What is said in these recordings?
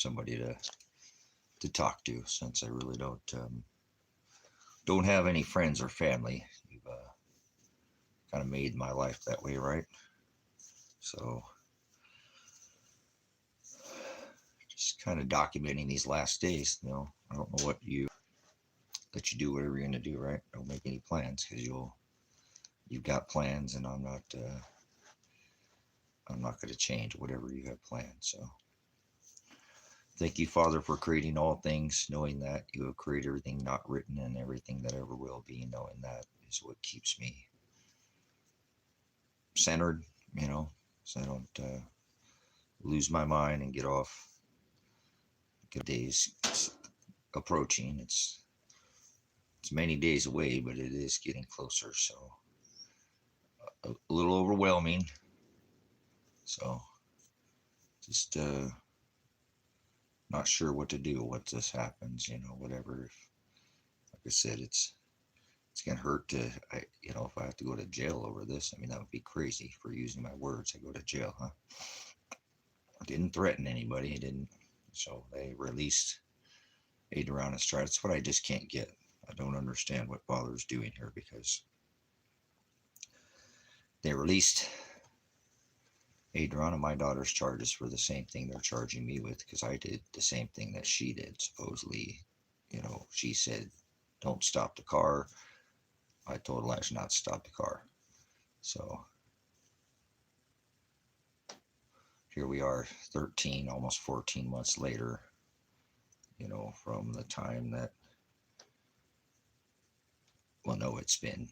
somebody to talk to, since I really don't have any friends or family. You've kind of made my life that way, right? So just kind of documenting these last days. I don't know what you let you do whatever you're gonna do, right? Don't make any plans, because you've got plans, and I'm not going to change whatever you have planned. So thank you, Father, for creating all things, knowing that you have created everything not written and everything that ever will be, knowing that is what keeps me centered, so I don't lose my mind and get off. Get days approaching. It's many days away, but it is getting closer. So a little overwhelming. So just not sure what to do once this happens. Whatever. Like I said, it's gonna hurt if I have to go to jail over this. I mean, that would be crazy for using my words. I go to jail, huh? I didn't threaten anybody. I didn't. So they released Adriana's trial. That's what I just can't get. I don't understand what Father's doing here, because they released Adriana, my daughter's, charges for the same thing they're charging me with, because I did the same thing that she did. Supposedly, she said, don't stop the car. I told Elijah not to stop the car. So here we are, 13, almost 14 months later, from the time that, well, no, it's been,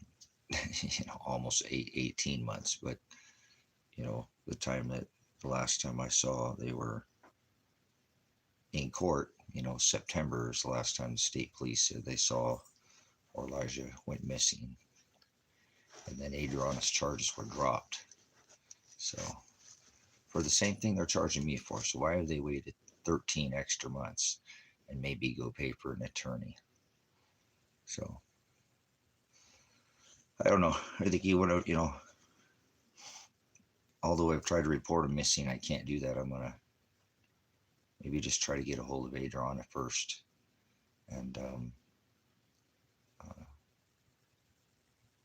almost 18 months, but, the time that the last time I saw they were in court, September is the last time the state police said they saw or Elijah went missing. And then Adriana's charges were dropped. So for the same thing they're charging me for. So why have they waited 13 extra months and maybe go pay for an attorney? So I don't know. I think you would have, although I've tried to report him missing, I can't do that. I'm going to maybe just try to get a hold of Adriana first. And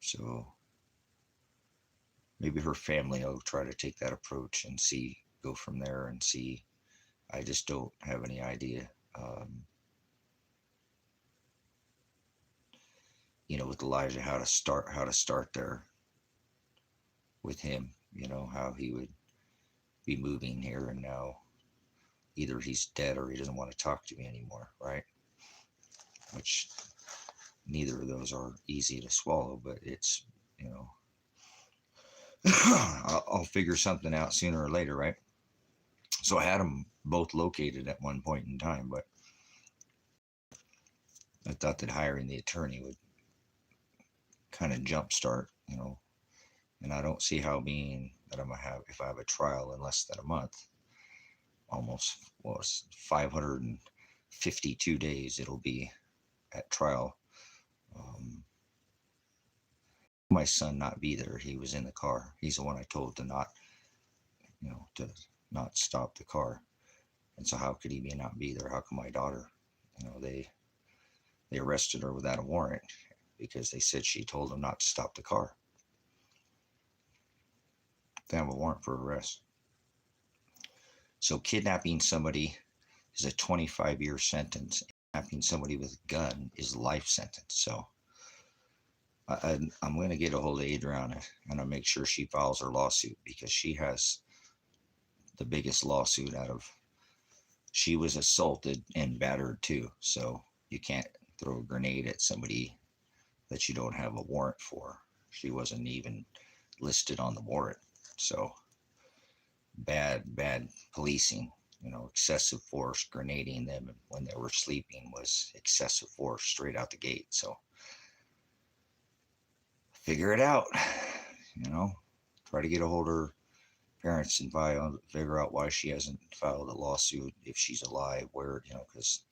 so maybe her family will try to take that approach and go from there and see. I just don't have any idea. With Elijah, how to start there with him, how he would be moving here, and now either he's dead or he doesn't want to talk to me anymore, right? Which neither of those are easy to swallow, but it's, I'll figure something out sooner or later, right? So I had them both located at one point in time, but I thought that hiring the attorney would kind of jumpstart, and I don't see how, being that I'm going to have, if I have a trial in less than a month, almost, 552 days it'll be at trial. My son not be there. He was in the car. He's the one I told to not stop the car. And so how could he not be there? How come my daughter, they arrested her without a warrant because they said she told them not to stop the car. They have a warrant for arrest. So kidnapping somebody is a 25-year sentence. Kidnapping somebody with a gun is life sentence. So I'm going to get a hold of Adriana and I'll make sure she files her lawsuit, because she has the biggest lawsuit out of. She was assaulted and battered too. So you can't throw a grenade at somebody that you don't have a warrant for. She wasn't even listed on the warrant. So bad policing, excessive force. Grenading them when they were sleeping was excessive force straight out the gate. So figure it out, try to get a hold of her parents and figure out why she hasn't filed a lawsuit, if she's alive, where, because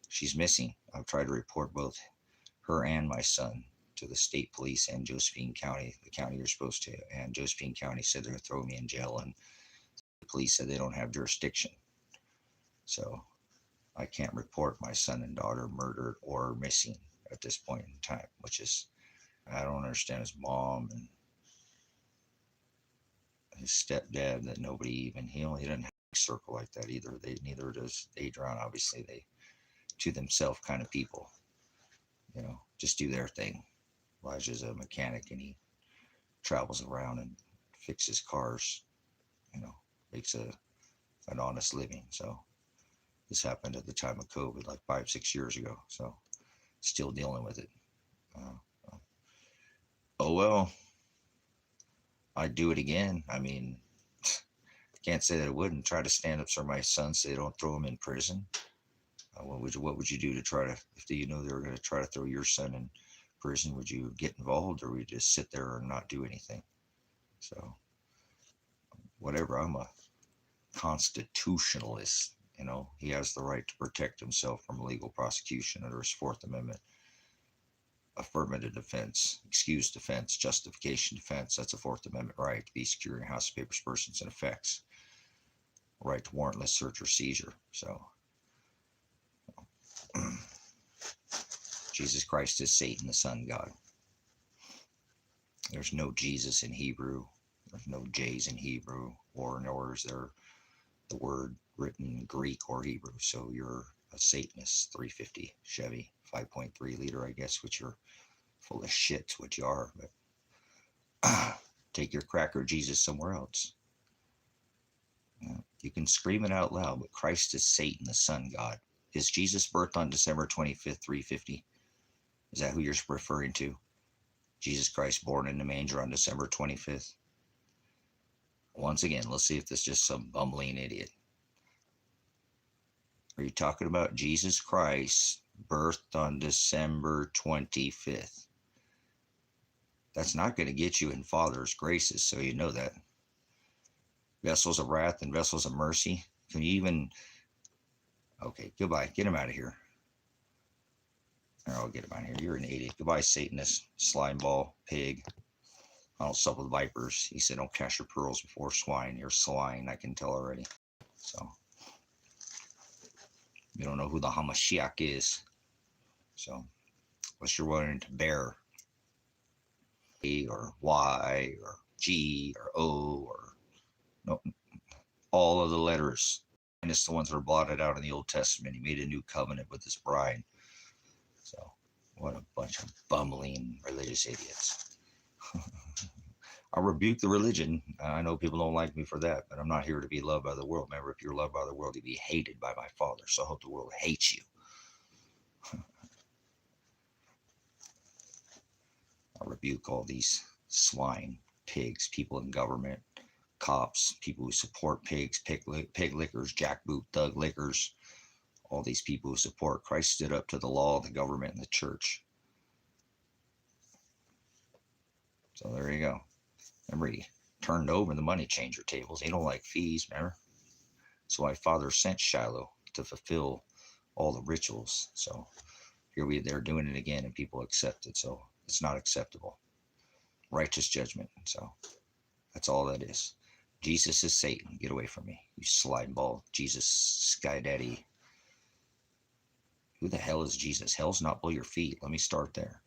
she's missing. I've tried to report both her and my son to the state police and Josephine County, the county you're supposed to, and Josephine County said they're going to throw me in jail, and the police said they don't have jurisdiction. So I can't report my son and daughter murdered or missing at this point in time, which is, I don't understand his mom and his stepdad that nobody even, he didn't have a circle like that either. Neither does Adrian. Obviously, they to themselves kind of people, just do their thing. Elijah's a mechanic and he travels around and fixes cars, makes an honest living. So this happened at the time of COVID, like 5-6 years ago. So still dealing with it. Oh well, I'd do it again. I mean, can't say that I wouldn't try to stand up for my son so they don't throw him in prison. What would you do to try to, if you know they were going to try to throw your son in prison? Would you get involved, or would you just sit there and not do anything? So whatever. I'm a constitutionalist. He has the right to protect himself from legal prosecution under his Fourth Amendment. Affirmative defense, excused defense, justification defense. That's a Fourth Amendment right to be secure in house of papers, persons, and effects. Right to warrantless search or seizure. So Jesus Christ is Satan, the Son God. There's no Jesus in Hebrew. There's no J's in Hebrew, nor is there the word written in Greek or Hebrew. So you're a Satanist. 350 Chevy, 5.3 liter, I guess, which you're full of shit, what you are. But take your cracker Jesus somewhere else. You can scream it out loud, but Christ is Satan, the Son God. Is Jesus birthed on December 25th, 350? Is that who you're referring to? Jesus Christ born in the manger on December 25th? Once again, let's see if this is just some bumbling idiot. Are you talking about Jesus Christ birthed on December 25th? That's not going to get you in Father's graces, so you know that. Vessels of wrath and vessels of mercy. Can you even... Okay, goodbye. Get him out of here. Or I'll get him out of here. You're an idiot. Goodbye, Satanist, slime ball, pig. I don't sup with vipers. He said, don't cast your pearls before swine. You're swine, I can tell already. So, you don't know who the Hamashiach is. So, unless you're willing to bear A or Y or G or O or no, all of the letters. And it's the ones that are blotted out in the Old Testament. He made a new covenant with his bride. So, what a bunch of bumbling religious idiots. I rebuke the religion. I know people don't like me for that, but I'm not here to be loved by the world. Remember, if you're loved by the world, you'll be hated by my Father. So I hope the world hates you. I rebuke all these swine, pigs, people in government, cops, people who support pigs, pig lickers, jackboot thug lickers, all these people who support. Christ stood up to the law, the government, and the church. So there you go. Remember, he turned over the money changer tables. He don't like fees, remember? So my Father sent Shiloh to fulfill all the rituals. So here they're doing it again, and people accept it. So it's not acceptable. Righteous judgment. So that's all that is. Jesus is Satan. Get away from me, you slime ball. Jesus, Sky Daddy. Who the hell is Jesus? Hell's not below your feet. Let me start there.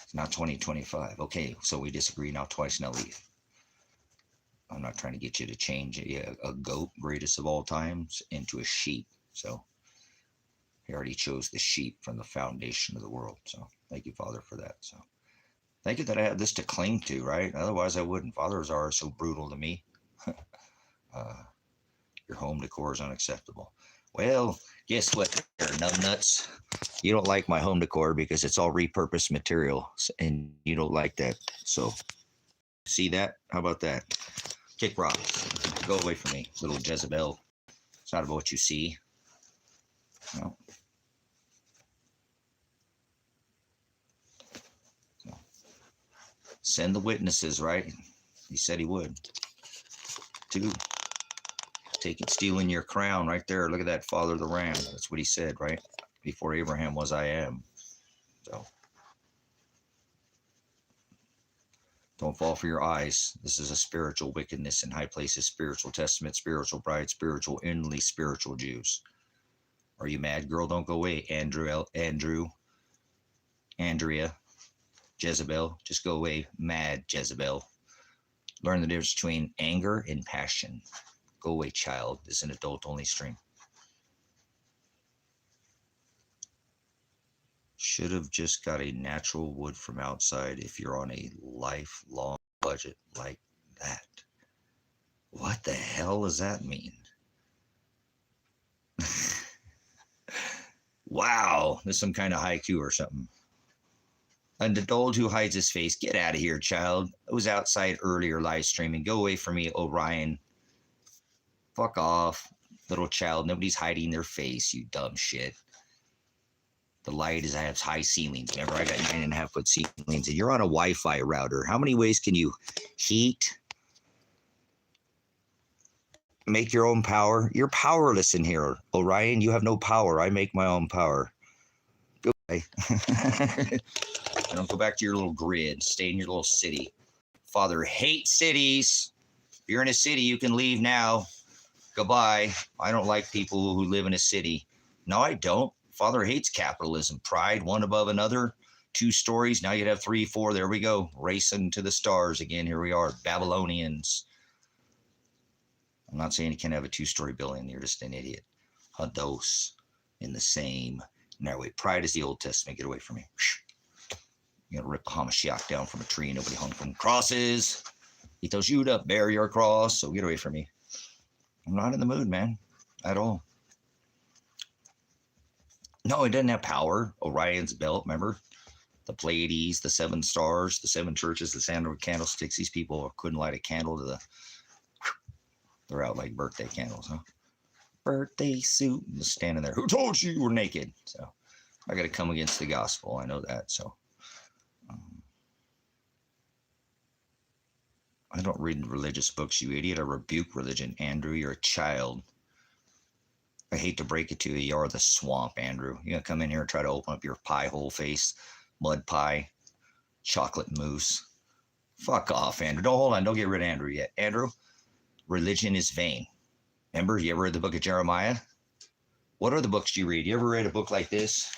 It's not 2025. Okay, so we disagree now twice, now leave. I'm not trying to get you to change a goat, greatest of all times, into a sheep. So he already chose the sheep from the foundation of the world. So thank you, Father, for that. So thank you that I have this to cling to, right? Otherwise I wouldn't. Fathers are so brutal to me. Your home decor is unacceptable. Well, guess what, numbnuts? You don't like my home decor because it's all repurposed material, and you don't like that. So, see that? How about that? Kick rocks. Go away from me, little Jezebel. It's not about what you see. No. So, send the witnesses, right? He said he would. 2. Stealing your crown right there. Look at that, Father of the Ram. That's what he said, right? Before Abraham was, I am. So don't fall for your eyes. This is a spiritual wickedness in high places, spiritual testament, spiritual bride, spiritual, inly spiritual Jews. Are you mad, girl? Don't go away. Andrea, Jezebel. Just go away. Mad Jezebel. Learn the difference between anger and passion. Go away, child. This is an adult-only stream. Should have just got a natural wood from outside if you're on a lifelong budget like that. What the hell does that mean? Wow, this is some kind of haiku or something. An adult who hides his face. Get out of here, child. I was outside earlier live streaming. Go away from me, Orion. Fuck off, little child. Nobody's hiding their face, you dumb shit. The light is has high ceilings. Remember, I got 9.5-foot ceilings, and you're on a Wi-Fi router. How many ways can you heat? Make your own power? You're powerless in here, Orion. You have no power. I make my own power. Goodbye. Don't go back to your little grid. Stay in your little city. Father hates cities. If you're in a city, you can leave now. Goodbye. I don't like people who live in a city. No, I don't. Father hates capitalism. Pride, one above another. 2 stories. Now you'd have 3, 4. There we go. Racing to the stars again. Here we are. Babylonians. I'm not saying you can't have a 2-story building. You're just an idiot. A dose in the same. No, wait. Pride is the Old Testament. Get away from me. You're going to rip the Hamashiach down from a tree. Nobody hung from crosses. He tells you to bear your cross. So get away from me. I'm not in the mood, man. At all. No, it doesn't have power. Orion's belt, remember? The Pleiades, the 7 stars, the 7 churches, the sandalwood candlesticks. These people couldn't light a candle to the... They're out like birthday candles, huh? Birthday suit. And just standing there. Who told you you were naked? So I got to come against the gospel. I know that. So I don't read religious books, you idiot. I rebuke religion. Andrew, you're a child. I hate to break it to you. You're the swamp, Andrew. You're going to come in here and try to open up your pie hole face. Mud pie. Chocolate mousse. Fuck off, Andrew. Don't hold on. Don't get rid of Andrew yet. Andrew, religion is vain. Remember, you ever read the book of Jeremiah? What other books do you read? You ever read a book like this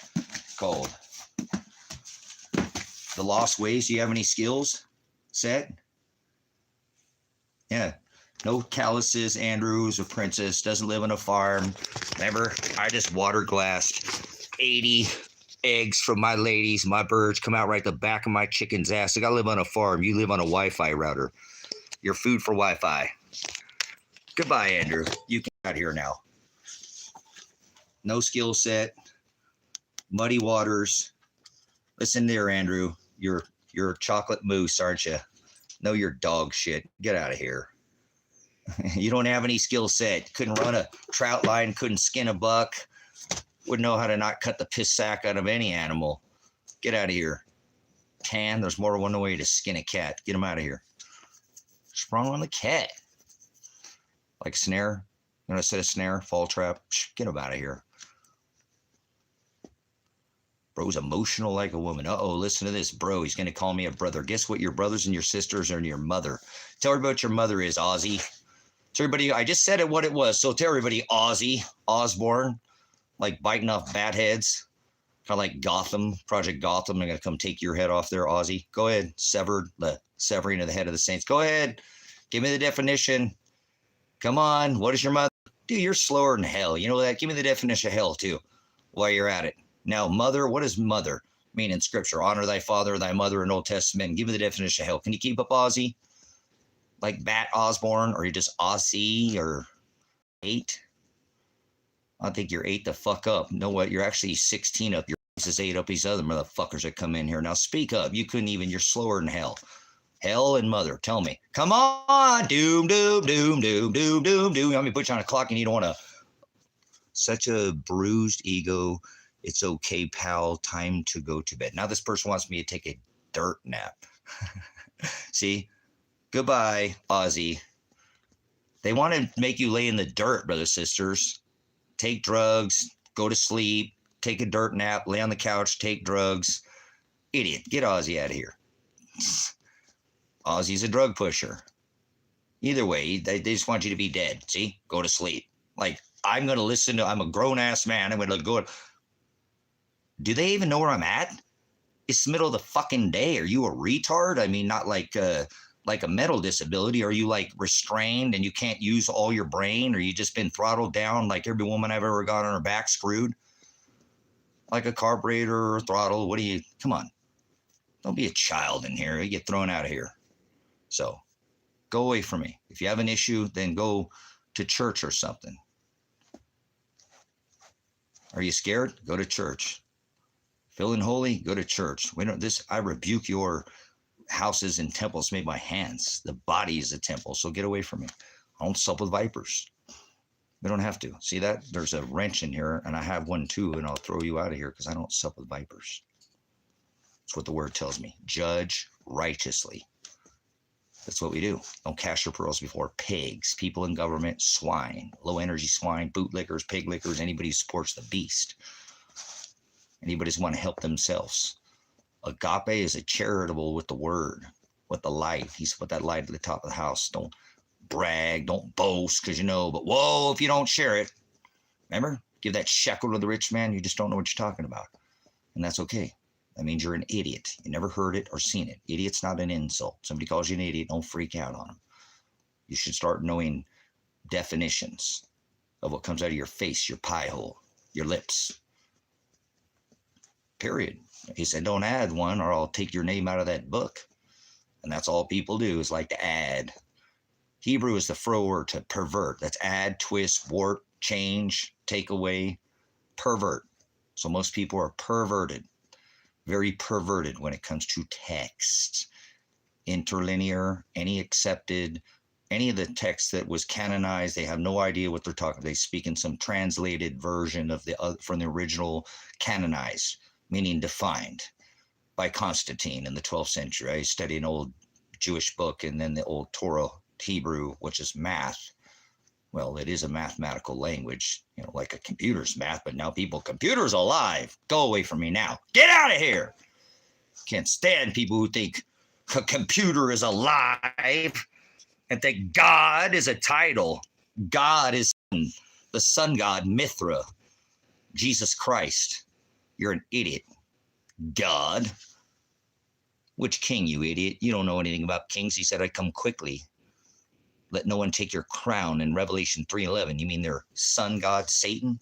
called The Lost Ways? Do you have any skills set? Yeah. No calluses. Andrew's a princess. Doesn't live on a farm. Remember, I just water glassed 80 eggs from my ladies. My birds come out right the back of my chicken's ass. I gotta live on a farm. You live on a Wi-Fi router. You're food for Wi-Fi. Goodbye, Andrew. You can get out here now. No skill set. Muddy waters. Listen there, Andrew. You're chocolate mousse, aren't you? No, you're dog shit. Get out of here. You don't have any skill set. Couldn't run a trout line. Couldn't skin a buck. Wouldn't know how to not cut the piss sack out of any animal. Get out of here. Can. There's more than one way to skin a cat. Get him out of here. What's wrong with the cat? Like a snare? You want to set a snare? Fall trap? Get him out of here. Bro's emotional like a woman. Uh-oh, listen to this. Bro, he's going to call me a brother. Guess what your brothers and your sisters are and your mother. Tell everybody what your mother is, Ozzy. Tell everybody, I just said it what it was. So tell everybody, Ozzy Osbourne, like biting off bat heads. Kind of like Gotham, Project Gotham. They're going to come take your head off there, Ozzy. Go ahead. The severing of the head of the saints. Go ahead. Give me the definition. Come on. What is your mother? Dude, you're slower than hell. You know that? Give me the definition of hell, too, while you're at it. Now, mother, what does mother mean in Scripture? Honor thy father, thy mother in Old Testament. Give me the definition of hell. Can you keep up, Ozzy? Like Bat Osborne, or you're just Ozzy, or 8? I think you're 8 the fuck up. You know what? You're actually 16 up. Your ass is 8 up. These other motherfuckers that come in here. Now, speak up. You couldn't even. You're slower than hell. Hell and mother. Tell me. Come on. Doom, doom, doom, doom, doom, doom, doom. Let me put you on a clock and you don't want to. Such a bruised ego. It's okay, pal. Time to go to bed. Now this person wants me to take a dirt nap. See? Goodbye, Ozzy. They want to make you lay in the dirt, brothers, sisters. Take drugs, go to sleep, take a dirt nap, lay on the couch, take drugs. Idiot. Get Ozzy out of here. Ozzy's a drug pusher. Either way, they just want you to be dead. See? Go to sleep. Like I'm going to listen to, I'm a grown-ass man. I'm going to go. Do they even know where I'm at? It's the middle of the fucking day. Are you a retard? I mean, not like a mental disability. Are you like restrained and you can't use all your brain? Or you just been throttled down like every woman I've ever got on her back screwed? Like a carburetor or throttle. What do you, come on. Don't be a child in here. You get thrown out of here. So go away from me. If you have an issue, then go to church or something. Are you scared? Go to church. Feeling holy? Go to church. We don't, this, I rebuke your houses and temples made by hands. The body is a temple, so get away from me. I don't sup with vipers. We don't have to. See that? There's a wrench in here, and I have one too, and I'll throw you out of here because I don't sup with vipers. That's what the word tells me. Judge righteously. That's what we do. Don't cast your pearls before pigs, people in government, swine, low energy swine, bootlickers, pig lickers, anybody who supports the beast. Anybody who want to help themselves. Agape is a charitable with the word, with the light. He's put that light at the top of the house. Don't brag, don't boast, because you know, but whoa, if you don't share it. Remember? Give that shekel to the rich man. You just don't know what you're talking about. And that's okay. That means you're an idiot. You never heard it or seen it. Idiot's not an insult. Somebody calls you an idiot, don't freak out on them. You should start knowing definitions of what comes out of your face, your pie hole, your lips. Period. He said, don't add one or I'll take your name out of that book. And that's all people do is like to add. Hebrew is the fro word to pervert. That's add, twist, warp, change, take away, pervert. So most people are perverted. Very perverted when it comes to text. Interlinear, any accepted, any of the text that was canonized, they have no idea what they're talking about. They speak in some translated version of from the original canonized, meaning defined by Constantine in the 12th century. I studied an old Jewish book and then the old Torah Hebrew, which is math. Well, it is a mathematical language, you know, like a computer's math, but now computers alive. Go away from me now. Get out of here. Can't stand people who think a computer is alive and think God is a title. God is the sun god, Mithra, Jesus Christ. You're an idiot. God. Which king, you idiot? You don't know anything about kings. He said, I come quickly. Let no one take your crown in Revelation 3:11. You mean their sun god, Satan?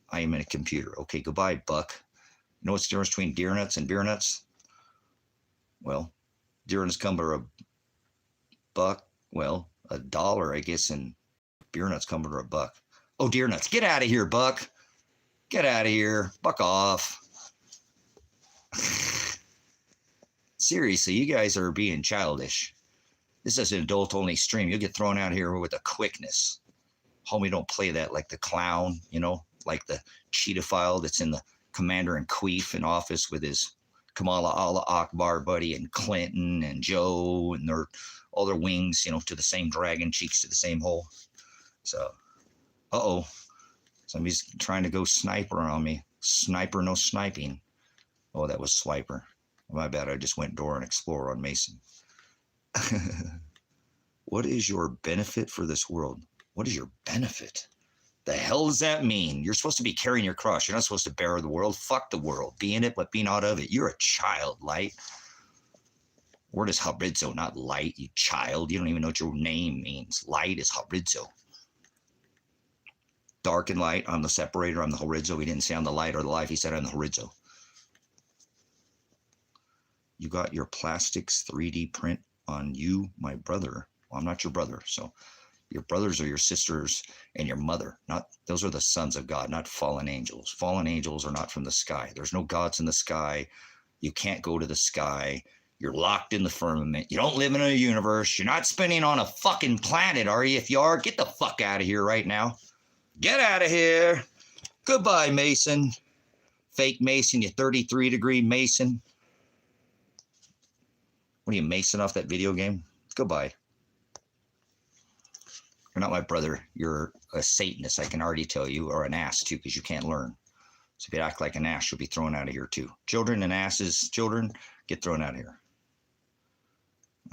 I am in a computer. Okay, goodbye, Buck. You know what's the difference between deer nuts and beer nuts? Well, deer nuts come for a buck. Well, $1, I guess, and beer nuts come for a buck. Oh, deer nuts. Get out of here, Buck. Get out of here. Buck off. Seriously, you guys are being childish. This is an adult-only stream. You'll get thrown out here with a quickness. Homie, don't play that like the clown, you know, like the cheetah that's in the Commander-in-Chief in office with his Kamala Allah Akbar buddy and Clinton and Joe and all their wings, you know, to the same dragon, cheeks to the same hole. So, somebody's trying to go sniper on me. Sniper, no sniping. Oh, that was Swiper. My bad, I just went Dora and Explorer on Mason. What is your benefit for this world? What is your benefit? The hell does that mean? You're supposed to be carrying your cross. You're not supposed to bear the world. Fuck the world. Be in it, but be not of it. You're a child, light. Word is horizo, not light, you child. You don't even know what your name means. Light is horizo. Dark and light, I'm the separator, I'm the horizo. He didn't say I'm the light or the life. He said I'm the horizo. You got your plastics 3D print on you, my brother. Well, I'm not your brother, so your brothers are your sisters and your mother. Those are the sons of God, not fallen angels. Fallen angels are not from the sky. There's no gods in the sky. You can't go to the sky. You're locked in the firmament. You don't live in a universe. You're not spinning on a fucking planet, are you? If you are, get the fuck out of here right now. Get out of here. Goodbye, Mason. Fake Mason, you 33-degree Mason. What are you, Mason off that video game? Goodbye. You're not my brother. You're a Satanist, I can already tell you, or an ass too, because you can't learn. So if you act like an ass, you'll be thrown out of here too. Children and asses, children, get thrown out of here.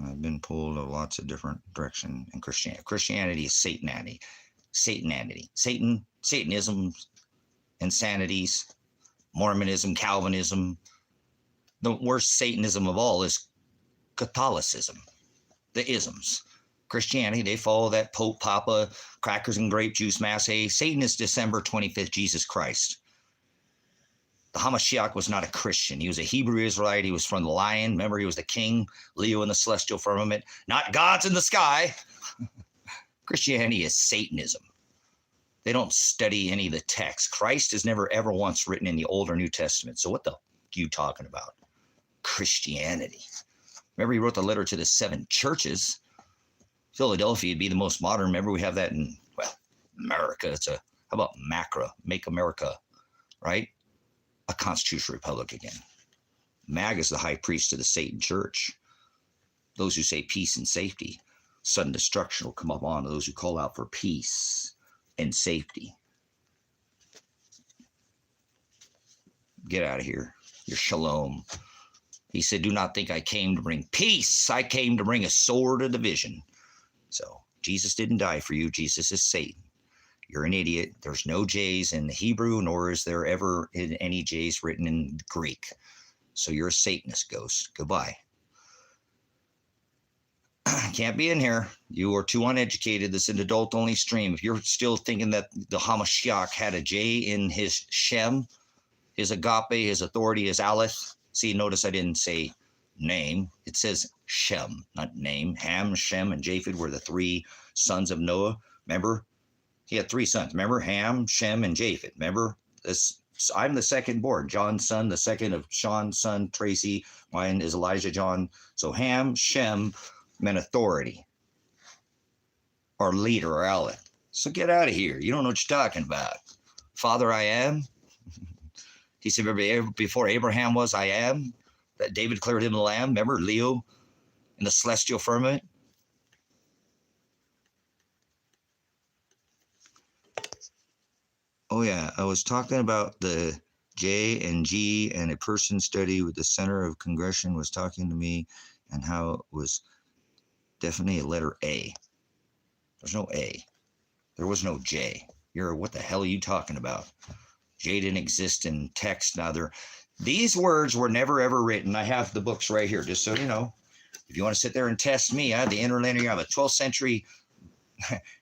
I've been pulled in lots of different directions in Christianity. Christianity is Satanity. Satananity. Satanism, insanities, Mormonism, Calvinism. The worst Satanism of all is Catholicism, the isms. Christianity, they follow that Pope, Papa, crackers and grape juice, mass. Hey, Satan is December 25th, Jesus Christ. The Hamashiach was not a Christian. He was a Hebrew Israelite. He was from the lion. Remember, he was the king, Leo in the celestial firmament, not gods in the sky. Christianity is Satanism. They don't study any of the text. Christ is never ever once written in the Old or New Testament. So what the you talking about? Christianity. Remember, he wrote the letter to the 7 churches. Philadelphia would be the most modern. Remember, we have that in, well, America. How about MACRA, Make America, right? A constitutional republic again. MAG is the high priest of the Satan church. Those who say peace and safety, sudden destruction will come upon those who call out for peace and safety. Get out of here. Your shalom. He said, do not think I came to bring peace. I came to bring a sword of division. So Jesus didn't die for you. Jesus is Satan. You're an idiot. There's no J's in the Hebrew, nor is there ever any J's written in Greek. So you're a Satanist, ghost. Goodbye. Can't be in here. You are too uneducated. This is an adult-only stream. If you're still thinking that the Hamashiach had a J in his Shem, his Agape, his authority, his Aleph. See, notice I didn't say name. It says Shem, not name. Ham, Shem, and Japheth were the 3 sons of Noah. Remember? He had 3 sons. Remember? Ham, Shem, and Japheth. Remember? I'm the second born. John's son, the second of Sean's son, Tracy. Mine is Elijah John. So Ham, Shem meant authority or leader or Aleph. So get out of here. You don't know what you're talking about. Father, I am. He said, remember, before Abraham was, I am. That David declared him the Lamb. Remember, Leo in the celestial firmament. Oh, yeah. I was talking about the J and G, and a person study with the Center of Congression was talking to me and how it was definitely a letter A. There's no A. There was no J. What the hell are you talking about? J didn't exist in text. Neither. These words were never, ever written. I have the books right here, just so you know. If you want to sit there and test me, I have the interlinear, I have a 12th century.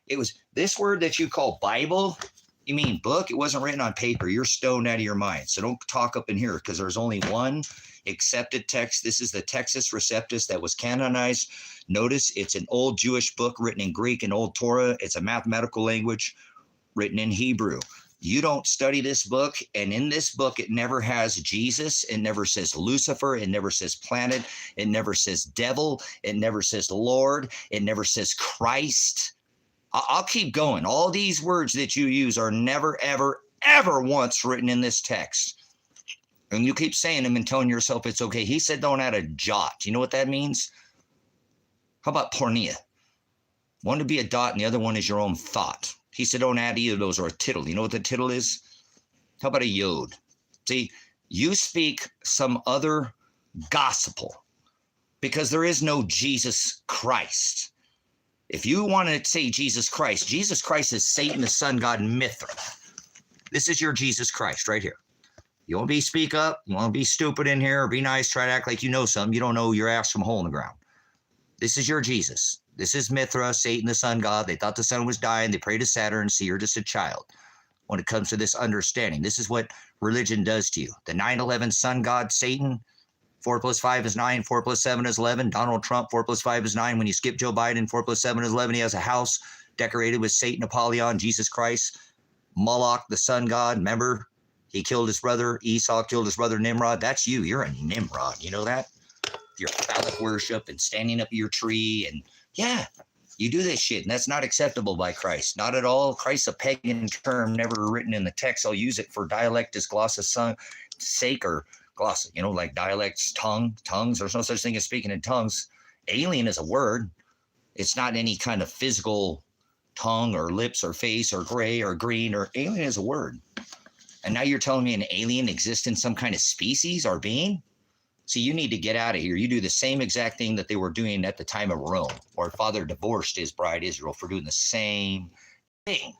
It was this word that you call Bible. You mean book? It wasn't written on paper. You're stoned out of your mind. So don't talk up in here because there's only one accepted text. This is the Textus Receptus that was canonized. Notice it's an old Jewish book written in Greek and Old Torah. It's a mathematical language written in Hebrew. You don't study this book, and in this book, it never has Jesus. It never says Lucifer. It never says planet. It never says devil. It never says Lord. It never says Christ. I'll keep going. All these words that you use are never, ever, ever once written in this text. And you keep saying them and telling yourself it's okay. He said don't add a jot. You know what that means? How about pornea? One to be a dot and the other one is your own thought. He said don't add either of those or a tittle. You know what the tittle is? How about a yod? See, you speak some other gospel because there is no Jesus Christ. If you want to say Jesus Christ is Satan, the sun god, Mithra. This is your Jesus Christ right here. You want to speak up? You want to be stupid in here or be nice, try to act like you know something. You don't know your ass from a hole in the ground. This is your Jesus. This is Mithra, Satan, the sun god. They thought the sun was dying. They prayed to Saturn, see you're just a child. When it comes to this understanding, this is what religion does to you. The 9/11 sun god, Satan, 4 + 5 is 9, 4 + 7 is 11. Donald Trump, 4 + 5 is 9. When you skip Joe Biden, 4 + 7 is 11. He has a house decorated with Satan, Apollyon, Jesus Christ, Moloch, the sun god. Remember, he killed his brother. Esau killed his brother Nimrod. That's you. You're a Nimrod. You know that? Your phallic worship and standing up your tree. And yeah, you do this shit. And that's not acceptable by Christ. Not at all. Christ's a pagan term, never written in the text. I'll use it for dialectus glossus sake or glossa, you know, like dialects, tongues. There's no such thing as speaking in tongues. Alien is a word. It's not any kind of physical tongue or lips or face or gray or green, or alien is a word. And now you're telling me an alien exists in some kind of species or being? See, you need to get out of here. You do the same exact thing that they were doing at the time of Rome, where Father divorced his bride Israel for doing the same thing.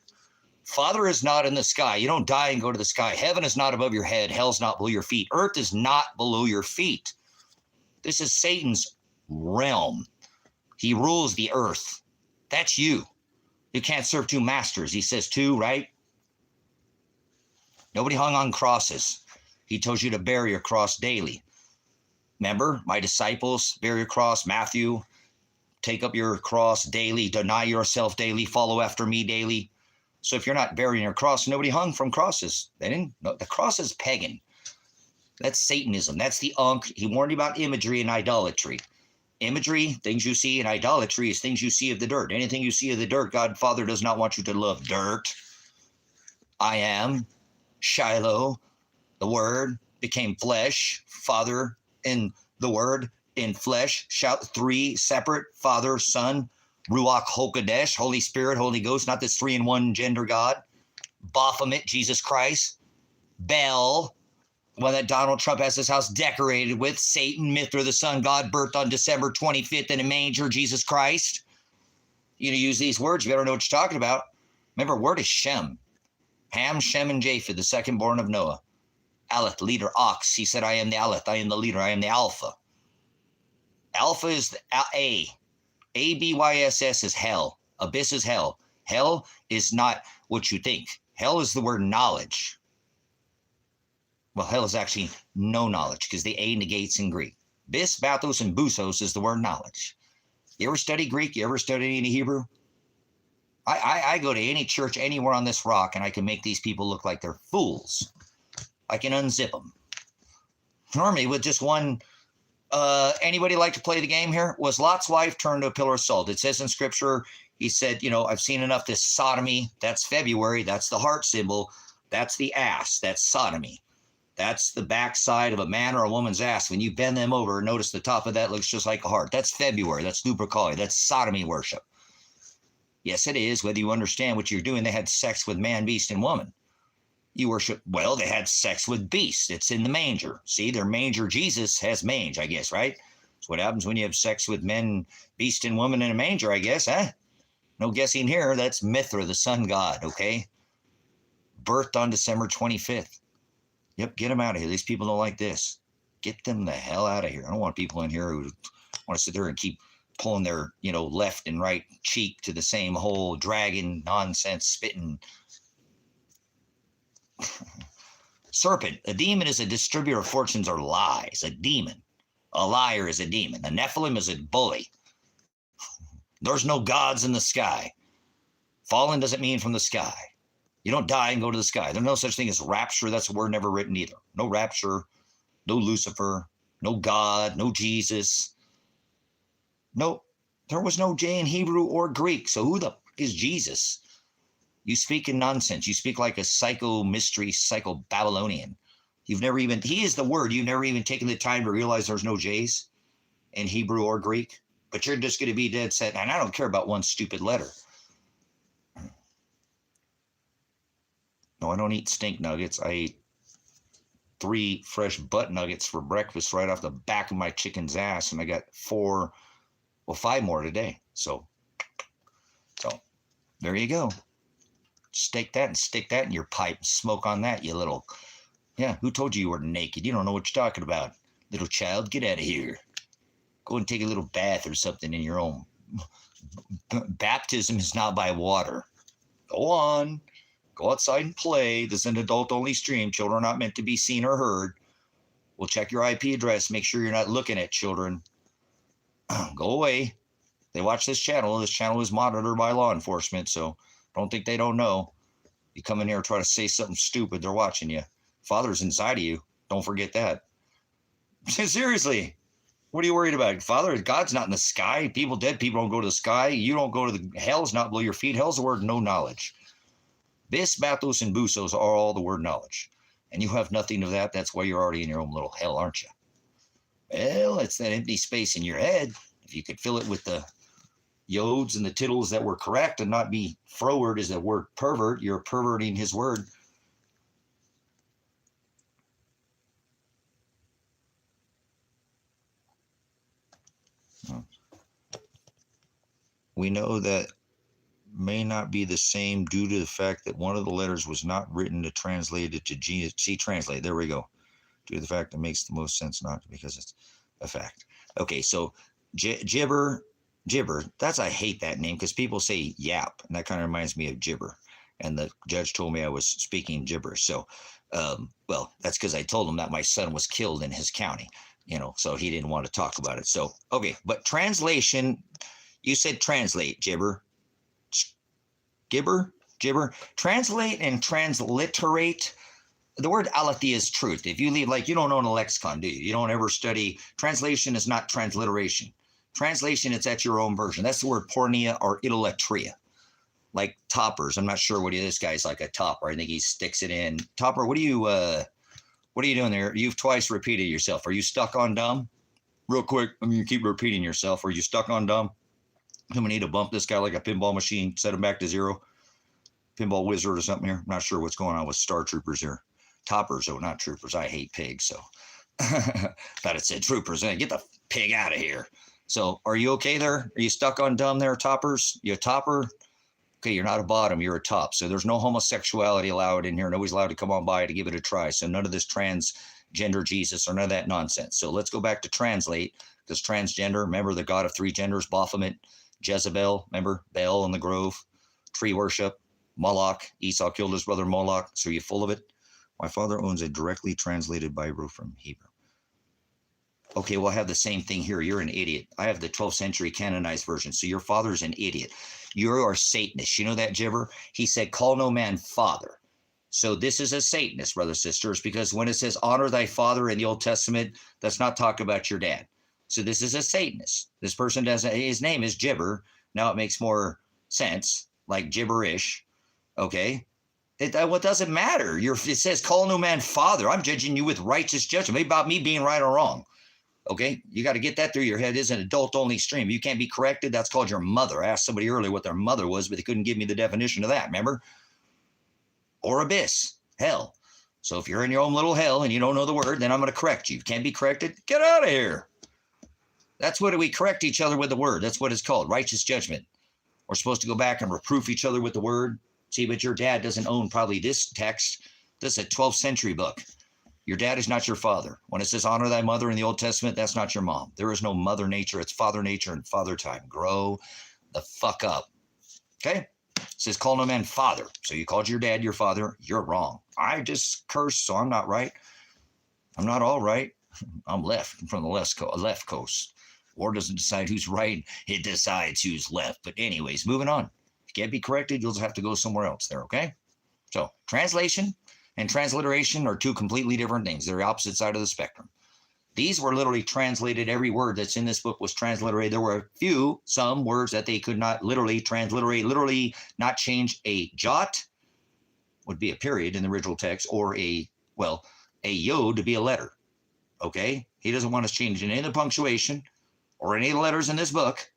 Father is not in the sky. You don't die and go to the sky. Heaven is not above your head. Hell's not below your feet. Earth is not below your feet. This is Satan's realm. He rules the earth. That's you. You can't serve two masters. He says two, right? Nobody hung on crosses. He tells you to bear your cross daily. Remember, my disciples, bear your cross. Matthew, take up your cross daily. Deny yourself daily. Follow after me daily. So if you're not bearing your cross, nobody hung from crosses. They didn't. No, the cross is pagan. That's Satanism. That's the Ankh. He warned you about imagery and idolatry. Imagery, things you see, and idolatry is things you see of the dirt. Anything you see of the dirt, God Father does not want you to love dirt. I am Shiloh. The Word became flesh. Father in the Word in flesh. Shout three separate. Father, Son, Ruach HaKodesh, Holy Spirit, Holy Ghost, not this 3-in-1 gender God. Baphomet, Jesus Christ. Bel, one that Donald Trump has his house decorated with. Satan, Mithra, the sun god, birthed on December 25th in a manger, Jesus Christ. You know, use these words, you better know what you're talking about. Remember, word is Shem. Ham, Shem, and Japheth, the second born of Noah. Aleph, leader, ox. He said, I am the Aleph, I am the leader, I am the Alpha. Alpha is the A. A-B-Y-S-S is hell. Abyss is hell. Hell is not what you think. Hell is the word knowledge. Well, hell is actually no knowledge because the A negates in Greek. Bis, bathos, and busos is the word knowledge. You ever study Greek? You ever study any Hebrew? I go to any church anywhere on this rock and I can make these people look like they're fools. I can unzip them. Normally with just one, anybody like to play the game here? Was Lot's wife turned to a pillar of salt? It says in scripture, he said, you know, I've seen enough this sodomy. That's February. That's the heart symbol. That's the ass. That's sodomy. That's the backside of a man or a woman's ass. When you bend them over, notice the top of that looks just like a heart. That's February. That's Lupercalia. That's sodomy worship. Yes, it is. Whether you understand what you're doing, they had sex with man, beast, and woman. You worship, well, they had sex with beasts. It's in the manger. See, their manger, Jesus has mange, I guess, right? That's what happens when you have sex with men, beast, and woman in a manger, I guess, huh? No guessing here. That's Mithra, the sun god, okay? Birthed on December 25th. Yep, get them out of here. These people don't like this. Get them the hell out of here. I don't want people in here who want to sit there and keep pulling their, you know, left and right cheek to the same hole, dragging nonsense, spitting. Serpent. A demon is a distributor of fortunes or lies. A demon. A liar is a demon. A Nephilim is a bully. There's no gods in the sky. Fallen doesn't mean from the sky. You don't die and go to the sky. There's no such thing as rapture. That's a word never written either. No rapture, no Lucifer, no God, no Jesus. No, there was no J in Hebrew or Greek. So who the fuck is Jesus? You speak in nonsense. You speak like a psycho mystery, psycho Babylonian. You've never even, he is the word. You've never even taken the time to realize there's no J's in Hebrew or Greek. But you're just going to be dead set. And I don't care about one stupid letter. No, I don't eat stink nuggets. I ate 3 fresh butt nuggets for breakfast right off the back of my chicken's ass. And I got 5 more today. So there you go. Stake that and stick that in your pipe. Smoke on that, you little... Yeah, who told you were naked? You don't know what you're talking about. Little child, get out of here. Go and take a little bath or something in your own. Baptism is not by water. Go on. Go outside and play. This is an adult-only stream. Children are not meant to be seen or heard. We'll check your IP address. Make sure you're not looking at children. Go away. They watch this channel. This channel is monitored by law enforcement, so don't think they don't know. You come in here and try to say something stupid, they're watching you. Father's inside of you. Don't forget that. Seriously. What are you worried about? Father, God's not in the sky. Dead people don't go to the sky. You don't go to the... Hell's not below your feet. Hell's the word no knowledge. Bis, bathos, and busos are all the word knowledge. And you have nothing of that. That's why you're already in your own little hell, aren't you? Well, it's that empty space in your head. If you could fill it with the yods and the tittles that were correct and not be froward as the word pervert, you're perverting his word. We know that may not be the same due to the fact that one of the letters was not written to translate it to G. See, translate. There we go. Due to the fact it makes the most sense, not because it's a fact. Okay, so gibber. That's, I hate that name because people say yap, and that kind of reminds me of gibber. And the judge told me I was speaking gibberish. So, well, that's because I told him that my son was killed in his county, so he didn't want to talk about it. So, okay, but translation, you said translate, gibber. Translate and transliterate. The word aletheia is truth. If you leave, like, you don't own a lexicon, do you? You don't ever study. Translation is not transliteration. Translation, it's at your own version. That's the word pornea or idolatria. Like toppers. I'm not sure what this guy's like a topper. I think he sticks it in. Topper, what are you doing there? You've twice repeated yourself. Are you stuck on dumb? Real quick, you keep repeating yourself. Are you stuck on dumb? I'm gonna need to bump this guy like a pinball machine, set him back to zero. Pinball wizard or something here. I'm not sure what's going on with Star Troopers here. Toppers, oh, not troopers. I hate pigs, so thought it said troopers. Get the pig out of here. So, are you okay there? Are you stuck on dumb there, toppers? You a topper? Okay, you're not a bottom, you're a top. So there's no homosexuality allowed in here. Nobody's allowed to come on by to give it a try. So none of this transgender Jesus or none of that nonsense. So let's go back to translate, because transgender, remember the God of three genders, Baphomet, Jezebel, remember Baal in the grove, tree worship, Moloch, Esau killed his brother Moloch. So are you full of it? My father owns a directly translated Bible from Hebrew. Okay, well, I have the same thing here. You're an idiot. I have the 12th century canonized version. So your father's an idiot. You are Satanist. You know that, gibber? He said, call no man father. So this is a Satanist, brothers and sisters, because when it says honor thy father in the Old Testament, that's not talk about your dad. So this is a Satanist. This person doesn't, his name is Gibber. Now it makes more sense, like gibberish. Okay. What doesn't matter? It says call no man father. I'm judging you with righteous judgment. Maybe about me being right or wrong. Okay, you got to get that through your head. It's an adult-only stream. You can't be corrected. That's called your mother. I asked somebody earlier what their mother was, but they couldn't give me the definition of that, remember? Or abyss, hell. So if you're in your own little hell and you don't know the word, then I'm going to correct you. Can't be corrected? Get out of here. That's what we correct each other with the word. That's what it's called, righteous judgment. We're supposed to go back and reproof each other with the word. See, but your dad doesn't own probably this text. This is a 12th century book. Your dad is not your father. When it says honor thy mother in the Old Testament, that's not your mom. There is no mother nature. It's father nature and father time. Grow the fuck up. Okay? It says call no man father. So you called your dad your father. You're wrong. I just cursed, so I'm not right. I'm not all right. I'm left. I'm from the left coast. War doesn't decide who's right. It decides who's left. But anyways, moving on. If you can't be corrected, you'll just have to go somewhere else there, okay? So translation and transliteration are two completely different things. They're the opposite side of the spectrum. These were literally translated. Every word that's in this book was transliterated. There were some words that they could not literally transliterate, literally not change a jot, would be a period in the original text, or a yod to be a letter. Okay? He doesn't want us changing any of the punctuation or any of the letters in this book.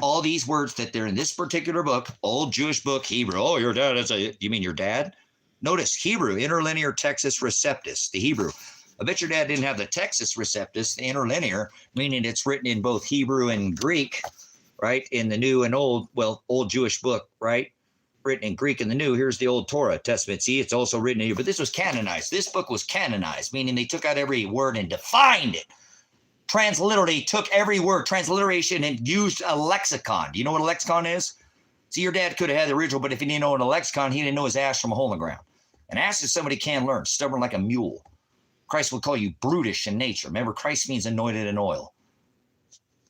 All these words that they're in this particular book, old Jewish book, Hebrew. Oh, your dad is you mean your dad? Notice Hebrew, interlinear Textus Receptus, the Hebrew. I bet your dad didn't have the Textus Receptus, the interlinear, meaning it's written in both Hebrew and Greek, right? In the new and old Jewish book, right? Written in Greek and the new. Here's the old Torah Testament. See, it's also written in here, but this was canonized. This book was canonized, meaning they took out every word and defined it. Transliterally took every word, transliteration, and used a lexicon. Do you know what a lexicon is? See, your dad could have had the original, but if he didn't know what a lexicon, he didn't know his ass from a hole in the ground. An ass is somebody can learn, stubborn like a mule. Christ will call you brutish in nature. Remember, Christ means anointed in oil.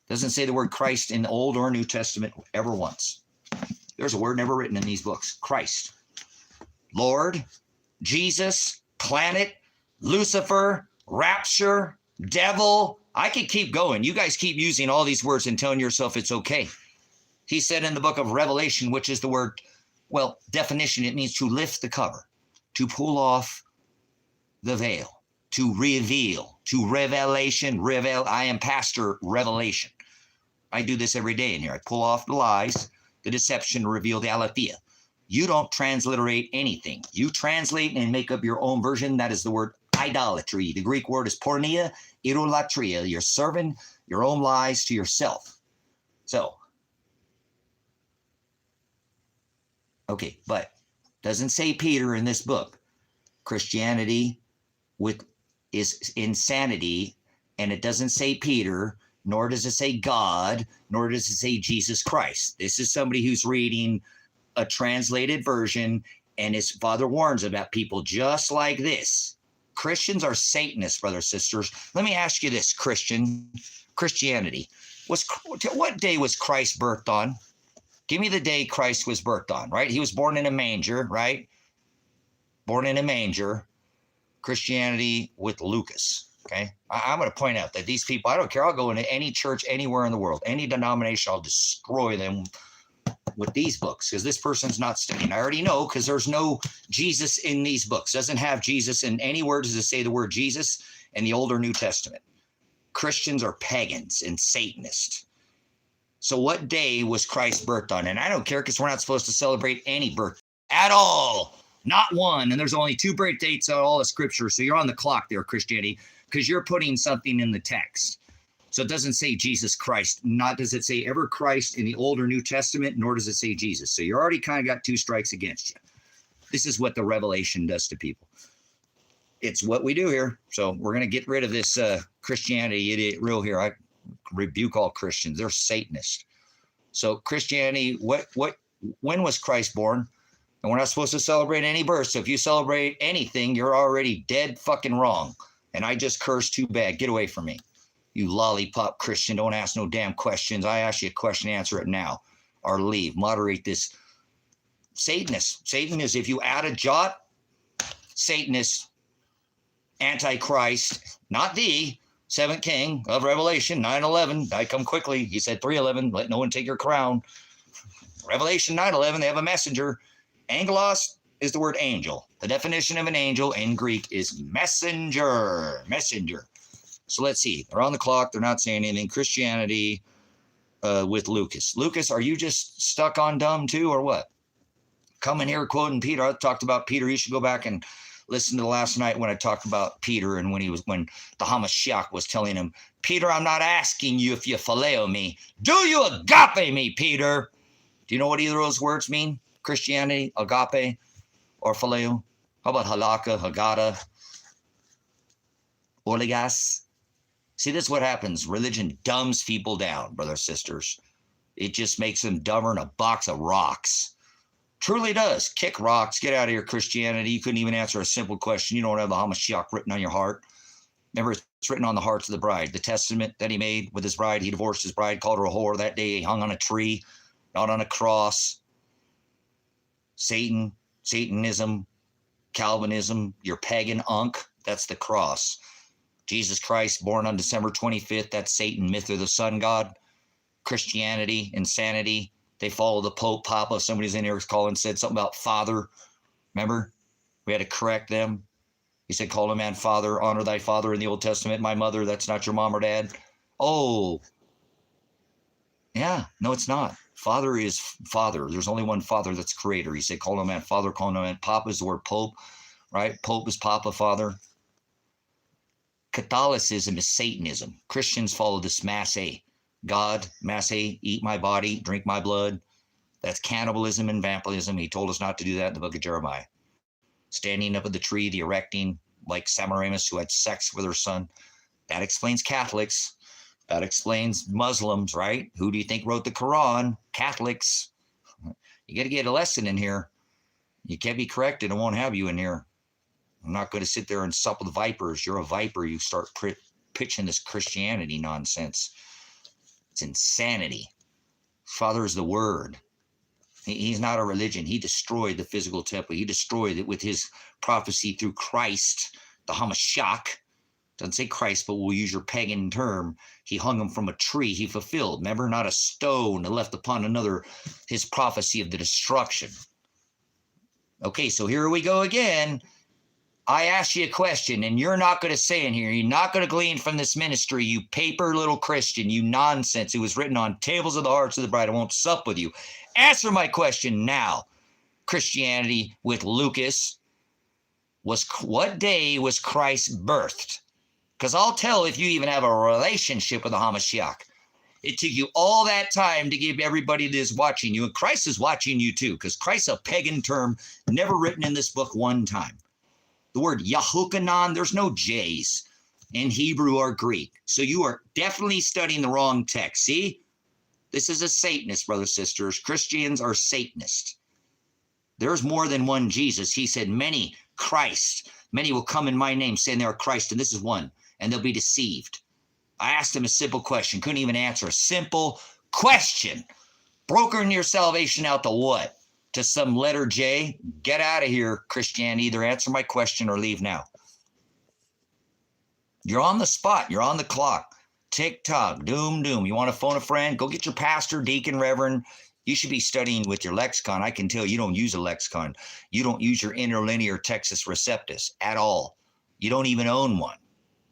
Doesn't say the word Christ in the Old or New Testament ever once. There's a word never written in these books. Christ. Lord, Jesus, planet, Lucifer, rapture, devil. I could keep going. You guys keep using all these words and telling yourself it's okay. He said in the book of Revelation, which is the word, definition, it means to lift the cover, to pull off the veil, to reveal, to revelation, I am Pastor Revelation. I do this every day in here. I pull off the lies, the deception, reveal the aletheia. You don't transliterate anything. You translate and make up your own version. That is the word idolatry. The Greek word is pornea, idolatria. You're serving your own lies to yourself. So, Okay, but doesn't say Peter in this book. Christianity is insanity, and it doesn't say Peter, nor does it say God, nor does it say Jesus Christ. This is somebody who's reading a translated version, and his father warns about people just like this. Christians are Satanists, brothers and sisters. Let me ask you this, Christianity. What day was Christ birthed on? Give me the day Christ was birthed on, right? He was born in a manger, right? Born in a manger. Christianity with Lucas, okay? I'm going to point out that these people, I don't care. I'll go into any church anywhere in the world, any denomination, I'll destroy them with these books because this person's not studying. I already know because there's no Jesus in these books. Doesn't have Jesus in any words does it say the word Jesus in the Old or New Testament. Christians are pagans and Satanists. So what day was Christ birthed on? And I don't care because we're not supposed to celebrate any birth at all. Not one. And there's only 2 birth dates out of all the scripture. So you're on the clock there, Christianity, because you're putting something in the text. So it doesn't say Jesus Christ. Not does it say ever Christ in the Old or New Testament, nor does it say Jesus. So you already kind of got 2 strikes against you. This is what the revelation does to people. It's what we do here. So we're going to get rid of this Christianity idiot rule here. I rebuke all Christians. They're Satanists. So Christianity, when was Christ born? And we're not supposed to celebrate any birth. So if you celebrate anything, you're already dead fucking wrong. And I just cursed too bad. Get away from me. You lollipop Christian. Don't ask no damn questions. I ask you a question, answer it now. Or leave. Moderate this. Satanist. Satan is, if you add a jot, Satanist, Antichrist, not the 7th king of Revelation, 9:11. I come quickly. He said 3:11. Let no one take your crown. Revelation 9:11. They have a messenger. Angelos is the word angel. The definition of an angel in Greek is messenger. Messenger. So let's see. They're on the clock. They're not saying anything. Christianity with Lucas. Lucas, are you just stuck on dumb too or what? Coming here quoting Peter. I talked about Peter. You should go back and listen to last night when I talked about Peter and when the Hamashiach was telling him, Peter, I'm not asking you if you phileo me. Do you agape me, Peter? Do you know what either of those words mean? Christianity, agape, or phileo? How about halakha, haggadah, oligas? See, this is what happens. Religion dumbs people down, brothers, sisters. It just makes them dumber than a box of rocks. Truly does. Kick rocks. Get out of here, Christianity. You couldn't even answer a simple question. You don't have the Hamashiach written on your heart. Remember, it's written on the hearts of the bride. The testament that he made with his bride, he divorced his bride, called her a whore. That day he hung on a tree, not on a cross. Satanism, Calvinism, your pagan unk, that's the cross. Jesus Christ, born on December 25th, that's Satan, myth of the sun god. Christianity, insanity. They follow the Pope, Papa. Somebody's in here calling, said something about father. Remember? We had to correct them. He said, call a man father, honor thy father in the Old Testament. My mother, that's not your mom or dad. Oh, yeah, no, it's not. Father is father. There's only one father that's creator. He said, call no man father, call no man. Papa is the word Pope, right? Pope is Papa, father. Catholicism is Satanism. Christians follow this Mass A. God, Mass A, eat my body, drink my blood. That's cannibalism and vampirism. He told us not to do that in the book of Jeremiah. Standing up at the tree, the erecting, like Semiramis who had sex with her son. That explains Catholics. That explains Muslims, right? Who do you think wrote the Quran? Catholics. You got to get a lesson in here. You can't be corrected. I won't have you in here. I'm not going to sit there and sup with vipers. You're a viper. You start pitching this Christianity nonsense. It's insanity. Father is the word. He's not a religion. He destroyed the physical temple. He destroyed it with his prophecy through Christ, the Hamashiach. Doesn't say Christ, but we'll use your pagan term. He hung him from a tree. He fulfilled. Remember, not a stone left upon another, his prophecy of the destruction. Okay, so here we go again. I ask you a question, and you're not going to say in here, you're not going to glean from this ministry, you paper little Christian, you nonsense. It was written on tables of the hearts of the bride. I won't sup with you. Answer my question now. Christianity with Lucas, what day was Christ birthed? Because I'll tell if you even have a relationship with the Hamashiach. It took you all that time to give everybody that is watching you, and Christ is watching you too, because Christ's a pagan term, never written in this book one time. The word Yahukanan, there's no J's in Hebrew or Greek. So you are definitely studying the wrong text. See? This is a Satanist, brothers and sisters. Christians are Satanists. There's more than one Jesus. He said, many Christ. Many will come in my name saying they are Christ, and this is one, and they'll be deceived. I asked him a simple question. Couldn't even answer a simple question. Brokering your salvation out to what? To some letter J? Get out of here, Christianity. Either answer my question or leave now. You're on the spot. You're on the clock. Tick-tock, doom. You want to phone a friend? Go get your pastor, deacon, reverend. You should be studying with your lexicon. I can tell you don't use a lexicon. You don't use your interlinear Textus Receptus at all. You don't even own one.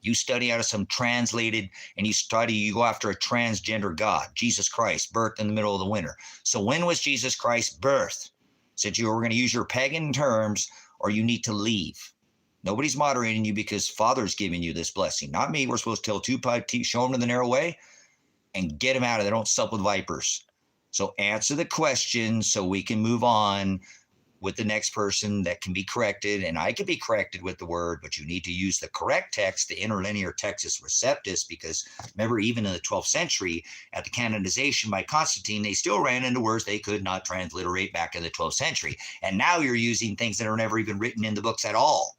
You study out of some translated, and you go after a transgender God, Jesus Christ, birthed in the middle of the winter. So when was Jesus Christ birthed? Said you were going to use your pagan terms, or you need to leave. Nobody's moderating you because Father's giving you this blessing, not me. We're supposed to tell two-pipe teeth, show them to the narrow way, and get them out of there. Don't sup with vipers. So answer the question so we can move on with the next person that can be corrected. And I can be corrected with the word, but you need to use the correct text, the interlinear Textus Receptus, because remember, even in the 12th century, at the canonization by Constantine, they still ran into words they could not transliterate back in the 12th century. And now you're using things that are never even written in the books at all.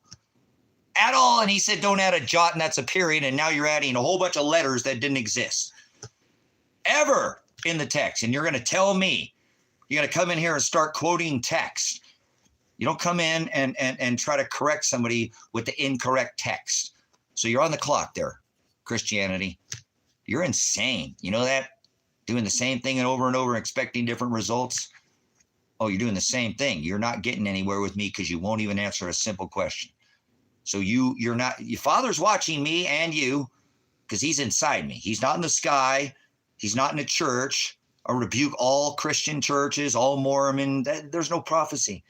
At all. And he said, don't add a jot, and that's a period. And now you're adding a whole bunch of letters that didn't exist ever in the text. And you're going to tell me, you're going to come in here and start quoting text. You don't come in and try to correct somebody with the incorrect text. So you're on the clock there, Christianity. You're insane. You know that? Doing the same thing and over, expecting different results. Oh, you're doing the same thing. You're not getting anywhere with me because you won't even answer a simple question. So you're not, your Father's watching me and you because he's inside me. He's not in the sky. He's not in a church. I rebuke all Christian churches, all Mormon. There's no prophecy.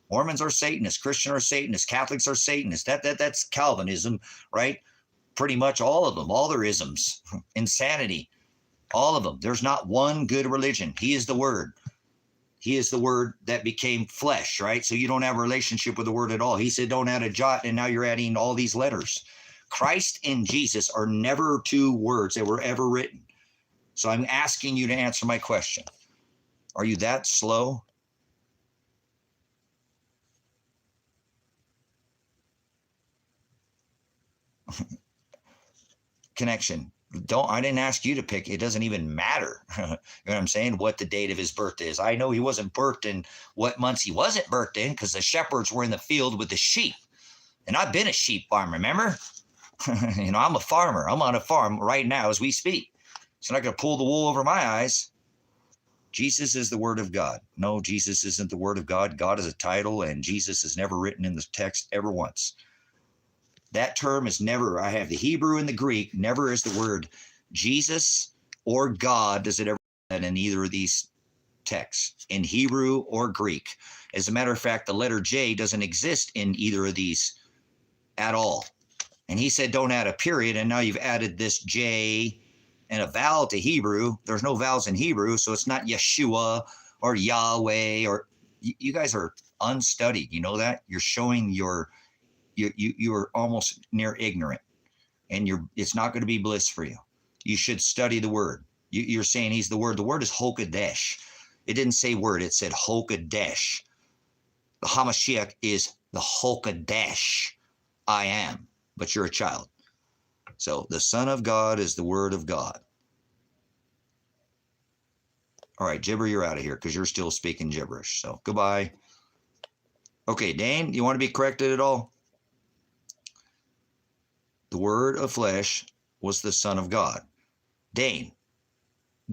Mormons are Satanists. Christians are Satanists. Catholics are Satanists. That's Calvinism, right? Pretty much all of them, all their isms, insanity, all of them. There's not one good religion. He is the Word. He is the Word that became flesh, right? So you don't have a relationship with the Word at all. He said, don't add a jot, and now you're adding all these letters. Christ and Jesus are never two words that were ever written. So I'm asking you to answer my question. Are you that slow? Connection. I didn't ask you to pick. It doesn't even matter. You know what I'm saying? What the date of his birth is. I know he wasn't birthed in what months he wasn't birthed in because the shepherds were in the field with the sheep. And I've been a sheep farmer, remember? You know, I'm a farmer. I'm on a farm right now as we speak. So I'm not going to pull the wool over my eyes. Jesus is the Word of God. No, Jesus isn't the Word of God. God is a title, and Jesus is never written in the text ever once. That term is never, I have the Hebrew and the Greek, never is the word Jesus or God does it ever in either of these texts, in Hebrew or Greek. As a matter of fact, the letter J doesn't exist in either of these at all. And he said, don't add a period, and now you've added this J and a vowel to Hebrew. There's no vowels in Hebrew, so it's not Yeshua or Yahweh, or you guys are unstudied. You know that? You're showing you are almost near ignorant, and it's not going to be bliss for you. You should study the word. You're saying he's the word. The word is Hokadesh. It didn't say word. It said Hokadesh. The Hamashiach is the Hokadesh. I am, but you're a child. So the Son of God is the Word of God. All right, Gibber, you're out of here because you're still speaking gibberish. So goodbye. Okay, Dane, you want to be corrected at all? The Word of flesh was the Son of God. Dane,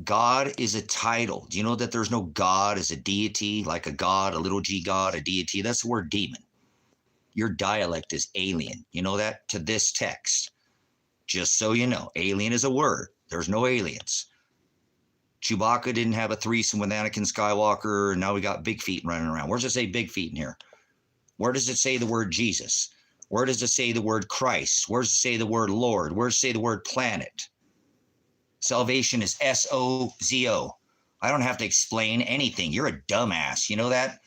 God is a title. Do you know that there's no God as a deity, like a God, a little g God, a deity? That's the word demon. Your dialect is alien. You know that? To this text. Just so you know, alien is a word. There's no aliens. Chewbacca didn't have a threesome with Anakin Skywalker, and now we got big feet running around. Where does it say big feet in here? Where does it say the word Jesus? Where does it say the word Christ? Where does it say the word Lord? Where does it say the word planet? Salvation is S-O-Z-O. I don't have to explain anything. You're a dumbass. You know that?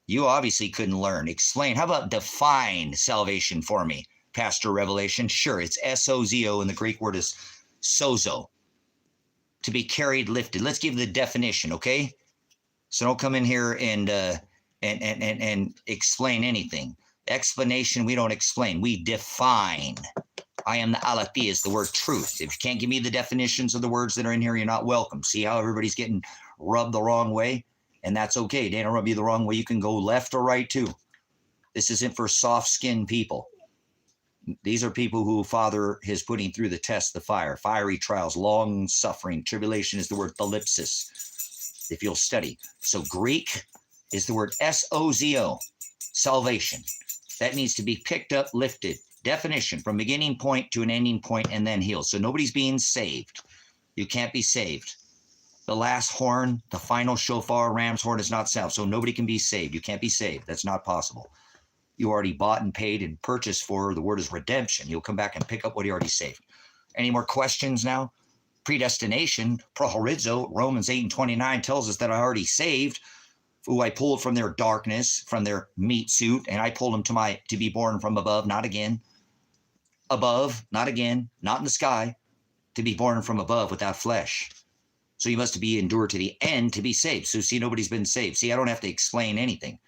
You obviously couldn't learn. Explain. How about define salvation for me? Pastor Revelation. Sure, it's S-O-Z-O, and the Greek word is sozo. To be carried, lifted. Let's give the definition, okay? So don't come in here and explain anything. Explanation, we don't explain. We define. I am the aletheia, is the word truth. If you can't give me the definitions of the words that are in here, you're not welcome. See how everybody's getting rubbed the wrong way? And that's okay. They don't rub you the wrong way. You can go left or right too. This isn't for soft-skinned people. These are people who Father is putting through the test, the fire, fiery trials, long suffering. Tribulation is the word thalipsis, if you'll study. So Greek is the word S-O-Z-O, salvation. That needs to be picked up, lifted. Definition, from beginning point to an ending point, and then healed. So nobody's being saved. You can't be saved. The last horn, the final shofar, ram's horn is not sound. So nobody can be saved. You can't be saved. That's not possible. You already bought and paid and purchased for. The word is redemption. You'll come back and pick up what you already saved. Any more questions now? Predestination, prohorizo, Romans 8:29 tells us that I already saved, who I pulled from their darkness, from their meat suit, and I pulled them to be born from above, not again. Above, not again, not in the sky, to be born from above without flesh. So you must be endured to the end to be saved. So see, nobody's been saved. See, I don't have to explain anything.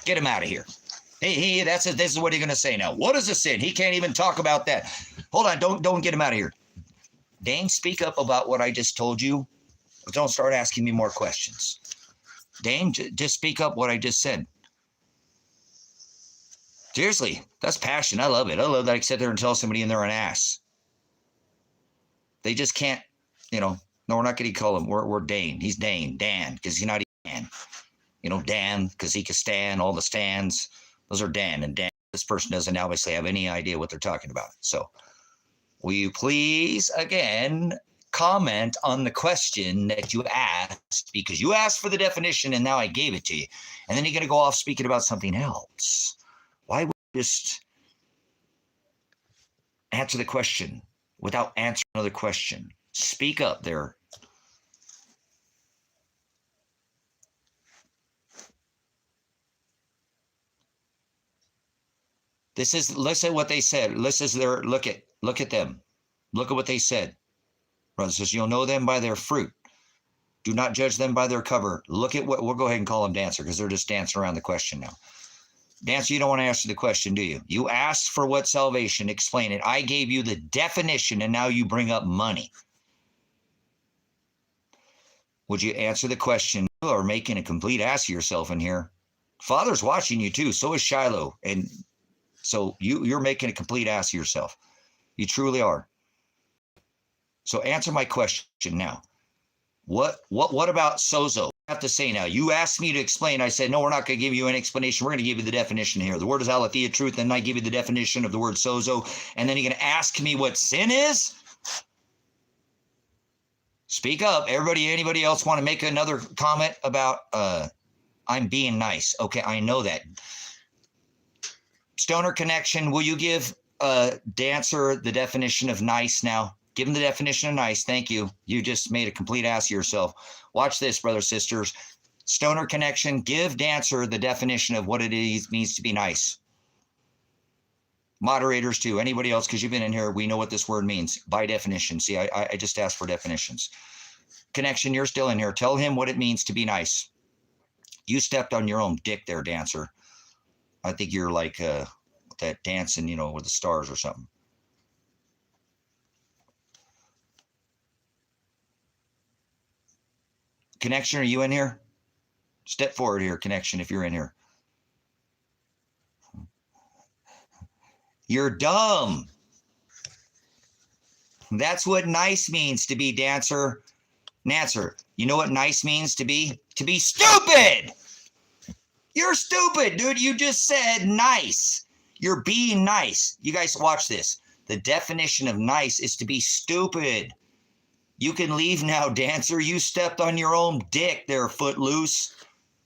Get him out of here. Hey, that's it. This is what he's going to say now. What is a sin? He can't even talk about that. Hold on. Don't get him out of here. Dane, speak up about what I just told you. Don't start asking me more questions. Dane, just speak up what I just said. Seriously, that's passion. I love it. I love that I can sit there and tell somebody and they're an ass. They just can't, no, we're not going to call him. We're Dane. He's Dan, because he's not Dan. Dan, because he can stand, all the stands. Those are Dan. And Dan, this person doesn't obviously have any idea what they're talking about. So will you please, again, comment on the question that you asked, because you asked for the definition and now I gave it to you. And then you're going to go off speaking about something else. Why would you just answer the question without answering another question? Speak up there. Listen what they said. Look at them. Look at what they said. Brother says, you'll know them by their fruit. Do not judge them by their cover. Look at what, we'll go ahead and call them Dancer, because they're just dancing around the question now. Dancer, you don't want to answer the question, do you? You asked for what salvation, explain it. I gave you the definition, and now you bring up money. Would you answer the question? You are making a complete ass of yourself in here. Father's watching you too, so is Shiloh. And so you're making a complete ass of yourself. You truly are. So answer my question now. What about sozo? I have to say now, you asked me to explain. I said, no, we're not going to give you an explanation. We're going to give you the definition here. The word is aletheia, truth, and I give you the definition of the word sozo. And then you're going to ask me what sin is? Speak up. Anybody else want to make another comment about I'm being nice? Okay, I know that. Stoner Connection, will you give Dancer the definition of nice now? Give him the definition of nice. Thank you. You just made a complete ass of yourself. Watch this, brothers, sisters. Stoner Connection, give Dancer the definition of what it means to be nice. Moderators too. Anybody else, because you've been in here, we know what this word means by definition. See, I just asked for definitions. Connection, you're still in here. Tell him what it means to be nice. You stepped on your own dick there, Dancer. I think you're like that dancing, with the stars or something. Connection, are you in here? Step forward here, Connection, if you're in here. You're dumb. That's what nice means to be, Dancer. Nancer, you know what nice means to be? To be stupid. You're stupid, dude. You just said nice. You're being nice. You guys watch this. The definition of nice is to be stupid. You can leave now, Dancer. You stepped on your own dick there, Footloose.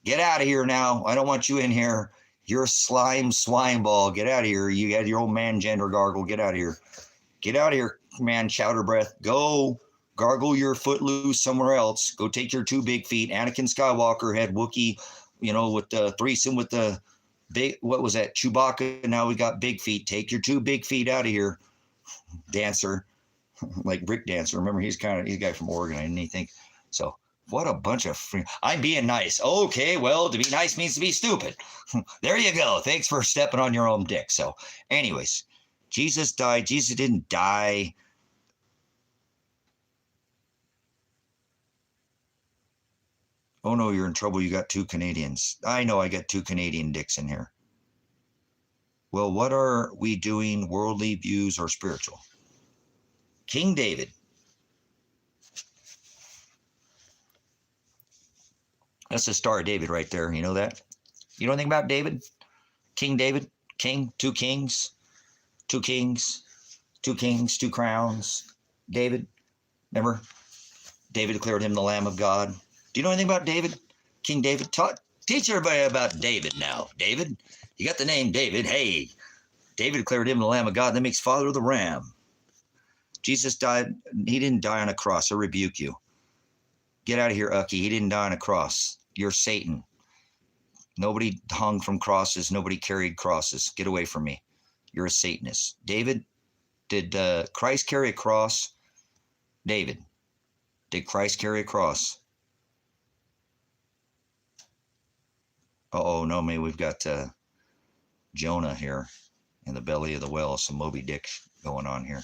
Get out of here now. I don't want you in here. You're a slime swine ball. Get out of here. You got your old man gender gargle. Get out of here. Get out of here, man, chowder breath. Go gargle your foot loose somewhere else. Go take your 2 big feet. Anakin Skywalker had Wookiee, with the threesome with the big, what was that, Chewbacca. Now we got big feet. Take your 2 big feet out of here, dancer. Like Brick Dancer. Remember, he's a guy from Oregon, didn't he think? So what a bunch of I'm being nice. Okay, well, to be nice means to be stupid. There you go. Thanks for stepping on your own dick. So anyways, Jesus died. Jesus didn't die. Oh no, you're in trouble. You got 2 Canadians. I know I got 2 Canadian dicks in here. Well, what are we doing? Worldly views or spiritual? King David. That's the Star of David right there. You know that? You know anything about David? King David? King? 2 kings? 2 kings? 2 kings? 2 crowns? David? Remember? David declared him the Lamb of God. Do you know anything about David? King David? Teach everybody about David now. David? You got the name David. Hey, David declared him the Lamb of God. That makes father of the Ram. Jesus died. He didn't die on a cross. I rebuke you. Get out of here, Ucky. He didn't die on a cross. You're Satan. Nobody hung from crosses. Nobody carried crosses. Get away from me. You're a Satanist. David, did Christ carry a cross? David, did Christ carry a cross? Oh no, maybe we've got Jonah here in the belly of the whale. Some Moby Dick going on here.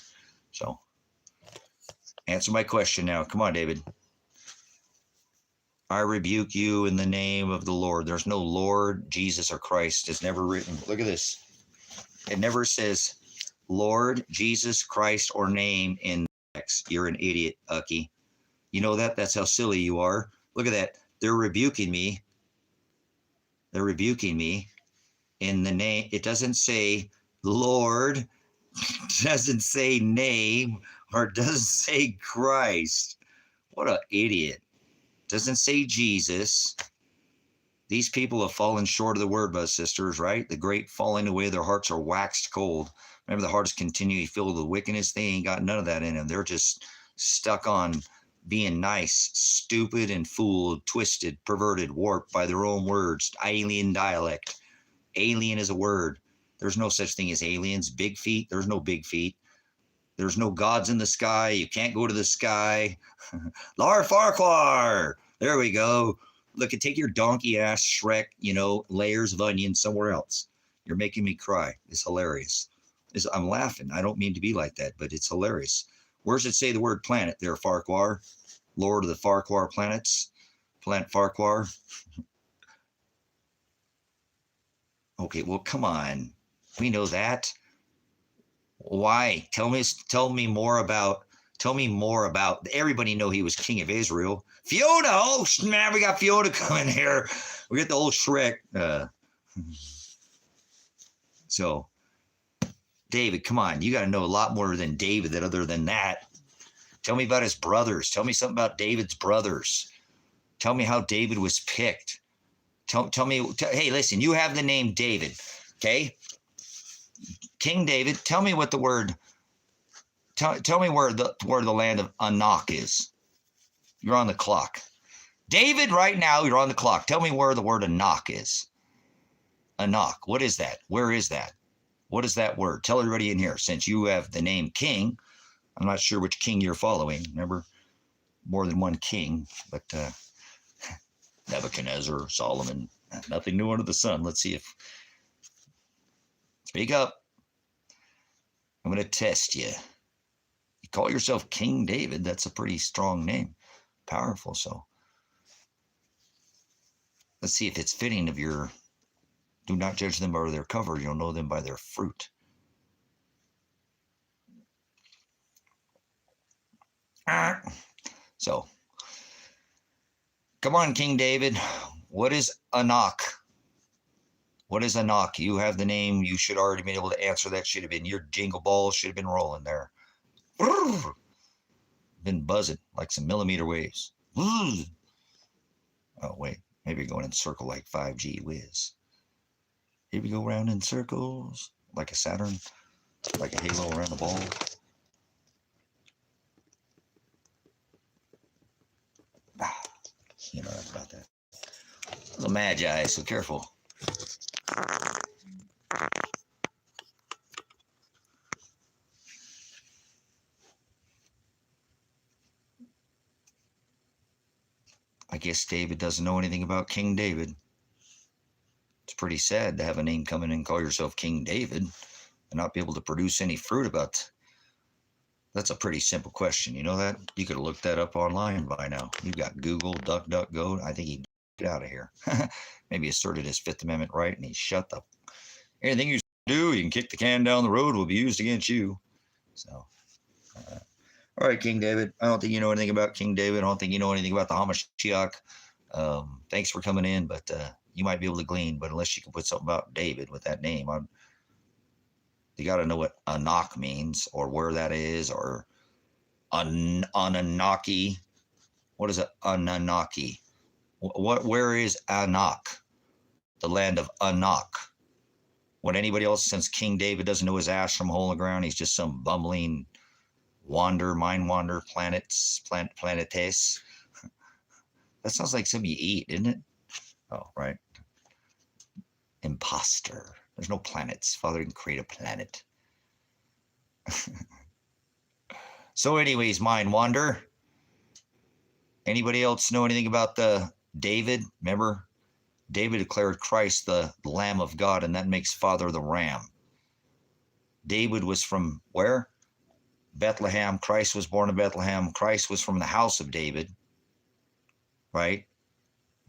So answer my question now. Come on, David. I rebuke you in the name of the Lord. There's no Lord, Jesus, or Christ. It's never written. Look at this. It never says Lord, Jesus, Christ, or name in text. You're an idiot, Ucky. You know that? That's how silly you are. Look at that. They're rebuking me. They're rebuking me in the name. It doesn't say Lord. It doesn't say name, or it doesn't say Christ. What an idiot. Doesn't say Jesus. These people have fallen short of the word, brothers and sisters, right? The great falling away, their hearts are waxed cold. Remember, the heart is continually filled with wickedness. They ain't got none of that in them. They're just stuck on being nice, stupid and fooled, twisted, perverted, warped by their own words, alien dialect. Alien is a word. There's no such thing as aliens. Big feet, there's no big feet. There's no gods in the sky. You can't go to the sky. Lar Farquhar. There we go. Look, take your donkey ass Shrek, layers of onion somewhere else. You're making me cry. It's hilarious. I'm laughing. I don't mean to be like that, but it's hilarious. Where does it say the word planet there, Farquhar? Lord of the Farquhar planets? Planet Farquhar? Okay, well, come on. We know that. Why? Tell me more about, everybody know he was king of Israel. Fiona, oh man, we got Fiona coming here. We got the old Shrek. So, David, come on. You got to know a lot more than David other than that. Tell me about his brothers. Tell me something about David's brothers. Tell me how David was picked. Tell me, hey, listen, you have the name David, okay? King David, tell me what the word, tell me where the land of Anak is. You're on the clock. David, right now, you're on the clock. Tell me where the word Anak is. Anak, what is that? Where is that? What is that word? Tell everybody in here, since you have the name King. I'm not sure which king you're following. Remember, more than one king, but Nebuchadnezzar, Solomon, nothing new under the sun. Let's see if, speak up. I'm going to test you. You call yourself King David. That's a pretty strong name. Powerful. So let's see if it's fitting of your, do not judge them by their cover. You'll know them by their fruit. So, come on, King David. What is Anak? What is Anak? You have the name. You should already been able to answer that. Should have been your jingle balls. Should have been rolling there. Been buzzing like some millimeter waves. Oh, wait. Maybe going in circle like 5G whiz. Here we go around in circles like a Saturn, like a halo around the ball. You know about that. The Magi, so careful. I guess David doesn't know anything about King David. It's pretty sad to have a name come in and call yourself King David and not be able to produce any fruit about. That's a pretty simple question. You know that? You could have looked that up online by now. You've got Google, DuckDuckGo. I think he'd get out of here. Maybe asserted his Fifth Amendment right and he shut up. Anything you do, you can kick the can down the road, will be used against you. So, all right, King David. I don't think you know anything about King David. I don't think you know anything about the Hamashiach. Thanks for coming in, but you might be able to glean. But unless you can put something about David with that name, you got to know what Anak means or where that is, or Anunnaki. What is an Anunnaki? Where is Anak? The land of Anak. What anybody else, since King David doesn't know his ass from a hole in the ground, he's just some bumbling mind wander, planetes. That sounds like something you eat, isn't it? Oh, right. Imposter. There's no planets. Father didn't create a planet. So anyways, mind wander. Anybody else know anything about the David? Remember, David declared Christ the Lamb of God, and that makes Father the Ram. David was from where? Bethlehem. Christ was born in Bethlehem. Christ was from the house of David, right?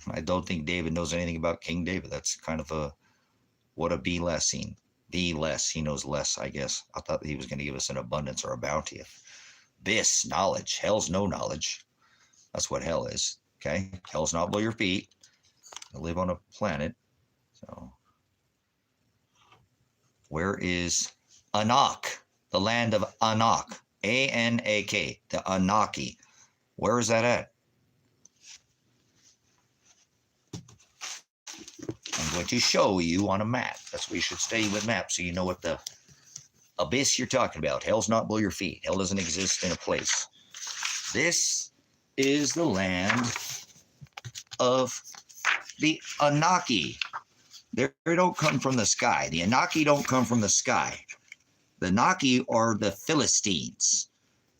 I don't think David knows anything about King David. That's kind of a, what a blessing. Be less. He knows less, I guess. I thought he was going to give us an abundance or a bounty of this knowledge. Hell's no knowledge. That's what hell is. Okay? Hell's not below your feet. You live on a planet. So, where is Anak? The land of Anak. A-N-A-K. The Anaki. Where is that at? I'm going to show you on a map. That's where you should stay with maps so you know what the abyss you're talking about. Hell's not below your feet. Hell doesn't exist in a place. This is the land of the Anaki. They don't come from the sky. The Anaki don't come from the sky. The Anaki are the Philistines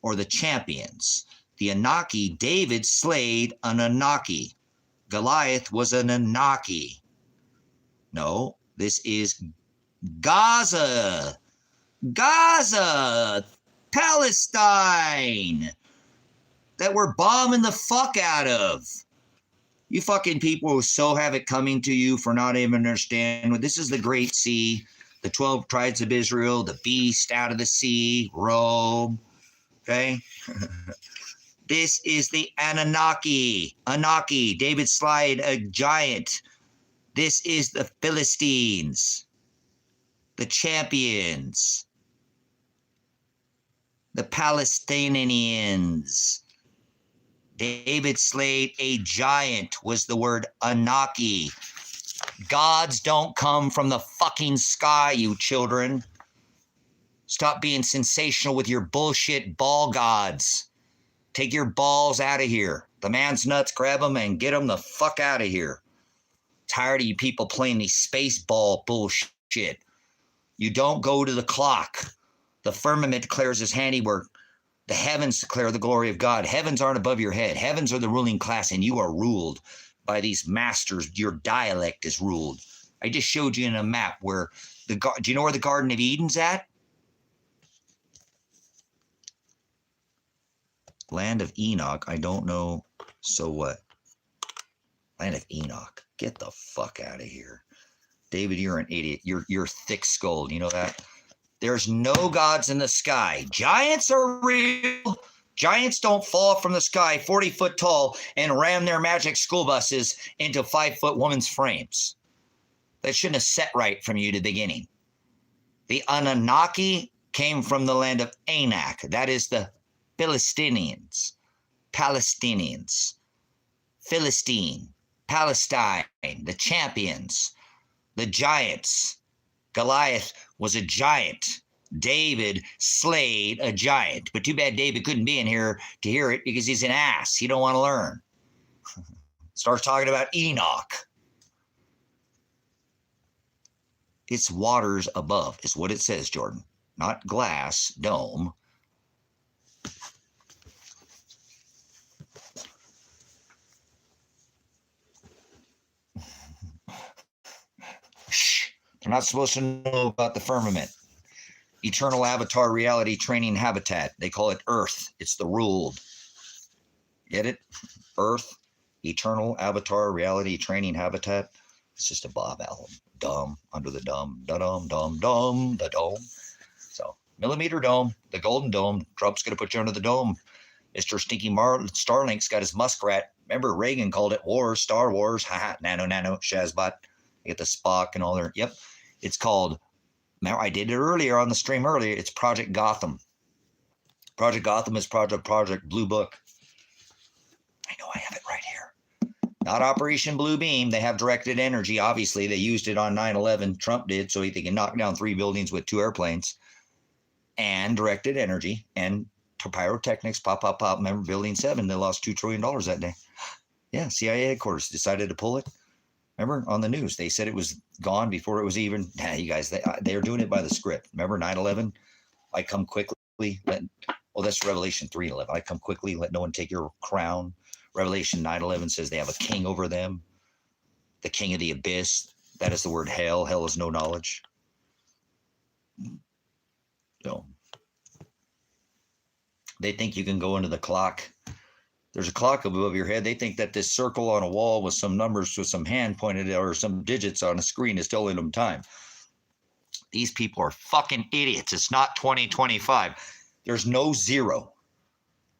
or the champions. The Anaki, David slayed an Anaki. Goliath was an Anaki. No, this is Gaza. Gaza, Palestine, that we're bombing the fuck out of. You fucking people who so have it coming to you for not even understanding. This is the Great Sea, the 12 tribes of Israel, the beast out of the sea, Rome, okay? This is the Anunnaki. Anaki, David slayed a giant. This is the Philistines, the champions, the Palestinians. David slayed a giant was the word Anaki. Gods don't come from the fucking sky, you children. Stop being sensational with your bullshit ball gods. Take your balls out of here. The man's nuts, grab them and get them the fuck out of here. Tired of you people playing these space ball bullshit. You don't go to the clock. The firmament declares his handiwork. The heavens declare the glory of God. Heavens aren't above your head. Heavens are the ruling class, and you are ruled by these masters. Your dialect is ruled. I just showed you in a map where do you know where the Garden of Eden's at? Land of Enoch. I don't know. So what? Land of Enoch. Get the fuck out of here. David, you're an idiot. You're thick-skulled. You know that? There's no gods in the sky. Giants are real. Giants don't fall from the sky 40 foot tall and ram their magic school buses into 5-foot women's frames. That shouldn't have set right from you to the beginning. The Anunnaki came from the land of Anak. That is the Philistines. Philistine. Palestine, the champions, the giants. Goliath was a giant. David slayed a giant. But too bad David couldn't be in here to hear it because he's an ass. He don't want to learn. Starts talking about Enoch. It's waters above, is what it says, Jordan. Not glass, dome. Shh. They're not supposed to know about the firmament. Eternal avatar reality training habitat. They call it Earth. It's the ruled. Get it? Earth. Eternal avatar reality training habitat. It's just a Bob album. Dumb. Under the dome. Da-dum, dum, dum, the dome. So, millimeter dome. The golden dome. Trump's going to put you under the dome. Mr. Stinky Starlink's got his muskrat. Remember, Reagan called it Wars, Star Wars. Haha, nano, Shazbot. You get the Spock and all their. Yep. It's called. Remember, I did it earlier on the stream earlier. It's Project Gotham. Project Gotham is Project Blue Book. I know I have it right here. Not Operation Blue Beam. They have directed energy. Obviously, they used it on 9/11. Trump did, so they can knock down 3 buildings with 2 airplanes. And directed energy and pyrotechnics. Pop. Remember Building 7? They lost $2 trillion that day. Yeah, CIA headquarters decided to pull it. Remember on the news, they said it was gone before it was even. Nah, you guys, they're doing it by the script. Remember 9/11? I come quickly. That's Revelation 3:11. I come quickly, let no one take your crown. Revelation 9:11 says they have a king over them, the king of the abyss. That is the word hell. Hell is no knowledge. So they think you can go into the clock. There's a clock above your head. They think that this circle on a wall with some numbers with some hand pointed or some digits on a screen is telling them time. These people are fucking idiots. It's not 2025. There's no zero.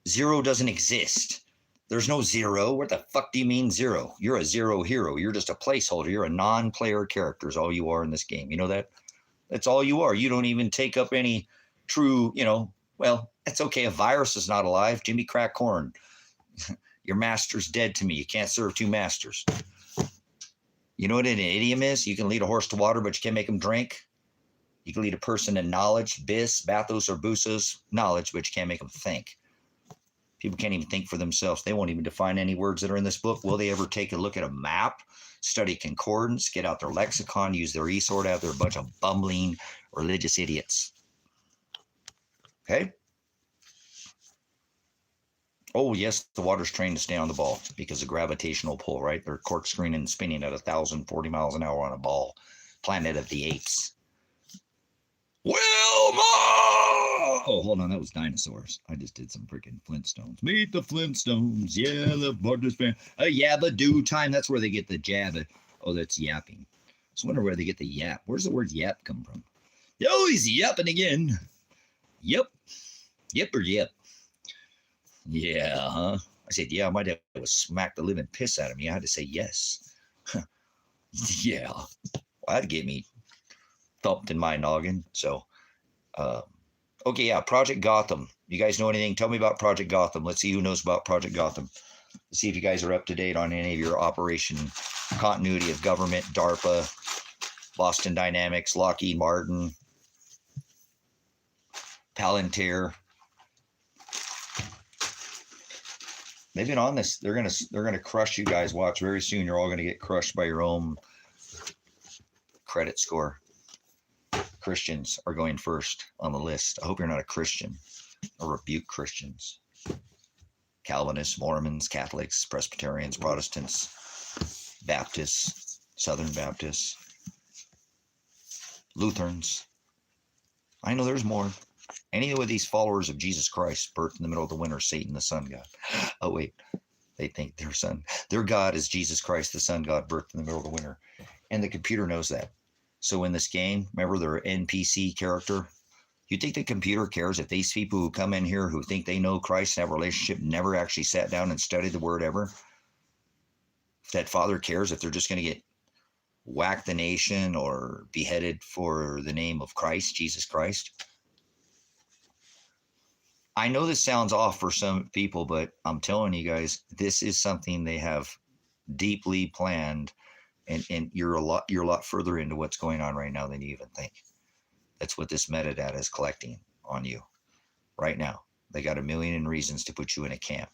Zero doesn't exist. There's no zero. What the fuck do you mean zero? You're a zero hero. You're just a placeholder. You're a non-player character is all you are in this game. You know that? That's all you are. You don't even take up any true, well, it's okay. A virus is not alive. Jimmy Crack Corn. Your master's dead to me. You can't serve 2 masters. You know what an idiom is? You can lead a horse to water, but you can't make him drink. You can lead a person in knowledge, bathos, or busos, knowledge, but you can't make them think. People can't even think for themselves. They won't even define any words that are in this book. Will they ever take a look at a map, study concordance, get out their lexicon, use their e-sword out? They're a bunch of bumbling religious idiots. Okay? Oh, yes, the water's trained to stay on the ball because of gravitational pull, right? They're corkscrewing and spinning at 1,040 miles an hour on a ball. Planet of the Apes. Wilma! Oh, hold on. That was dinosaurs. I just did some freaking Flintstones. Meet the Flintstones. Yeah, the Barters fan. A yabba-do time. That's where they get the jabba. Oh, that's yapping. I wonder where they get the yap. Where's the word yap come from? Oh, he's yapping again. Yep. Yep or yep. Yeah, huh? I said, yeah, my dad would smack the living piss out of me. I had to say yes. Yeah. Well, that'd get me thumped in my noggin. So, okay, yeah, Project Gotham. You guys know anything? Tell me about Project Gotham. Let's see who knows about Project Gotham. Let's see if you guys are up to date on any of your operation continuity of government, DARPA, Boston Dynamics, Lockheed Martin, Palantir. They've been on this. They're gonna crush you guys. Watch, very soon. You're all gonna get crushed by your own credit score. Christians are going first on the list. I hope you're not a Christian or rebuke Christians. Calvinists, Mormons, Catholics, Presbyterians, Protestants, Baptists, Southern Baptists, Lutherans. I know there's more. Any of these followers of Jesus Christ, birthed in the middle of the winter, Satan, the sun god. Oh, wait. They think their God is Jesus Christ, the sun god, birthed in the middle of the winter. And the computer knows that. So in this game, remember their NPC character? You think the computer cares if these people who come in here who think they know Christ and have a relationship never actually sat down and studied the word ever? If that father cares if they're just going to get whacked the nation or beheaded for the name of Christ, Jesus Christ? I know this sounds off for some people, but I'm telling you guys, this is something they have deeply planned, and you're a lot further into what's going on right now than you even think. That's what this metadata is collecting on you right now. They got 1 million reasons to put you in a camp.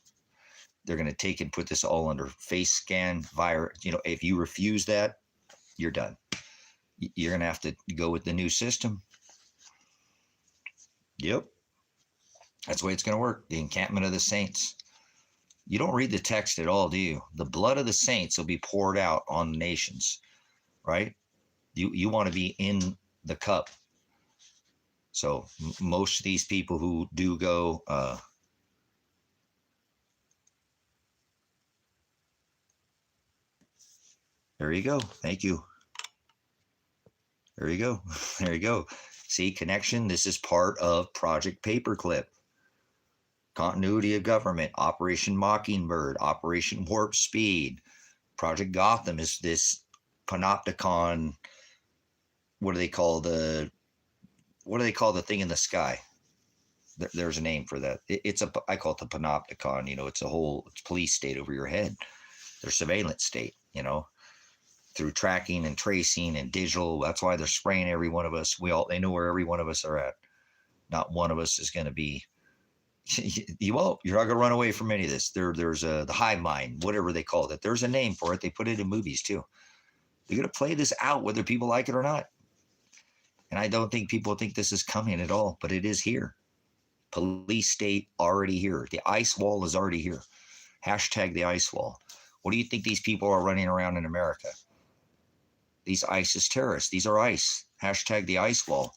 They're going to take and put this all under face scan virus. You know, if you refuse that, you're done. You're going to have to go with the new system. Yep. That's the way it's going to work. The encampment of the saints. You don't read the text at all, do you? The blood of the saints will be poured out on the nations, right? You want to be in the cup. So most of these people who do go, there you go. Thank you. There you go. There you go. See, connection. This is part of Project Paperclip. Continuity of government, Operation Mockingbird, Operation Warp Speed. Project Gotham is this panopticon. What do they call the thing in the sky? There's a name for that. I call it the panopticon. You know, it's police state over your head. Their surveillance state, you know, through tracking and tracing and digital. That's why they're spraying every one of us. They know where every one of us are at. Not one of us is going to be. You won't. You're not going to run away from any of this. There's the hive mind, whatever they call it. There's a name for it. They put it in movies too. They're going to play this out whether people like it or not. And I don't think people think this is coming at all, but it is here. Police state already here. The ice wall is already here. Hashtag the ice wall. What do you think these people are running around in America? These ISIS terrorists. These are ICE. Hashtag the ice wall.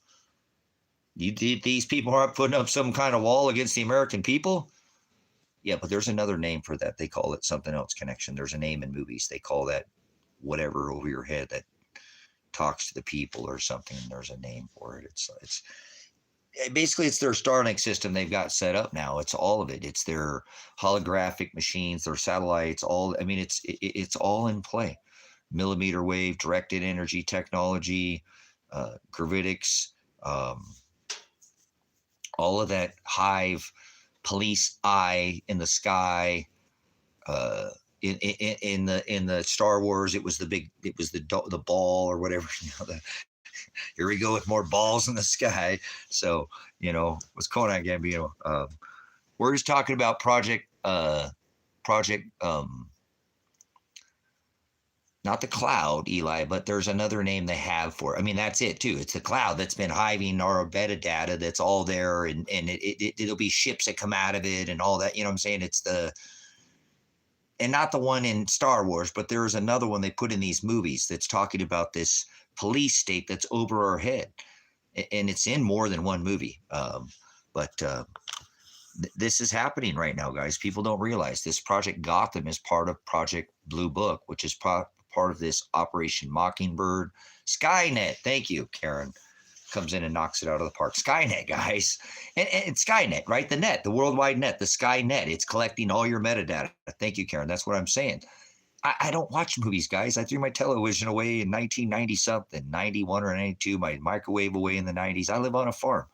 These people aren't putting up some kind of wall against the American people? Yeah, but there's another name for that. They call it something else, connection. There's a name in movies. They call that whatever over your head that talks to the people or something. There's a name for it. It's basically it's their Starlink system they've got set up now. It's all of it. It's their holographic machines, their satellites, it's all in play. Millimeter wave, directed energy technology, gravitics, all of that hive, police eye in the sky. In the Star Wars, it was the ball or whatever. You know, here we go with more balls in the sky. So, you know, what's going on, Gambino? We're just talking about project, not the cloud, Eli, but there's another name they have for it. I mean, that's it too. It's the cloud that's been hiving our metadata that's all there, and it'll be ships that come out of it and all that. You know what I'm saying? And not the one in Star Wars, but there's another one they put in these movies that's talking about this police state that's over our head. And it's in more than one movie. This is happening right now, guys. People don't realize this Project Gotham is part of Project Blue Book, which is part of this Operation Mockingbird. Skynet. Thank you, Karen. Comes in and knocks it out of the park. Skynet, guys. And Skynet, right? The net, the worldwide net, the Skynet. It's collecting all your metadata. Thank you, Karen. That's what I'm saying. I don't watch movies, guys. I threw my television away in 1990-something, 91 or 92, my microwave away in the 90s. I live on a farm.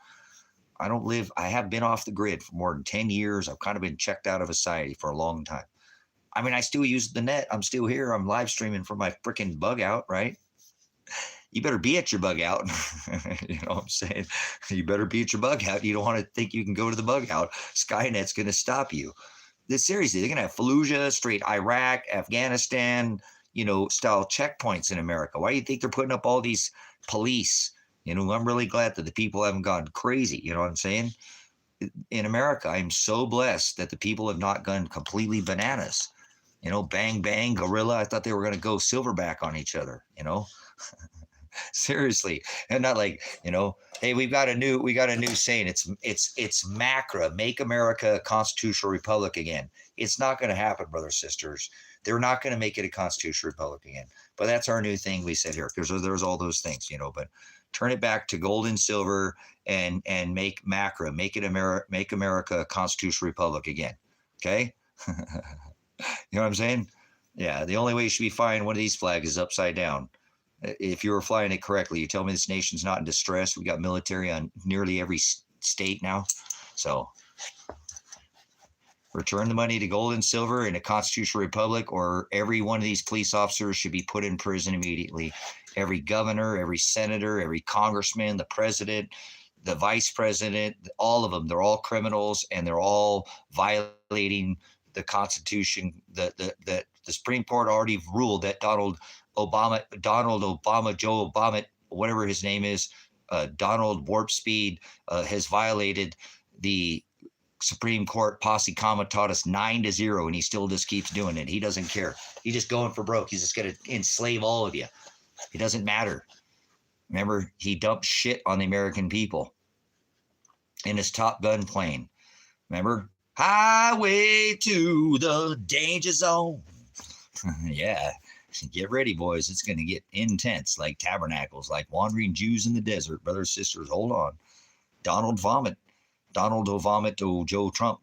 I have been off the grid for more than 10 years. I've kind of been checked out of society for a long time. I mean, I still use the net. I'm still here. I'm live streaming from my freaking bug out, right? You better be at your bug out. You know what I'm saying? You better be at your bug out. You don't want to think you can go to the bug out. Skynet's going to stop you. Seriously, they're going to have Fallujah, straight Iraq, Afghanistan, style checkpoints in America. Why do you think they're putting up all these police? I'm really glad that the people haven't gone crazy. You know what I'm saying? In America, I'm so blessed that the people have not gone completely bananas. Bang, bang, gorilla. I thought they were going to go silverback on each other, Seriously. And not like, hey, we got a new saying. It's MACRA, Make America a Constitutional Republic again. It's not going to happen, brothers, sisters. They're not going to make it a constitutional republic again. But that's our new thing we said here. Because there's all those things, but turn it back to gold and silver and make MACRA, make America a constitutional republic again. Okay? You know what I'm saying? Yeah, the only way you should be flying one of these flags is upside down. If you were flying it correctly, you tell me this nation's not in distress. We got military on nearly every state now. So return the money to gold and silver in a constitutional republic, or every one of these police officers should be put in prison immediately. Every governor, every senator, every congressman, the president, the vice president, all of them, they're all criminals, and they're all violating the Constitution, the Supreme Court already ruled that Donald Obama, Joe Obama, whatever his name is, Donald Warp Speed, has violated the Supreme Court posse comitatus 9-0, and he still just keeps doing it. He doesn't care. He's just going for broke. He's just going to enslave all of you. It doesn't matter. Remember, he dumped shit on the American people in his Top Gun plane. Remember? Highway to the danger zone. Yeah. Get ready, boys. It's going to get intense, like tabernacles, like wandering Jews in the desert. Brothers, sisters, hold on. Donald Vomit. Donald O'Vomit, Joe Trump.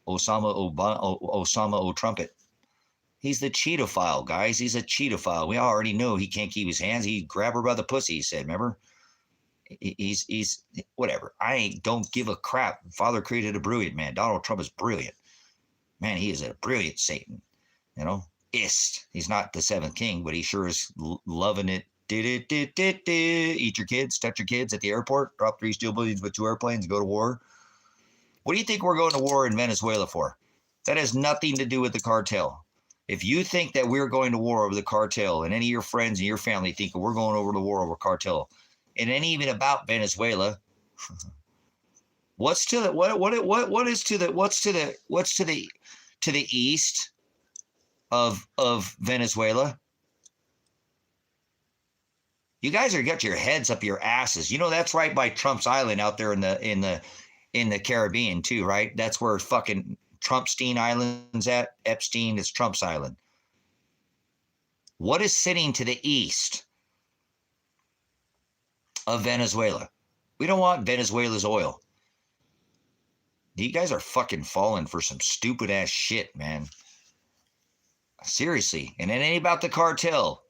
Osama O Trumpet. He's the cheetophile, guys. He's a cheetophile. We already know he can't keep his hands. He grabbed her by the pussy, he said, remember? He's whatever. I don't give a crap. Father created a brilliant man. Donald Trump is brilliant. Man, he is a brilliant Satan. You know? He's not the seventh king, but he sure is loving it. Eat your kids, touch your kids at the airport, drop 3 steel buildings with 2 airplanes, go to war. What do you think we're going to war in Venezuela for? That has nothing to do with the cartel. If you think that we're going to war over the cartel, and any of your friends and your family think that we're going over to war over cartel, it ain't even about Venezuela. What's to the east of Venezuela? You guys are got your heads up your asses. You know that's right by Trump's Island out there in the Caribbean too, right? That's where fucking Trumpstein Island's at. Epstein is Trump's Island. What is sitting to the east of Venezuela? We don't want Venezuela's oil. You guys are fucking falling for some stupid ass shit, man. Seriously. And it ain't about the cartel.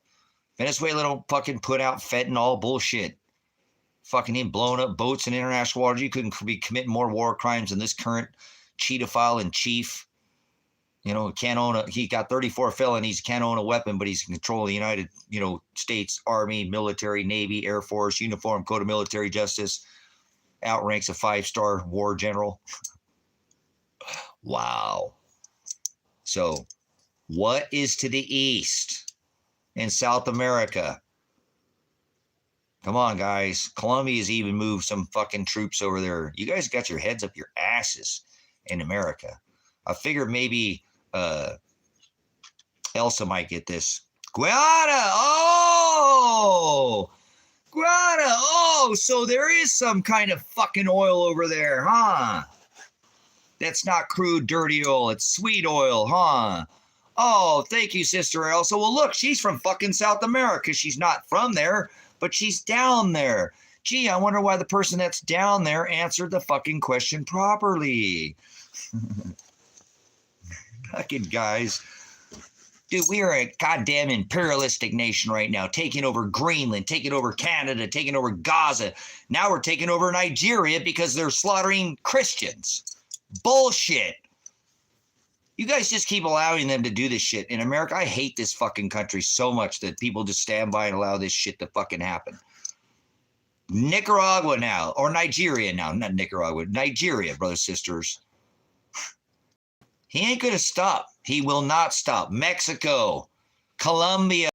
Venezuela don't fucking put out fentanyl bullshit. Fucking him blowing up boats in international waters. You couldn't be committing more war crimes than this current cheetophile in chief. You know, he got 34 felonies, can't own a weapon, but he's in control of the United, States Army, military, Navy, Air Force, uniform, code of military justice, outranks a 5-star war general. Wow. So, what is to the east in South America? Come on, guys. Colombia's even moved some fucking troops over there. You guys got your heads up your asses in America. I figured maybe Elsa might get this. Guiana! Oh! Guiana! Oh, so there is some kind of fucking oil over there, huh? That's not crude, dirty oil. It's sweet oil, huh? Oh, thank you, Sister Elsa. Well, look, she's from fucking South America. She's not from there, but she's down there. Gee, I wonder why the person that's down there answered the fucking question properly. Fucking guys. Dude, we are a goddamn imperialistic nation right now, taking over Greenland, taking over Canada, taking over Gaza. Now we're taking over Nigeria because they're slaughtering Christians. Bullshit. You guys just keep allowing them to do this shit. In America, I hate this fucking country so much that people just stand by and allow this shit to fucking happen. Nicaragua now, or Nigeria now, not Nicaragua, Nigeria, brothers, sisters. He ain't going to stop. He will not stop. Mexico, Colombia.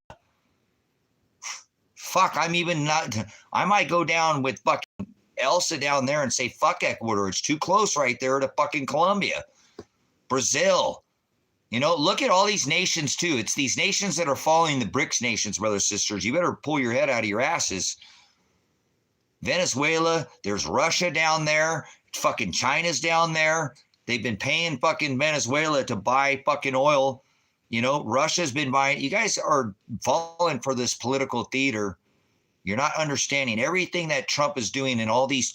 Fuck, I might go down with fucking Elsa down there and say, fuck Ecuador. It's too close right there to fucking Colombia. Brazil. Look at all these nations too. It's these nations that are following the BRICS nations, brothers, sisters. You better pull your head out of your asses. Venezuela, there's Russia down there. Fucking China's down there. They've been paying fucking Venezuela to buy fucking oil. Russia's been buying. You guys are falling for this political theater. You're not understanding everything that Trump is doing, and all these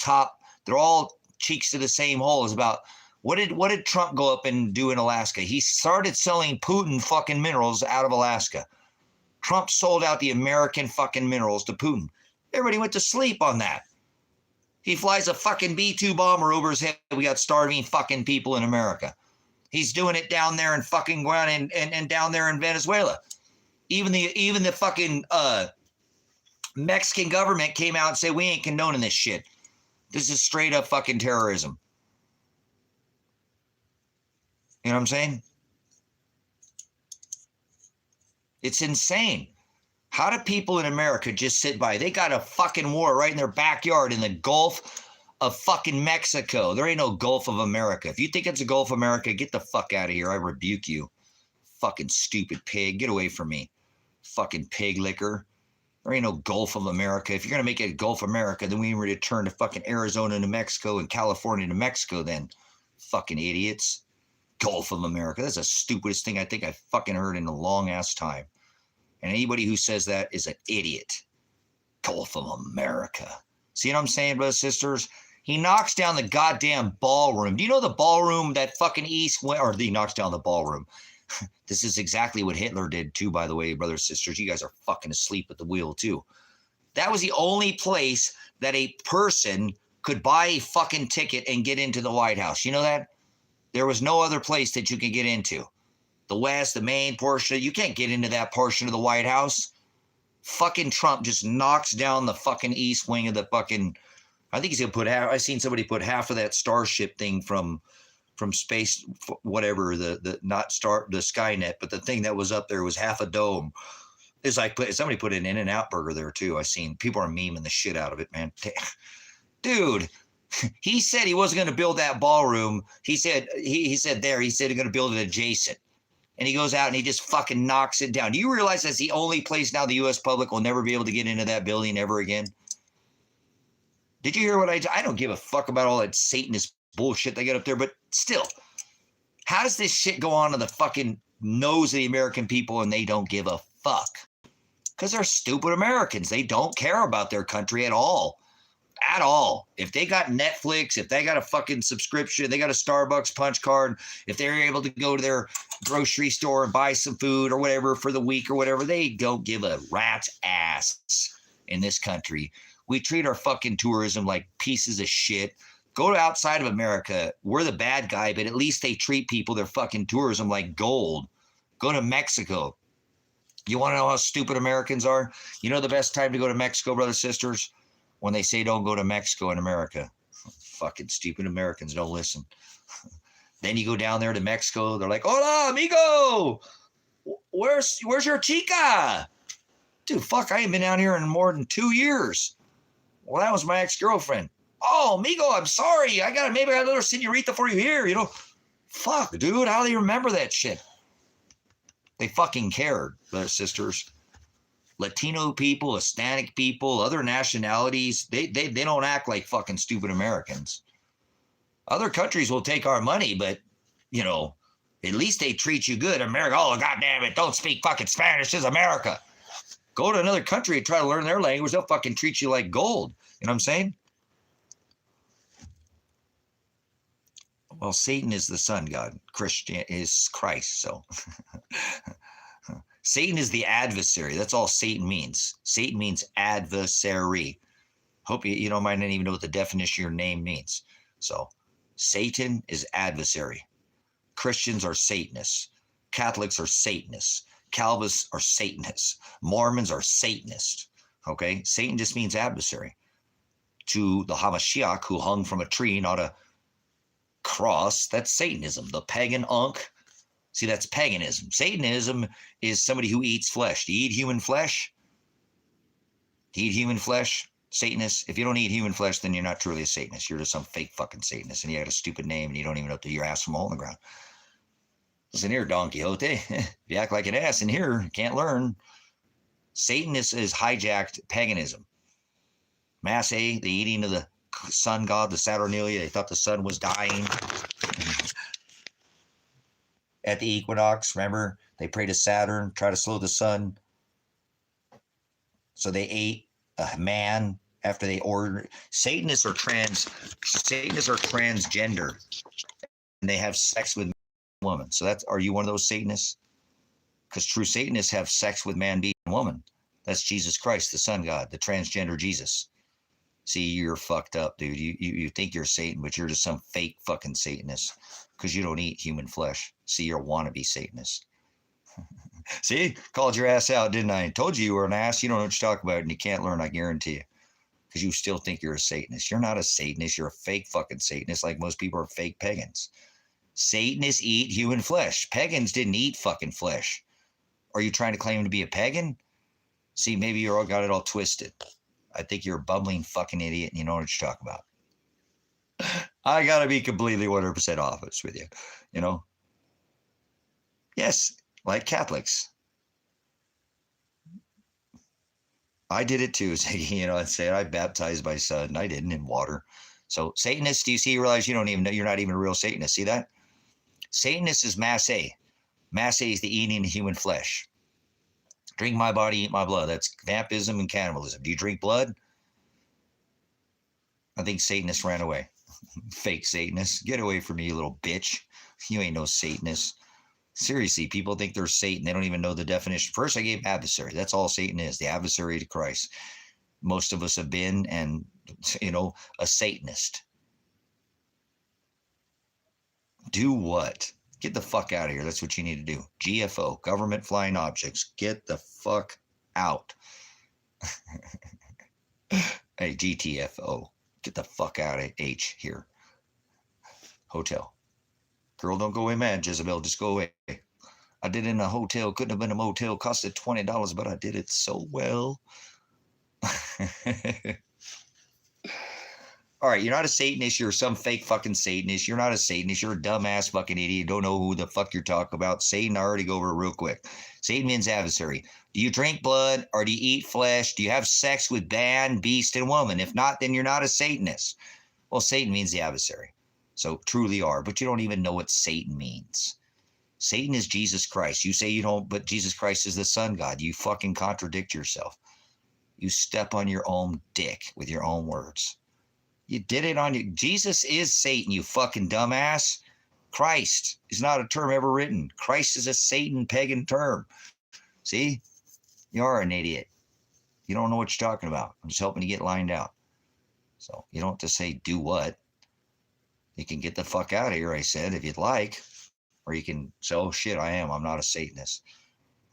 they're all cheeks to the same hole. Is about what did Trump go up and do in Alaska? He started selling Putin fucking minerals out of Alaska. Trump sold out the American fucking minerals to Putin. Everybody went to sleep on that. He flies a fucking B-2 bomber over his head. We got starving fucking people in America. He's doing it down there in fucking Guyana and down there in Venezuela. Even the fucking Mexican government came out and said, we ain't condoning this shit. This is straight up fucking terrorism. You know what I'm saying? It's insane. How do people in America just sit by? They got a fucking war right in their backyard in the Gulf of fucking Mexico. There ain't no Gulf of America. If you think it's a Gulf of America, get the fuck out of here. I rebuke you. Fucking stupid pig. Get away from me. Fucking pig licker. There ain't no Gulf of America. If you're going to make it Gulf America, then we return to fucking Arizona, New Mexico, and California, New Mexico then. Fucking idiots. Gulf of America. That's the stupidest thing I think I fucking heard in a long ass time. And anybody who says that is an idiot. Gulf of America. See what I'm saying, brothers and sisters? He knocks down the goddamn ballroom. Do you know the ballroom that fucking East went, or he knocks down the ballroom? This is exactly what Hitler did too, by the way, brothers and sisters. You guys are fucking asleep at the wheel too. That was the only place that a person could buy a fucking ticket and get into the White House. You know that? There was no other place that you could get into. The West, the main portion, you can't get into that portion of the White House. Fucking Trump just knocks down the fucking east wing of the fucking, I think he's going to put half, I seen somebody put half of that Starship thing from space, whatever, the not star, the Skynet, but the thing that was up there was half a dome. It's like, somebody put an In-N-Out burger there too. I seen people are memeing the shit out of it, man. Dude, he said he wasn't going to build that ballroom. He said, he said he's going to build it adjacent. And he goes out and he just fucking knocks it down. Do you realize that's the only place now the U.S. public will never be able to get into that building ever again? Did you hear what I don't give a fuck about all that Satanist bullshit they got up there, but still, how does this shit go on to the fucking nose of the American people and they don't give a fuck? Because they're stupid Americans. They don't care about their country at all. At all. If they got Netflix, if they got a fucking subscription, they got a Starbucks punch card, if they're able to go to their grocery store and buy some food or whatever for the week or whatever, they don't give a rat's ass in this country. We treat our fucking tourism like pieces of shit. Go to outside of America. We're the bad guy, but at least they treat people, their fucking tourism, like gold. Go to Mexico. You want to know how stupid Americans are? You know the best time to go to Mexico, brothers and sisters? When they say don't go to Mexico in America. Fucking stupid Americans don't listen. Then you go down there to Mexico. They're like, hola, amigo. Where's your chica? Dude, fuck, I ain't been down here in more than 2 years. Well, that was my ex-girlfriend. Oh, amigo, I'm sorry. Maybe I got a little senorita for you here, you know. Fuck, dude, how do you remember that shit? They fucking cared, brothers, sisters. Latino people, Hispanic people, other nationalities, they don't act like fucking stupid Americans. Other countries will take our money, but, you know, at least they treat you good. America, oh, goddamn it, don't speak fucking Spanish, this is America. Go to another country and try to learn their language, they'll fucking treat you like gold. You know what I'm saying? Well, Satan is the sun god. Christian is Christ, so... Satan is the adversary. That's all Satan means. Satan means adversary. Hope you don't mind even know what the definition of your name means. So Satan is adversary. Christians are Satanists. Catholics are Satanists. Calvinists are Satanists. Mormons are Satanists. Okay? Satan just means adversary. To the Hamashiach who hung from a tree, not a cross, that's Satanism. The pagan unk. See, that's paganism. Satanism is somebody who eats flesh. Do you eat human flesh? Do you eat human flesh? Satanist? If you don't eat human flesh, then you're not truly a Satanist. You're just some fake fucking Satanist, and you got a stupid name, and you don't even know your ass from a hole in the ground. Listen here, Don Quixote. If you act like an ass in here, you can't learn. Satan is hijacked paganism. Mass A, the eating of the sun god, the Saturnalia. They thought the sun was dying. At the equinox, remember, they prayed to Saturn, try to slow the sun. So they ate a man after they ordered. Satanists are transgender, and they have sex with women. So are you one of those Satanists? Because true Satanists have sex with man, being woman. That's Jesus Christ, the sun god, the transgender Jesus. See, you're fucked up, dude. You think you're Satan, but you're just some fake fucking Satanist because you don't eat human flesh. See, you're a wannabe Satanist. See, called your ass out, didn't I? Told you were an ass. You don't know what you're talking about, and you can't learn, I guarantee you, because you still think you're a Satanist. You're not a Satanist. You're a fake fucking Satanist, like most people are fake pagans. Satanists eat human flesh. Pagans didn't eat fucking flesh. Are you trying to claim to be a pagan? See, maybe you all got it all twisted. I think you're a bumbling fucking idiot and you know what you're talking about. I got to be completely 100% honest with you, you know? Yes, like Catholics. I did it too, you know, and say I baptized my son. I didn't in water. So Satanists, do you see, you realize you don't even know, you're not even a real Satanist. See that? Satanist is mass A. Mass A is the eating of human flesh. Drink my body, eat my blood. That's vampirism and cannibalism. Do you drink blood? I think Satanists ran away. Fake Satanists. Get away from me, you little bitch. You ain't no Satanist. Seriously, people think they're Satan. They don't even know the definition. First, I gave adversary. That's all Satan is, the adversary to Christ. Most of us have been, and, you know, a Satanist. Do what? Get the fuck out of here. That's what you need to do. GFO, government flying objects. Get the fuck out. Hey, GTFO. Get the fuck out of H here. Hotel. Girl, don't go away, man. Jezebel, just go away. I did it in a hotel. Couldn't have been a motel. Costed $20, but I did it so well. All right, you're not a Satanist. You're some fake fucking Satanist. You're not a Satanist. You're a dumbass fucking idiot. You don't know who the fuck you're talking about. Satan, I already go over it real quick. Satan means adversary. Do you drink blood or do you eat flesh? Do you have sex with man, beast, and woman? If not, then you're not a Satanist. Well, Satan means the adversary. So truly are, but you don't even know what Satan means. Satan is Jesus Christ. You say you don't, but Jesus Christ is the Son God. You fucking contradict yourself. You step on your own dick with your own words. You did it on you. Jesus is Satan, you fucking dumbass. Christ is not a term ever written. Christ is a Satan pagan term. See? You are an idiot. You don't know what you're talking about. I'm just helping you get lined out. So you don't have to say do what. You can get the fuck out of here, I said, if you'd like. Or you can say, oh shit, I'm not a Satanist.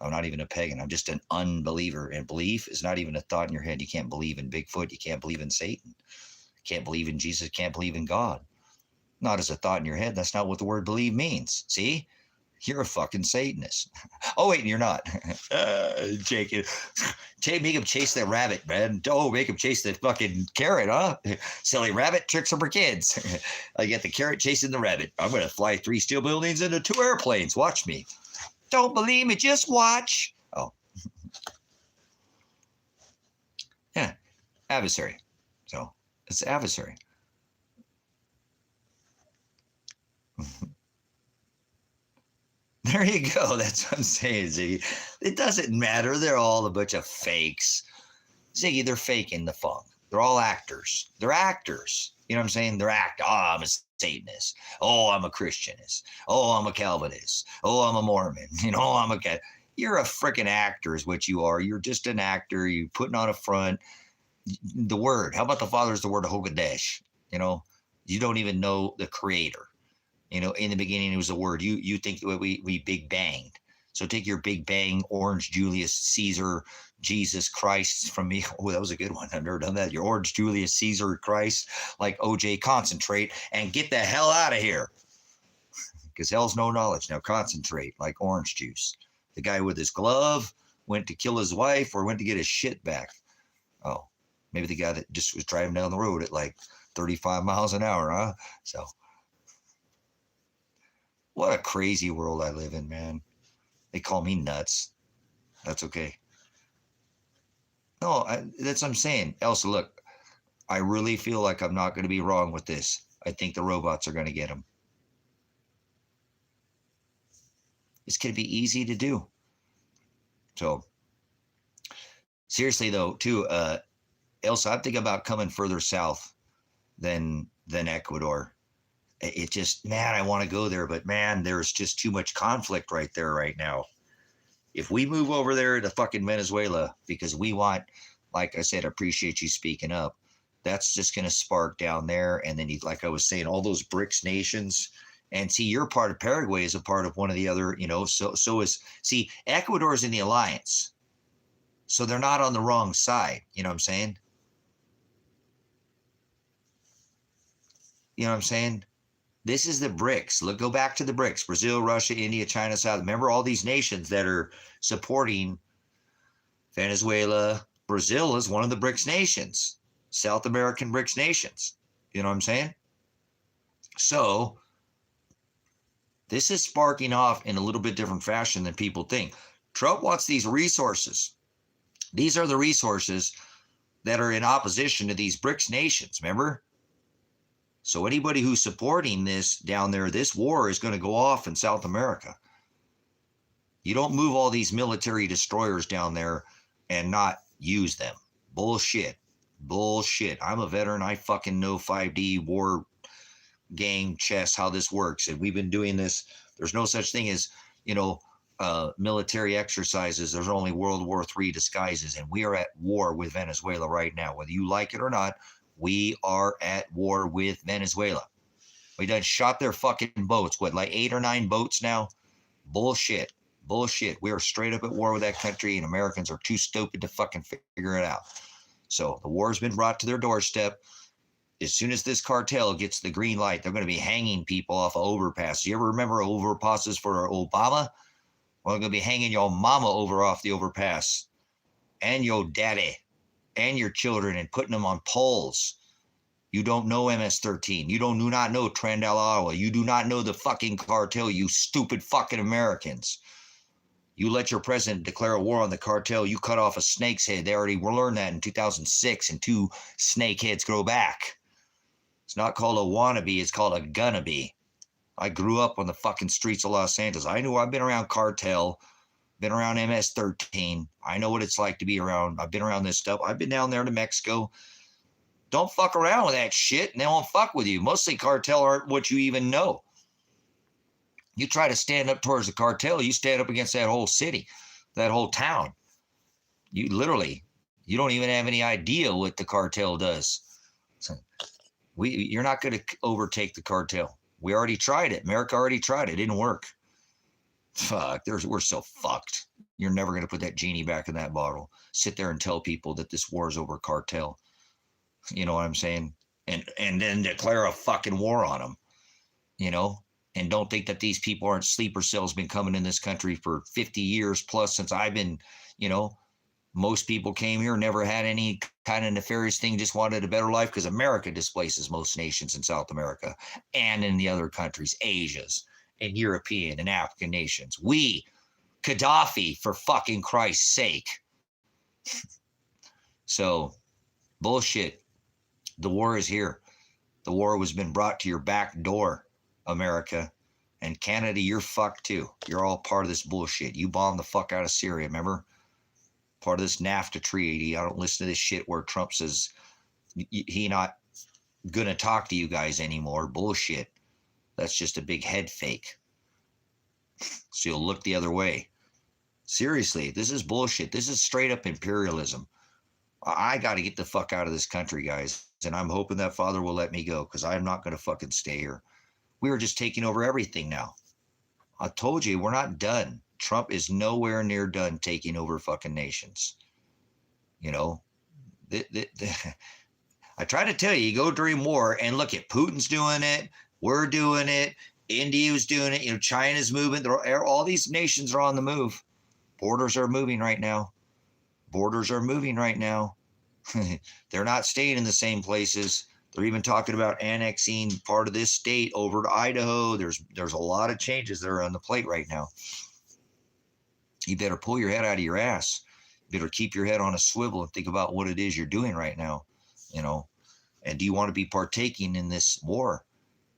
I'm not even a pagan. I'm just an unbeliever. And belief is not even a thought in your head. You can't believe in Bigfoot. You can't believe in Satan. You can't believe in Jesus. Can't believe in God. Not as a thought in your head. That's not what the word believe means. See? You're a fucking Satanist. Oh, wait, you're not. Jake, make him chase that rabbit, man. Oh, make him chase the fucking carrot, huh? Silly rabbit, tricks them for kids. I get the carrot chasing the rabbit. I'm going to fly 3 steel buildings into 2 airplanes. Watch me. Don't believe me, just watch. Oh. Yeah, adversary. So it's adversary. There you go. That's what I'm saying, Ziggy. It doesn't matter. They're all a bunch of fakes. Ziggy, they're faking the funk. They're all actors. They're actors. You know what I'm saying? They're actors. Oh, I'm a Satanist. Oh, I'm a Christianist. Oh, I'm a Calvinist. Oh, I'm a Mormon. You know, I'm a cat. You're a freaking actor is what you are. You're just an actor. You're putting on a front. The word. How about the Father's the word of Hogadesh? You know, you don't even know the creator. You know, in the beginning, it was a word. You think we big banged. So take your big bang, Orange Julius Caesar, Jesus Christ from me. Oh, that was a good one. I've never done that. Your Orange Julius Caesar Christ, like OJ, concentrate and get the hell out of here. Because hell's no knowledge. Now concentrate like orange juice. The guy with his glove went to kill his wife or went to get his shit back. Oh, maybe the guy that just was driving down the road at like 35 miles an hour, huh? So. What a crazy world I live in, man. They call me nuts. That's okay. No, that's what I'm saying. Elsa, look, I really feel like I'm not going to be wrong with this. I think the robots are going to get them. It's going to be easy to do. So, seriously, though, too, Elsa, I'm thinking about coming further south than Ecuador. It just, man, I want to go there, but man, there's just too much conflict right there right now. If we move over there to fucking Venezuela, because we want, like I said, I appreciate you speaking up. That's just going to spark down there. And then, like I was saying, all those BRICS nations. And see, you're part of Paraguay is a part of one of the other, you know, so is, see, Ecuador is in the alliance. So they're not on the wrong side. You know what I'm saying? You know what I'm saying? This is the BRICS. Look, go back to the BRICS: Brazil, Russia, India, China, South. Remember all these nations that are supporting Venezuela. Brazil is one of the BRICS nations, South American BRICS nations. You know what I'm saying? So this is sparking off in a little bit different fashion than people think. Trump wants these resources. These are the resources that are in opposition to these BRICS nations, remember? So anybody who's supporting this down there, this war is going to go off in South America. You don't move all these military destroyers down there and not use them. Bullshit. Bullshit. I'm a veteran. I fucking know 5D war game chess, how this works. And we've been doing this. There's no such thing as, military exercises. There's only World War III disguises. And we are at war with Venezuela right now. Whether you like it or not, we are at war with Venezuela. We done shot their fucking boats. What, like 8 or 9 boats now? Bullshit. Bullshit. We are straight up at war with that country, and Americans are too stupid to fucking figure it out. So the war's been brought to their doorstep. As soon as this cartel gets the green light, they're going to be hanging people off of overpasses. You ever remember overpasses for Obama? Well, they're going to be hanging your mama over off the overpass, and your daddy, and your children, and putting them on poles. You don't know MS-13. You do not know Trend Ottawa. You do not know the fucking cartel, you stupid fucking Americans. You let your president declare a war on the cartel. You cut off a snake's head. They already learned that in 2006, and 2 snake heads grow back. It's not called a wannabe. It's called a gonna be. I grew up on the fucking streets of Los Angeles. I've been around cartel, been around MS-13. I know what it's like to be around. I've been around this stuff. I've been down there to Mexico. Don't fuck around with that shit, and they won't fuck with you. Mostly cartel aren't what you even know. You try to stand up towards the cartel, you stand up against that whole city, that whole town. You don't even have any idea what the cartel does. So you're not going to overtake the cartel. We already tried it. America already tried it. It didn't work. Fuck, we're so fucked. You're never going to put that genie back in that bottle. Sit there and tell people that this war is over cartel. You know what I'm saying? And then declare a fucking war on them, and don't think that these people aren't sleeper cells, been coming in this country for 50 years plus since I've been, most people came here, never had any kind of nefarious thing, just wanted a better life, because America displaces most nations in South America and in the other countries, Asia's and European and African nations. Gaddafi, for fucking Christ's sake. So, bullshit. The war is here. The war has been brought to your back door, America. And Canada, you're fucked too. You're all part of this bullshit. You bombed the fuck out of Syria, remember? Part of this NAFTA treaty. I don't listen to this shit where Trump says he not going to talk to you guys anymore. Bullshit. That's just a big head fake. So you'll look the other way. Seriously, this is bullshit. This is straight up imperialism. I got to get the fuck out of this country, guys. And I'm hoping that Father will let me go, because I'm not going to fucking stay here. We are just taking over everything now. I told you, we're not done. Trump is nowhere near done taking over fucking nations. I try to tell you go during war and look at Putin's doing it. We're doing it. India's doing it. China's moving. All these nations are on the move. Borders are moving right now. They're not staying in the same places. They're even talking about annexing part of this state over to Idaho. There's a lot of changes that are on the plate right now. You better pull your head out of your ass. You better keep your head on a swivel and think about what it is you're doing right now, And do you want to be partaking in this war?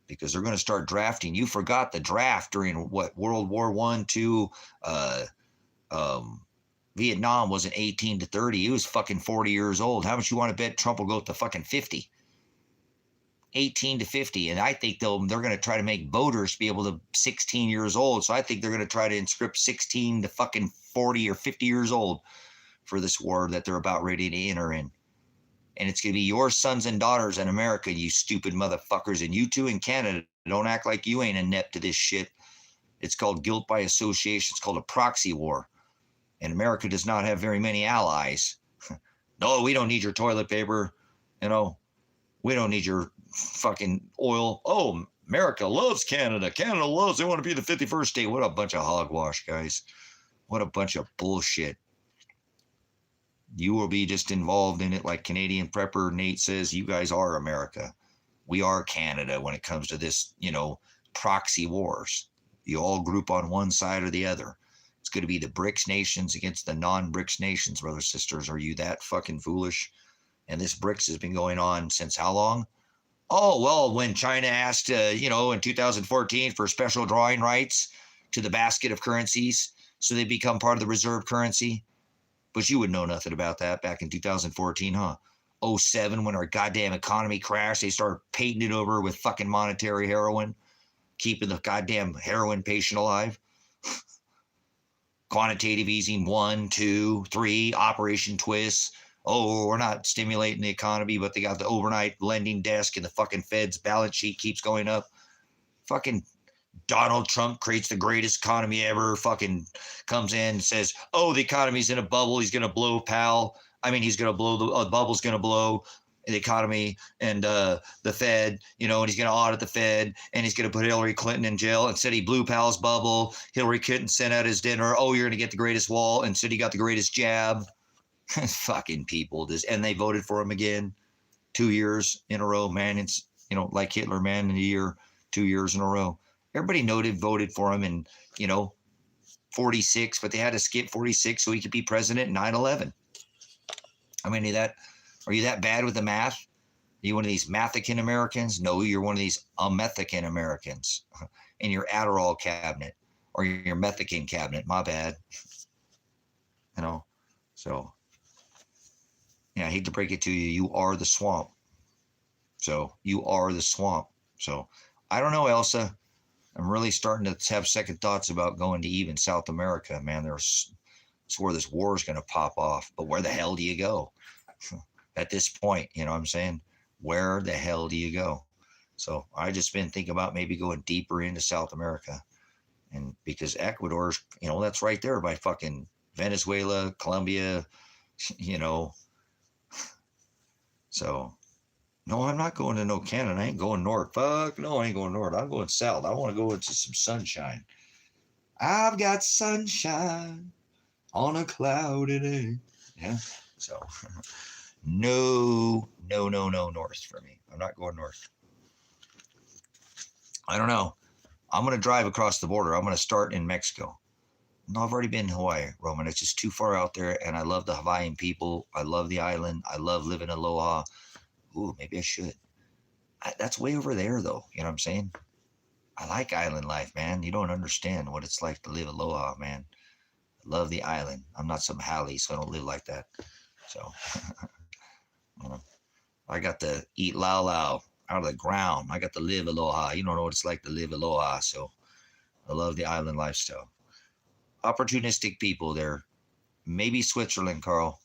Because they're going to start drafting. You forgot the draft during World War I, II. Vietnam wasn't 18 to 30. He was fucking 40 years old. How much you want to bet Trump will go to fucking 50? 18 to 50. And I think they're going to try to make voters be able to 16 years old. So I think they're going to try to inscript 16 to fucking 40 or 50 years old for this war that they're about ready to enter in. And it's going to be your sons and daughters in America, you stupid motherfuckers. And you too in Canada, don't act like you ain't inept to this shit. It's called guilt by association. It's called a proxy war. And America does not have very many allies. No, we don't need your toilet paper. We don't need your fucking oil. Oh, America loves Canada. Canada loves, they want to be the 51st state. What a bunch of hogwash, guys. What a bunch of bullshit. You will be just involved in it like Canadian prepper Nate says. You guys are America. We are Canada when it comes to this, proxy wars. You all group on one side or the other. It's going to be the BRICS nations against the non-BRICS nations, brothers, sisters. Are you that fucking foolish? And this BRICS has been going on since how long? Oh, well, when China asked, in 2014 for special drawing rights to the basket of currencies so they become part of the reserve currency. But you would know nothing about that back in 2014, huh? '07, when our goddamn economy crashed, they started painting it over with fucking monetary heroin, keeping the goddamn heroin patient alive. Quantitative easing 1, 2, 3, Operation Twist. Oh, we're not stimulating the economy, but they got the overnight lending desk and the fucking Fed's balance sheet keeps going up. Fucking Donald Trump creates the greatest economy ever, fucking comes in and says, oh, the economy's in a bubble. He's going to blow pal. I mean, he's going to blow the bubble's going to blow the economy and the Fed, and he's going to audit the Fed and he's going to put Hillary Clinton in jail. Instead, he blew pal's bubble. Hillary Clinton sent out his dinner. Oh, you're going to get the greatest wall. Instead, he got the greatest jab. Fucking people. And they voted for him again 2 years in a row, man. It's, like Hitler, man, in a year, 2 years in a row. Everybody voted for him in, 46, but they had to skip 46 so he could be president in 9/11. I mean, are you that bad with the math? Are you one of these Mathican Americans? No, you're one of these Amethican Americans in your Adderall cabinet or your Methican cabinet. My bad. So, yeah, I hate to break it to you. You are the swamp. So you are the swamp. So I don't know, Elsa. I'm really starting to have second thoughts about going to even South America, man. It's where this war is going to pop off. But where the hell do you go? At this point, you know what I'm saying? Where the hell do you go? So I just been thinking about maybe going deeper into South America. And because Ecuador's, that's right there by fucking Venezuela, Colombia, So, no, I'm not going to no Canada. I ain't going north. Fuck, no, I ain't going north. I'm going south. I want to go into some sunshine. I've got sunshine on a cloudy day. Yeah. So, no north for me. I'm not going north. I don't know. I'm going to drive across the border. I'm going to start in Mexico. No, I've already been in Hawaii, Roman. It's just too far out there, and I love the Hawaiian people. I love the island. I love living aloha. Ooh, maybe I should. That's way over there, though. You know what I'm saying? I like island life, man. You don't understand what it's like to live aloha, man. I love the island. I'm not some haole, so I don't live like that. So, I got to eat lau out of the ground. I got to live aloha. You don't know what it's like to live aloha, so I love the island lifestyle. Opportunistic people there. Maybe Switzerland, Carl.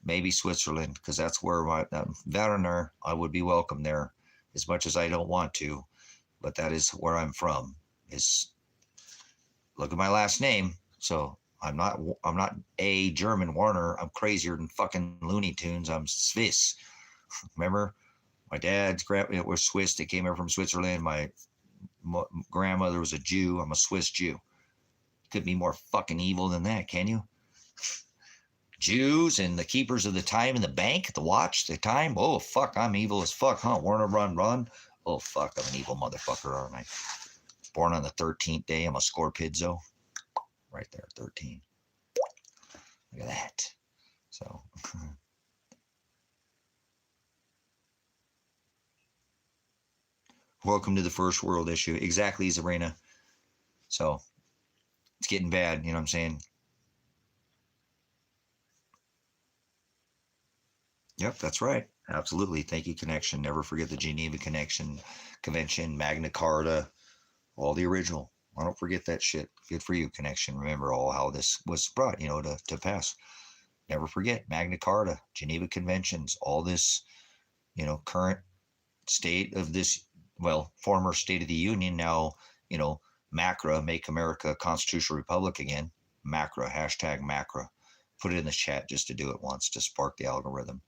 Maybe Switzerland, because that's where Werner, I would be welcome there, as much as I don't want to, but that is where I'm from. Look at my last name. So I'm not a German Werner. I'm crazier than fucking Looney Tunes. I'm Swiss. Remember, my dad's grandpa was Swiss. They came over from Switzerland. My grandmother was a Jew. I'm a Swiss Jew. Could be more fucking evil than that, can you? Jews and the keepers of the time in the bank, the watch, the time. Oh, fuck, I'm evil as fuck, huh? Werner, run. Oh, fuck, I'm an evil motherfucker, aren't I? Born on the 13th day. I'm a Scorpizzo. Right there, 13. Look at that. So. Welcome to the first world issue. Exactly, Zarina. So. It's getting bad, you know what I'm saying? Yep, that's right. Absolutely. Thank you, Connection. Never forget the Geneva Convention, Magna Carta, all the original. I don't forget that shit. Good for you, Connection. Remember all how this was brought, to pass. Never forget Magna Carta, Geneva Conventions, all this, current state of this, former State of the Union, now, MACRA, Make America a Constitutional Republic again. MACRA, hashtag MACRA. Put it in the chat just to do it once to spark the algorithm.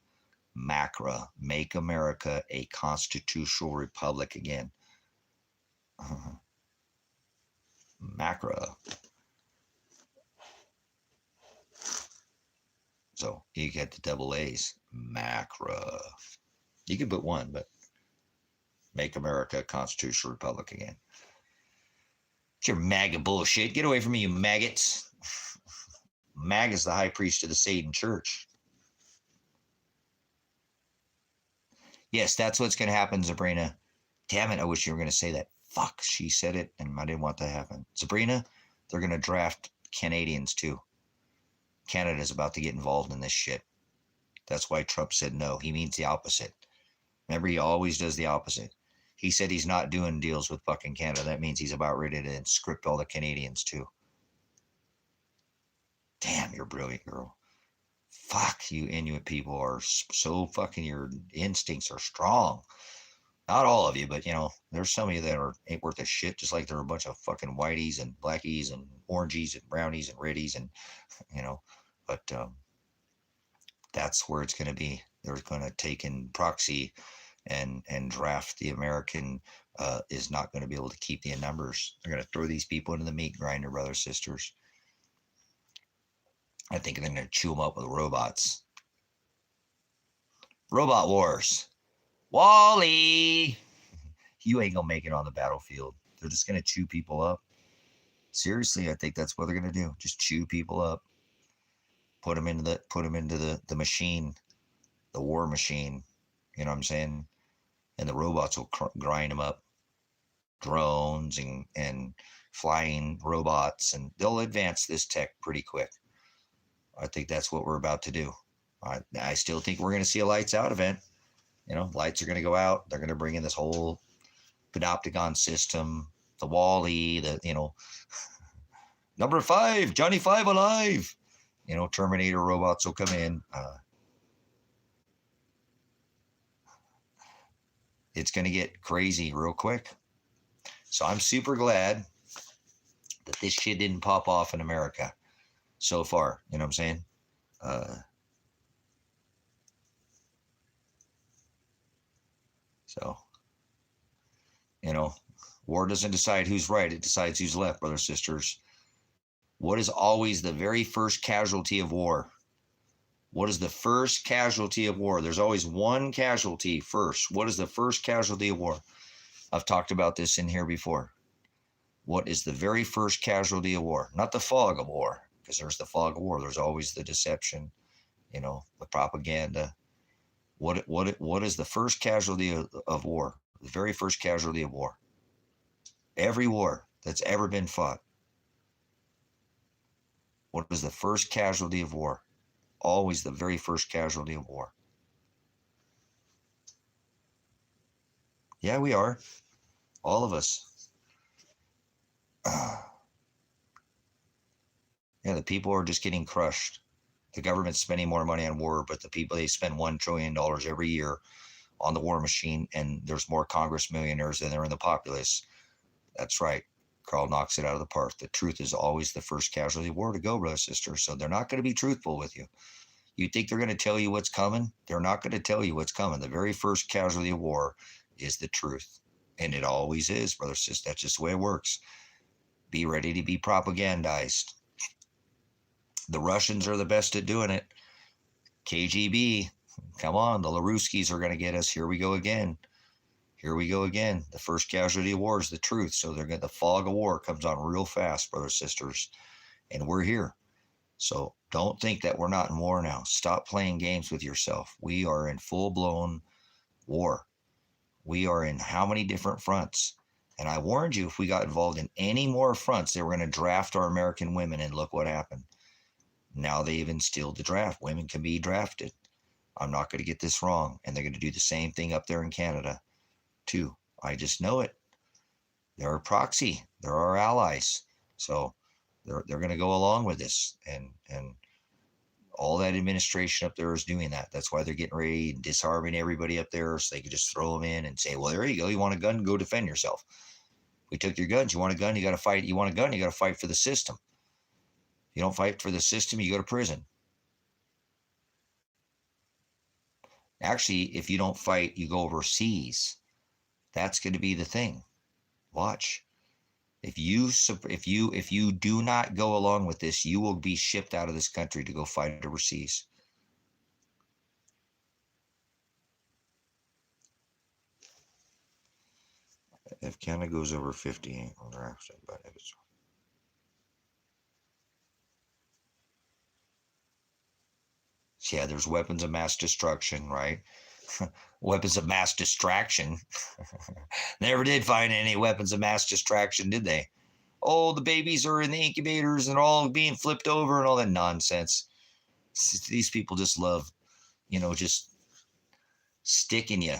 MACRA, Make America a Constitutional Republic again. Macra. So you get the double A's. Macra. You can put one, but make America a constitutional republic again. It's your MAGA bullshit. Get away from me, you maggots. MAGA is the high priest of the Satan church. Yes, that's what's going to happen, Sabrina. Damn it, I wish you were going to say that. Fuck, she said it, and I didn't want that to happen. Sabrina, they're going to draft Canadians too. Canada's about to get involved in this shit. That's why Trump said no. He means the opposite. Remember, he always does the opposite. He said he's not doing deals with fucking Canada. That means he's about ready to conscript all the Canadians too. Damn, you're brilliant, girl. Fuck, you Inuit people are so fucking, your instincts are strong. Not all of you, but there's some of you that ain't worth a shit, just like there are a bunch of fucking whiteys and blackies and orangies and brownies and reddies and, but that's where it's going to be. They're going to take in proxy and draft the American is not going to be able to keep the numbers. They're going to throw these people into the meat grinder, brothers, sisters. I think they're going to chew them up with robots. Robot wars. Wally, you ain't gonna make it on the battlefield. They're just gonna chew people up. Seriously, I think that's what they're gonna do. Just chew people up. Put them into the machine, the war machine. You know what I'm saying? And the robots will grind them up. Drones and flying robots, and they'll advance this tech pretty quick. I think that's what we're about to do. I still think we're gonna see a lights out event. Lights are going to go out. They're going to bring in this whole panopticon system, the Wally, number 5, Johnny 5 alive. Terminator robots will come in. It's going to get crazy real quick. So I'm super glad that this shit didn't pop off in America so far. You know what I'm saying? So, war doesn't decide who's right. It decides who's left, brothers, sisters. What is always the very first casualty of war? What is the first casualty of war? There's always one casualty first. What is the first casualty of war? I've talked about this in here before. What is the very first casualty of war? Not the fog of war, because there's the fog of war. There's always the deception, the propaganda. What is the first casualty of war? The very first casualty of war. Every war that's ever been fought. What is the first casualty of war? Always the very first casualty of war. Yeah, we are. All of us. Yeah, the people are just getting crushed. The government's spending more money on war, but the people, they spend $1 trillion every year on the war machine, and there's more Congress millionaires than there are in the populace. That's right. Carl knocks it out of the park. The truth is always the first casualty of war to go, brother, sister. So they're not going to be truthful with you. You think they're going to tell you what's coming? They're not going to tell you what's coming. The very first casualty of war is the truth. And it always is, brother, sister. That's just the way it works. Be ready to be propagandized. The Russians are the best at doing it. KGB, come on. The Laruskis are going to get us. Here we go again. Here we go again. The first casualty of war is the truth. So the fog of war comes on real fast, brothers, sisters. And we're here. So don't think that we're not in war now. Stop playing games with yourself. We are in full-blown war. We are in how many different fronts? And I warned you, if we got involved in any more fronts, they were going to draft our American women, and look what happened. Now they've instilled the draft. Women can be drafted. I'm not going to get this wrong. And they're going to do the same thing up there in Canada too. I just know it. They're a proxy. They're our allies. So they're going to go along with this. And all that administration up there is doing that. That's why they're getting ready and disarming everybody up there, so they can just throw them in and say, well, there you go. You want a gun? Go defend yourself. We took your guns. You want a gun? You got to fight. You want a gun? You got to fight for the system. You don't fight for the system, you go to prison. Actually, if you don't fight, you go overseas. That's going to be the thing. Watch. If you do not go along with this, you will be shipped out of this country to go fight overseas. If Canada goes over 50, they're actually, but if it's yeah, there's weapons of mass destruction, right? Weapons of mass distraction. Never did find any weapons of mass distraction, did they? Oh, the babies are in the incubators and all being flipped over and all that nonsense. These people just love, just sticking you,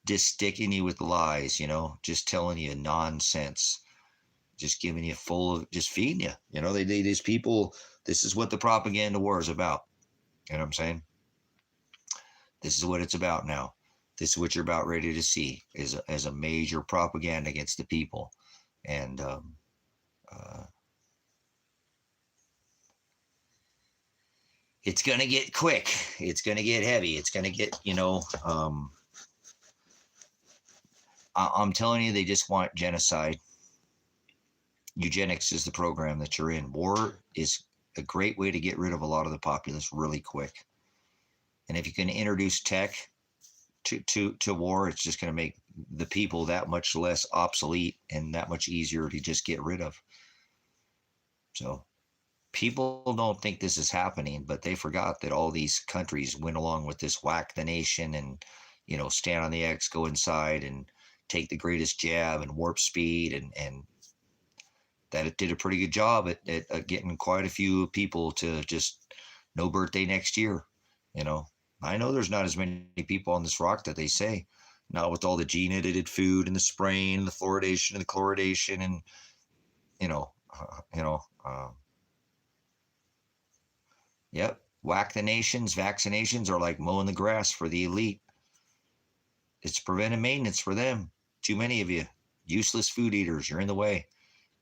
just sticking you with lies, just telling you nonsense, just giving you just feeding you. These people, this is what the propaganda war is about. You know what I'm saying? This is what it's about now. This is what you're about ready to see as a major propaganda against the people. And it's going to get quick. It's going to get heavy. It's going to get, I'm telling you, they just want genocide. Eugenics is the program that you're in. War is a great way to get rid of a lot of the populace really quick. And if you can introduce tech to war, it's just going to make the people that much less obsolete and that much easier to just get rid of. So people don't think this is happening, but they forgot that all these countries went along with this whack the nation and, stand on the X, go inside and take the greatest jab and warp speed. And that it did a pretty good job at getting quite a few people to just no birthday next year. I know there's not as many people on this rock that they say, not with all the gene edited food and the spraying, the fluoridation and the chloridation and, yep. Whack the nations. Vaccinations are like mowing the grass for the elite. It's preventive maintenance for them. Too many of you, useless food eaters, you're in the way.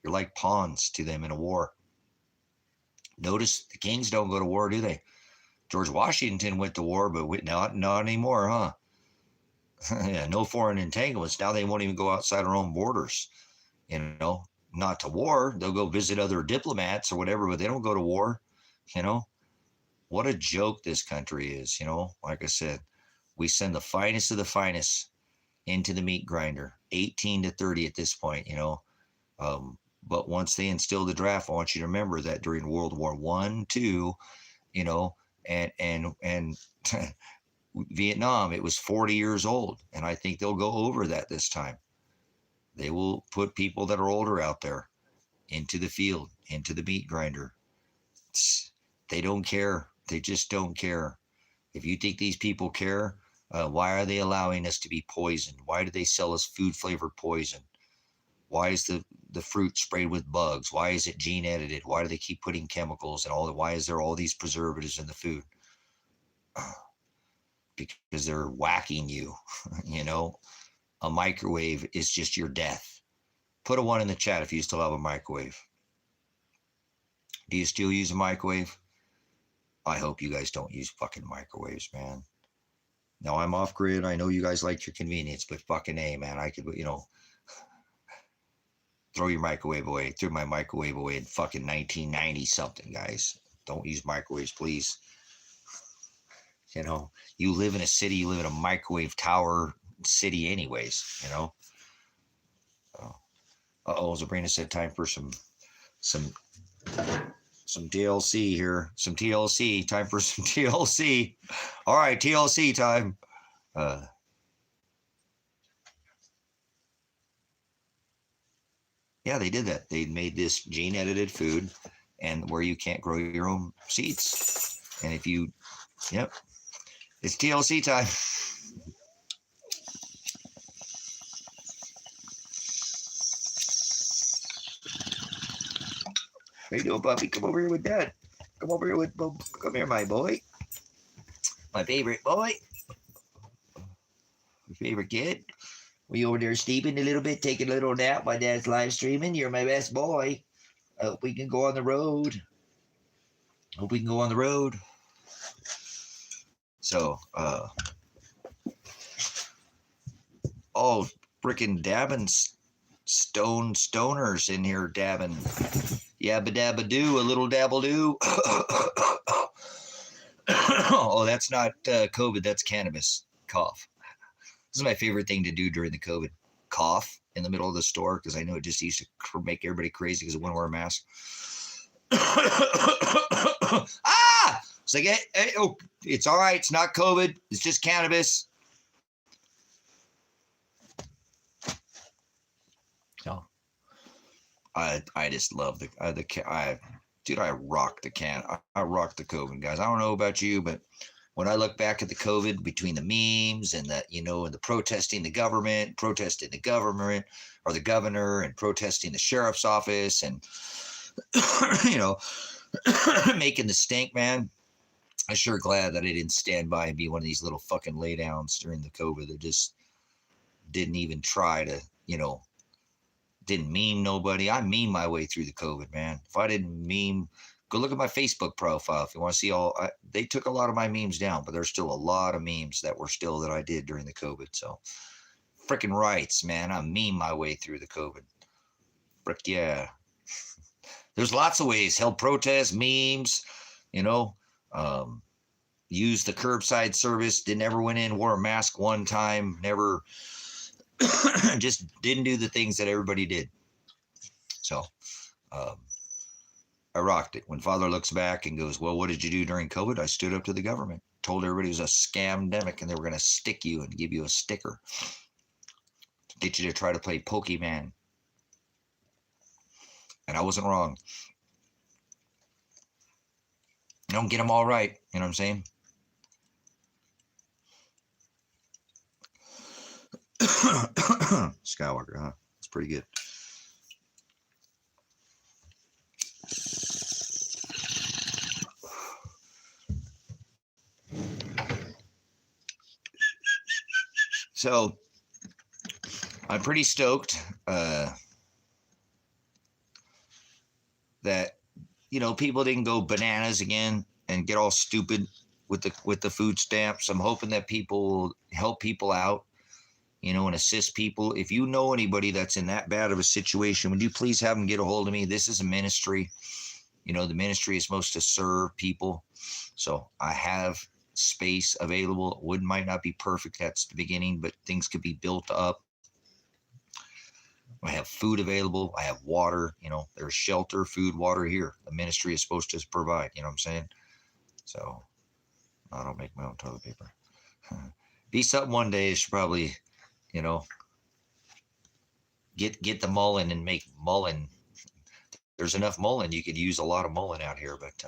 You're like pawns to them in a war. Notice the kings don't go to war, do they? George Washington went to war, but not anymore, huh? Yeah, no foreign entanglements. Now they won't even go outside our own borders. Not to war. They'll go visit other diplomats or whatever, but they don't go to war. What a joke this country is. Like I said, we send the finest of the finest into the meat grinder, 18 to 30 at this point. But once they instill the draft, I want you to remember that during World War I, II, and Vietnam, it was 40 years old. And I think they'll go over that this time. They will put people that are older out there into the field, into the meat grinder. They don't care. They just don't care. If you think these people care, why are they allowing us to be poisoned? Why do they sell us food flavored poison? Why is the fruit sprayed with bugs? Why is it gene edited? Why do they keep putting chemicals and why is there all these preservatives in the food? Because they're whacking you. A microwave is just your death. Put a 1 in the chat if you still have a microwave. Do you still use a microwave? I hope you guys don't use fucking microwaves, man. Now I'm off grid. I know you guys like your convenience, but fucking A, man, I could, throw your microwave away. Threw my microwave away in fucking 1990 something, guys. Don't use microwaves, please. You live in a city, you live in a microwave tower city anyways, Sabrina said time for some DLC here. Some TLC. Time for some TLC. All right, TLC time. Yeah, they did that. They made this gene-edited food and where you can't grow your own seeds. And if you, yep, it's TLC time. How you doing, puppy? Come over here with Dad. Come over here come here, my boy. My favorite boy. My favorite kid. We over there sleeping a little bit, taking a little nap. My dad's live streaming. You're my best boy. I hope we can go on the road. So, frickin' Dabbins stoners in here dabbing. Yabba dabba do, a little dabble do. Oh, that's not COVID. That's cannabis. Cough. This is my favorite thing to do during the COVID. Cough in the middle of the store because I know it just used to make everybody crazy because they wouldn't wear a mask. Ah! It's like, hey, oh, it's all right. It's not COVID. It's just cannabis. So, I just love dude, I rock the can. I rock the COVID, guys. I don't know about you, but when I look back at the COVID, between the memes and the, and the protesting the government or the governor, and protesting the sheriff's office, and making the stink, man. I'm sure glad that I didn't stand by and be one of these little fucking laydowns during the COVID that just didn't even try to, didn't meme nobody. I meme my way through the COVID, man. If I didn't meme, go look at my Facebook profile if you want to see they took a lot of my memes down, but there's still a lot of memes that I did during the COVID. So freaking rights, man. I meme my way through the COVID. Frick yeah. There's lots of ways. Held protests, memes, used the curbside service, never went in, wore a mask one time, never, just didn't do the things that everybody did. So, I rocked it. When Father looks back and goes, well, what did you do during COVID? I stood up to the government, told everybody it was a scamdemic and they were going to stick you and give you a sticker to get you to try to play Pokemon. And I wasn't wrong. I don't get them all right. You know what I'm saying? Skywalker, huh? It's pretty good. So I'm pretty stoked that people didn't go bananas again and get all stupid with the food stamps. I'm hoping that people will help people out, and assist people. If you know anybody that's in that bad of a situation, would you please have them get a hold of me? This is a ministry. The ministry is supposed to serve people. So I have space available. Wood might not be perfect. That's the beginning, but things could be built up. I have food available. I have water. There's shelter, food, water here. The ministry is supposed to provide. You know what I'm saying? So I don't make my own toilet paper. Be something one day. I should probably, get the mullein and make mullein. There's enough mullein. You could use a lot of mullein out here, but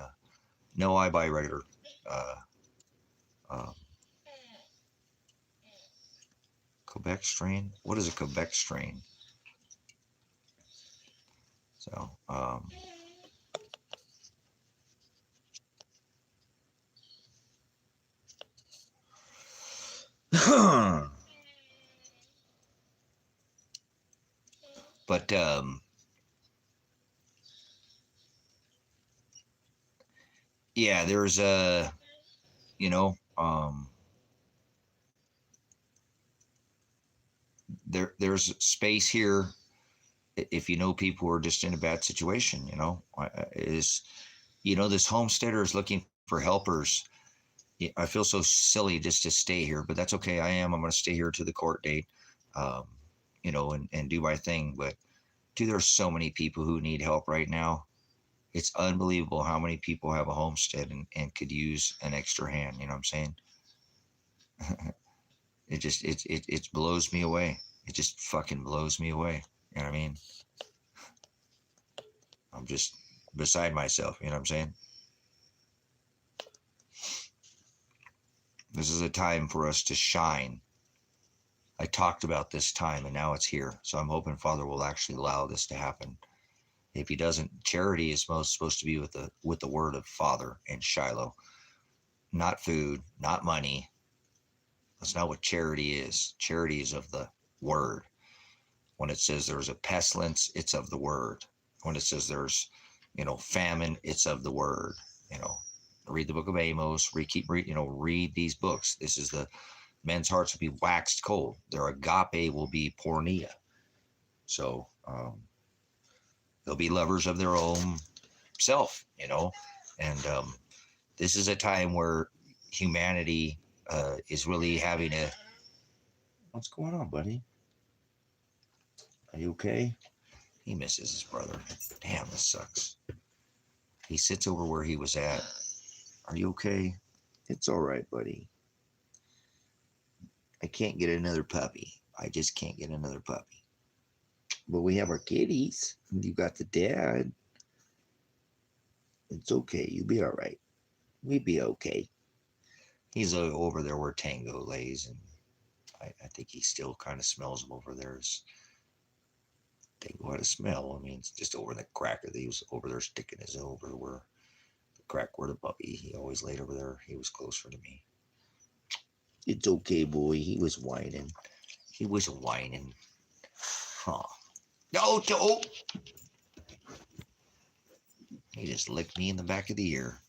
no, I buy regular. Quebec strain. What is a Quebec strain? So, but, yeah, there's there's space here. If people who are just in a bad situation, this homesteader is looking for helpers. I feel so silly just to stay here, but that's okay. I'm going to stay here to the court date, and do my thing. But dude, there's so many people who need help right now. It's unbelievable how many people have a homestead and could use an extra hand. You know what I'm saying? It blows me away. It just fucking blows me away. You know what I mean? I'm just beside myself. You know what I'm saying? This is a time for us to shine. I talked about this time and now it's here. So I'm hoping Father will actually allow this to happen. If he doesn't, charity is supposed to be with the word of Father and Shiloh. Not food, not money. That's not what charity is. Charity is of the word. When it says there's a pestilence, it's of the word. When it says there's, famine, it's of the word. Read the book of Amos, read these books. This is the men's hearts will be waxed cold. Their agape will be pornea. So They'll be lovers of their own self, you know, and this is a time where humanity is really having a. What's going on, buddy? Are you okay? He misses his brother. Damn, this sucks. He sits over where he was at. Are you okay? It's all right, buddy. I can't get another puppy. I just can't get another puppy. But we have our kitties. You got the dad. It's okay. You'll be all right. We'll be okay. He's over there where Tango lays, and I think he still kind of smells him over there. Tango had a smell. I mean, it's just over the crack that he was over there sticking his over where the crack where the puppy. He always laid over there. He was closer to me. It's okay, boy. He was whining. He was whining. Huh. No, no. He just licked me in the back of the ear.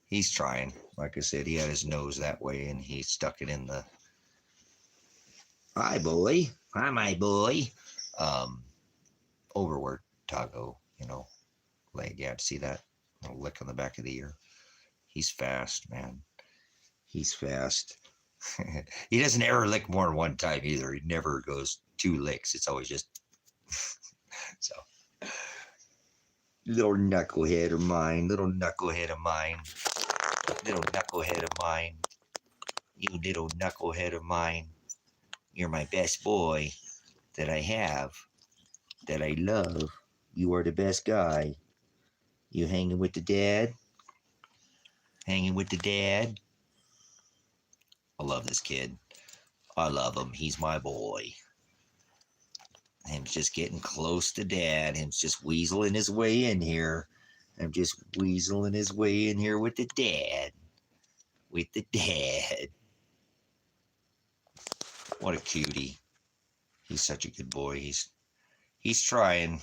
He's trying. Like I said, he had his nose that way and he stuck it in the. Hi, boy. Hi, my boy. Over where Tago, you know, leg. Yeah, see that little lick on the back of the ear. He's fast, man. He's fast. He doesn't ever lick more than one time either. He never goes 2 licks. It's always just so. Little knucklehead of mine. Little knucklehead of mine. Little knucklehead of mine. You little knucklehead of mine. You're my best boy that I have, that I love. You are the best guy. You hanging with the dad? Hanging with the dad? I love this kid. I love him. He's my boy. Him's just getting close to dad. Him's just weaseling his way in here. I'm just weaseling his way in here with the dad. With the dad. What a cutie. He's such a good boy. He's trying.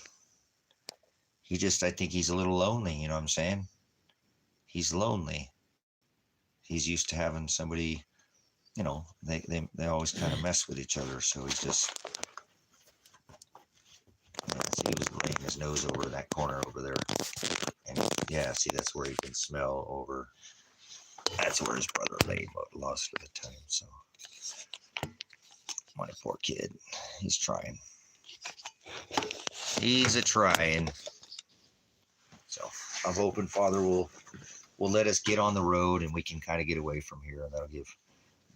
I think he's a little lonely, you know what I'm saying? He's lonely. He's used to having somebody, you know, they always kind of mess with each other, so he's just, yeah, see, he was laying his nose over that corner over there. And yeah, see, that's where he can smell over. That's where his brother laid lost of the time, so. My poor kid. He's trying. He's a trying. So I'm hoping Father will let us get on the road and we can kind of get away from here, and that'll give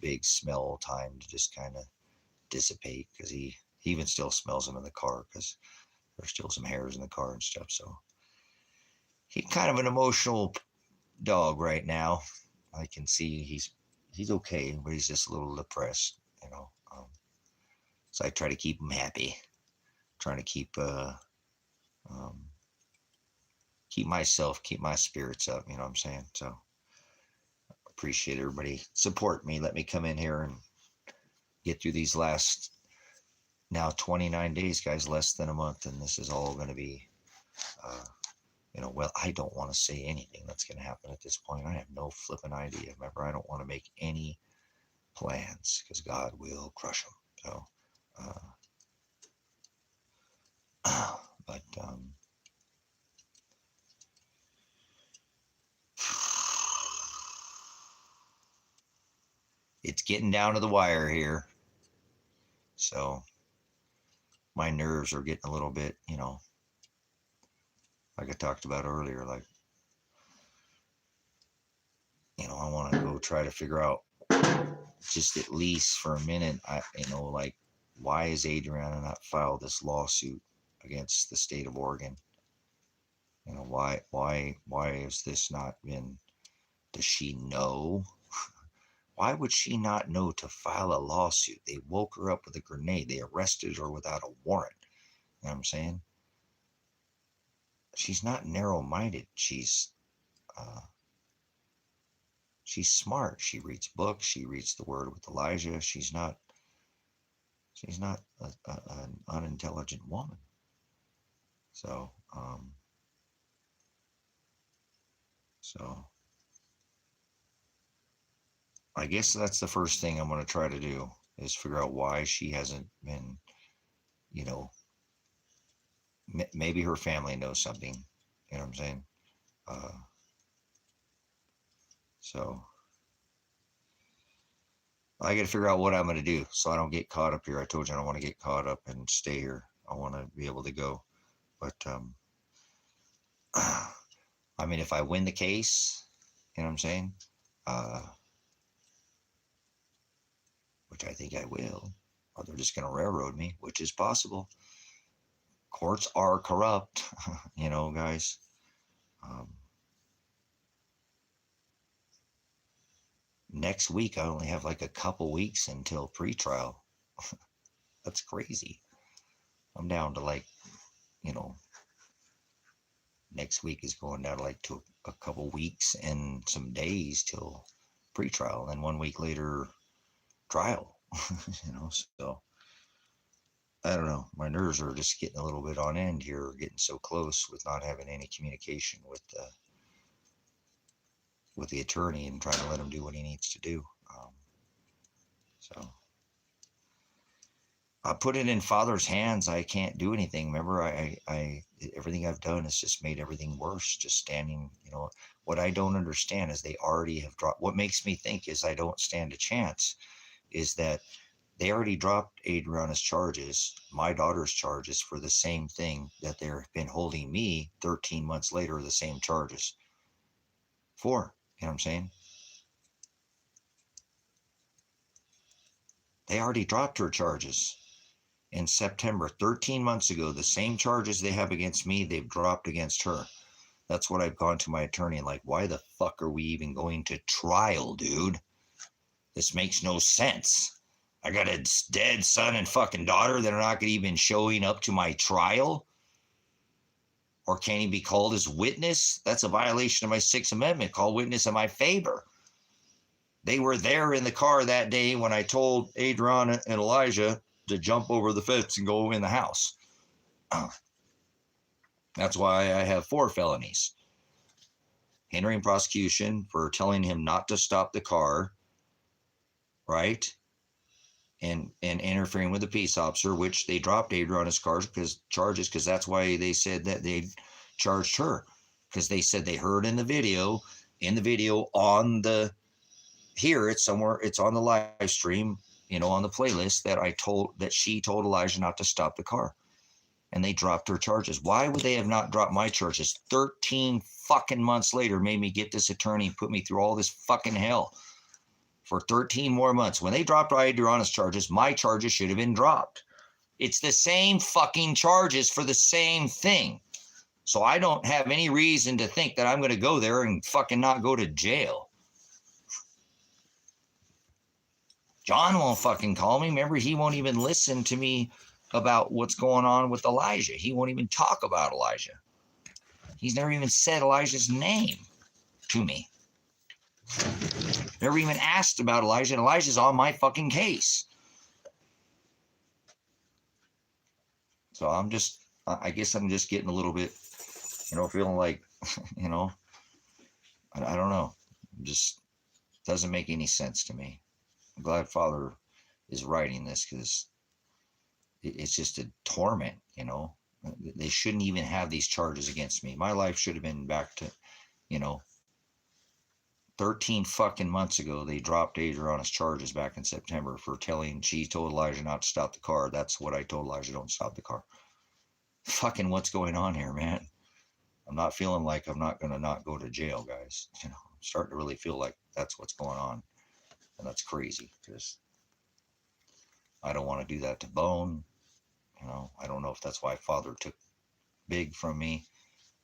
Big Smell time to just kind of dissipate, because he even still smells them in the car because there's still some hairs in the car and stuff. So he's kind of an emotional dog right now. I can see he's okay, but he's just a little depressed, you know. So I try to keep him happy, trying to keep my spirits up, you know what I'm saying? So appreciate everybody support me. Let me come in here and get through these last now 29 days, guys, less than a month, and this is all going to be well, I don't want to say anything that's going to happen at this point. I have no flipping idea. Remember, I don't want to make any plans because God will crush them. So but it's getting down to the wire here. So my nerves are getting a little bit, you know, like I talked about earlier, like, you know, I want to go try to figure out just at least for a minute, like, why is Adriana not filed this lawsuit against the state of Oregon? You know, why has this not been, does she know? Why would she not know to file a lawsuit? They woke her up with a grenade. They arrested her without a warrant. You know what I'm saying? She's not narrow-minded. She's smart. She reads books. She reads the Word with Elijah. She's not an unintelligent woman. So, I guess that's the first thing I'm going to try to do is figure out why she hasn't been you know, maybe her family knows something. You know what I'm saying? Uh, so I got to figure out what I'm going to do so I don't get caught up here. I told you I don't want to get caught up and stay here. I want to be able to go. But, I mean, if I win the case, you know what I'm saying? Which I think I will, or they're just going to railroad me, which is possible. Courts are corrupt, you know, guys. Next week, I only have like a couple weeks until pretrial. That's crazy. I'm down to like, you know, next week is going down to like to a couple weeks and some days till pretrial. And 1 week later, trial, you know, so I don't know. My nerves are just getting a little bit on end here, getting so close with not having any communication with the attorney and trying to let him do what he needs to do. So I put it in Father's hands. I can't do anything. Remember, I everything I've done has just made everything worse. Just standing, you know, what I don't understand is they already have dropped. What makes me think is I don't stand a chance is that they already dropped Adriana's charges, my daughter's charges, for the same thing that they've been holding me 13 months later, the same charges for. You know what I'm saying? They already dropped her charges in September, 13 months ago. The same charges they have against me, they've dropped against her. That's what I've gone to my attorney, like, why the fuck are we even going to trial, dude? This makes no sense. I got a dead son and fucking daughter that are not even showing up to my trial? Or can he be called as witness? That's a violation of my Sixth Amendment. Call witness in my favor. They were there in the car that day when I told Adriana and Elijah to jump over the fence and go in the house. That's why I have 4 felonies. Hindering prosecution for telling him not to stop the car, right? And interfering with the peace officer, which they dropped Adriana's charges because that's why they said that they charged her, because they said they heard in the video on the, here it's somewhere, it's on the live stream, you know, on the playlist, that she told Elijah not to stop the car, and they dropped her charges. Why would they have not dropped my charges? 13 fucking months later made me get this attorney, put me through all this fucking hell for 13 more months. When they dropped Adriana's charges, my charges should have been dropped. It's the same fucking charges for the same thing. So I don't have any reason to think that I'm going to go there and fucking not go to jail. John won't fucking call me. Remember, he won't even listen to me about what's going on with Elijah. He won't even talk about Elijah. He's never even said Elijah's name to me. Never even asked about Elijah, and Elijah's on my fucking case. So I guess I'm just getting a little bit, you know, feeling like, you know, I don't know. Just doesn't make any sense to me. I'm glad Father is writing this, because it's just a torment, you know. They shouldn't even have these charges against me. My life should have been back to, you know, 13 fucking months ago. They dropped Adriana's charges back in September for she told Elijah not to stop the car. That's what I told Elijah, don't stop the car. Fucking what's going on here, man? I'm not feeling like I'm not going to not go to jail, guys. You know, I'm starting to really feel like that's what's going on. And that's crazy, because I don't want to do that to Bone. You know, I don't know if that's why Father took Big from me,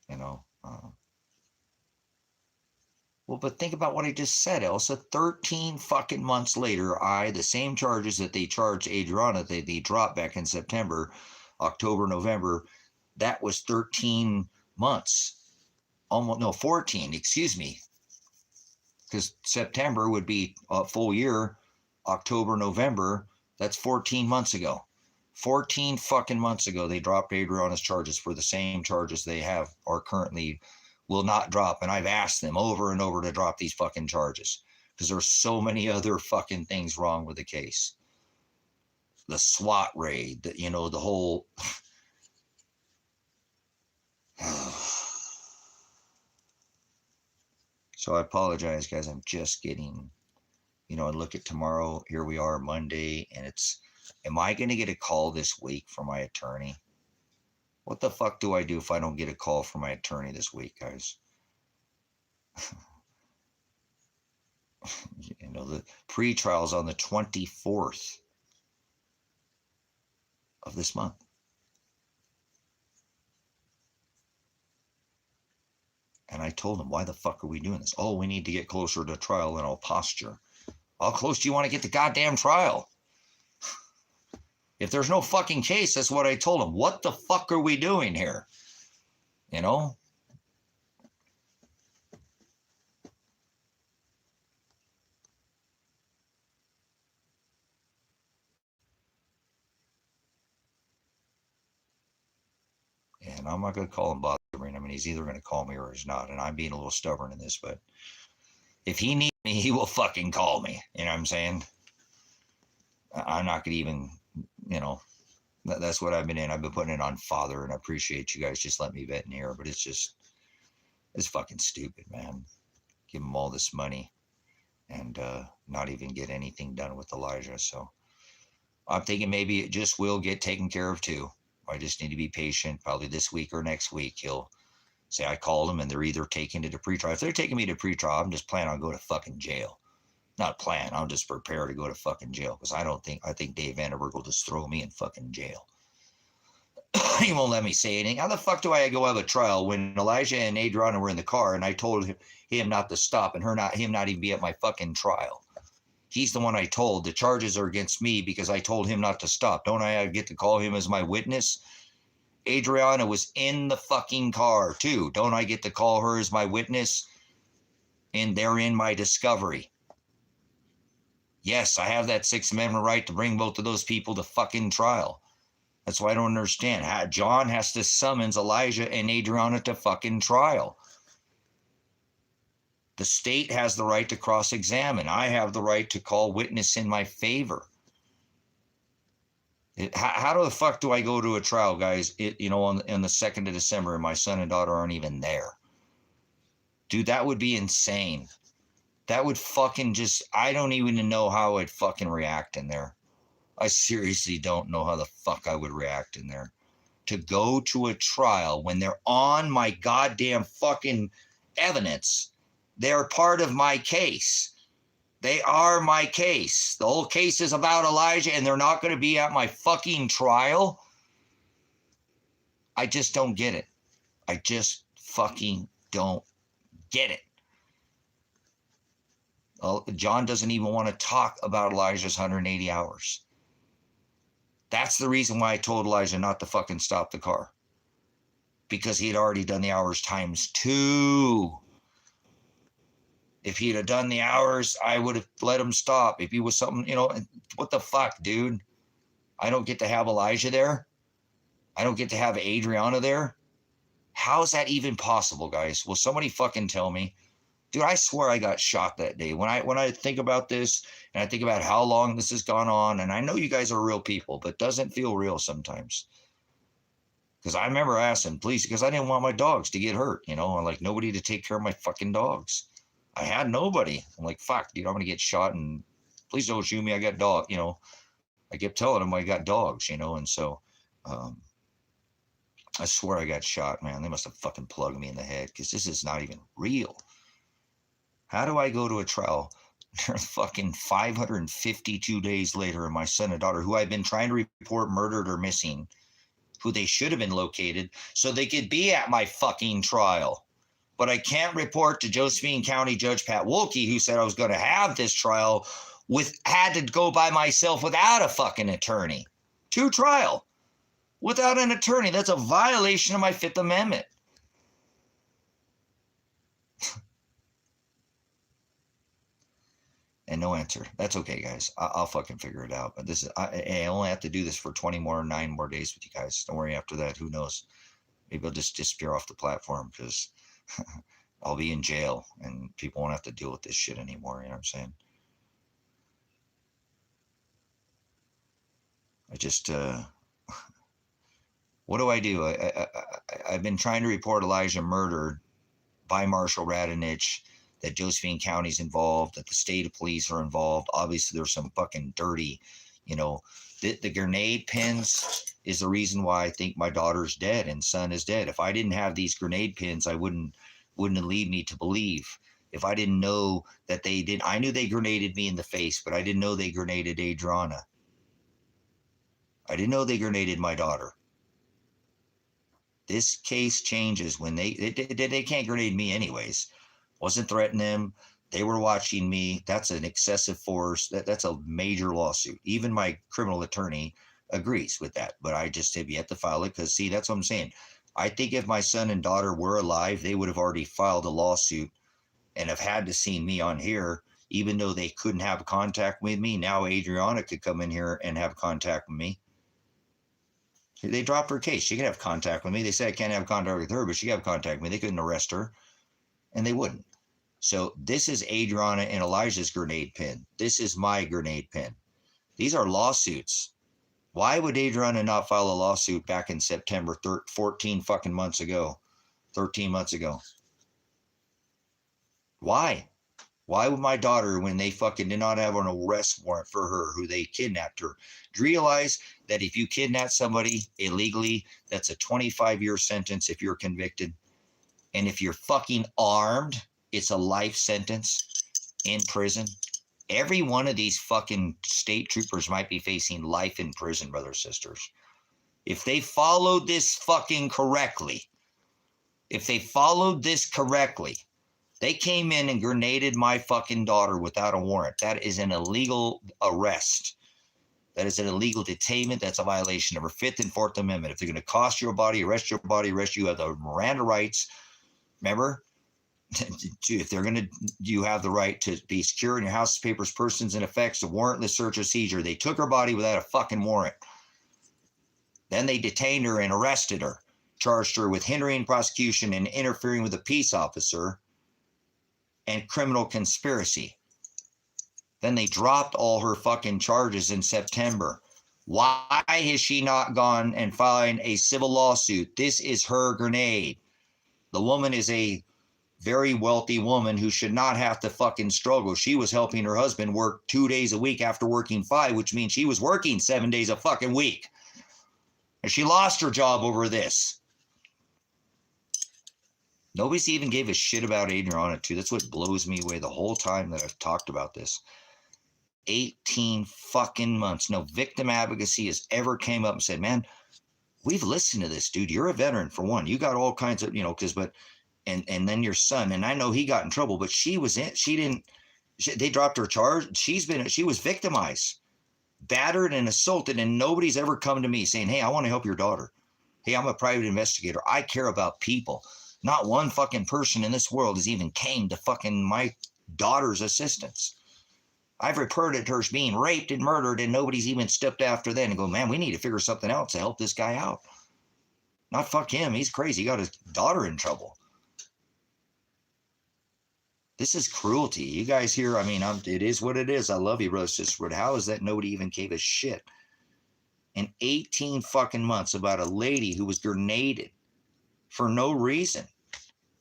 you know. Well, but think about what I just said, Elsa. 13 fucking months later, the same charges that they charged Adriana, they dropped back in September, October, November. That was 13 months. Almost, no, 14, excuse me. Because September would be a full year. October, November, that's 14 months ago. 14 fucking months ago, they dropped Adriana's charges for the same charges they have, or currently will not drop. And I've asked them over and over to drop these fucking charges, because there's so many other fucking things wrong with the case. the SWAT raid, the whole. So I apologize, guys. I'm just getting, and look at tomorrow. Here we are, Monday, and am I going to get a call this week from my attorney? What the fuck do I do if I don't get a call from my attorney this week, guys? The pre-trial's on the 24th of this month. And I told him, why the fuck are we doing this? Oh, we need to get closer to trial, and I'll posture. How close do you want to get to goddamn trial? If there's no fucking case, that's what I told him. What the fuck are we doing here? And I'm not going to call him bothering. I mean, he's either going to call me or he's not. And I'm being a little stubborn in this, but if he needs me, he will fucking call me. You know what I'm saying? I'm not going to even, that's what I've been in. I've been putting it on Father, and I appreciate you guys just letting me vent in here, but it's fucking stupid, man. Give him all this money and not even get anything done with Elijah. So I'm thinking maybe it just will get taken care of too. I just need to be patient. Probably this week or next week, he'll say I called him and they're either taking it to pretrial. If they're taking me to pretrial, I'm just planning on going to fucking jail. Not plan. I'll just prepare to go to fucking jail because I think Dave Vandenberg will just throw me in fucking jail. He won't let me say anything. How the fuck do I go have a trial when Elijah and Adriana were in the car and I told him not to stop and him not even be at my fucking trial? He's the one I told. The charges are against me because I told him not to stop. Don't I get to call him as my witness? Adriana was in the fucking car too. Don't I get to call her as my witness? And they're in my discovery. Yes, I have that Sixth Amendment right to bring both of those people to fucking trial. That's why I don't understand how John has to summons Elijah and Adriana to fucking trial. The state has the right to cross-examine. I have the right to call witness in my favor. How the fuck do I go to a trial, guys, on the 2nd of December and my son and daughter aren't even there? Dude, that would be insane. That would fucking I don't even know how I'd fucking react in there. I seriously don't know how the fuck I would react in there. To go to a trial when they're on my goddamn fucking evidence. They're part of my case. They are my case. The whole case is about Elijah and they're not going to be at my fucking trial. I just don't get it. I just fucking don't get it. John doesn't even want to talk about Elijah's 180 hours. That's the reason why I told Elijah not to fucking stop the car. Because he had already done the hours times 2. If he'd have done the hours, I would have let him stop. If he was something, what the fuck, dude? I don't get to have Elijah there. I don't get to have Adriana there. How is that even possible, guys? Will somebody fucking tell me? Dude, I swear I got shot that day. When I think about this and I think about how long this has gone on, and I know you guys are real people, but it doesn't feel real sometimes. Because I remember asking, please, because I didn't want my dogs to get hurt, I'm like, nobody to take care of my fucking dogs. I had nobody. I'm like, fuck, dude, I'm going to get shot and please don't shoot me. I got dog, I kept telling them I got dogs, and so I swear I got shot, man. They must have fucking plugged me in the head because this is not even real. How do I go to a trial fucking 552 days later and my son and daughter, who I've been trying to report murdered or missing, who they should have been located so they could be at my fucking trial. But I can't report to Josephine County Judge Pat Wolke, who said I was going to have this trial, had to go by myself without a fucking attorney to trial without an attorney. That's a violation of my Fifth Amendment. And no answer. That's okay, guys. I'll fucking figure it out. But I only have to do this for 9 more days with you guys. Don't worry. After that, who knows? Maybe I'll just disappear off the platform because I'll be in jail and people won't have to deal with this shit anymore. You know what I'm saying? just, what do I do? I've been trying to report Elijah murdered by Marshall Radonich, that Josephine County's involved, that the state of police are involved. Obviously, there's some fucking dirty, the grenade pins is the reason why I think my daughter's dead and son is dead. If I didn't have these grenade pins, I wouldn't lead me to believe. If I didn't know that they did, I knew they grenaded me in the face, but I didn't know they grenaded Adriana. I didn't know they grenaded my daughter. This case changes when they can't grenade me anyways. Wasn't threatening them. They were watching me. That's an excessive force. That's a major lawsuit. Even my criminal attorney agrees with that, but I just have yet to file it because, see, that's what I'm saying. I think if my son and daughter were alive, they would have already filed a lawsuit and have had to see me on here, even though they couldn't have contact with me. Now Adriana could come in here and have contact with me. They dropped her case. She could have contact with me. They said I can't have contact with her, but she could have contact with me. They couldn't arrest her, and they wouldn't. So this is Adriana and Elijah's grenade pin. This is my grenade pin. These are lawsuits. Why would Adriana not file a lawsuit back in September, 14 fucking months ago, 13 months ago? Why? Why would my daughter, when they fucking did not have an arrest warrant for her, who they kidnapped her? Do you realize that if you kidnap somebody illegally, that's a 25-year sentence if you're convicted? And if you're fucking armed, it's a life sentence in prison. Every one of these fucking state troopers might be facing life in prison, brothers and sisters. If they followed this fucking correctly, they came in and grenaded my fucking daughter without a warrant. That is an illegal arrest. That is an illegal detainment. That's a violation of our 5th and 4th Amendment. If they're going to cost your body, arrest you, have the Miranda rights. Remember? If they're going to, you have the right to be secure in your house, papers, persons, and effects, a warrantless search or seizure. They took her body without a fucking warrant. Then they detained her and arrested her, charged her with hindering prosecution and interfering with a peace officer and criminal conspiracy. Then they dropped all her fucking charges in September. Why has she not gone and filed a civil lawsuit? This is her grenade. The woman is a very wealthy woman who should not have to fucking struggle. She was helping her husband work 2 days a week after working 5, which means she was working 7 days a fucking week. And she lost her job over this. Nobody's even gave a shit about Adriana too. That's what blows me away the whole time that I've talked about this. 18 fucking months. No victim advocacy has ever came up and said, man, we've listened to this, dude. You're a veteran, for one. You got all kinds of, and then your son, and I know he got in trouble, but they dropped her charge. She was victimized, battered and assaulted, and nobody's ever come to me saying, hey, I want to help your daughter. Hey, I'm a private investigator. I care about people. Not one fucking person in this world has even came to fucking my daughter's assistance. I've reported her being raped and murdered, and nobody's even stepped after that and go, man, we need to figure something out to help this guy out. Not fuck him. He's crazy. He got his daughter in trouble. This is cruelty. You guys here, it is what it is. I love you, brother, sister, but how is that nobody even gave a shit? In 18 fucking months about a lady who was grenaded for no reason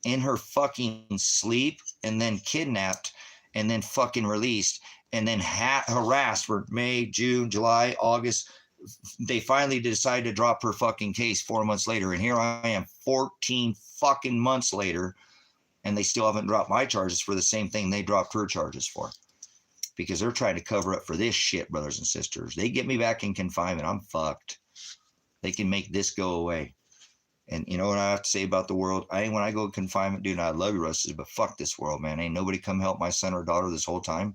in her fucking sleep, and then kidnapped, and then fucking released, and then harassed for May, June, July, August. They finally decided to drop her fucking case 4 months later. And here I am 14 fucking months later, and they still haven't dropped my charges for the same thing they dropped her charges for. Because they're trying to cover up for this shit, brothers and sisters. They get me back in confinement, I'm fucked. They can make this go away. And you know what I have to say about the world? When I go to confinement, dude, I love you, Russ, but fuck this world, man. Ain't nobody come help my son or daughter this whole time.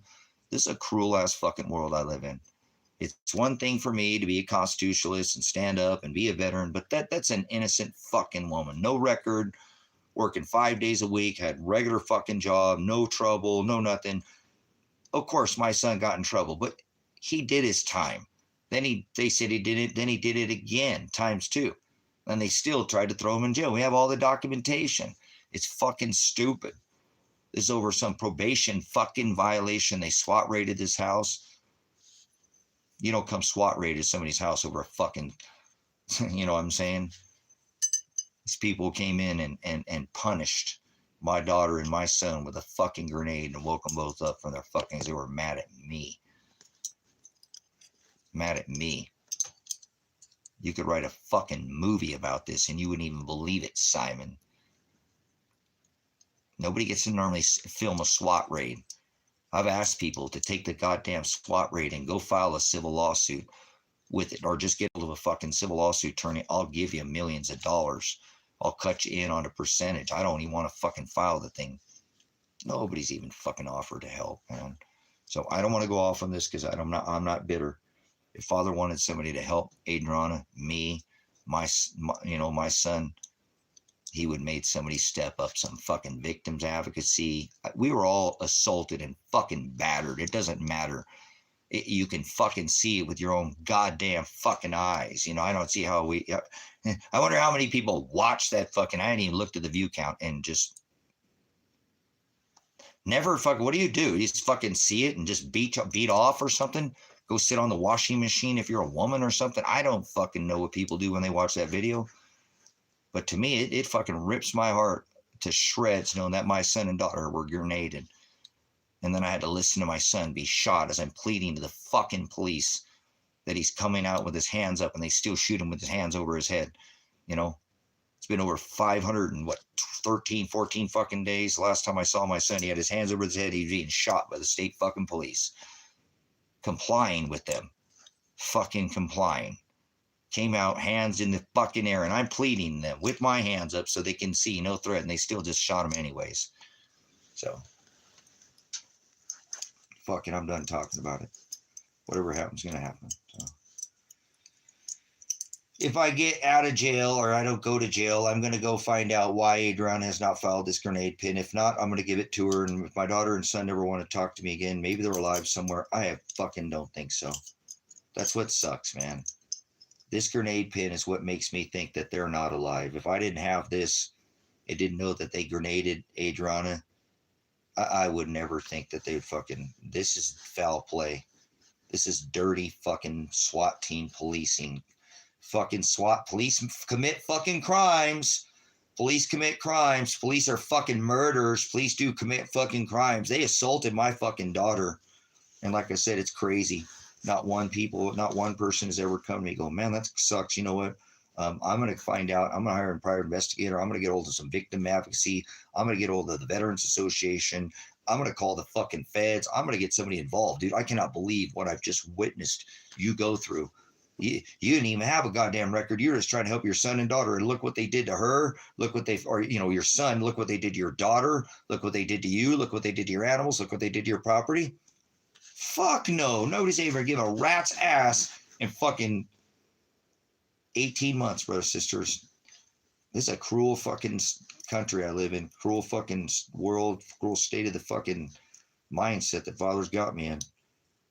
This is a cruel ass fucking world I live in. It's one thing for me to be a constitutionalist and stand up and be a veteran, but that's an innocent fucking woman. No record, working 5 days a week, had regular fucking job, no trouble, no nothing. Of course, my son got in trouble, but he did his time. Then they said he did it, then he did it again, ×2. And they still tried to throw him in jail. We have all the documentation. It's fucking stupid. This is over some probation fucking violation. They SWAT raided this house. You don't come SWAT raided somebody's house over a fucking, you know what I'm saying? These people came in and punished my daughter and my son with a fucking grenade and woke them both up from their fucking, they were mad at me. Mad at me. You could write a fucking movie about this and you wouldn't even believe it, Simon. Nobody gets to normally film a SWAT raid. I've asked people to take the goddamn SWAT raid and go file a civil lawsuit with it, or just get hold of a fucking civil lawsuit attorney. I'll give you millions of dollars. I'll cut you in on a percentage. I don't even want to fucking file the thing. Nobody's even fucking offered to help, man. So I don't want to go off on this because I'm not bitter. If Father wanted somebody to help Adriana, me, my son, he would make somebody step up, some fucking victims advocacy. We were all assaulted and fucking battered. It doesn't matter. You can fucking see it with your own goddamn fucking eyes. You know, I don't see how we, I wonder how many people watch that fucking, I hadn't even looked at the view count and just never fucking, what do? You just fucking see it and just beat off or something? Go sit on the washing machine if you're a woman or something. I don't fucking know what people do when they watch that video. But to me, it fucking rips my heart to shreds knowing that my son and daughter were grenaded. And then I had to listen to my son be shot as I'm pleading to the fucking police that he's coming out with his hands up and they still shoot him with his hands over his head. You know, it's been over 13, 14 fucking days. Last time I saw my son, he had his hands over his head. He was being shot by the state fucking police. Complying with them. Fucking complying. Came out, hands in the fucking air, and I'm pleading them with my hands up so they can see no threat, and they still just shot him anyways. So, fucking, I'm done talking about it. Whatever happens, gonna happen. So, if I get out of jail or I don't go to jail, I'm gonna go find out why Adriana has not filed this grenade pin. If not, I'm gonna give it to her, and if my daughter and son never want to talk to me again, maybe they're alive somewhere. I fucking don't think so. That's what sucks, man. This grenade pin is what makes me think that they're not alive. If I didn't have this and didn't know that they grenaded Adriana, I would never think that they'd fucking, this is foul play. This is dirty fucking SWAT team policing. Fucking SWAT police commit fucking crimes. Police commit crimes. Police are fucking murderers. Police do commit fucking crimes. They assaulted my fucking daughter. And like I said, it's crazy. Not one person has ever come to me and go, man, that sucks. You know what? I'm going to find out. I'm going to hire a private investigator. I'm going to get hold of some victim advocacy. I'm going to get hold of the Veterans Association. I'm going to call the fucking feds. I'm going to get somebody involved. Dude, I cannot believe what I've just witnessed you go through. You didn't even have a goddamn record. You're just trying to help your son and daughter. And look what they did to her. Look what your son, look what they did to your daughter. Look what they did to you. Look what they did to your animals. Look what they did to your property. Fuck no. Nobody's ever given a rat's ass in fucking 18 months, brothers, sisters. This is a cruel fucking country I live in. Cruel fucking world. Cruel state of the fucking mindset that Father's got me in.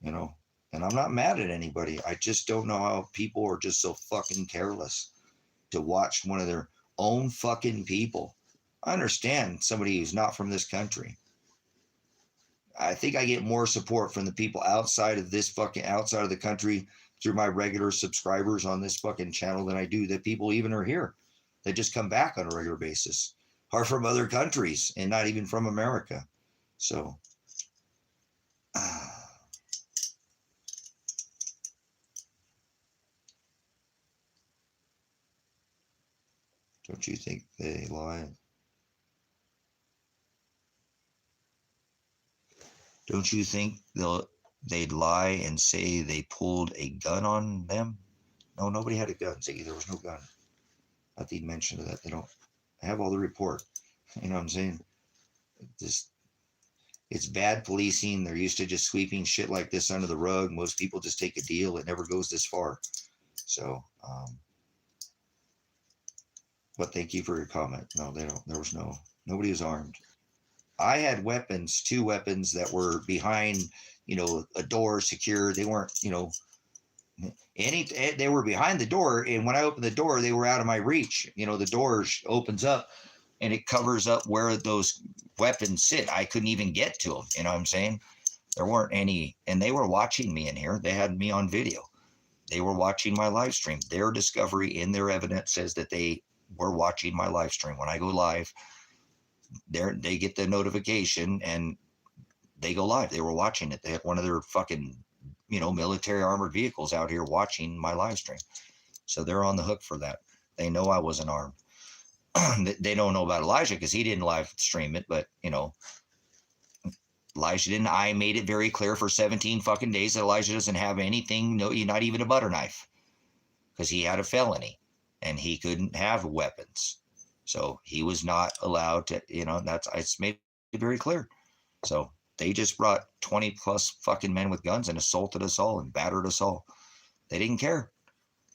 You know? And I'm not mad at anybody. I just don't know how people are just so fucking careless to watch one of their own fucking people. I understand somebody who's not from this country. I think I get more support from the people outside of the country through my regular subscribers on this fucking channel than I do that people even are here. They just come back on a regular basis. Are from other countries and not even from America. So, don't you think they lie? Don't you think they'd lie and say they pulled a gun on them? No, nobody had a gun, Ziggy. There was no gun. Nothing mentioned of that. They don't have all the report. You know what I'm saying? It's bad policing. They're used to just sweeping shit like this under the rug. Most people just take a deal. It never goes this far. So, but thank you for your comment. No, they don't. There was nobody was armed. I had weapons, 2 weapons that were behind, a door secured. They weren't, they were behind the door. And when I opened the door, they were out of my reach. The door opens up and it covers up where those weapons sit. I couldn't even get to them. You know what I'm saying? There weren't any, and they were watching me in here. They had me on video. They were watching my live stream. Their discovery in their evidence says that they were watching my live stream. When I go live, they get the notification and they go live. They were watching it. They had one of their fucking, military armored vehicles out here watching my live stream. So they're on the hook for that. They know I wasn't armed. They don't know about Elijah because he didn't live stream it, but Elijah didn't. I made it very clear for 17 fucking days that Elijah doesn't have anything, not even a butter knife, because he had a felony and he couldn't have weapons. So he was not allowed to, I made it very clear. So they just brought 20 plus fucking men with guns and assaulted us all and battered us all. They didn't care.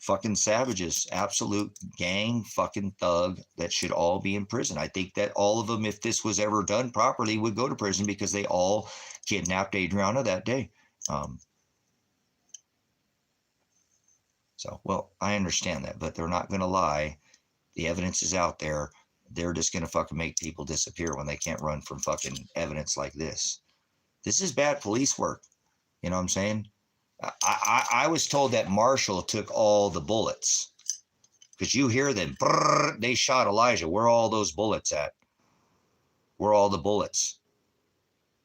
Fucking savages, absolute gang fucking thug that should all be in prison. I think that all of them, if this was ever done properly, would go to prison because they all kidnapped Adriana that day. Well, I understand that, but they're not going to lie. The evidence is out there. They're just going to fucking make people disappear when they can't run from fucking evidence like this. This is bad police work. You know what I'm saying? I was told that Marshall took all the bullets because you hear them. Brrr, they shot Elijah. Where are all those bullets at? Where are all the bullets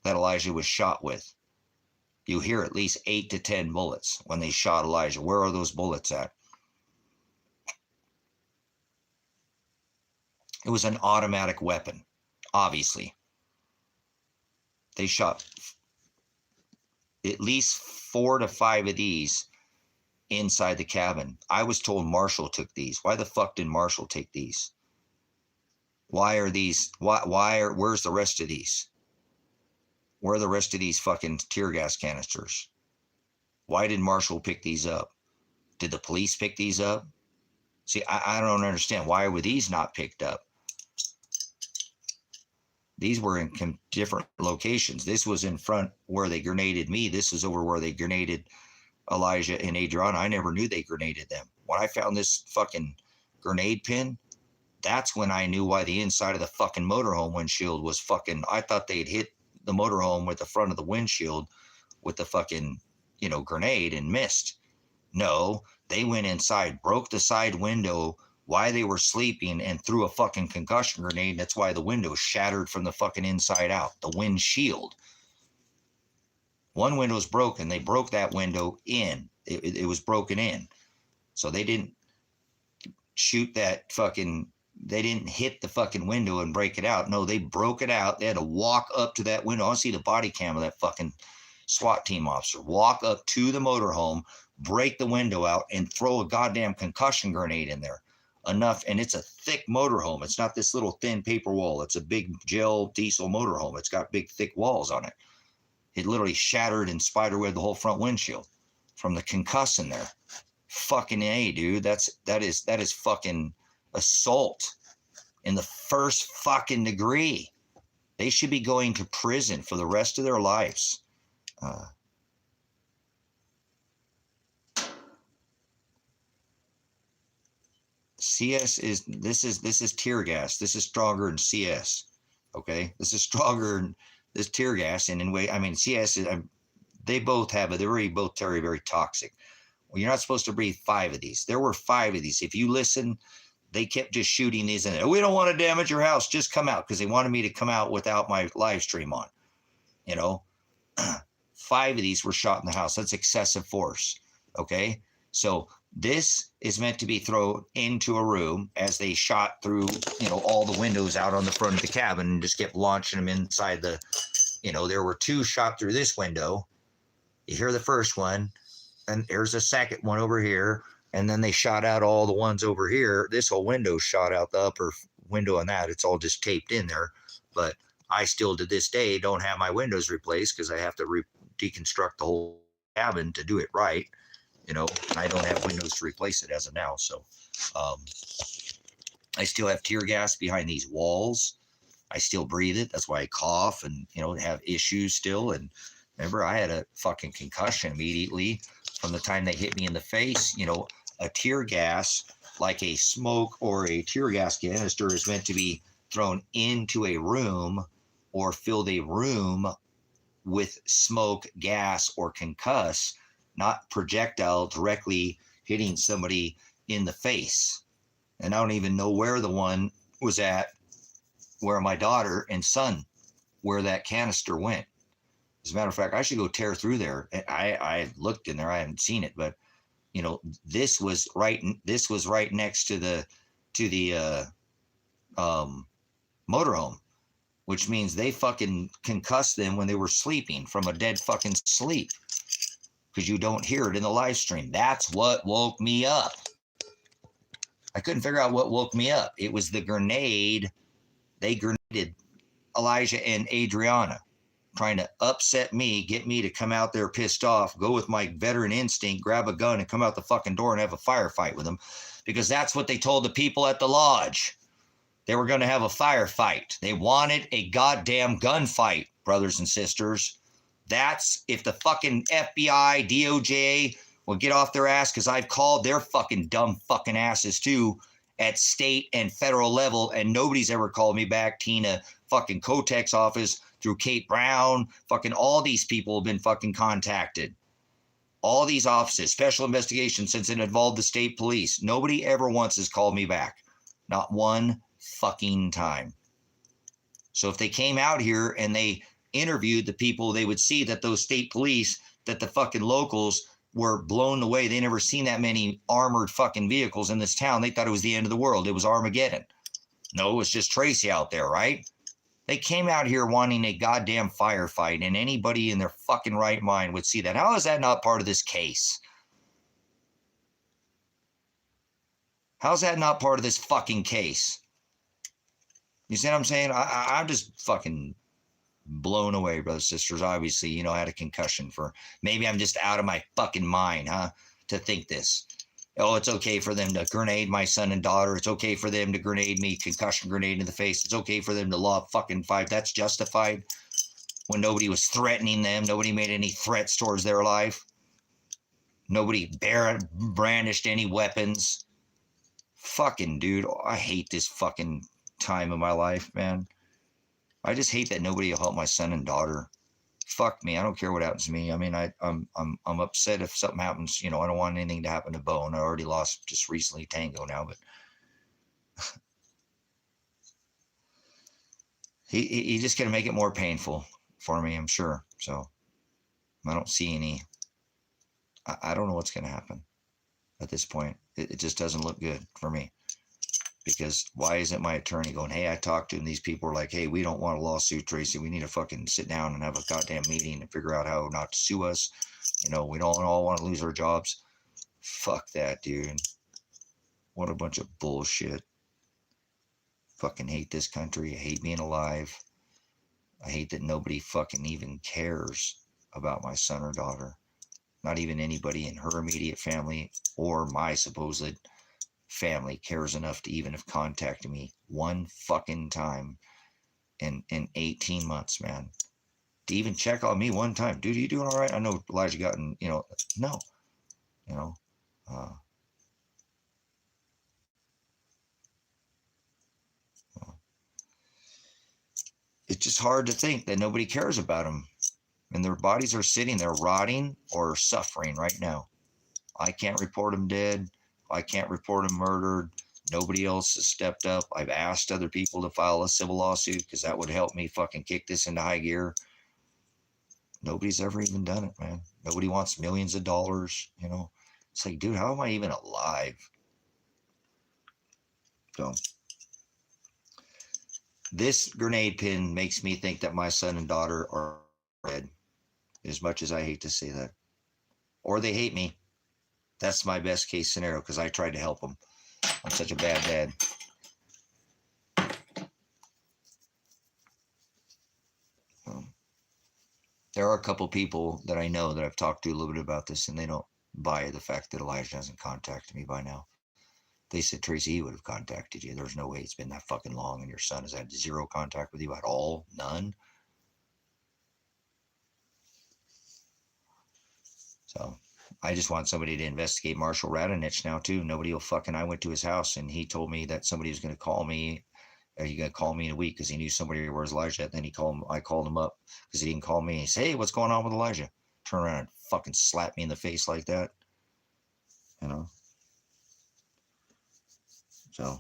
that Elijah was shot with? You hear at least 8 to 10 bullets when they shot Elijah. Where are those bullets at? It was an automatic weapon, obviously. They shot at least 4 to 5 of these inside the cabin. I was told Marshall took these. Why the fuck did Marshall take these? Why are these? Where's the rest of these? Where are the rest of these fucking tear gas canisters? Why did Marshall pick these up? Did the police pick these up? See, I don't understand. Why were these not picked up? These were in different locations. This was in front where they grenaded me. This is over where they grenaded Elijah and Adriana. I never knew they grenaded them. When I found this fucking grenade pin, that's when I knew why the inside of the fucking motorhome windshield was fucking, I thought they'd hit the motorhome with the front of the windshield with the fucking, grenade and missed. No, they went inside, broke the side window while they were sleeping and threw a fucking concussion grenade. And that's why the window shattered from the fucking inside out, the windshield. One window's broken. They broke that window in. It was broken in. So they didn't shoot that fucking, they didn't hit the fucking window and break it out. No, they broke it out. They had to walk up to that window. I see the body cam of that fucking SWAT team officer. Walk up to the motorhome, break the window out, and throw a goddamn concussion grenade in there. Enough, and it's a thick motorhome. It's not this little thin paper wall. It's a big gel diesel motorhome. It's got big thick walls on it. It literally shattered and spiderwebbed the whole front windshield from the concussing there. Fucking A, dude. That is fucking assault in the first fucking degree. They should be going to prison for the rest of their lives. CS is tear gas. This is stronger than CS. Okay, this is stronger than this tear gas. And in way, I mean, CS is, they both have it. They're both very, very toxic. Well, you're not supposed to breathe 5 of these. There were 5 of these. If you listen, they kept just shooting these in there. We don't want to damage your house. Just come out, because they wanted me to come out without my live stream on. 5 of these were shot in the house. That's excessive force. Okay, so this is meant to be thrown into a room as they shot through, all the windows out on the front of the cabin and just kept launching them inside the, there were 2 shot through this window. You hear the first one, and there's a second one over here. And then they shot out all the ones over here. This whole window shot out, the upper window on that. It's all just taped in there. But I still, to this day, don't have my windows replaced because I have to deconstruct the whole cabin to do it right. And I don't have windows to replace it as of now. So I still have tear gas behind these walls. I still breathe it. That's why I cough and, have issues still. And remember, I had a fucking concussion immediately from the time they hit me in the face. A tear gas, like a smoke or a tear gas canister, is meant to be thrown into a room or filled a room with smoke, gas, or concuss, not projectile directly hitting somebody in the face. And I don't even know where the one was at, where my daughter and son, where that canister went. As a matter of fact, I should go tear through there. I looked in there, I haven't seen it, but you know, this was right next to the motorhome, which means they fucking concussed them when they were sleeping from a dead fucking sleep, because you don't hear it in the live stream. That's what woke me up. I couldn't figure out what woke me up. It was the grenade. They grenaded Elijah and Adriana, trying to upset me, get me to come out there pissed off, go with my veteran instinct, grab a gun and come out the fucking door and have a firefight with them, because that's what they told the people at the lodge. They were going to have a firefight. They wanted a goddamn gunfight, brothers and sisters. That's if the fucking FBI, DOJ will get off their ass, because I've called their fucking dumb fucking asses too at state and federal level, and nobody's ever called me back. Tina fucking Kotek's office, through Kate Brown, fucking all these people have been fucking contacted. All these offices, special investigations, since it involved the state police. Nobody ever once has called me back. Not one fucking time. So if they came out here and they interviewed the people, they would see that those state police, that the fucking locals were blown away. They never seen that many armored fucking vehicles in this town. They thought it was the end of the world. It was Armageddon. No, it was just Tracy out there, right? They came out here wanting a goddamn firefight, and anybody in their fucking right mind would see that. How is that not part of this case? How's that not part of this fucking case? You see what I'm saying? I'm just fucking blown away, brothers and sisters. Obviously, you know, I had a concussion for, maybe I'm just out of my fucking mind, huh? To think this. Oh, it's okay for them to grenade my son and daughter. It's okay for them to grenade me, concussion grenade in the face. It's okay for them to lob fucking five. That's justified when nobody was threatening them. Nobody made any threats towards their life. Nobody brandished any weapons. Fucking dude, I hate this fucking time of my life, man. I just hate that nobody will help my son and daughter. Fuck me. I don't care what happens to me. I mean, I'm upset if something happens. You know, I don't want anything to happen to Bo, and I already lost just recently Tango now, but he's just gonna make it more painful for me, I'm sure. So I don't see any. I don't know what's gonna happen at this point. It just doesn't look good for me. Because why isn't my attorney going, hey, I talked to him. These people are like, hey, we don't want a lawsuit, Tracy. We need to fucking sit down and have a goddamn meeting and figure out how not to sue us. You know, we don't all want to lose our jobs. Fuck that, dude. What a bunch of bullshit. Fucking hate this country. I hate being alive. I hate that nobody fucking even cares about my son or daughter. Not even anybody in her immediate family or my supposed family cares enough to even have contacted me one fucking time in 18 months, man. To even check on me one time. Dude, are you doing all right? I know Elijah got in, you know, no. You know, it's just hard to think that nobody cares about them. And their bodies are sitting there rotting or suffering right now. I can't report them dead. I can't report them murdered. Nobody else has stepped up. I've asked other people to file a civil lawsuit because that would help me fucking kick this into high gear. Nobody's ever even done it, man. Nobody wants millions of dollars, you know. It's like, dude, how am I even alive? So this grenade pin makes me think that my son and daughter are dead, as much as I hate to say that. Or they hate me. That's my best case scenario because I tried to help them. I'm such a bad dad. There are a couple people that I know that I've talked to a little bit about this, and they don't buy the fact that Elijah hasn't contacted me by now. They said, Tracy, he would have contacted you. There's no way it's been that fucking long, and your son has had zero contact with you at all? None? So I just want somebody to investigate Marshall Radonich now too. Nobody will fucking, I went to his house and he told me that somebody was going to call me Are you gonna call me in a week? Because he knew somebody where Elijah at. Then I called him up because he didn't call me. He said, hey, what's going on with Elijah? Turn around and fucking slap me in the face like that. You know? So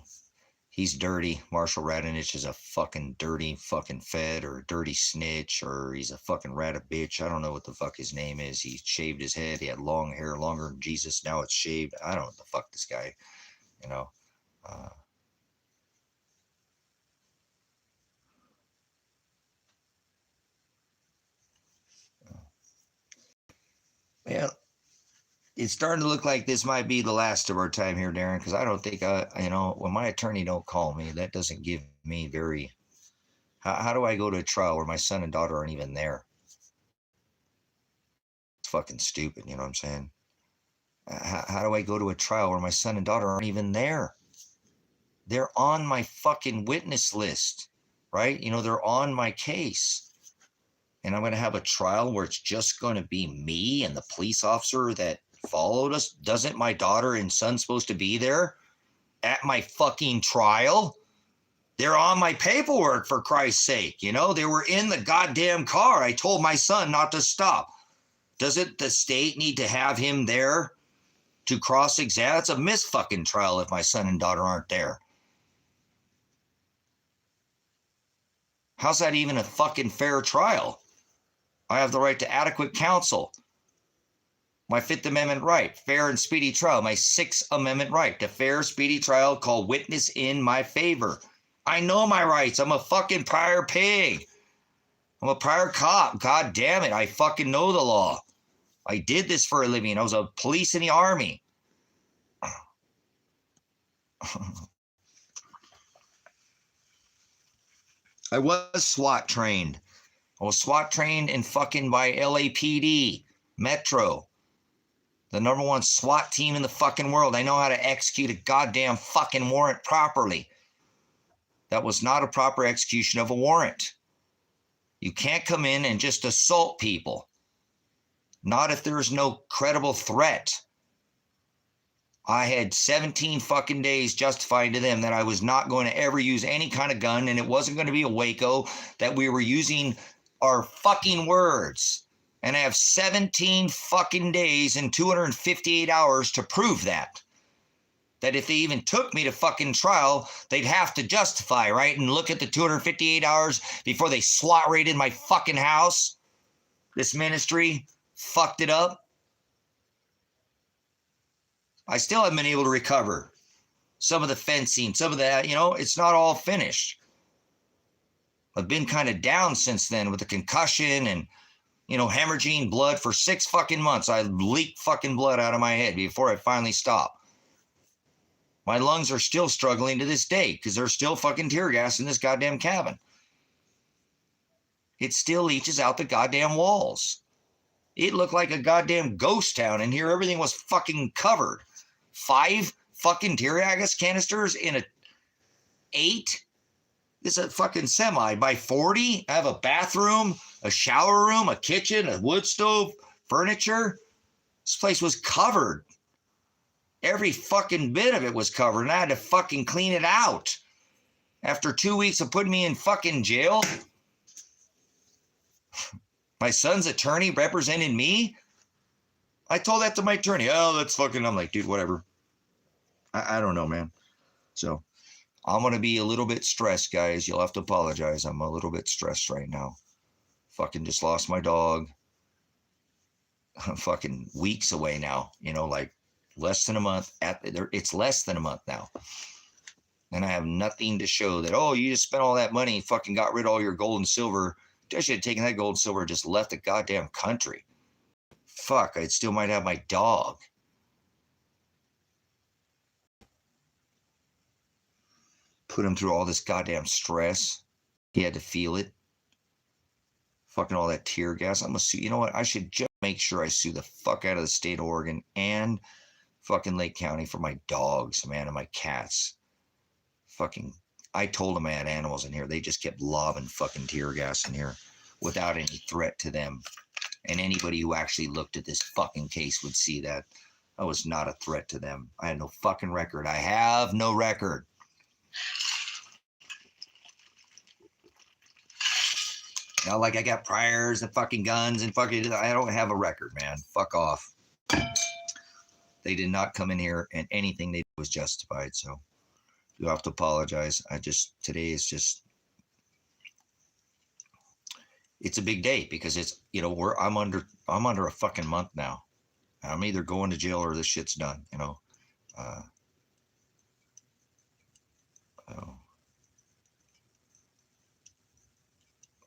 he's dirty. Marshall Radonich is a fucking dirty fucking fed or a dirty snitch, or he's a fucking rat a bitch. I don't know what the fuck his name is. He shaved his head. He had long hair, longer than Jesus. Now it's shaved. I don't know what the fuck this guy, you know. Yeah, it's starting to look like this might be the last of our time here, Darren, because I don't think when my attorney don't call me, that doesn't give me very. How do I go to a trial where my son and daughter aren't even there? It's fucking stupid, you know what I'm saying? How do I go to a trial where my son and daughter aren't even there? They're on my fucking witness list, right? You know, they're on my case. And I'm going to have a trial where it's just going to be me and the police officer that followed us. Doesn't my daughter and son supposed to be there at my fucking trial? They're on my paperwork, for Christ's sake. You know, they were in the goddamn car. I told my son not to stop. Doesn't the state need to have him there to cross-examine? It's a mis-fucking trial if my son and daughter aren't there. How's that even a fucking fair trial? I have the right to adequate counsel. My Fifth Amendment right, fair and speedy trial. My Sixth Amendment right to fair, speedy trial, call witness in my favor. I know my rights. I'm a fucking prior pig. I'm a prior cop. God damn it. I fucking know the law. I did this for a living. I was a police in the army. I was SWAT trained. I was SWAT trained in fucking by LAPD, Metro. The number one SWAT team in the fucking world. I know how to execute a goddamn fucking warrant properly. That was not a proper execution of a warrant. You can't come in and just assault people. Not if there's no credible threat. I had 17 fucking days justifying to them that I was not going to ever use any kind of gun, and it wasn't going to be a Waco, that we were using our fucking words. And I have 17 fucking days and 258 hours to prove that. That if they even took me to fucking trial, they'd have to justify, right? And look at the 258 hours before they SWAT raided my fucking house. This ministry fucked it up. I still haven't been able to recover some of the fencing, some of that, it's not all finished. I've been kind of down since then with the concussion and, hemorrhaging blood for 6 fucking months. I leaked fucking blood out of my head before I finally stopped. My lungs are still struggling to this day because there's still fucking tear gas in this goddamn cabin. It still leaches out the goddamn walls. It looked like a goddamn ghost town in here. Everything was fucking covered. 5 fucking tear gas canisters in a 8. This is a fucking semi by 40. I have a bathroom, a shower room, a kitchen, a wood stove, furniture. This place was covered. Every fucking bit of it was covered, and I had to fucking clean it out. After 2 weeks of putting me in fucking jail, my son's attorney represented me. I told that to my attorney. Oh, that's fucking, I'm like, dude, whatever. I don't know, man. So I'm going to be a little bit stressed, guys. You'll have to apologize. I'm a little bit stressed right now. Fucking just lost my dog. I'm fucking weeks away now, like less than a month. It's less than a month now. And I have nothing to show that, oh, you just spent all that money and fucking got rid of all your gold and silver. I should have taken that gold and silver and just left the goddamn country. Fuck, I still might have my dog. Put him through all this goddamn stress. He had to feel it. Fucking all that tear gas. I'm gonna sue. You know what? I should just make sure I sue the fuck out of the state of Oregon and fucking Lake County for my dogs, man, and my cats. Fucking, I told them I had animals in here. They just kept lobbing fucking tear gas in here without any threat to them. And anybody who actually looked at this fucking case would see that I was not a threat to them. I had no fucking record. I have no record. Not like I got priors and fucking guns and fucking, I don't have a record, man. Fuck off. They did not come in here and anything they did was justified. So you have to apologize. Today is just, it's a big day because it's, I'm under a fucking month now. I'm either going to jail or this shit's done, uh,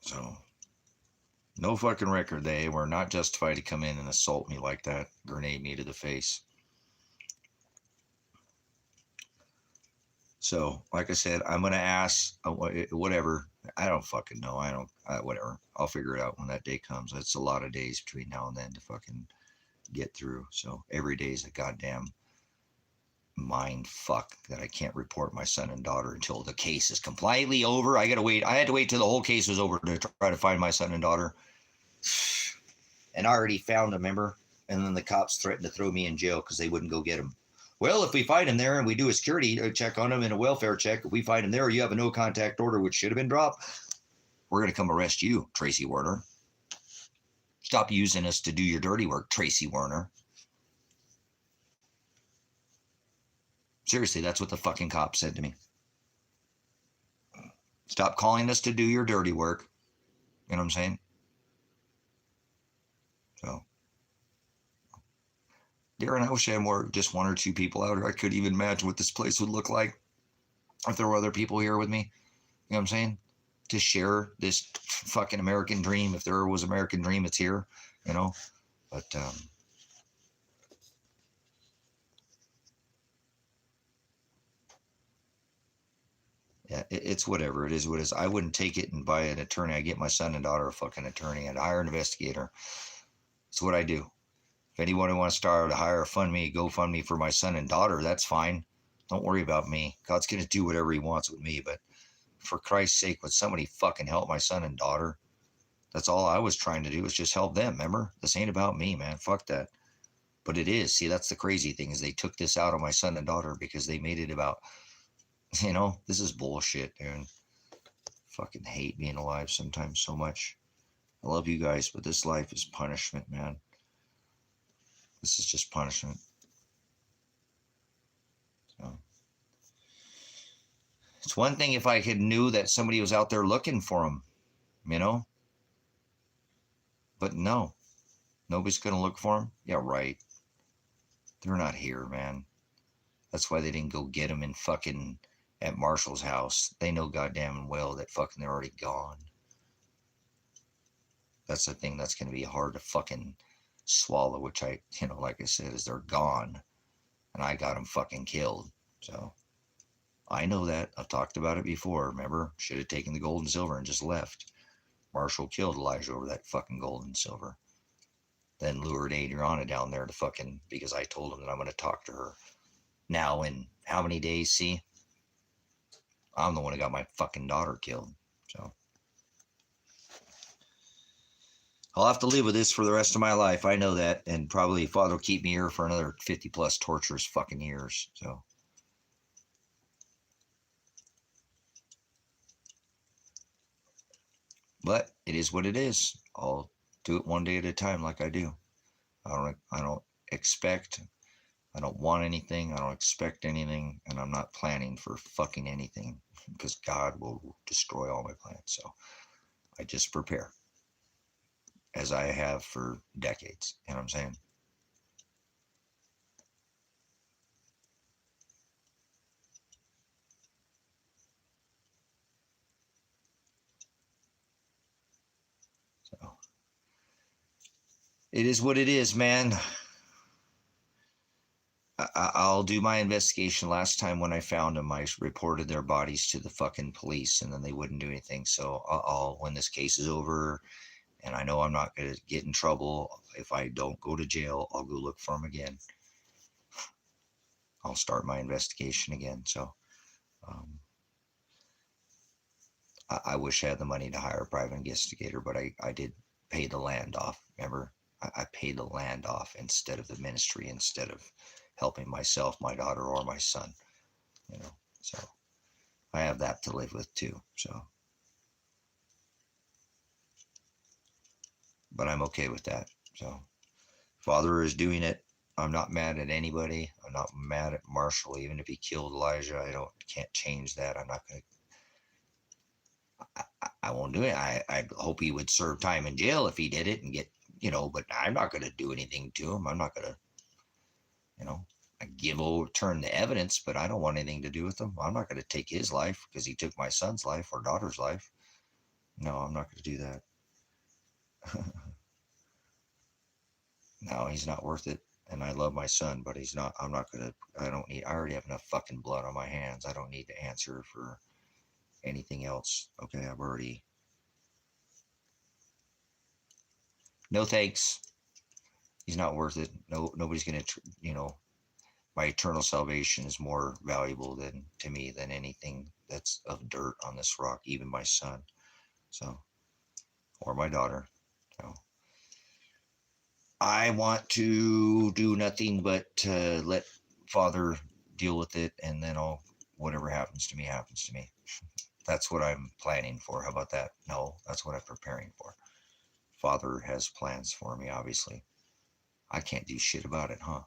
so no fucking record. They were not justified to come in and assault me like that, grenade me to the face. So, like I said, I'm going to ask whatever. I don't fucking know. Whatever. I'll figure it out when that day comes. It's a lot of days between now and then to fucking get through. So every day is a goddamn mind fuck that I can't report my son and daughter until the case is completely over. I got to wait. I had to wait till the whole case was over to try to find my son and daughter. And I already found them, remember? And then the cops threatened to throw me in jail because they wouldn't go get him. Well, if we find him there and we do a security check on him and a welfare check, if we find him there, you have a no contact order, which should have been dropped, we're going to come arrest you, Tracy Werner. Stop using us to do your dirty work, Tracy Werner. Seriously, that's what the fucking cop said to me. Stop calling us to do your dirty work. You know what I'm saying? So, Darren, I wish I had just one or two people out here. I couldn't even imagine what this place would look like if there were other people here with me. You know what I'm saying? To share this fucking American dream. If there was American dream, it's here, But, yeah, it's whatever. It is what it is. I wouldn't take it and buy an attorney. I get my son and daughter a fucking attorney and hire an investigator. That's what I do. If anyone wants to start to hire a GoFundMe for my son and daughter, that's fine. Don't worry about me. God's going to do whatever he wants with me. But for Christ's sake, would somebody fucking help my son and daughter? That's all I was trying to do, was just help them. Remember? This ain't about me, man. Fuck that. But it is. See, that's the crazy thing, is they took this out on my son and daughter because they made it about, this is bullshit, dude. Fucking hate being alive sometimes so much. I love you guys, but this life is punishment, man. This is just punishment. So it's one thing if I knew that somebody was out there looking for him, But no, nobody's going to look for him. Yeah, right. They're not here, man. That's why they didn't go get him at Marshall's house. They know goddamn well that fucking they're already gone. That's the thing that's going to be hard to fucking swallow, which like I said, is they're gone. And I got them fucking killed. So I know that. I've talked about it before. Remember? Should have taken the gold and silver and just left. Marshall killed Elijah over that fucking gold and silver. Then lured Adriana down there because I told him that I'm going to talk to her. Now in how many days, see? I'm the one who got my fucking daughter killed. So I'll have to live with this for the rest of my life. I know that. And probably Father will keep me here for another 50 plus torturous fucking years. So. But it is what it is. I'll do it one day at a time like I do. I don't expect. I don't want anything. I don't expect anything. And I'm not planning for fucking anything because God will destroy all my plans. So I just prepare, as I have for decades. You know what I'm saying? So it is what it is, man. I'll do my investigation. Last time when I found them, I reported their bodies to the fucking police and then they wouldn't do anything. So when this case is over and I know I'm not going to get in trouble, if I don't go to jail, I'll go look for them again. I'll start my investigation again. So I wish I had the money to hire a private investigator, but I did pay the land off. Remember, I paid the land off instead of the ministry, instead of helping myself, my daughter, or my son. So I have that to live with too. So but I'm okay with that. So Father is doing it. I'm not mad at anybody. I'm not mad at Marshall, even if he killed Elijah. Can't change that. I'm not gonna. I won't do it. I hope he would serve time in jail if he did it and get, But I'm not gonna do anything to him. I'm not gonna, you know, I overturn the evidence, but I don't want anything to do with him. I'm not gonna take his life because he took my son's life or daughter's life. No, I'm not gonna do that. No, he's not worth it. And I love my son, but he's not. I'm not gonna. I don't need. I already have enough fucking blood on my hands. I don't need to answer for anything else. Okay, I've already. No thanks. He's not worth it. No, nobody's gonna. My eternal salvation is more valuable than to me than anything that's of dirt on this rock. Even my son. So, or my daughter. So, I want to do nothing but let Father deal with it, and then whatever happens to me happens to me. That's what I'm planning for. How about that? No, that's what I'm preparing for. Father has plans for me, obviously. I can't do shit about it, huh?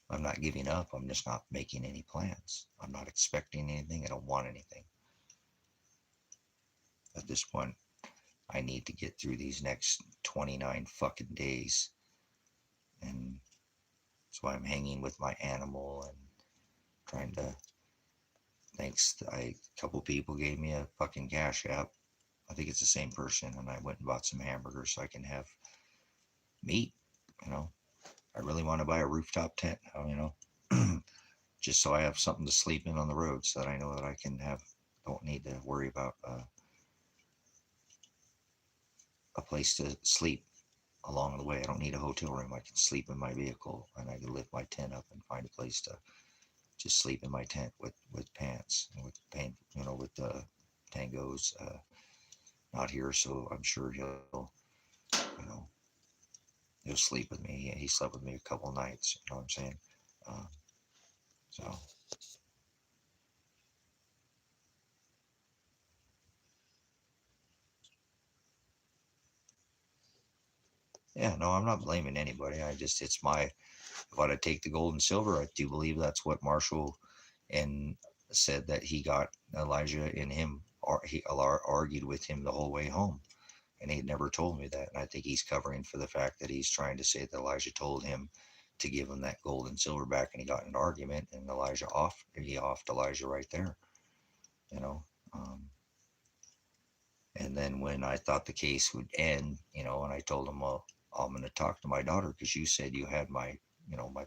I'm not giving up. I'm just not making any plans. I'm not expecting anything. I don't want anything. At this point, I need to get through these next 29 fucking days. And that's why I'm hanging with my animal and trying to. Thanks. A couple people gave me a fucking cash app. I think it's the same person. And I went and bought some hamburgers so I can have meat. You know, I really want to buy a rooftop tent now, just so I have something to sleep in on the road so that I know that I can don't need to worry about a place to sleep along the way. I don't need a hotel room. I can sleep in my vehicle and I can lift my tent up and find a place to just sleep in my tent with pants and with paint, with Tango's not here. So I'm sure you know, he'll sleep with me. He slept with me a couple nights. You know what I'm saying? Uh, so yeah, no, I'm not blaming anybody. If I take the gold and silver, I do believe that's what Marshall and said that he got Elijah in him, or he argued with him the whole way home. And he never told me that. And I think he's covering for the fact that he's trying to say that Elijah told him to give him that gold and silver back, and he got in an argument, and he offed Elijah right there, you know. And then when I thought the case would end, and I told him, well, I'm going to talk to my daughter because you said you had my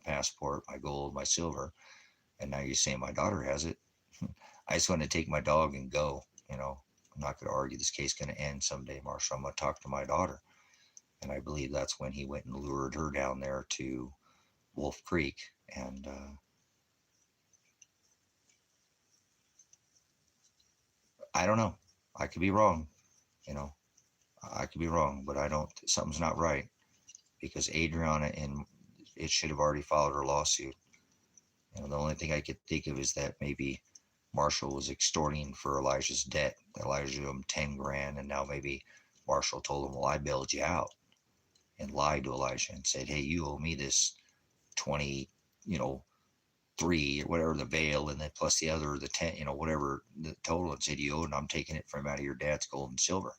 passport, my gold, my silver, and now you're saying my daughter has it. I just want to take my dog and go. I'm not going to argue. This case going to end someday, Marshall. I'm going to talk to my daughter, and I believe that's when he went and lured her down there to Wolf Creek, and I don't know. I could be wrong. You know, I could be wrong, but I don't. Something's not right because Adriana and it should have already filed her lawsuit. The only thing I could think of is that maybe Marshall was extorting for Elijah's debt. Elijah owed him 10 grand, and now maybe Marshall told him, well, I bailed you out, and lied to Elijah and said, hey, you owe me this 20, 3 or whatever the bail, and then plus the 10, whatever the total, and said you owe, and I'm taking it from out of your dad's gold and silver.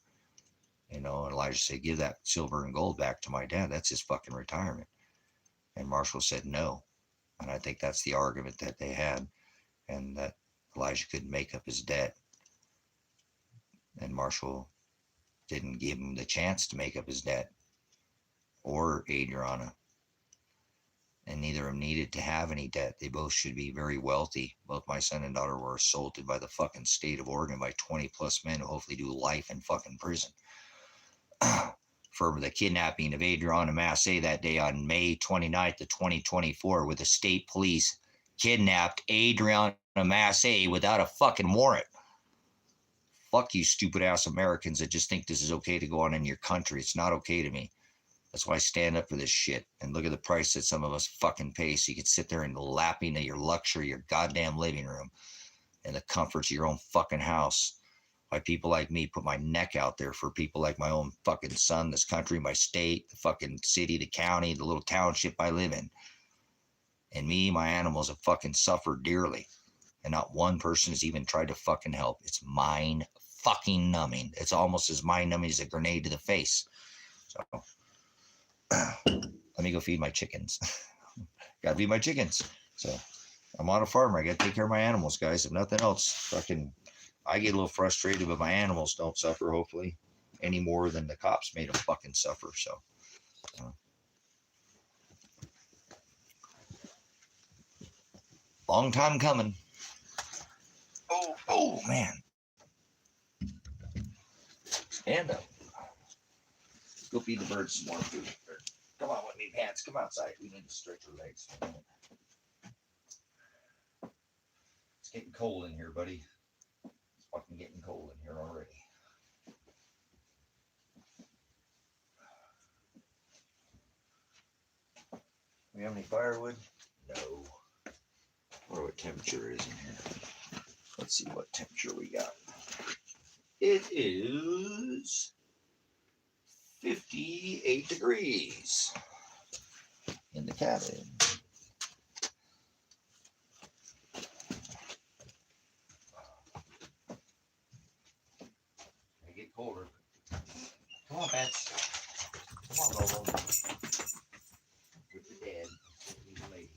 And Elijah said, give that silver and gold back to my dad. That's his fucking retirement. And Marshall said no. And I think that's the argument that they had, and that Elijah couldn't make up his debt. And Marshall didn't give him the chance to make up his debt, or Adriana. And neither of them needed to have any debt. They both should be very wealthy. Both my son and daughter were assaulted by the fucking state of Oregon by 20 plus men who hopefully do life in fucking prison. For the kidnapping of Adriana Massey that day on May 29th of 2024, where the state police kidnapped Adriana Massey without a fucking warrant. Fuck you stupid ass Americans that just think this is okay to go on in your country. It's not okay to me. That's why I stand up for this shit. And look at the price that some of us fucking pay so you can sit there and lapping at your luxury, your goddamn living room, and the comforts of your own fucking house. by people like me, put my neck out there for people like my own fucking son, this country, my state, the fucking city, the county, the little township I live in. And me, my animals have fucking suffered dearly. And not one person has even tried to fucking help. It's mind fucking numbing. It's almost as mind numbing as a grenade to the face. So let me go feed my chickens. Gotta feed my chickens. So I'm on a farmer. I gotta take care of my animals, guys. If nothing else, fucking, I get a little frustrated, but my animals don't suffer, hopefully, any more than the cops made them fucking suffer. So, long time coming. Oh, man. Stand up. Go feed the birds some more food. Come on with me, pants. Come outside. We need to stretch our legs. It's getting cold in here, buddy. It's fucking getting cold in here already. We have any firewood? No. I wonder what temperature is in here. Let's see what temperature we got. It is 58 degrees in the cabin. They get colder. Come on, Bats. Come on, Lobo. With the dad. Leave the lady.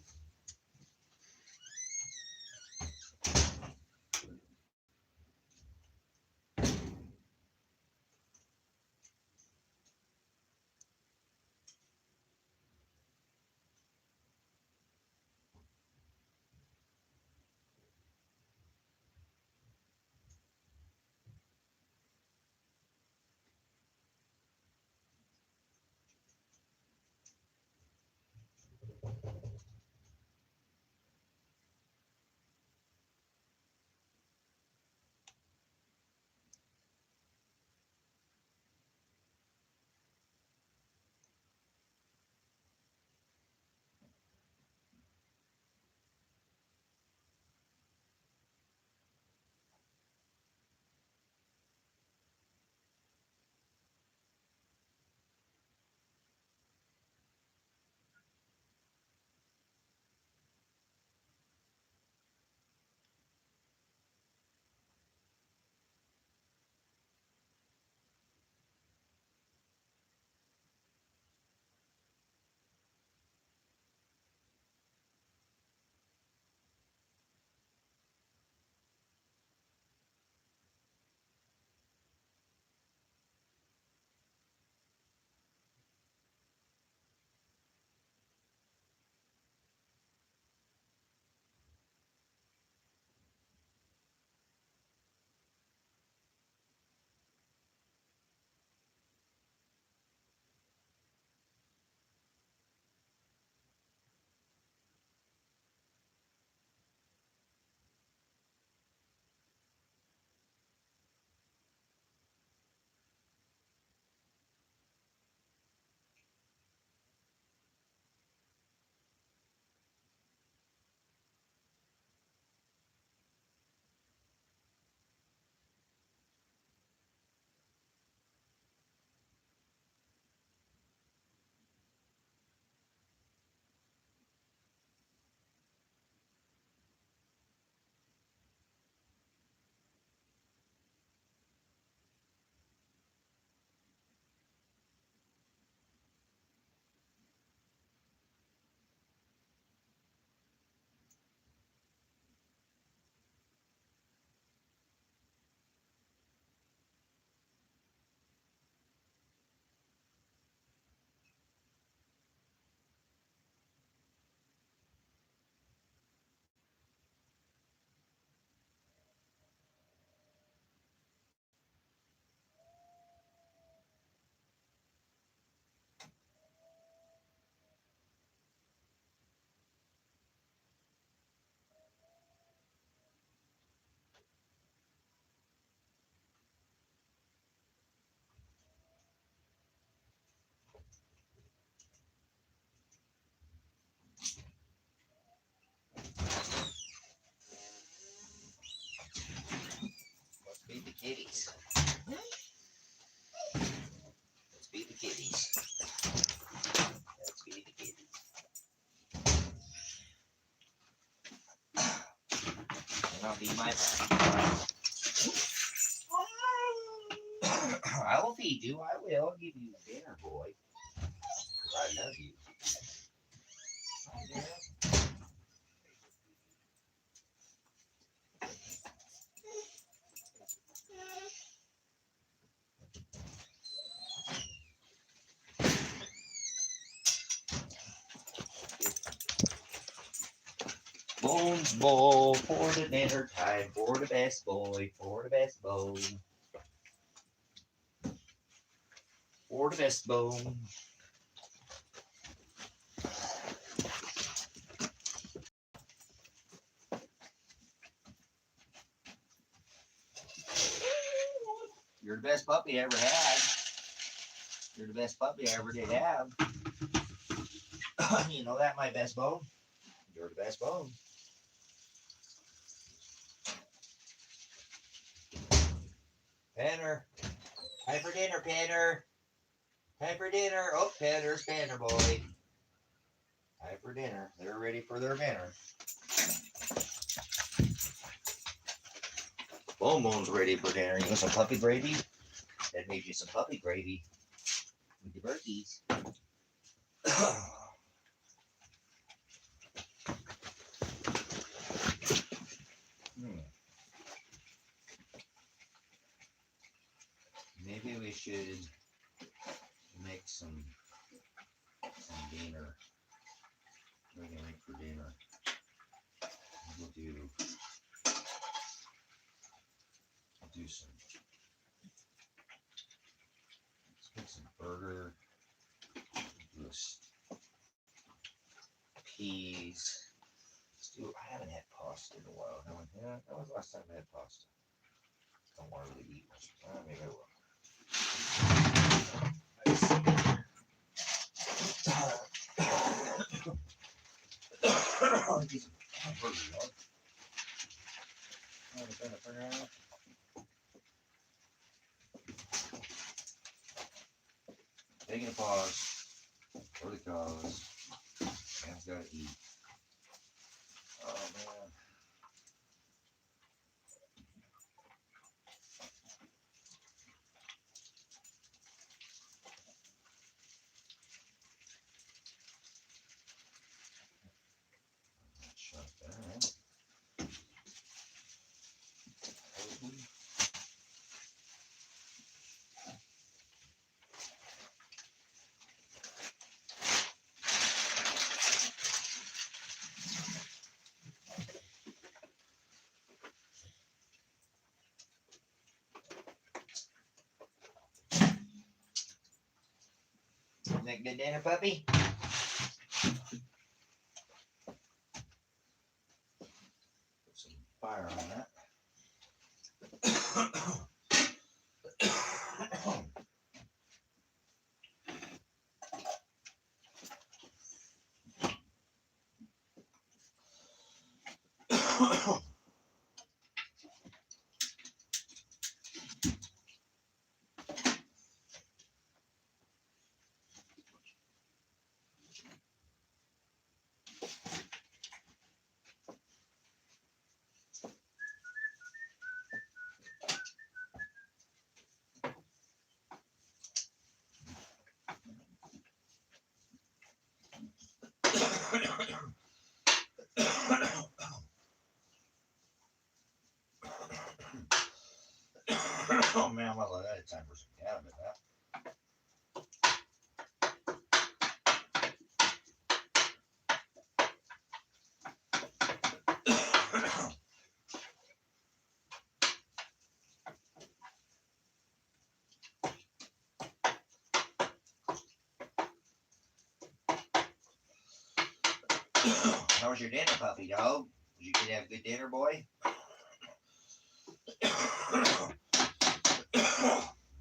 I'll be my I will feed you. I will give you dinner, boy. I love you. Bones bowl for the dinner time, for the best boy, for the best bone. For the best bone. You're the best puppy I ever had. You're the best puppy I ever did have. You know that, my best bone? You're the best bone. Penner. Time for dinner, Penner. Time for dinner. Oh, Penner's Penner, boy. Time for dinner. They're ready for their dinner. Bone's ready for dinner. You want some puppy gravy? That made you some puppy gravy with your birdies. Maybe we should make some dinner. We're gonna make for dinner. We'll do some. Let's make some burger. Do peas. Let's do. I haven't had pasta in a while. Yeah, that was the last time I had pasta. Don't want to really eat much. Maybe I will. Taking a pause for the cause. Man's gotta eat. Oh man. Shut that. Isn't that good dinner, puppy? Put some fire on that. Oh man, I'm out of time for some cabinet. How was your dinner, puppy dog? Did you get to have a good dinner, boy?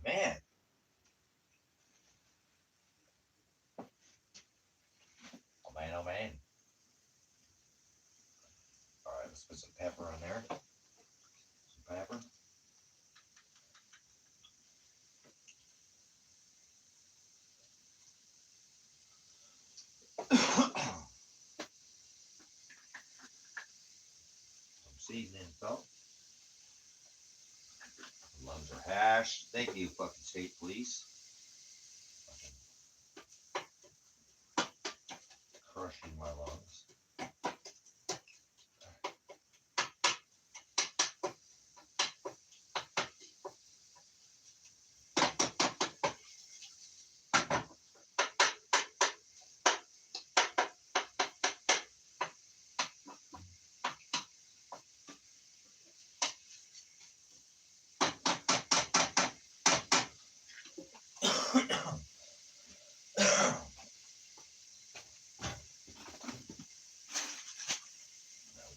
Man. Oh man, oh man. Alright, let's put some pepper on there. Some pepper. Some seasoning and salt. Lungs are hashed. Thank you, fucking state police. Fucking crushing my lungs.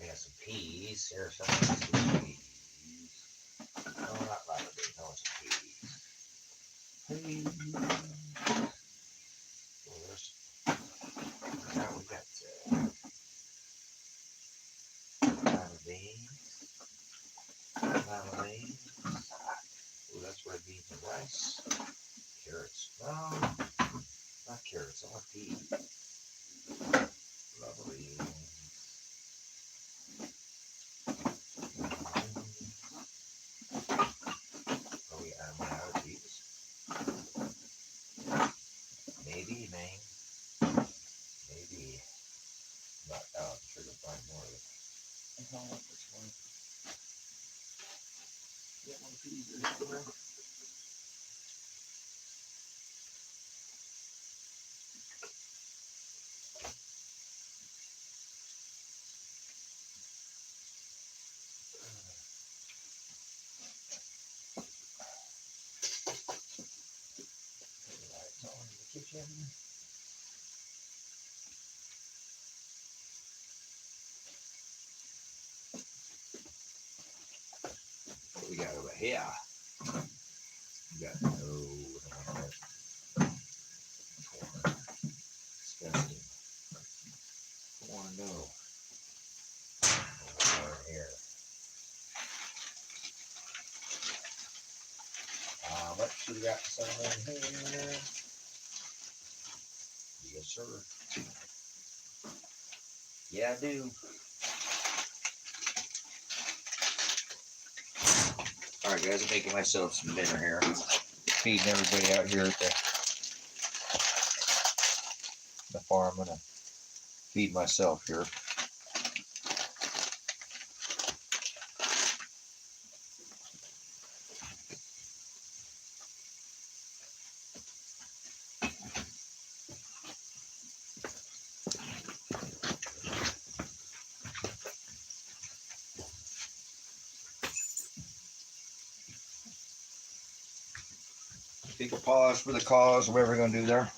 We have some peas. Here's some peas. No, not lava beans. I want some peas. Peas. Well, there's. Now we got lava beans. Lava beans. Oh, that's red beans and rice. Carrots. No, not carrots. I want peas. Lava beans. Oh, yeah, I'm out of these. Maybe, maybe. Not out. I'm sure to find more of it. I don't want this one. Get one piece there somewhere. Lights on in the kitchen. What we got over here? We got no, corn. Disgusting. Corn, no. Corn here. What should we got some in here? Yes, sir. Yeah, I do. Alright guys, I'm making myself some dinner here. Feeding everybody out here at the farm. I'm gonna feed myself here. Take a pause for the cause, whatever we're gonna do there.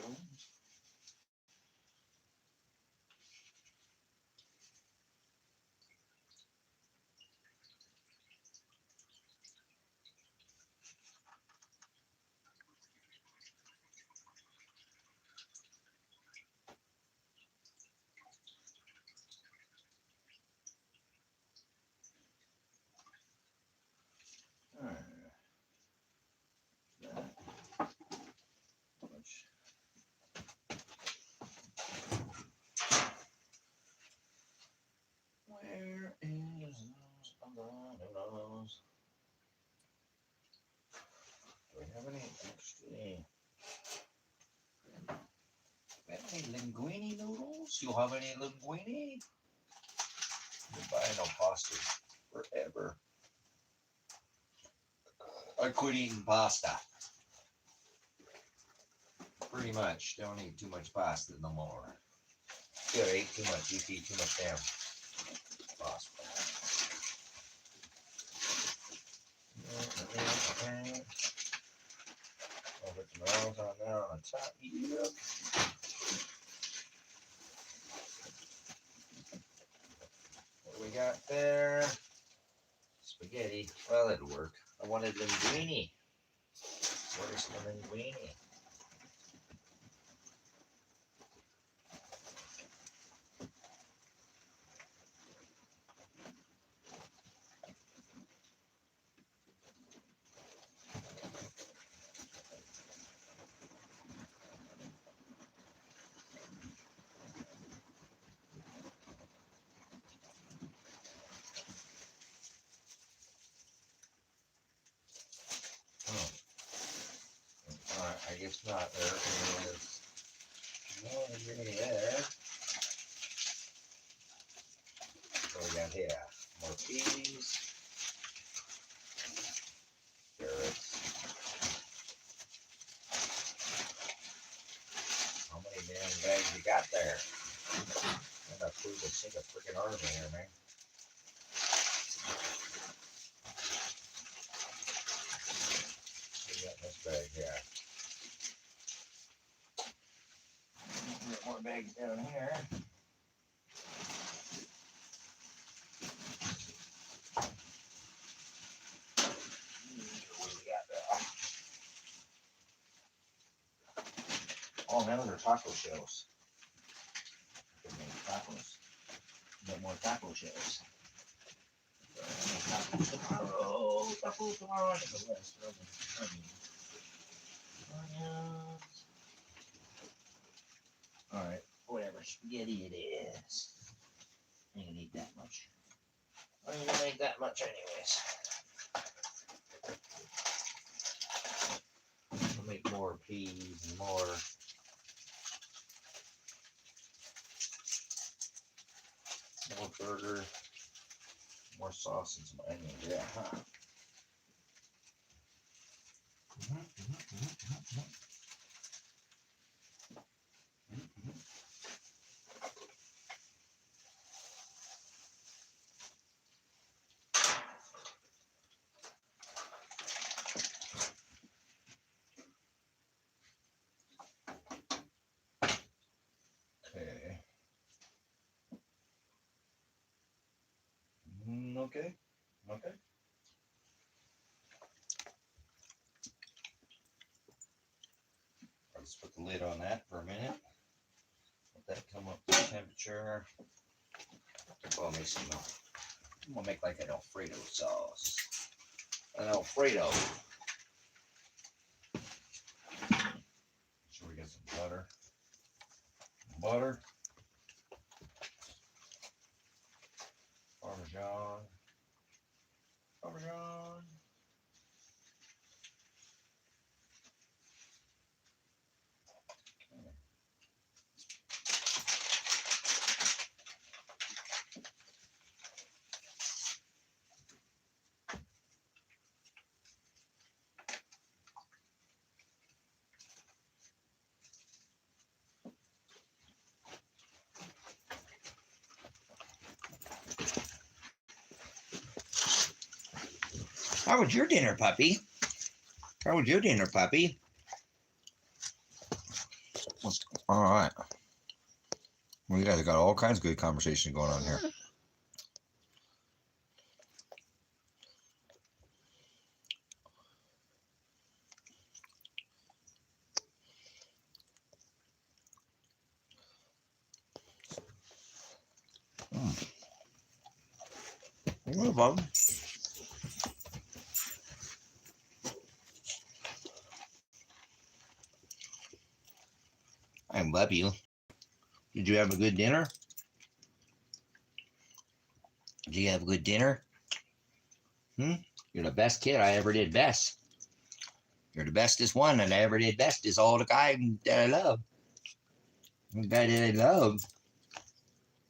noodles. Where is those? Do we have any linguine noodles? You have any linguine? Been buying no pasta forever. I quit eating pasta. Pretty much. Don't eat too much pasta no more. You ate too much. You eat too much damn pasta. I'll put some rolls on there on the top. Yep. What do we got there? Spaghetti. Well, it'll work. I wanted linguine. Where's the linguine? I guess not. There is no linguine there. What do we got here? More peas. Carrots. How many damn bags you got there? Enough food to sink a freaking army here, man. We got this bag here. Get more bags down here. What do we got there? Oh, man, those are taco shells. Good make tacos. Get more taco shells. Tacos tomorrow. Tacos tomorrow. Alright, whatever spaghetti it is. I ain't gonna eat that much. I ain't gonna make that much anyways. I'll make more peas and more burger, more sauce and some onions. Yeah, huh? Okay. Okay. Okay. I'll just put the lid on that for a minute. Let that come up to temperature. Well, make some. I'm gonna make like an Alfredo sauce. An Alfredo. So we got some butter. Butter. Parmesan. Parmesan. How was your dinner, puppy? How was your dinner, puppy? All right. Well, you guys have got all kinds of good conversation going on here. No problem. I love you. Did you have a good dinner? Did you have a good dinner? You're the best kid I ever did best. You're the bestest one that I ever did best is all the guy that I love. The guy that I love.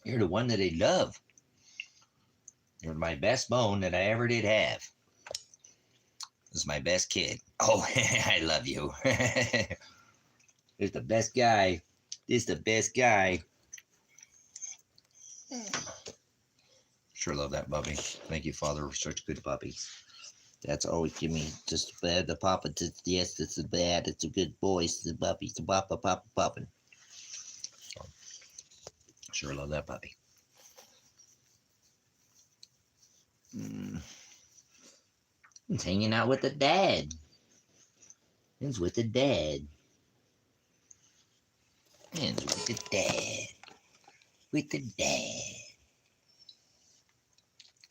You're the one that I love. You're my best bone that I ever did have. This is my best kid. Oh, I love you. This the best guy. This the best guy. Sure love that puppy. Thank you, Father, for such good puppies. That's always give me just bad. The papa, just, yes, it's a bad. It's a good boy. It's a puppy. It's a papa, papa, puppin. Sure love that puppy. He's hanging out with the dad. He's with the dad. He's with the dad. With the dad.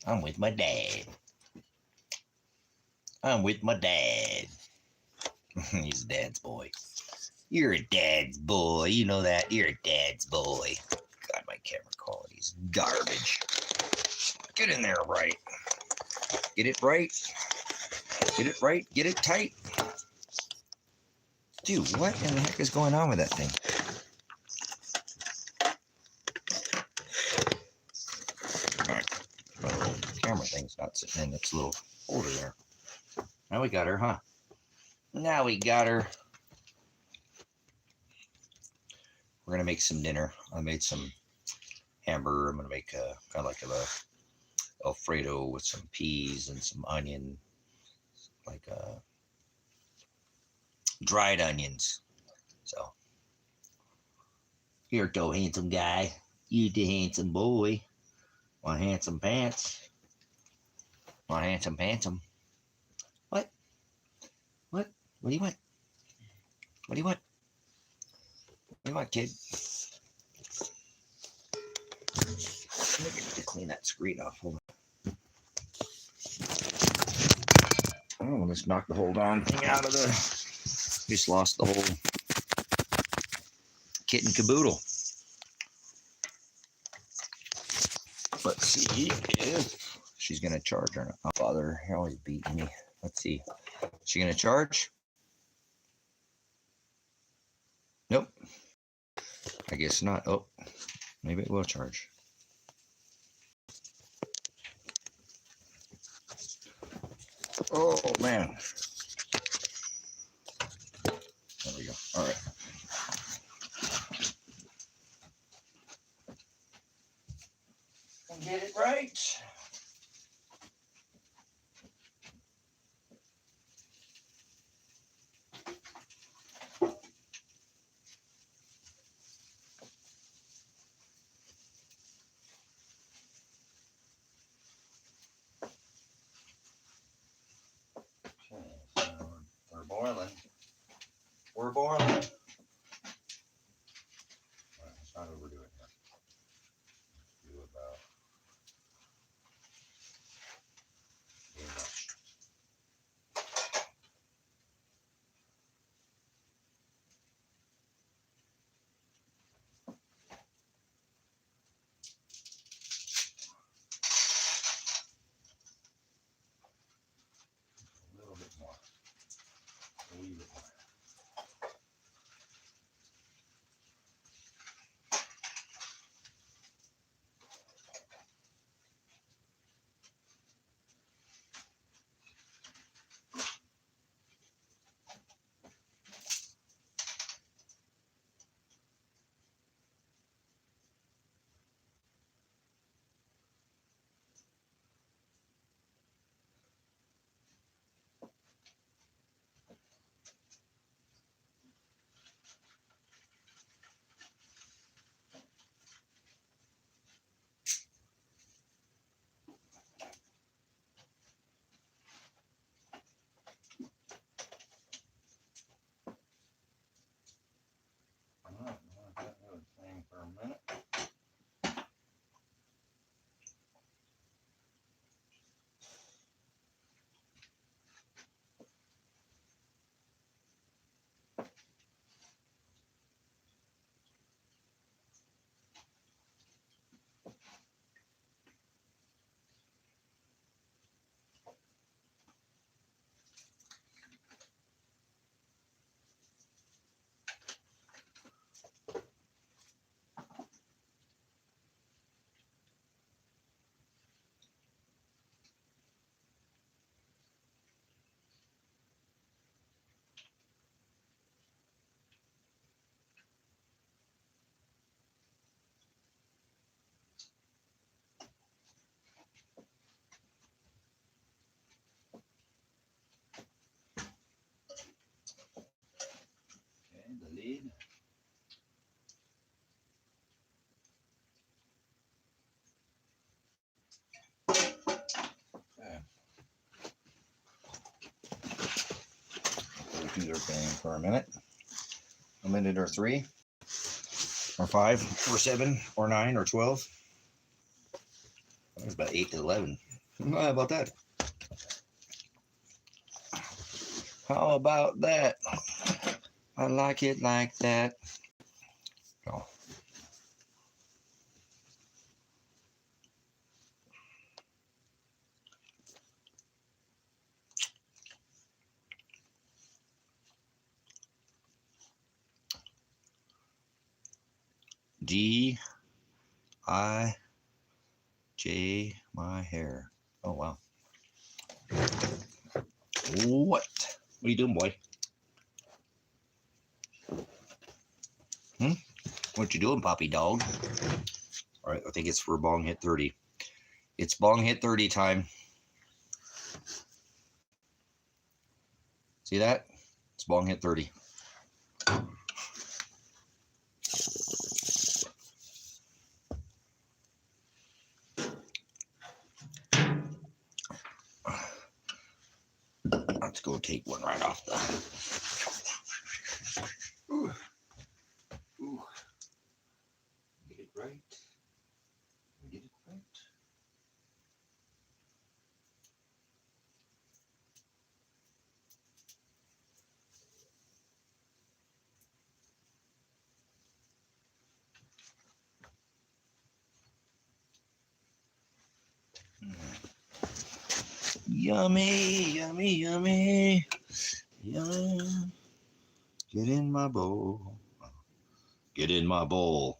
I'm with my dad. I'm with my dad. He's a dad's boy. You're a dad's boy. You know that. You're a dad's boy. God, my camera quality is garbage. Get in there right. Get it right. Get it right. Get it tight. Dude, what in the heck is going on with that thing? All right. My little camera thing's not sitting in its little holder there. Now we got her, huh? Now we got her. We're going to make some dinner. I made some hamburger. I'm going to make kind of like a Alfredo with some peas and some onion, like dried onions. So, here, go, handsome guy. You the handsome boy. Want handsome pants? Want handsome pantsome? What? What? What do you want? What do you want? What do you want, kid? Let me get to clean that screen off. Hold on. Oh, let's knock the whole darn thing out of the... Just lost the whole kit and caboodle. Let's see if she's going to charge or not. Oh, Father, you're always beating me. Let's see. Is she going to charge? Nope. I guess not. Oh, maybe it will charge. Oh, man. There we go. All right. Get it right. We're boiling. We're boiling. All right, let's not overdo it here. Do about much. A little bit more. A wee bit more. our thing for a minute. A minute or 3 or 5 or 7 or 9 or 12. It was about 8 to 11. How about that? How about that? I like it like that. Oh. D-I-J, my hair. Oh, wow. What? What are you doing, boy? What you doing, Poppy Dog? All right, I think it's for Bong Hit 30. It's Bong Hit 30 time. See that? It's Bong Hit 30. Let's go take one right off the... Ooh. Ooh. Get it right. Get it right. Yummy, yummy, yummy. Yum. Get in my bowl. Get in my bowl.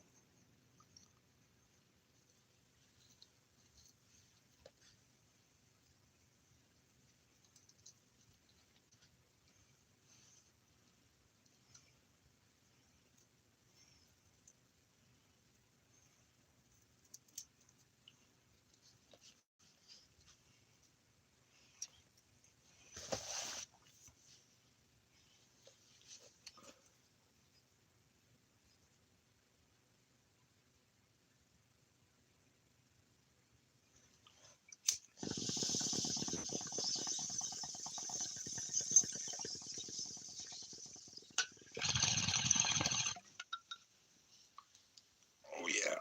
Oh, yeah.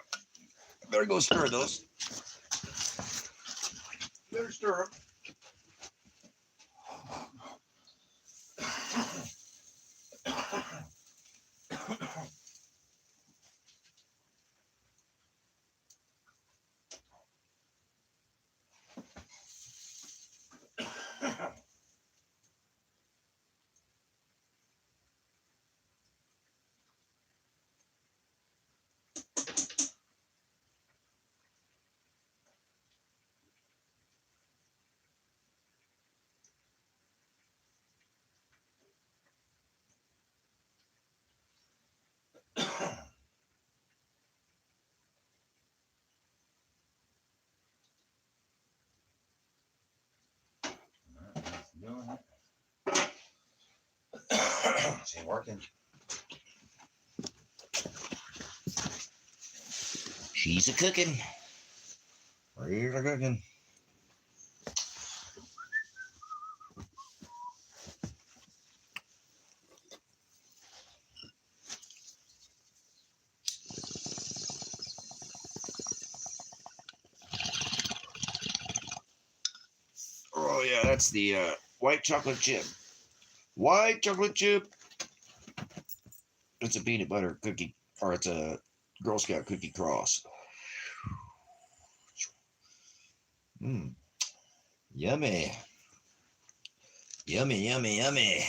Better go stir those. Better stir them. It ain't working. She's a cooking. She's a cooking. Oh yeah, that's the white chocolate chip. White chocolate chip. It's a peanut butter cookie, or it's a Girl Scout cookie cross. Mmm. Yummy. Yummy, yummy, yummy.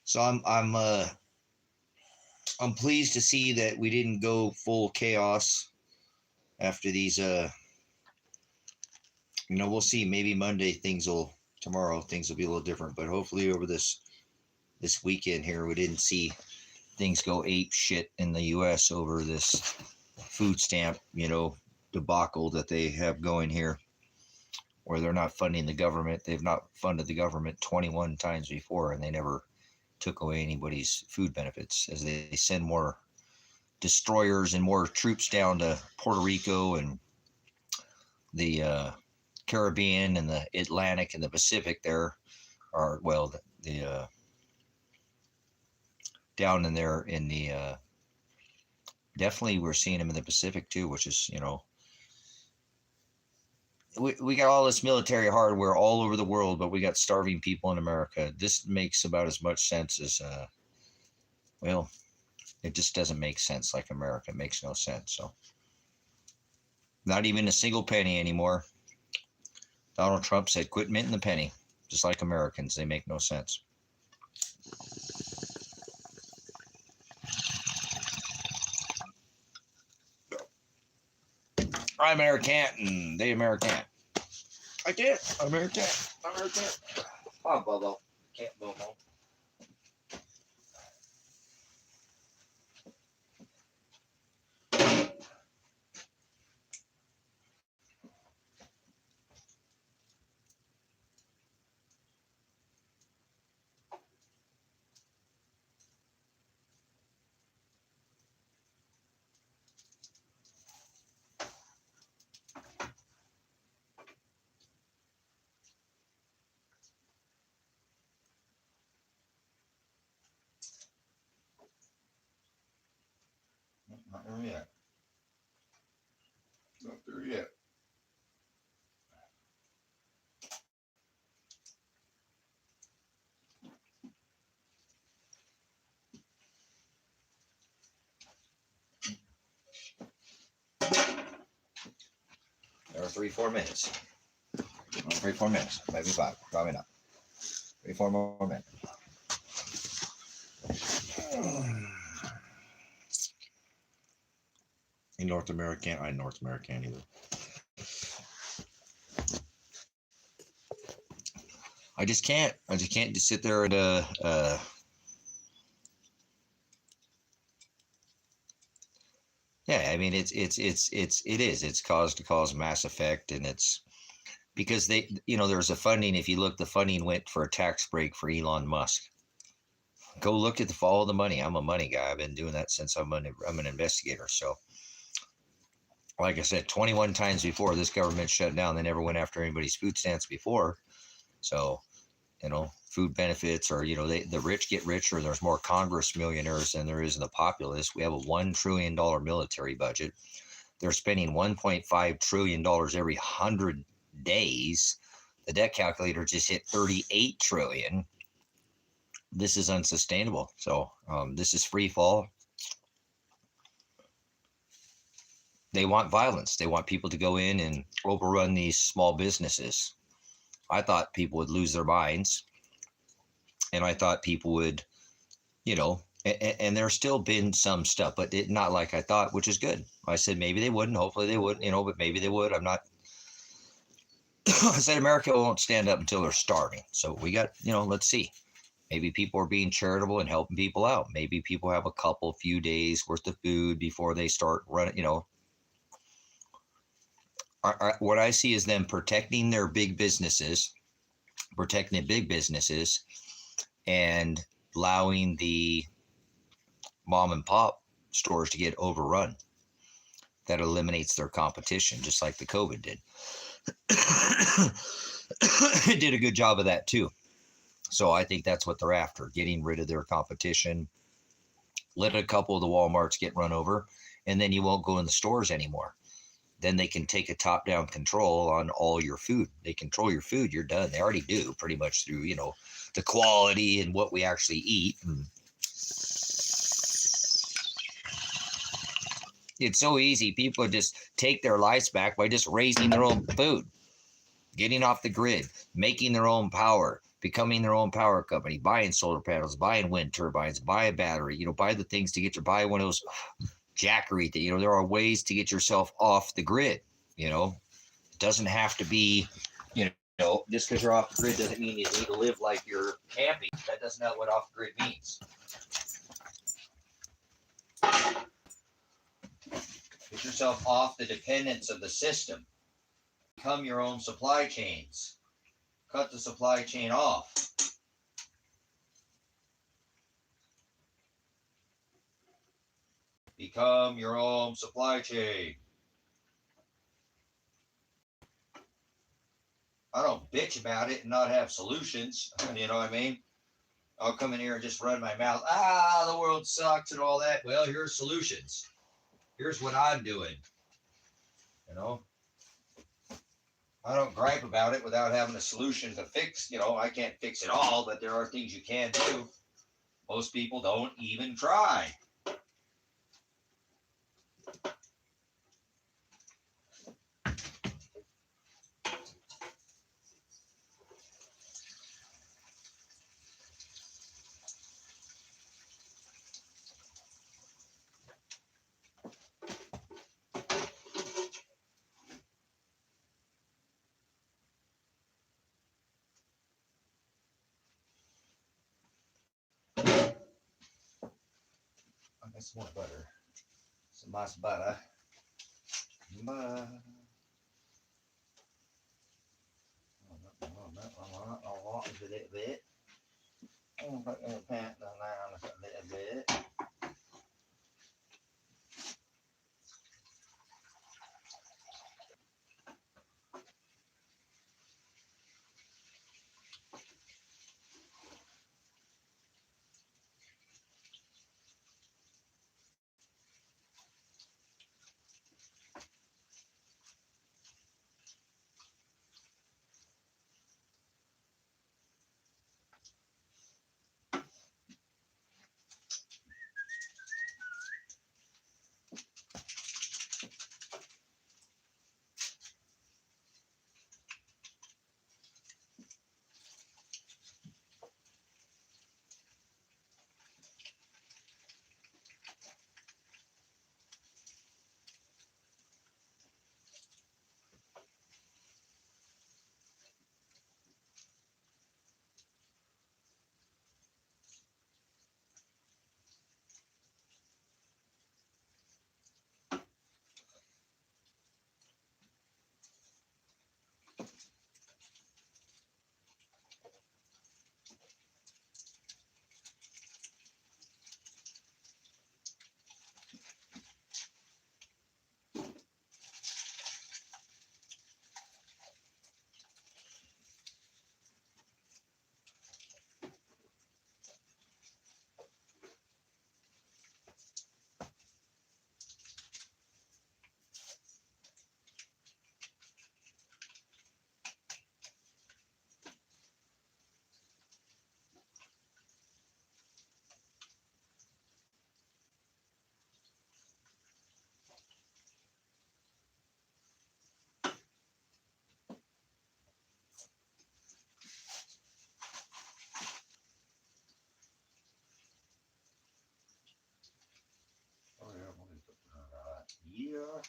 So I'm pleased to see that we didn't go full chaos after these we'll see. Maybe tomorrow things will be a little different, but hopefully over this weekend here we didn't see things go ape shit in the US over this food stamp, debacle that they have going here, where they're not funding the government. They've not funded the government 21 times before, and they never took away anybody's food benefits, as they send more destroyers and more troops down to Puerto Rico and the Caribbean and the Atlantic and the Pacific there are, well, the down in there in the definitely we're seeing them in the Pacific too, which is, we got all this military hardware all over the world, but we got starving people in America. This makes about as much sense as well, it just doesn't make sense like America. It makes no sense. So not even a single penny anymore. Donald Trump said, quit minting the penny. Just like Americans, they make no sense. I'm American, they American. I can't. American. American. Oh, Bobo. Can't Bobo. Not there yet. Not there yet. There are 3-4 minutes. 3-4 minutes. Maybe 5. Probably not. 3-4 more minutes. In North American, I'm North American either. I just can't just sit there and yeah, I mean it's caused to cause mass effect, and it's because they, there's a funding. If you look, the funding went for a tax break for Elon Musk. Go look at follow the money. I'm a money guy. I've been doing that since I'm an investigator. So, like I said, 21 times before this government shut down, they never went after anybody's food stamps before. So, food benefits, or the rich get richer. There's more Congress millionaires than there is in the populace. We have a $1 trillion military budget. They're spending $1.5 trillion every 100 days. The debt calculator just hit 38 trillion. This is unsustainable. So this is free fall. They want violence. They want people to go in and overrun these small businesses. I thought people would lose their minds, and I thought people would, and there's still been some stuff, but not like I thought, which is good. I said maybe they wouldn't, hopefully they wouldn't, but maybe they would. I'm not. I said America won't stand up until they're starving. So we got, let's see. Maybe people are being charitable and helping people out. Maybe people have a few days worth of food before they start running, What I see is them protecting their big businesses, and allowing the mom and pop stores to get overrun. That eliminates their competition, just like the COVID did. It did a good job of that too. So I think that's what they're after, getting rid of their competition. Let a couple of the Walmarts get run over, and then you won't go in the stores anymore. Then they can take a top-down control on all your food. They control your food, you're done. They already do pretty much through, the quality and what we actually eat. It's so easy. People just take their lives back by just raising their own food, getting off the grid, making their own power, becoming their own power company, buying solar panels, buying wind turbines, buy a battery, buy the things to buy one of those jackery things. There are ways to get yourself off the grid. It doesn't have to be, just because you're off the grid doesn't mean you need to live like you're camping. That doesn't know what off the grid means. Get yourself off the dependence of the system. Become your own supply chains. Cut the supply chain off. Become your own supply chain. I don't bitch about it and not have solutions. You know what I mean? I'll come in here and just run my mouth. The world sucks and all that. Well, here's solutions. Here's what I'm doing. You know, I don't gripe about it without having a solution to fix. I can't fix it all, but there are things you can do. Most people don't even try. I got some more butter. Some nice butter. I'll walk a little bit. I'm going to put the pan down a little bit. Oh, yeah, let me put that right here.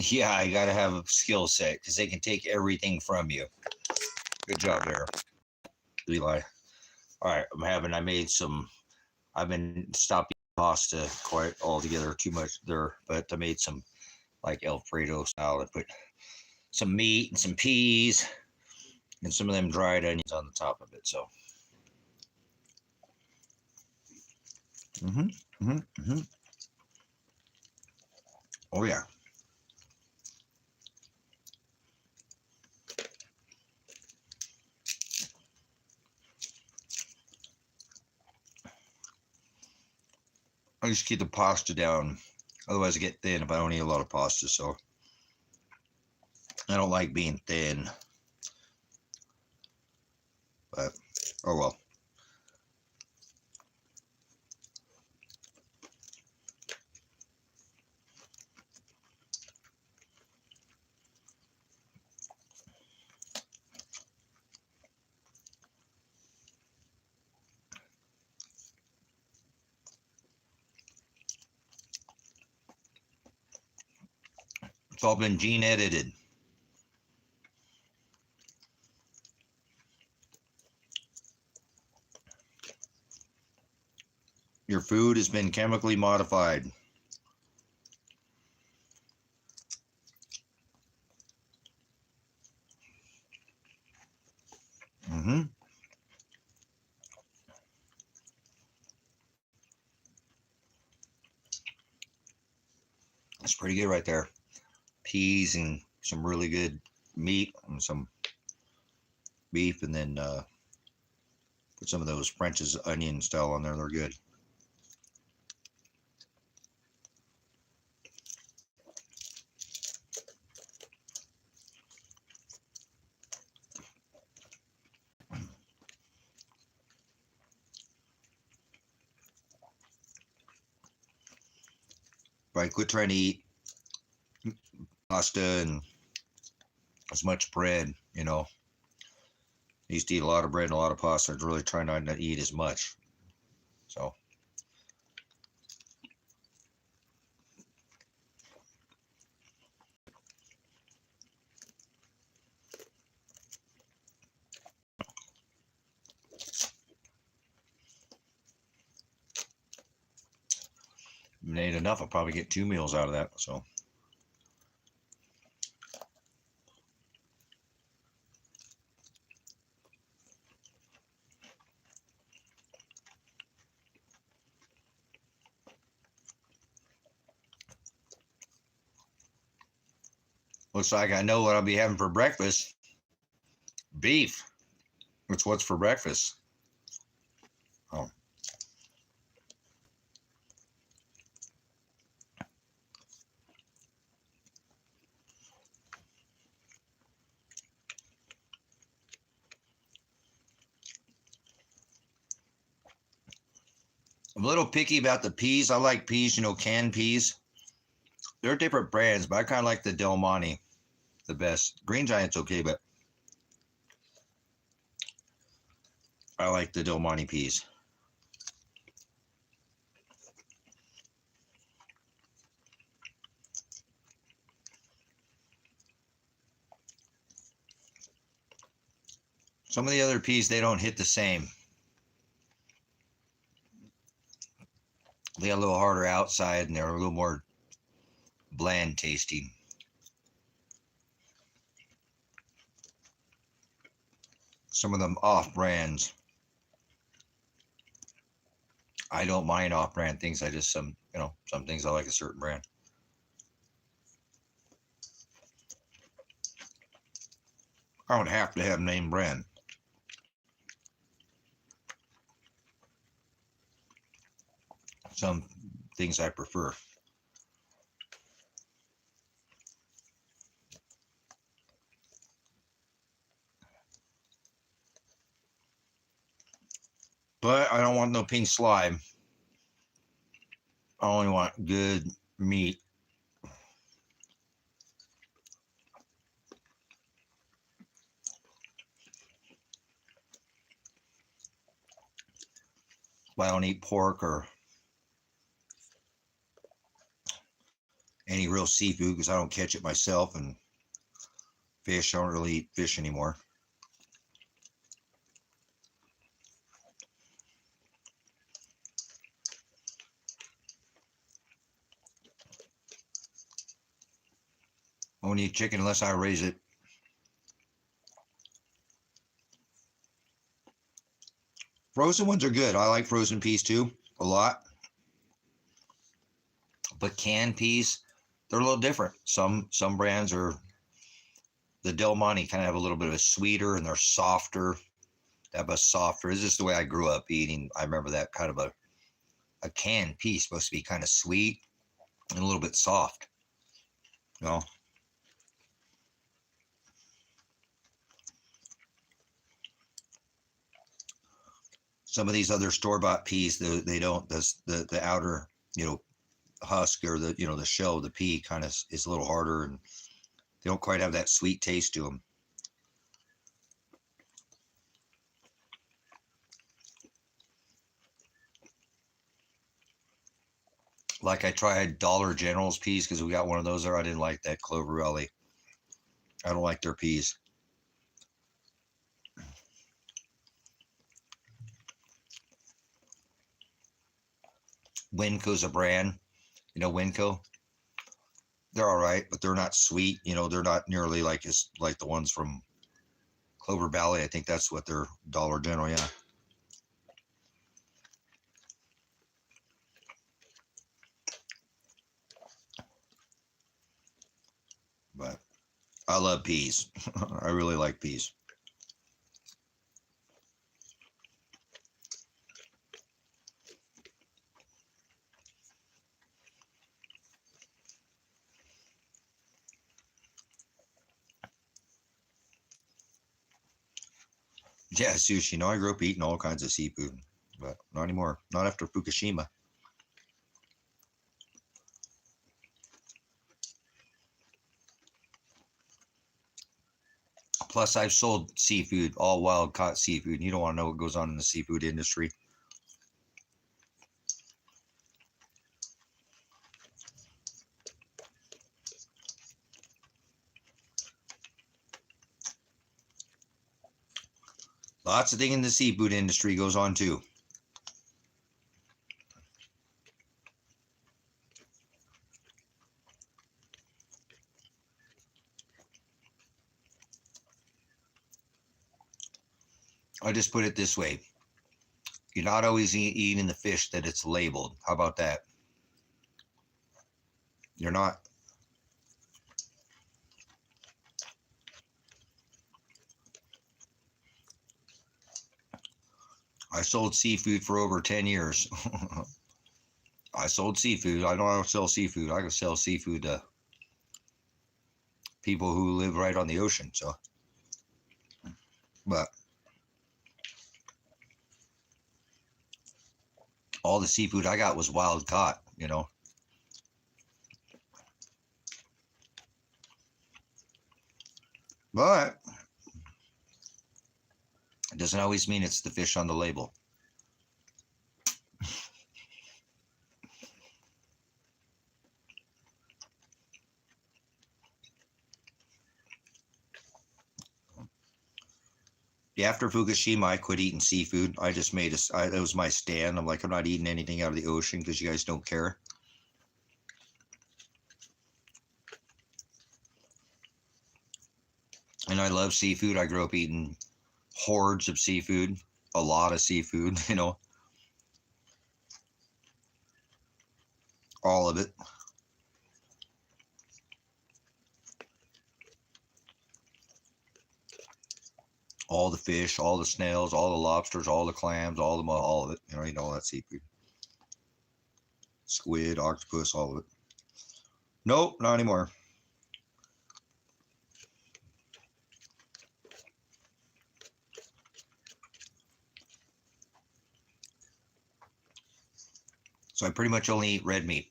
Yeah, I got to have a skill set because they can take everything from you. Good job there, Eli. All right, I made some, I've been stopping pasta quite altogether too much there, but I made some like Alfredo style. I put some meat and some peas and some of them dried onions on the top of it. So, mm-hmm, mm-hmm, mm-hmm. Oh yeah. I just keep the pasta down. Otherwise, I get thin if I don't eat a lot of pasta. So I don't like being thin. But oh well. It's all been gene edited. Your food has been chemically modified. Mm-hmm. That's pretty good right there. Peas and some really good meat and some beef, and then put some of those French's onion style on there. They're good. Right, quit trying to eat pasta and as much bread. I used to eat a lot of bread and a lot of pasta. I was really trying not to eat as much. So if I ate enough, I'll probably get 2 meals out of that. So looks like I know what I'll be having for breakfast. Beef. It's what's for breakfast. Oh. I'm a little picky about the peas. I like peas, canned peas. They're different brands, but I kind of like the Del Monte the best. Green Giant's okay, but I like the Del Monte peas. Some of the other peas, they don't hit the same. They got a little harder outside and they're a little more bland tasting. Some of them off brands. I don't mind off brand things. I just some things I like a certain brand. I don't have to have name brand. Some things I prefer. But I don't want no pink slime. I only want good meat. I don't eat pork or any real seafood because I don't catch it myself, and fish, I don't really eat fish anymore. I won't eat chicken unless I raise it. Frozen ones are good. I like frozen peas too, a lot. But canned peas, they're a little different. Some brands are, the Del Monte kind of have a little bit of a sweeter, and they're softer. They have a softer. This is the way I grew up eating. I remember that kind of a canned pea supposed to be kind of sweet and a little bit soft. You know? Some of these other store-bought peas, they don't, the outer, husk, or the shell of the pea kind of is a little harder, and they don't quite have that sweet taste to them. Like I tried Dollar General's peas because we got one of those there. I didn't like that Clover Valley. I don't like their peas. Winco's a brand, Winco. They're all right, but they're not sweet. They're not nearly like the ones from Clover Valley. I think that's what they're, Dollar General, yeah. But I love peas. I really like peas. Yeah, sushi. I grew up eating all kinds of seafood, but not anymore. Not after Fukushima. Plus, I've sold seafood, all wild caught seafood. You don't want to know what goes on in the seafood industry. Lots of things in the seafood industry goes on too. I'll just put it this way. You're not always eating the fish that it's labeled. How about that? You're not. I sold seafood for over 10 years. I sold seafood. I don't sell seafood. I can sell seafood to people who live right on the ocean. So, but all the seafood I got was wild caught. But it doesn't always mean it's the fish on the label. Yeah, after Fukushima, I quit eating seafood. I just made that was my stand. I'm like, I'm not eating anything out of the ocean because you guys don't care. And I love seafood. I grew up eating hordes of seafood, a lot of seafood, all of it. All the fish, all the snails, all the lobsters, all the clams, all of it. Eat all that seafood. Squid, octopus, all of it. Nope, not anymore. So I pretty much only eat red meat.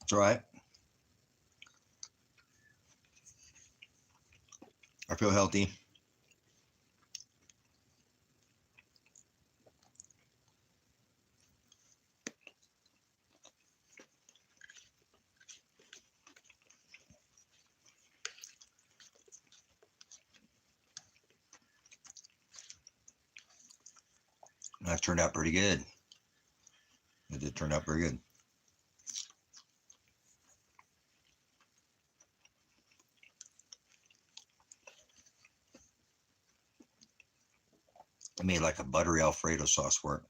It's all right. I feel healthy. That turned out pretty good. It did turn out very good. I made like a buttery Alfredo sauce for it.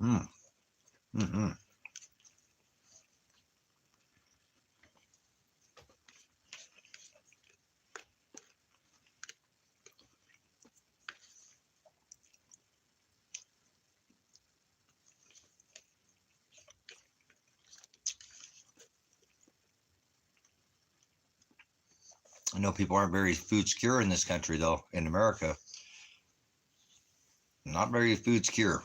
Mm. Mm-hmm. I know people aren't very food secure in this country, though. In America, not very food secure.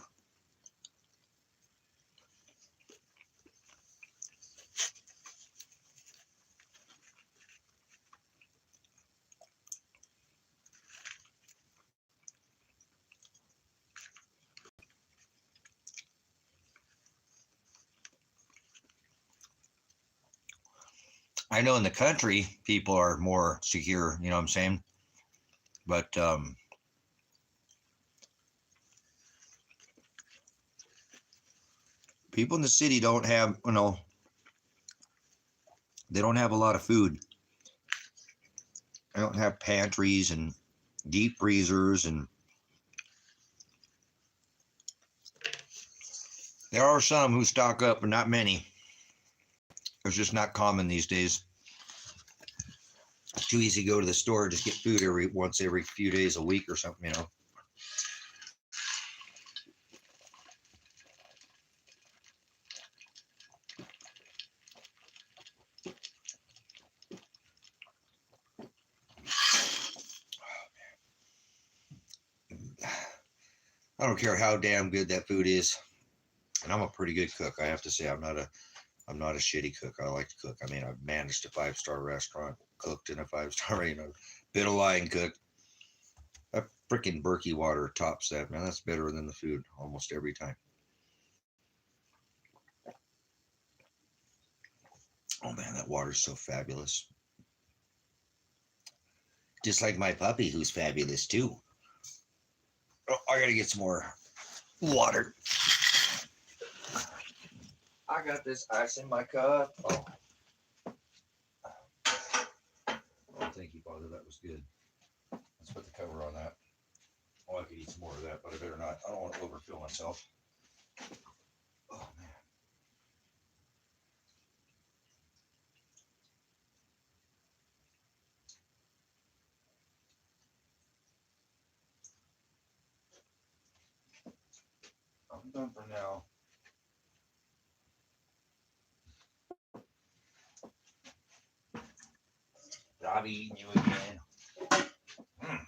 I know in the country, people are more secure, you know what I'm saying? But people in the city don't have, they don't have a lot of food. They don't have pantries and deep freezers, and there are some who stock up, but not many. It's just not common these days. It's too easy to go to the store, just get food once every few days a week or something, I don't care how damn good that food is, and I'm a pretty good cook. I have to say, I'm not a shitty cook. I like to cook. I mean, I've managed a 5-star restaurant, cooked in a 5-star, been a line cook. That freaking Berkey water tops that, man. That's better than the food almost every time. Oh man, that water's so fabulous. Just like my puppy, who's fabulous too. Oh, I gotta get some more water. I got this ice in my cup. Oh, thank you, Father. That was good. Let's put the cover on that. Oh, I could eat some more of that, but I better not. I don't want to overfill myself. Oh man. I'm done for now. I'll be eating you again. Mm.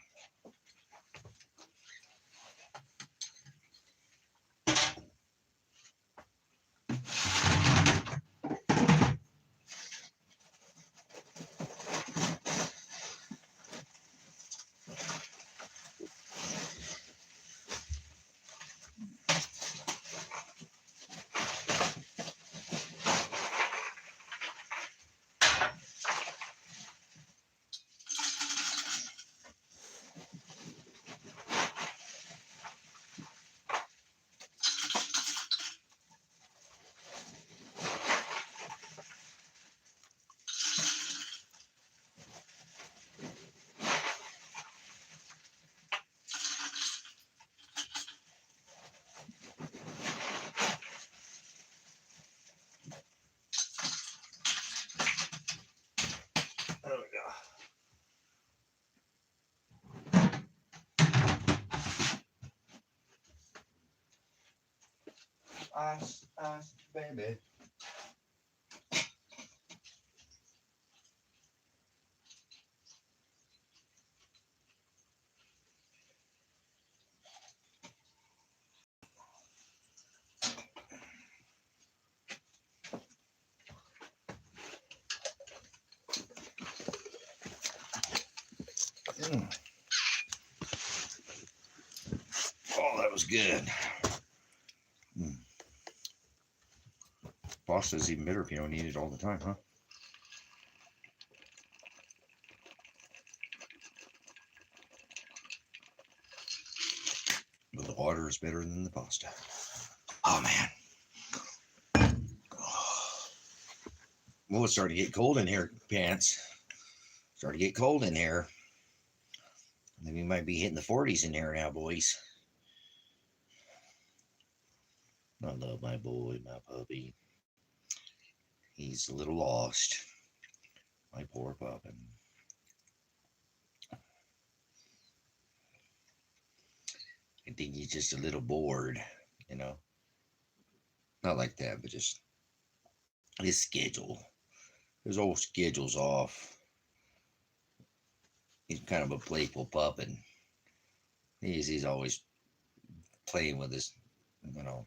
There we go. Ice, ice, baby. Oh, that was good. Pasta is even better if you don't eat it all the time, huh? But the water is better than the pasta. Oh, man. Well, it's starting to get cold in here, pants. Starting to get cold in here. I think we might be hitting the 40s in here now, boys. I love my boy, my puppy. He's a little lost. My poor puppy. I think he's just a little bored, you know. Not like that, but just his schedule. His old schedule's off. He's kind of a playful pup, and he's always playing with his, you know.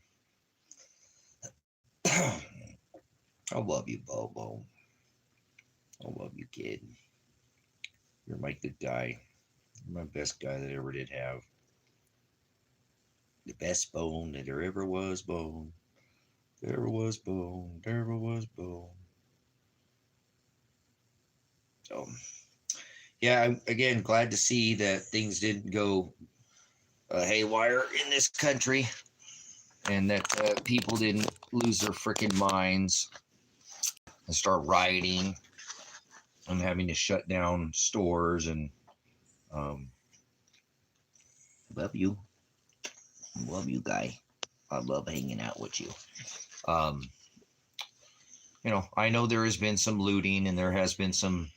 I love you, Bobo. I love you, kid. You're my good guy. You're my best guy that I ever did have. The best bone that there ever was bone. There ever was bone. There ever was bone. So, yeah, I'm, again, glad to see that things didn't go haywire in this country, and that people didn't lose their freaking minds and start rioting and having to shut down stores. And love you. Love you, guy. I love hanging out with you. You know, I know there has been some looting and there has been some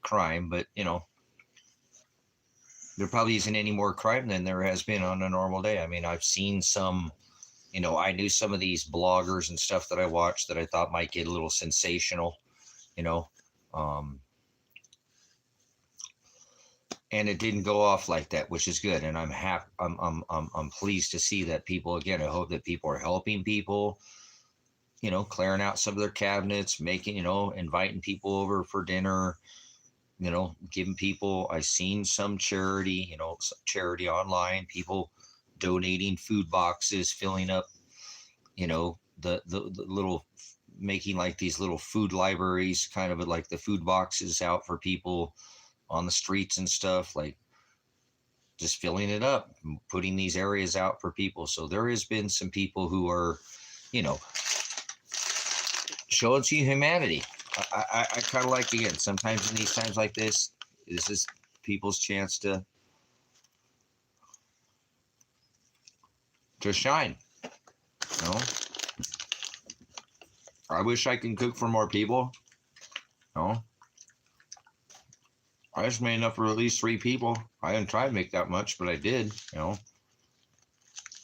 crime, but, you know, there probably isn't any more crime than there has been on a normal day. I mean, I've seen some, you know, I knew some of these bloggers and stuff that I watched that I thought might get a little sensational, you know, and it didn't go off like that, which is good. And I'm happy. I'm pleased to see that people, again, I hope that people are helping people, you know, clearing out some of their cabinets, making, you know, inviting people over for dinner, you know, giving people, I've seen some charity, you know, some charity online, people donating food boxes, filling up, you know, the little, making like these little food libraries, kind of like the food boxes out for people on the streets and stuff, like just filling it up, putting these areas out for people. So there has been some people who are, you know, showing some humanity. I kind of like, again, sometimes in these times like this is people's chance to shine. You know, I wish I could cook for more people. You know, I just made enough for at least 3 people. I didn't try to make that much, but I did. You know,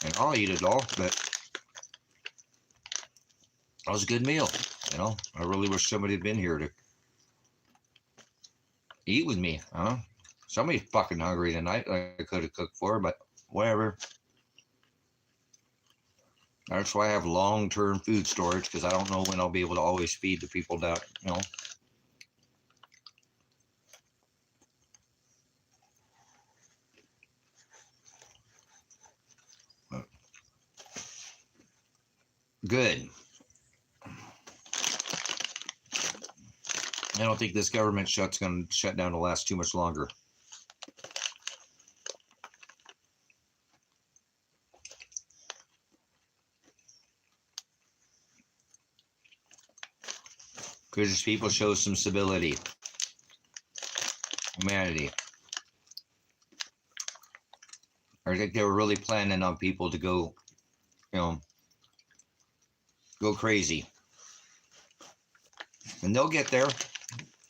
and I'll eat it all. But that was a good meal. You know, I really wish somebody had been here to eat with me. Huh? Somebody's fucking hungry tonight. I could have cooked for, but whatever. That's why I have long-term food storage, because I don't know when I'll be able to always feed the people that, you know. Good. I don't think this government shut's going to shut down to last too much longer. Because people show some civility, humanity. I think they were really planning on people to go, you know, go crazy. And they'll get there.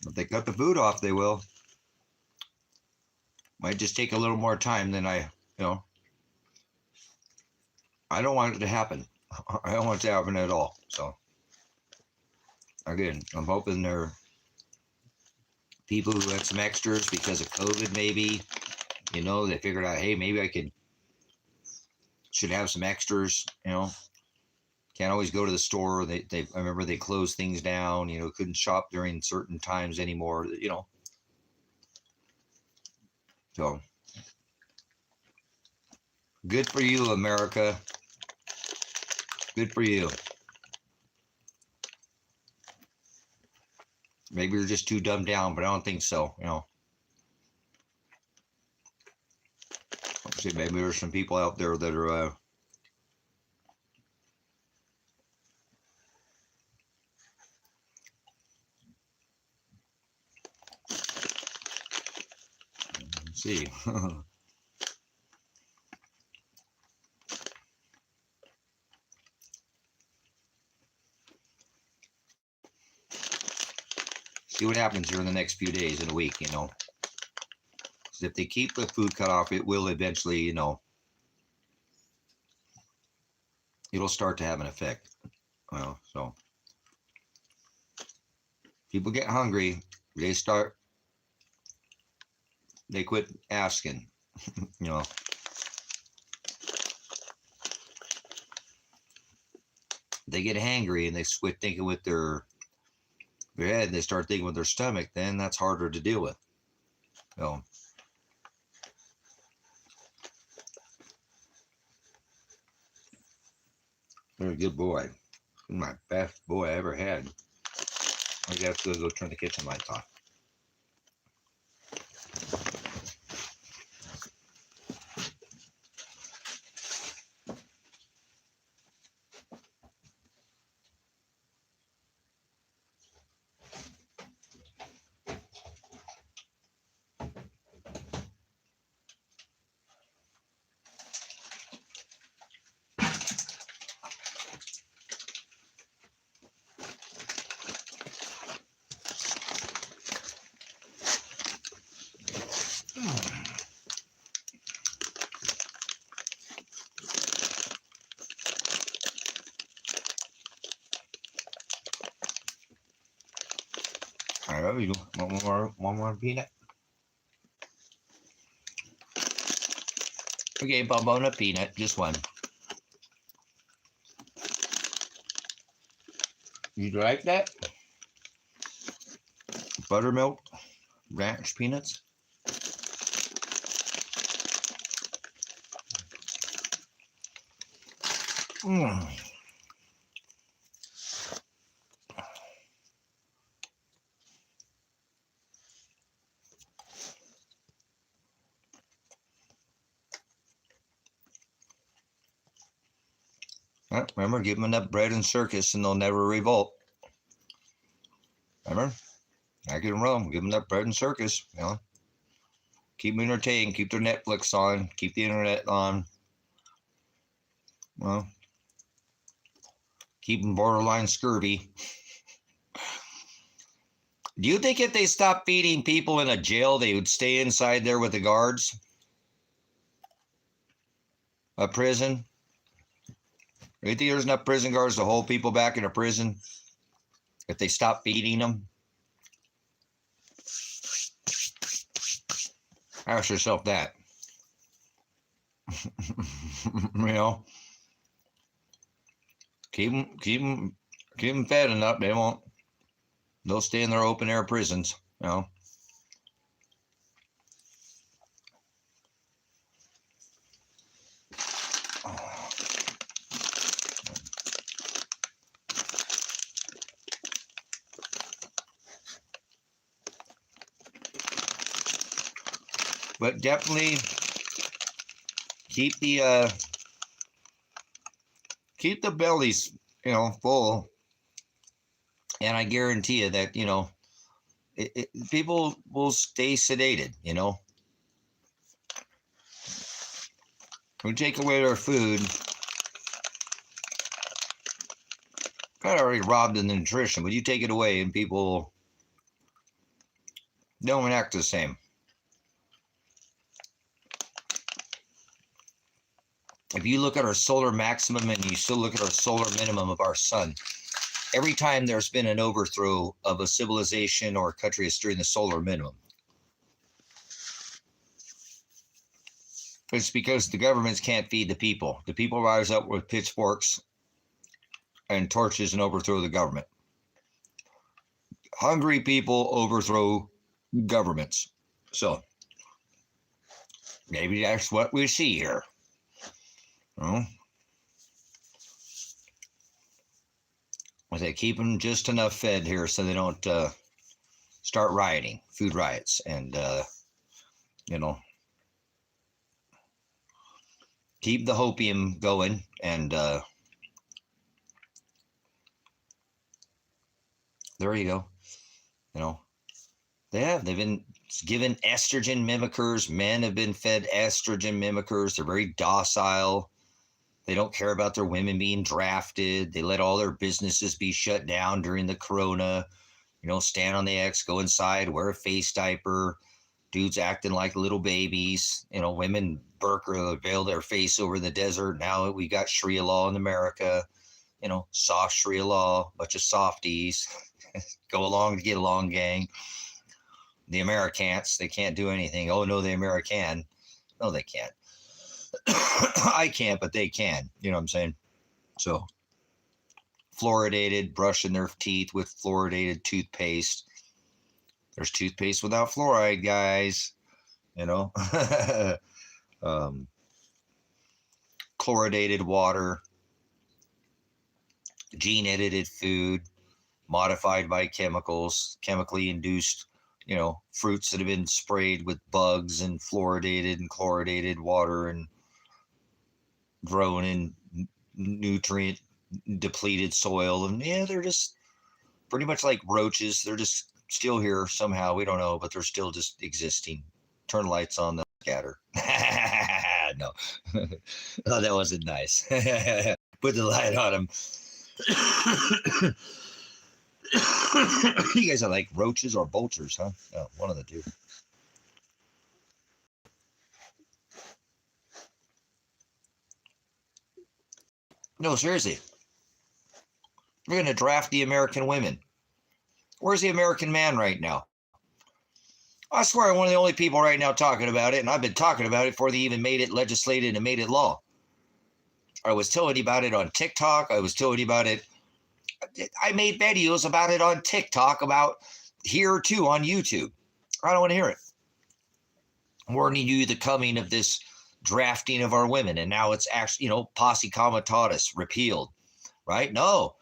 If they cut the food off, they will. Might just take a little more time than I, you know. I don't want it to happen. I don't want it to happen at all. So, again, I'm hoping there are people who had some extras because of COVID, maybe, you know, they figured out, hey, maybe I should have some extras, you know. Can't always go to the store. I remember they closed things down, you know, couldn't shop during certain times anymore, you know. So good for you, America. Good for you. Maybe you're just too dumbed down, but I don't think so. Maybe there's some people out there that are let's see. See what happens here in the next few days in a week, Because if they keep the food cut off, it will eventually, it'll start to have an effect. Well, so people get hungry, they quit asking, They get hangry and they quit thinking with their head, they start thinking with their stomach, then that's harder to deal with. So you're a good boy. My best boy I ever had. I guess to go turn the kitchen lights on. I love you. One more peanut. Okay, Bobo, peanut, just one. You like that? Buttermilk, ranch peanuts. Remember, give them enough bread and circus and they'll never revolt. Remember? I can roam. Give them enough bread and circus. Keep them entertained. Keep their Netflix on. Keep the internet on. Well, keep them borderline scurvy. Do you think if they stopped feeding people in a jail, they would stay inside there with the guards? A prison? Do you think there's enough prison guards to hold people back in a prison if they stop feeding them? Ask yourself that. Keep them fed enough. They won't. They'll stay in their open air prisons. But definitely keep the bellies, full. And I guarantee you that, people will stay sedated, We take away their food. Kind of already robbed in the nutrition, but you take it away and people don't act the same. If you look at our solar maximum and you still look at our solar minimum of our sun, every time there's been an overthrow of a civilization or a country, it's during the solar minimum. It's because the governments can't feed the people. The people rise up with pitchforks and torches and overthrow the government. Hungry people overthrow governments. So Maybe that's what we see here. Well, they keep them just enough fed here so they don't start rioting, food riots, and you know, keep the hopium going. And there you go. You know, they've been given estrogen mimickers. Men have been fed estrogen mimickers. They're very docile. They don't care about their women being drafted. They let all their businesses be shut down during the corona. You know, stand on the X, go inside, wear a face diaper. Dudes acting like little babies. You know, women burqa, veil their face over the desert. Now we got Sharia law in America. You know, soft Sharia law, bunch of softies. Go along to get along, gang. The Americans, they can't do anything. Oh, no, the American. No, they can't. I can't, but they can. You know what I'm saying? So, fluoridated, brushing their teeth with fluoridated toothpaste. There's toothpaste without fluoride, guys. You know? Chloridated water, gene-edited food, modified by chemicals, chemically induced, you know, fruits that have been sprayed with bugs and fluoridated and chloridated water and grown in nutrient depleted soil. And yeah, they're just pretty much like roaches. They're just still here somehow. We don't know, but they're still just existing. Turn lights on, they'll scatter. No. Oh, that wasn't nice. Put the light on them. You guys are like roaches or vultures, huh? Oh, one of the two. No, seriously. We're going to draft the American women. Where's the American man right now? I swear I'm one of the only people right now talking about it, and I've been talking about it before they even made it legislated and made it law. I was telling you about it on TikTok. I was telling you about it. I made videos about it on TikTok, about here too on YouTube. I don't want to hear it. Warning you the coming of this drafting of our women, and now it's actually, you know, posse comitatus repealed, right? No,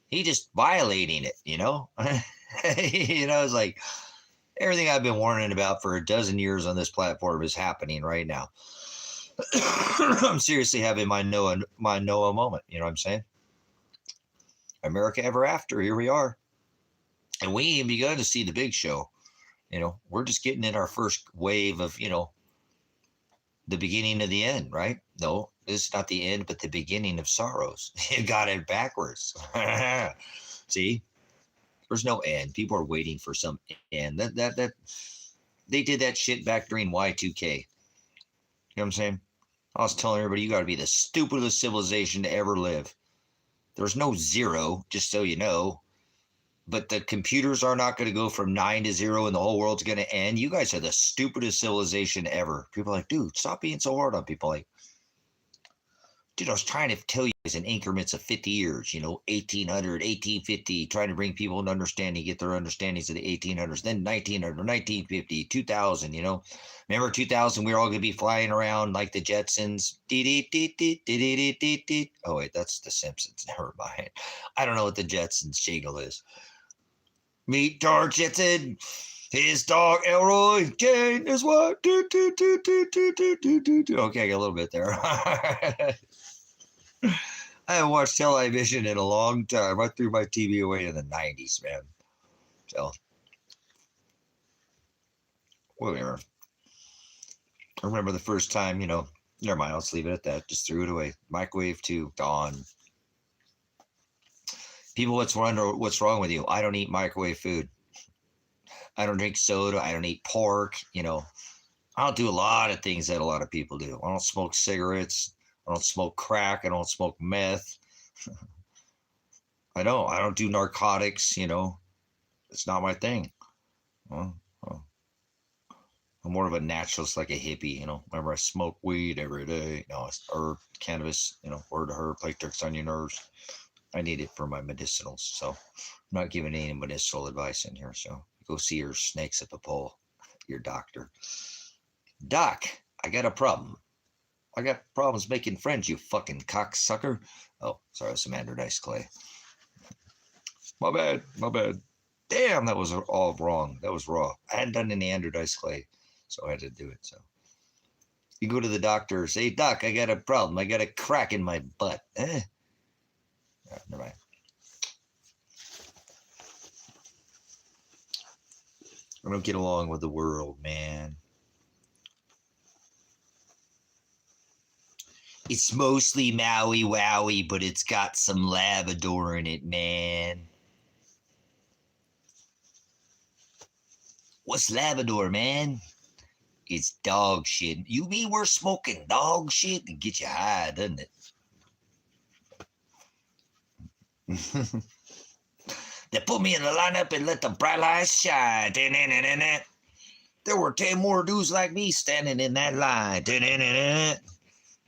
he just violating it, you know. You know, it's like everything I've been warning about for a dozen years on this platform is happening right now. I'm seriously having my Noah moment. You know what I'm saying? America ever after. Here we are, and we ain't begun to see the big show. You know, we're just getting in our first wave of, you know, the beginning of the end, right? No, this is not the end, but the beginning of sorrows. You got it backwards. See, there's no end. People are waiting for some end. That they did that shit back during Y2K. You know what I'm saying? I was telling everybody, you got to be the stupidest civilization to ever live. There's no zero, just so you know. But the computers are not going to go from 9 to 0 and the whole world's going to end. You guys are the stupidest civilization ever. People are like, dude, stop being so hard on people. Like, dude, I was trying to tell you guys in increments of 50 years, you know, 1800, 1850, trying to bring people into understanding, get their understandings of the 1800s, then 1900, 1950, 2000, you know. Remember 2000, we were all going to be flying around like the Jetsons. Oh, wait, that's the Simpsons. Never mind. I don't know what the Jetsons jingle is. Meet George Jetson. His dog Elroy Jane is what? Okay, I got a little bit there. I haven't watched television in a long time. I threw my TV away in the 90s, man. So, whatever. I remember the first time, you know, never mind, let's leave it at that. Just threw it away. Microwave to dawn. People, what's wrong with you? I don't eat microwave food. I don't drink soda. I don't eat pork. You know, I don't do a lot of things that a lot of people do. I don't smoke cigarettes. I don't smoke crack. I don't smoke meth. I don't do narcotics. You know, it's not my thing. Well, I'm more of a naturalist, like a hippie. You know, remember I smoke weed every day. No, herb, cannabis. You know, word to herb, play tricks on your nerves. I need it for my medicinals. So I'm not giving any medicinal advice in here. So go see your snakes at the pole, your doctor. Doc, I got a problem. I got problems making friends, you fucking cocksucker. Oh, sorry, that's some anodized clay. My bad, my bad. Damn, that was all wrong. That was raw. I hadn't done any anodized clay, so I had to do it. So you go to the doctor, say, Doc, I got a problem. I got a crack in my butt. Right, never mind. I don't get along with the world, man. It's mostly Maui Wowie, but it's got some Labrador in it, man. What's Labrador, man? It's dog shit. You mean we're smoking dog shit and get you high, doesn't it? They put me in the lineup and let the bright lights shine. There were 10 more dudes like me standing in that line.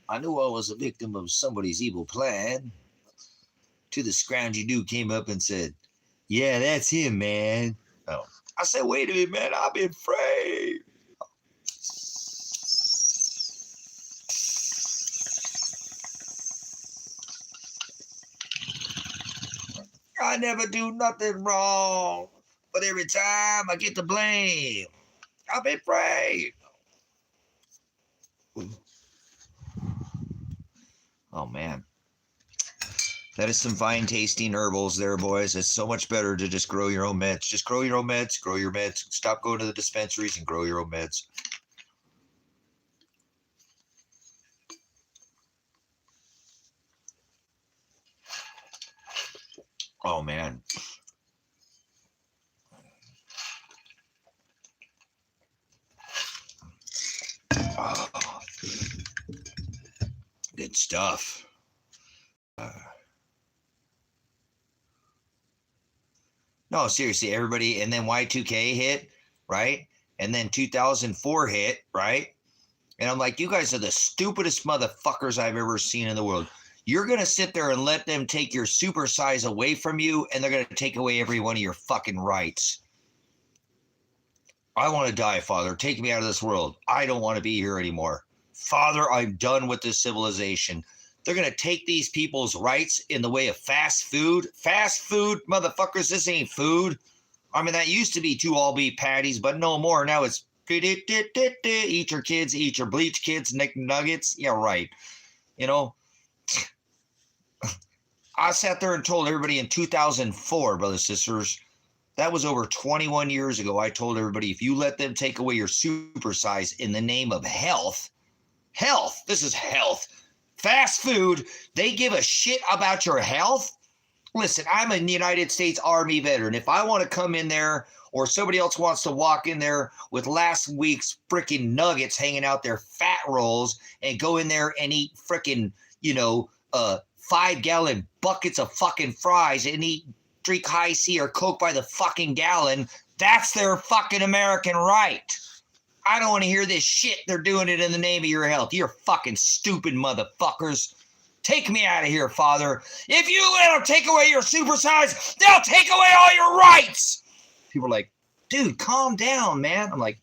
I knew I was a victim of somebody's evil plan. To the scroungy dude came up and said, yeah, that's him, man. Oh, I said, wait a minute, man, I've been afraid. I never do nothing wrong, but every time I get the blame, I've been afraid. Oh, man. That is some fine tasting herbals there, boys. It's so much better to just grow your own meds. Just grow your own meds, grow your meds. Stop going to the dispensaries and grow your own meds. Oh, man. Oh, good stuff. No, seriously, everybody. And then Y2K hit, right? And then 2004 hit, right? And I'm like, you guys are the stupidest motherfuckers I've ever seen in the world. You're going to sit there and let them take your super size away from you, and they're going to take away every one of your fucking rights. I want to die, Father. Take me out of this world. I don't want to be here anymore. Father, I'm done with this civilization. They're going to take these people's rights in the way of fast food. Fast food, motherfuckers, this ain't food. I mean, that used to be 2 all-beef patties, but no more. Now it's eat your kids, eat your bleach kids, nuggets. Yeah, right. You know, I sat there and told everybody in 2004, brothers and sisters, that was over 21 years ago. I told everybody, if you let them take away your super size in the name of health, this is health. Fast food, they give a shit about your health. Listen, I'm a United States Army veteran. If I want to come in there or somebody else wants to walk in there with last week's freaking nuggets hanging out their fat rolls and go in there and eat freaking, 5-gallon buckets of fucking fries and drink high C or Coke by the fucking gallon, that's their fucking American right. I don't want to hear this shit. They're doing it in the name of your health. You're fucking stupid motherfuckers. Take me out of here, Father. If you let them take away your supersize, they'll take away all your rights. People are like, dude, calm down, man. I'm like,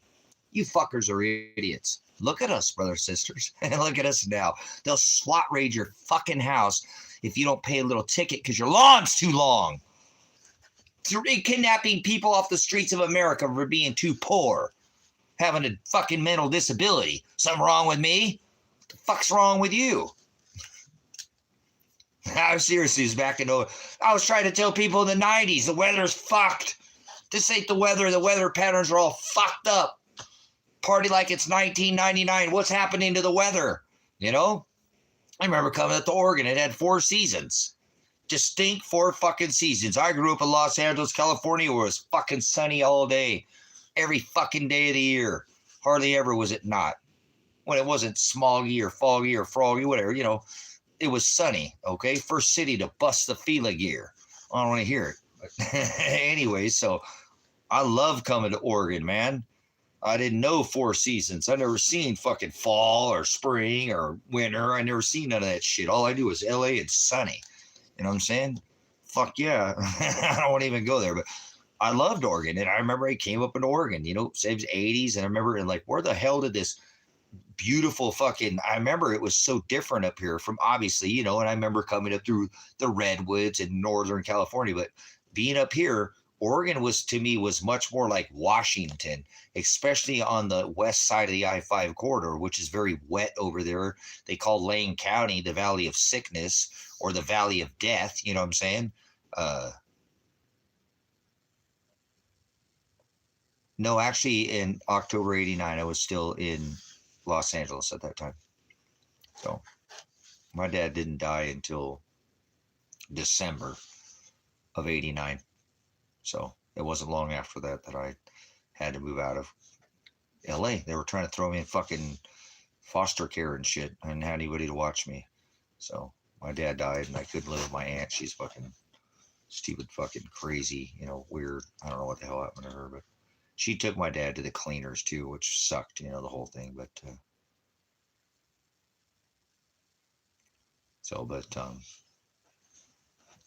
you fuckers are idiots. Look at us, brothers and sisters. And look at us now. They'll SWAT raid your fucking house if you don't pay a little ticket because your lawn's too long. They're kidnapping people off the streets of America for being too poor. Having a fucking mental disability. Something wrong with me? What the fuck's wrong with you? I seriously was back in I was trying to tell people in the 90s, the weather's fucked. This ain't the weather. The weather patterns are all fucked up. Party like it's 1999. What's happening to the weather? I remember coming up to Oregon. It had 4 seasons. Distinct 4 fucking seasons. I grew up in Los Angeles, California, where it was fucking sunny all day. Every fucking day of the year. Hardly ever was it not. When it wasn't smoggy or foggy or froggy, whatever, it was sunny, okay? First city to bust the Fila gear. I don't want to hear it. But anyway, so I love coming to Oregon, man. I didn't know 4 seasons. I never seen fucking fall or spring or winter. I never seen none of that shit. All I do is LA and sunny. You know what I'm saying? Fuck yeah. I don't want to even go there, but I loved Oregon, and I remember I came up in Oregon, it was 80s, and I remember like, where the hell did this beautiful fucking, I remember it was so different up here from obviously, you know, and I remember coming up through the redwoods in Northern California, but being up here, Oregon was to me was much more like Washington, especially on the west side of the I-5 corridor, which is very wet over there. They call Lane County the Valley of Sickness or the Valley of Death. You know what I'm saying? No, actually, in October '89, I was still in Los Angeles at that time. So my dad didn't die until December of '89. So it wasn't long after that that I had to move out of LA. They were trying to throw me in fucking foster care and shit. I didn't have anybody to watch me. So my dad died and I couldn't live with my aunt. She's fucking stupid, fucking crazy, you know, weird. I don't know what the hell happened to her, but she took my dad to the cleaners too, which sucked, you know, the whole thing. But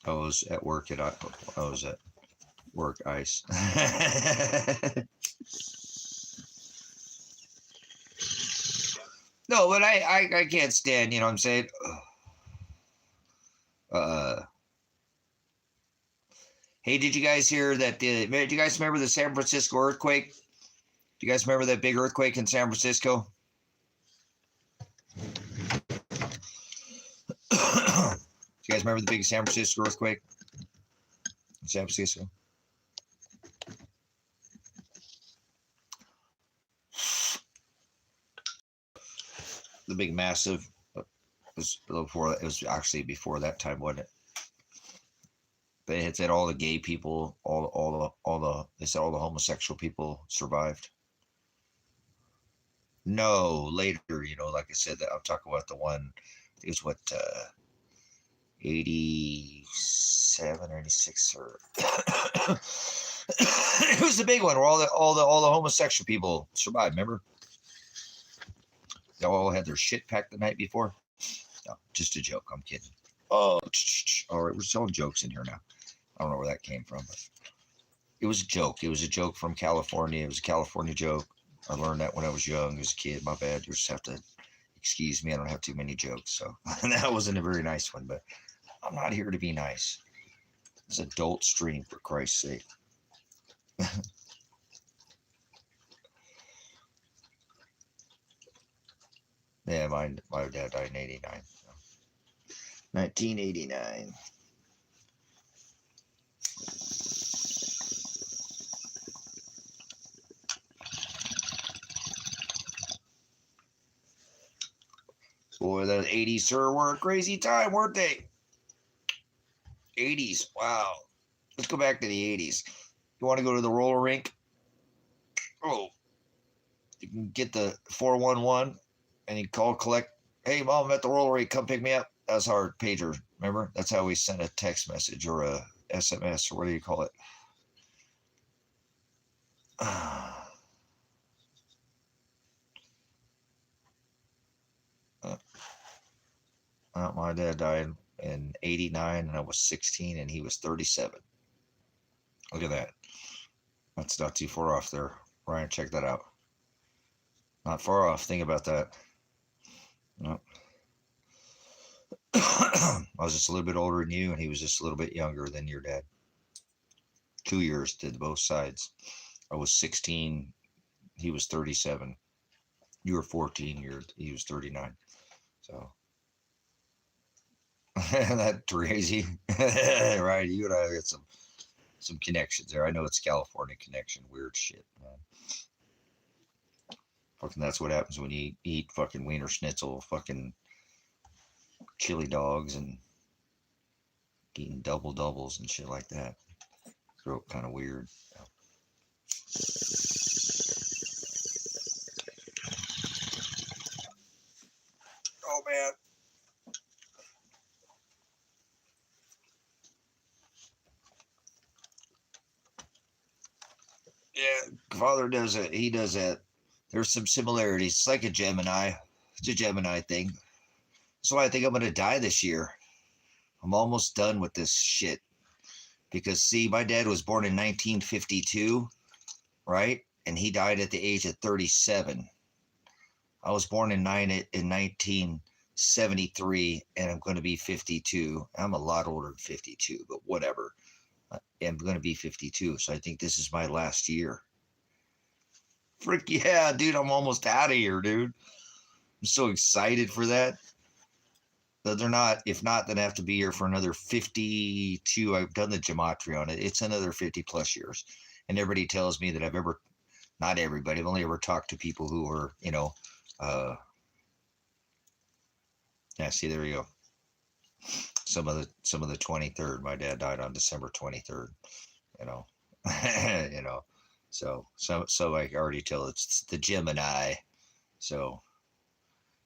I was at work I was at work ice. No, but I can't stand, you know what I'm saying? Hey, did you guys hear that? Do you guys remember the San Francisco earthquake? Do you guys remember that big earthquake in San Francisco? Do you guys remember the big San Francisco earthquake in San Francisco? The big massive was before. It was actually before that time, wasn't it? They had said all the gay people, they said all the homosexual people survived. No, later, you know, like I said, that I'm talking about the one. It was what 87 or 86 or it was the big one where all the homosexual people survived. Remember? They all had their shit packed the night before. No, just a joke. I'm kidding. Oh, all right, we're selling jokes in here now. I don't know where that came from, but it was a joke. It was a joke from California. It was a California joke. I learned that when I was young as a kid. My bad. You just have to excuse me. I don't have too many jokes. So that wasn't a very nice one, but I'm not here to be nice. It's an adult stream, for Christ's sake. Yeah, my dad died in '89. 1989. Boy, the '80s, sir, were a crazy time, weren't they? '80s, wow. Let's go back to the '80s. You want to go to the roller rink? Oh, you can get the 411 and you call collect. Hey, Mom, I'm at the roller rink. Come pick me up. That's our pager. Remember? That's how we sent a text message or a SMS or what do you call it? My dad died in '89 and I was 16 and he was 37. Look at that. That's not too far off there. Ryan, check that out. Not far off. Think about that. No. I was just a little bit older than you and he was just a little bit younger than your dad. 2 years did both sides. I was 16. He was 37. You were 14. He was 39. So. That crazy. Right. You and I got some connections there. I know it's California connection. Weird shit, man. Fucking that's what happens when you eat fucking Wiener Schnitzel, fucking chili dogs and eating doubles and shit like that. Throat kind of weird. Oh man. Yeah, Father does it. He does that. There's some similarities. It's like a Gemini. It's a Gemini thing. That's why I think I'm going to die this year. I'm almost done with this shit. Because, see, my dad was born in 1952, right? And he died at the age of 37. I was born in 1973, and I'm going to be 52. I'm a lot older than 52, but whatever. I'm going to be 52, so I think this is my last year. Frick yeah, dude! I'm almost out of here, dude. I'm so excited for that. But they're not. If not, then I have to be here for another 52. I've done the gematria on it. It's another 50 plus years. And everybody tells me that I've ever, not everybody, I've only ever talked to people who are, yeah, see, there you go. Some of the 23rd. My dad died on December 23rd. You know, you know. So I already tell it's the Gemini. So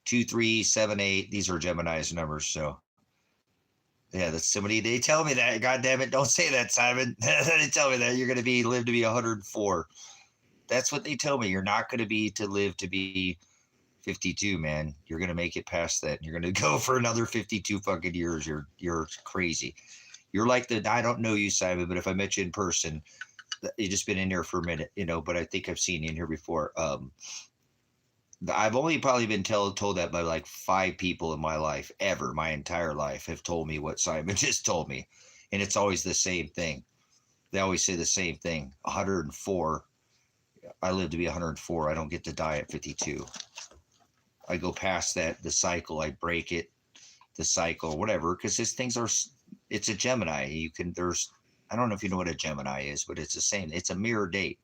2378. These are Gemini's numbers. So yeah, that's somebody. They tell me that. God damn it! Don't say that, Simon. They tell me that you're going to live to be 104. That's what they tell me. You're not going to live to be 52, man. You're going to make it past that. You're going to go for another 52 fucking years. You're crazy. You're like I don't know you, Simon, but if I met you in person, you just been in there for a minute, but I think I've seen you in here before. I've only probably been told that by like 5 people in my life, ever, my entire life, have told me what Simon just told me. And it's always the same thing. They always say the same thing. 104. I live to be 104. I don't get to die at 52. I go past that, the cycle, I break it, the cycle, whatever, because it's a Gemini. I don't know if you know what a Gemini is, but it's the same. It's a mirror date.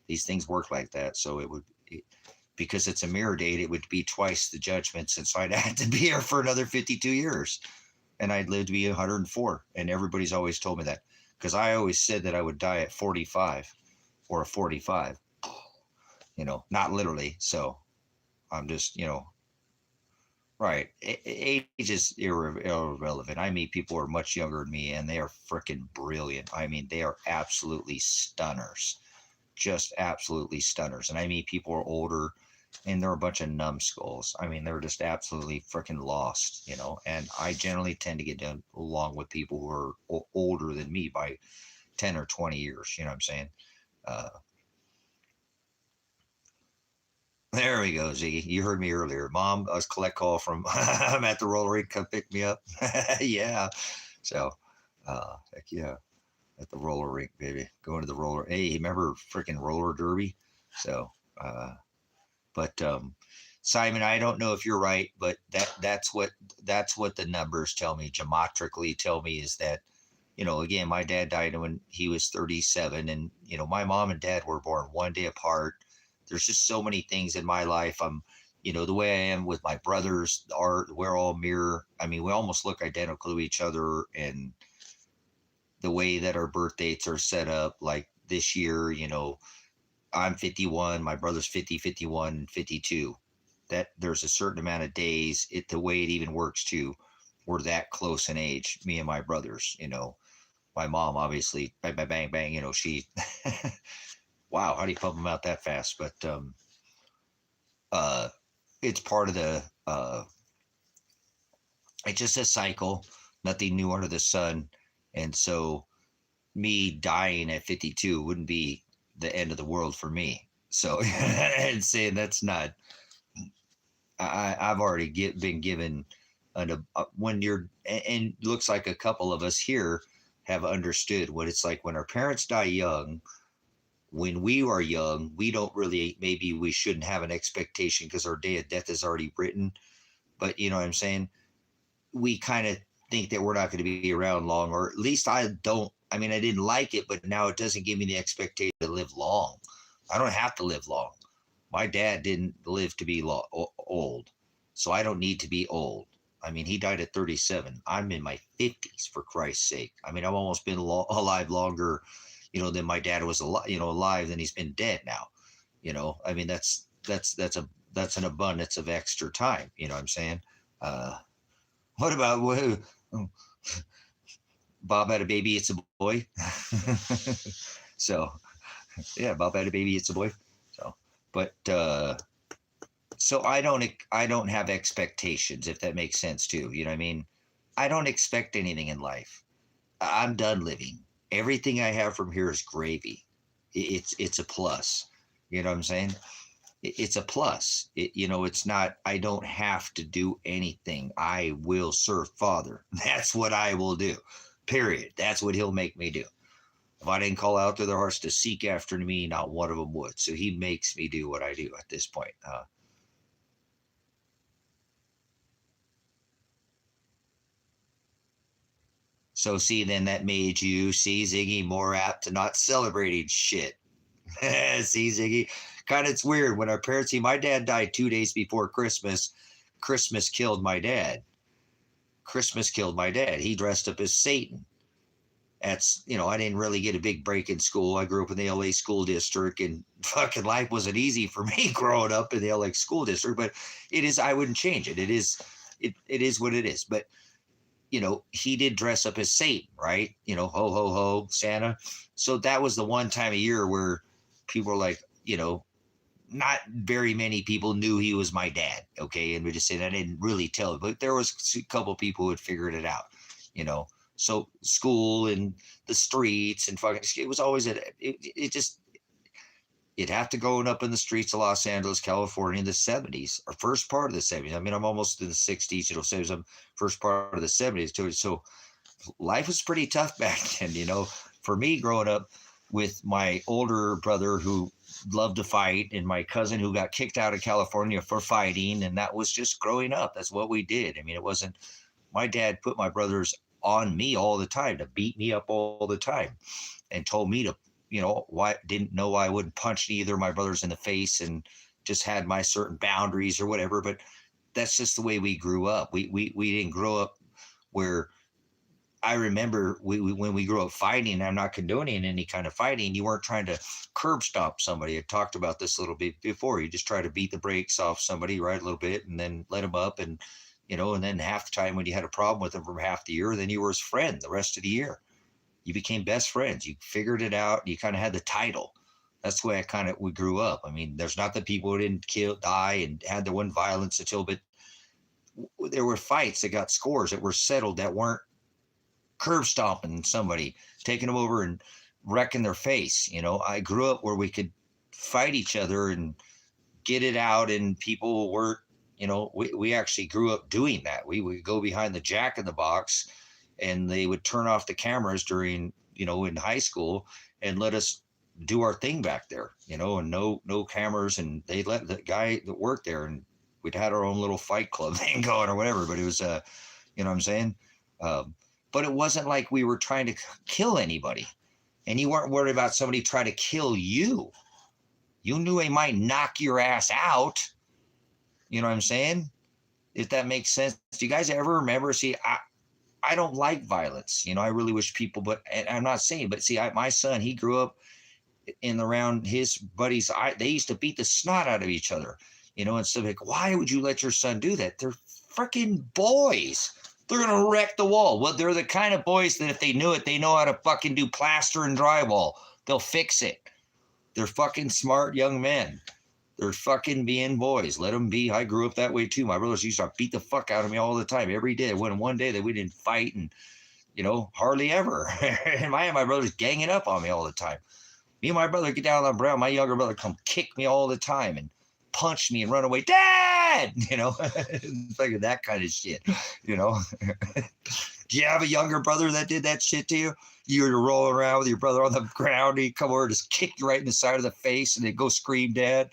These things work like that. So because it's a mirror date, it would be twice the judgment, since I'd have to be here for another 52 years. And I'd live to be 104. And everybody's always told me that, because I always said that I would die at 45 or a 45, not literally. So I'm just, right. Age is irrelevant. I meet people who are much younger than me, and they are freaking brilliant. I mean, they are absolutely stunners, just absolutely stunners. And I meet people who are older, and they're a bunch of numbskulls. I mean, they're just absolutely freaking lost, And I generally tend to get along with people who are older than me by 10 or 20 years. You know what I'm saying? There we go, Ziggy. You heard me earlier. Mom, I was collect call from, I'm at the roller rink. Come pick me up. Yeah. So, heck yeah. At the roller rink, baby. Going to the roller. Hey, remember freaking roller derby? So, but Simon, I don't know if you're right, but that's what the numbers tell me, geometrically tell me, is that, again, my dad died when he was 37, and my mom and dad were born one day apart. There's just so many things in my life. I'm, the way I am with my brothers, we're all mirror. I mean, we almost look identical to each other, and the way that our birth dates are set up, like this year, I'm 51, my brother's 50, 51, 52. That there's a certain amount of days, the way it even works too, we're that close in age, me and my brothers, my mom, obviously, bang, bang, bang, bang, she, wow, how do you pump them out that fast? But, it's part of it's just a cycle, nothing new under the sun. And so me dying at 52 wouldn't be the end of the world for me. So, and saying that's not, I've already been given when you're, and looks like a couple of us here have understood what it's like when our parents die young. When we are young, we don't really, maybe we shouldn't have an expectation because our day of death is already written. But you know what I'm saying? We kind of think that we're not going to be around long, or at least I don't. I mean, I didn't like it, but now it doesn't give me the expectation to live long. I don't have to live long. My dad didn't live to be old, so I don't need to be old. I mean, he died at 37. I'm in my 50s, for Christ's sake. I mean, I've almost been alive longer, than my dad was alive, than he's been dead now. I mean, that's an abundance of extra time. You know what I'm saying? What about Bob had a baby, it's a boy. So, yeah, Bob had a baby, it's a boy. So, but so I don't have expectations, if that makes sense too. You know what I mean? I don't expect anything in life. I'm done living. Everything I have from here is gravy. It's a plus. You know what I'm saying? it's a plus. It's not, I don't have to do anything. I will serve Father. That's what I will do. Period. That's what he'll make me do. If I didn't call out to their hearts to seek after me, not one of them would. So he makes me do what I do at this point. So see, then that made you, see, Ziggy, more apt to not celebrating shit. See, Ziggy, kind of, it's weird when our parents, see, my dad died 2 days before Christmas. Christmas killed my dad. Christmas killed my dad. He dressed up as Satan. That's, I didn't really get a big break in school. I grew up in the LA school district, and fucking life wasn't easy for me growing up in the LA school district, but it is, I wouldn't change it. It is what it is. But, he did dress up as Satan, right? Ho, ho, ho, Santa. So that was the one time a year where people were like, not very many people knew he was my dad. Okay. And we just said, I didn't really tell it, but there was a couple of people who had figured it out, So school and the streets and fucking, it was always, you'd have to growing up in the streets of Los Angeles, California in the 70s, or first part of the 70s. I mean, I'm almost in the 60s, so I'm first part of the 70s too. So life was pretty tough back then, for me growing up with my older brother who loved to fight, and my cousin who got kicked out of California for fighting. And that was just growing up. That's what we did. I mean, it wasn't, my dad put my brothers on me all the time to beat me up all the time, and told me to, why didn't know I wouldn't punch either of my brothers in the face, and just had my certain boundaries or whatever. But that's just the way we grew up. We didn't grow up where, I remember when we grew up fighting, I'm not condoning any kind of fighting. You weren't trying to curb stomp somebody. I talked about this a little bit before. You just try to beat the brakes off somebody, right, a little bit, and then let them up. And, and then half the time when you had a problem with them for half the year, then you were his friend the rest of the year. You became best friends. You figured it out. You kind of had the title. That's the way we grew up. I mean, there's not the people who didn't die and had their one violence until, but there were fights that got scores that were settled, that weren't curb stomping somebody, taking them over and wrecking their face. I grew up where we could fight each other and get it out, and people were, we actually grew up doing that. We would go behind the Jack in the Box, and they would turn off the cameras during, in high school, and let us do our thing back there, and no cameras. And they let the guy that worked there, and we'd had our own little fight club thing going or whatever. But it was, you know what I'm saying? But it wasn't like we were trying to kill anybody, and you weren't worried about somebody trying to kill you. You knew they might knock your ass out. You know what I'm saying? If that makes sense. Do you guys ever remember? See, I don't like violence. I really wish people, but, and I'm not saying, but see, my son, he grew up in around his buddies. They used to beat the snot out of each other, and so like, why would you let your son do that? They're freaking boys. They're going to wreck the wall. Well, they're the kind of boys that if they knew it, they know how to fucking do plaster and drywall. They'll fix it. They're fucking smart young men. They're fucking being boys. Let them be. I grew up that way too. My brothers used to beat the fuck out of me all the time, every day. It wasn't one day that we didn't fight, and, hardly ever. And my brothers ganging up on me all the time. Me and my brother get down on the ground. My younger brother come kick me all the time and punch me and run away. Dad! It's like that kind of shit, Do you have a younger brother that did that shit to you? You were rolling around with your brother on the ground, and he'd come over and just kick you right in the side of the face, and they'd go scream, Dad,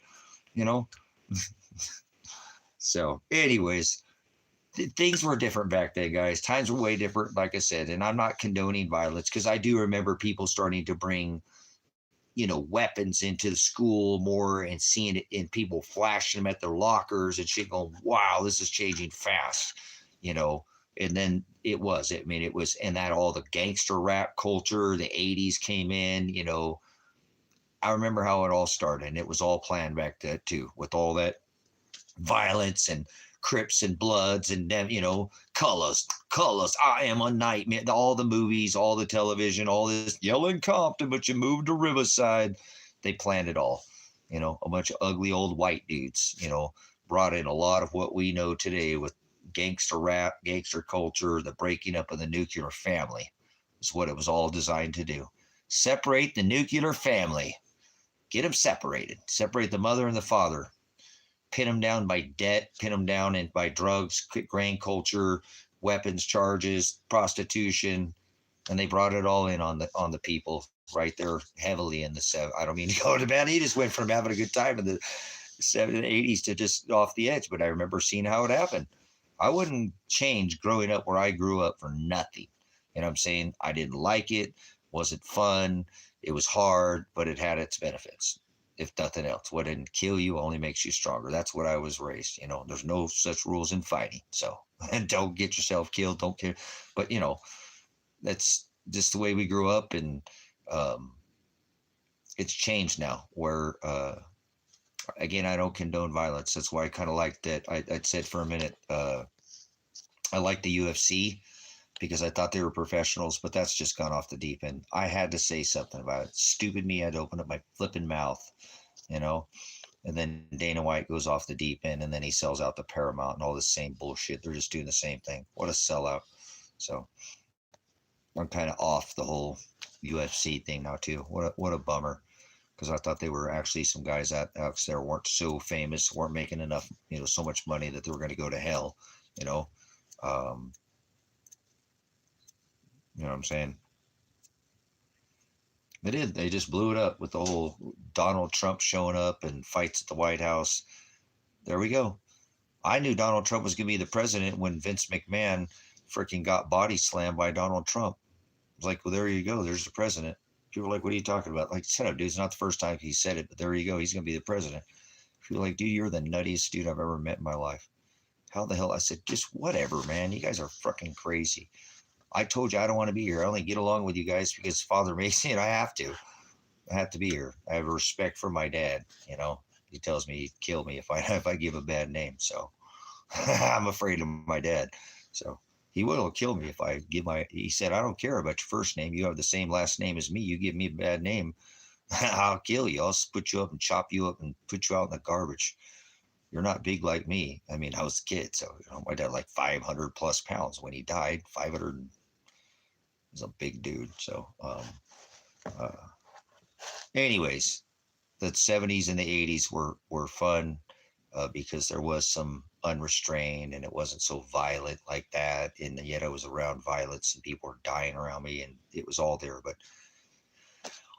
So anyways, things were different back then, guys. Times were way different, like I said, and I'm not condoning violence, because I do remember people starting to bring weapons into the school more, and seeing it in people flashing them at their lockers and shit, going, wow, this is changing fast, and then it was, and that all the gangster rap culture, the 80s came in, I remember how it all started, and it was all planned back then too, with all that violence and Crips and Bloods and them, colors, I am a nightmare, all the movies, all the television, all this yelling Compton, but you moved to Riverside. They planned it all, a bunch of ugly old white dudes, brought in a lot of what we know today with gangster rap, gangster culture, the breaking up of the nuclear family is what it was all designed to do. Separate the nuclear family, get them separated, separate the mother and the father. pin them down by debt, pin them down by drugs, grain culture, weapons charges, prostitution, and they brought it all in on the people right there heavily in the I don't mean to go to bed. He just went from having a good time in the 70s and 80s to just off the edge. But I remember seeing how it happened. I wouldn't change growing up where I grew up for nothing. You know what I'm saying? I didn't like it. Wasn't fun. It was hard, but it had its benefits. If nothing else, what didn't kill you only makes you stronger. That's what I was raised. You know, there's no such rules in fighting. So, and don't get yourself killed. Don't care. But, you know, that's just the way we grew up. And it's changed now where, again, I don't condone violence. That's why I kind of like that. I said for a minute, I like the UFC because I thought they were professionals, but that's just gone off the deep end. I had to say something about it. Stupid me, I had to open up my flipping mouth, you know? And then Dana White goes off the deep end, and then he sells out the Paramount and all the same bullshit. They're just doing the same thing. What a sellout. So I'm kind of off the whole UFC thing now too. What a bummer. Because I thought they were actually some guys out there weren't so famous, weren't making enough, you know, so much money that they were going to go to hell, you know? You know what I'm saying? They did. They just blew it up with the whole Donald Trump showing up and fights at the White House. There we go. I knew Donald Trump was going to be the president when Vince McMahon freaking got body slammed by Donald Trump. I was like, well, there you go. There's the president. People are like, what are you talking about? Like, shut up, dude. It's not the first time he said it, but there you go. He's going to be the president. People are like, dude, you're the nuttiest dude I've ever met in my life. How the hell? I said, just whatever, man. You guys are freaking crazy. I told you I don't want to be here. I only get along with you guys because Father makes me, and I have to. I have to be here. I have respect for my dad. You know, he tells me he'd kill me if I give a bad name. So I'm afraid of my dad. So he will kill me if I give he said, I don't care about your first name. You have the same last name as me. You give me a bad name, I'll kill you. I'll split you up and chop you up and put you out in the garbage. You're not big like me. I mean, I was a kid. So, you know, my dad like 500 plus pounds when he died. 500. He's a big dude. So, anyways, the 70s and the 80s were fun because there was some unrestrained and it wasn't so violent like that. And yet I was around violence and people were dying around me and it was all there. But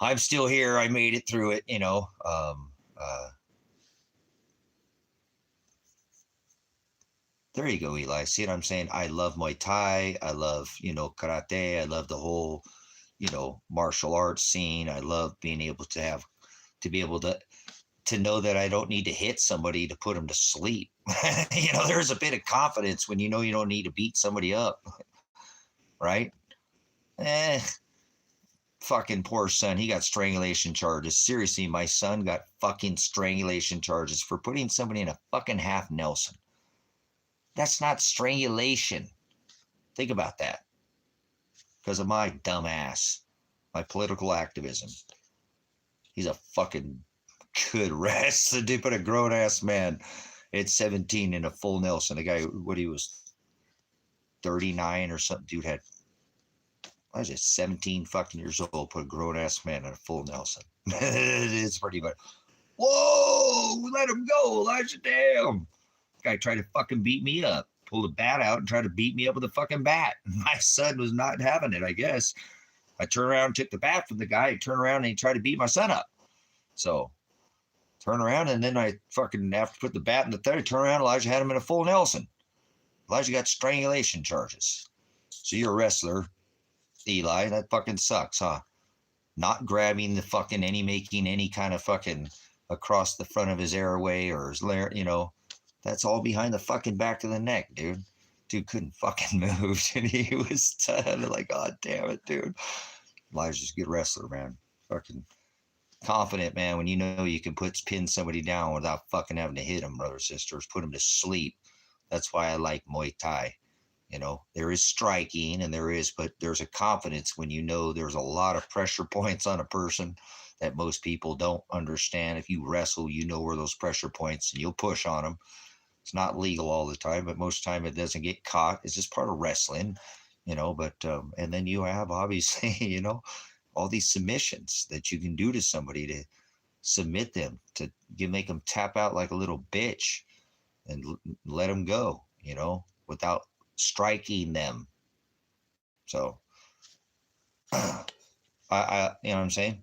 I'm still here. I made it through it, you know. There you go, Eli. See what I'm saying? I love Muay Thai. I love, you know, karate. I love the whole, you know, martial arts scene. I love being able to be able to know that I don't need to hit somebody to put them to sleep. You know, there's a bit of confidence when you know you don't need to beat somebody up, right? Fucking poor son. He got strangulation charges. Seriously, my son got fucking strangulation charges for putting somebody in a fucking half Nelson. That's not strangulation. Think about that. Because of my dumb ass, my political activism. He's a fucking good wrestler. Dude, put a grown ass man at 17 in a full Nelson. The guy, what he was 39 or something, dude had, I was just 17 fucking years old, put a grown ass man in a full Nelson. It's pretty much, whoa, let him go, Elijah, damn. Guy tried to fucking beat me up, pulled a bat out and tried to beat me up with a fucking bat. My son was not having it, I guess. I turned around and took the bat from the guy. He turned around and he tried to beat my son up. So turn around and then I fucking, after put the bat in the third, turn around, Elijah had him in a full Nelson. Elijah got strangulation charges. So you're a wrestler, Eli. That fucking sucks, huh? Not grabbing the fucking making any kind of fucking across the front of his airway or his lair, you know. That's all behind the fucking back of the neck, dude. Dude couldn't fucking move. And he was like, God damn it, dude. Elijah's a good wrestler, man. Fucking confident, man. When you know you can pin somebody down without fucking having to hit them, brothers, sisters, put them to sleep. That's why I like Muay Thai. You know, there is striking but there's a confidence when you know there's a lot of pressure points on a person that most people don't understand. If you wrestle, you know where those pressure points and you'll push on them. It's not legal all the time, but most time it doesn't get caught. It's just part of wrestling, you know, but, and then you have obviously, you know, all these submissions that you can do to somebody to submit them, to make them tap out like a little bitch and let them go, without striking them. So, you know what I'm saying?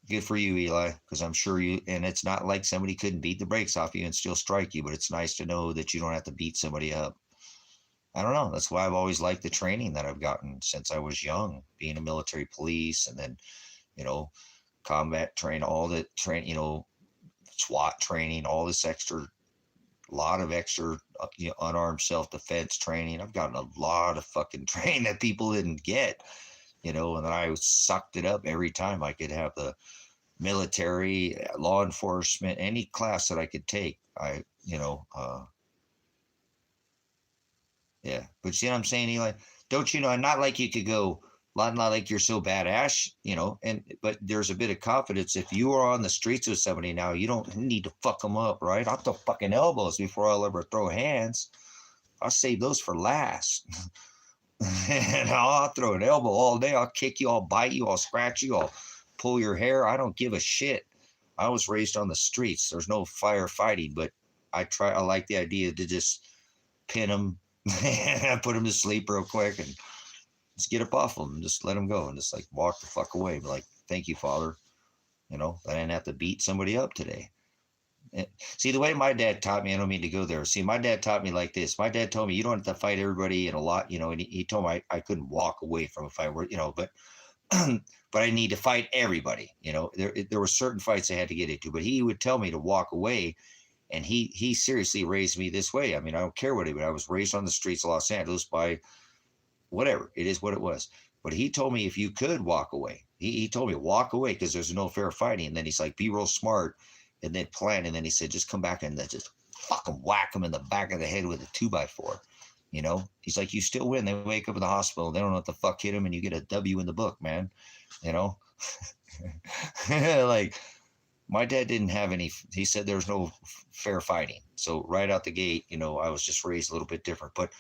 Good for you, Eli, because I'm sure and it's not like somebody couldn't beat the brakes off you and still strike you, but it's nice to know that you don't have to beat somebody up. I don't know. That's why I've always liked the training that I've gotten since I was young, being a military police, and then, combat train, all the SWAT training, all this extra, lot of extra, unarmed self-defense training. I've gotten a lot of fucking training that people didn't get, and then I sucked it up every time I could have the military, law enforcement, any class that I could take. Yeah. But you know what I'm saying, Eli? Don't you know, not like you could go, not like you're so badass, but there's a bit of confidence. If you are on the streets with somebody now, you don't need to fuck them up, right? I'll throw fucking elbows before I'll ever throw hands. I'll save those for last. And I'll throw an elbow all day. I'll kick you, I'll bite you, I'll scratch you, I'll pull your hair. I don't give a shit. I was raised on the streets. There's no firefighting, but I like the idea to just pin them and put them to sleep real quick and just get up off them and just let them go and just like walk the fuck away. But like, thank you, Father. I didn't have to beat somebody up today. See, the way my dad taught me, I don't mean to go there. See, my dad taught me like this. My dad told me, you don't have to fight everybody and a lot, and he told me I couldn't walk away from a fight, but but I need to fight everybody. There were certain fights I had to get into, but he would tell me to walk away. And he seriously raised me this way. I mean, I don't care what it was. I was raised on the streets of Los Angeles by whatever. It is what it was. But he told me if you could walk away, he told me walk away because there's no fair fighting. And then he's like, be real smart and then plan. And then he said, just come back and then just fucking whack him in the back of the head with a 2x4. He's like, you still win. They wake up in the hospital. They don't know what the fuck hit him. And you get a W in the book, man. Like, my dad didn't have any, he said there was no fair fighting. So right out the gate, I was just raised a little bit different. But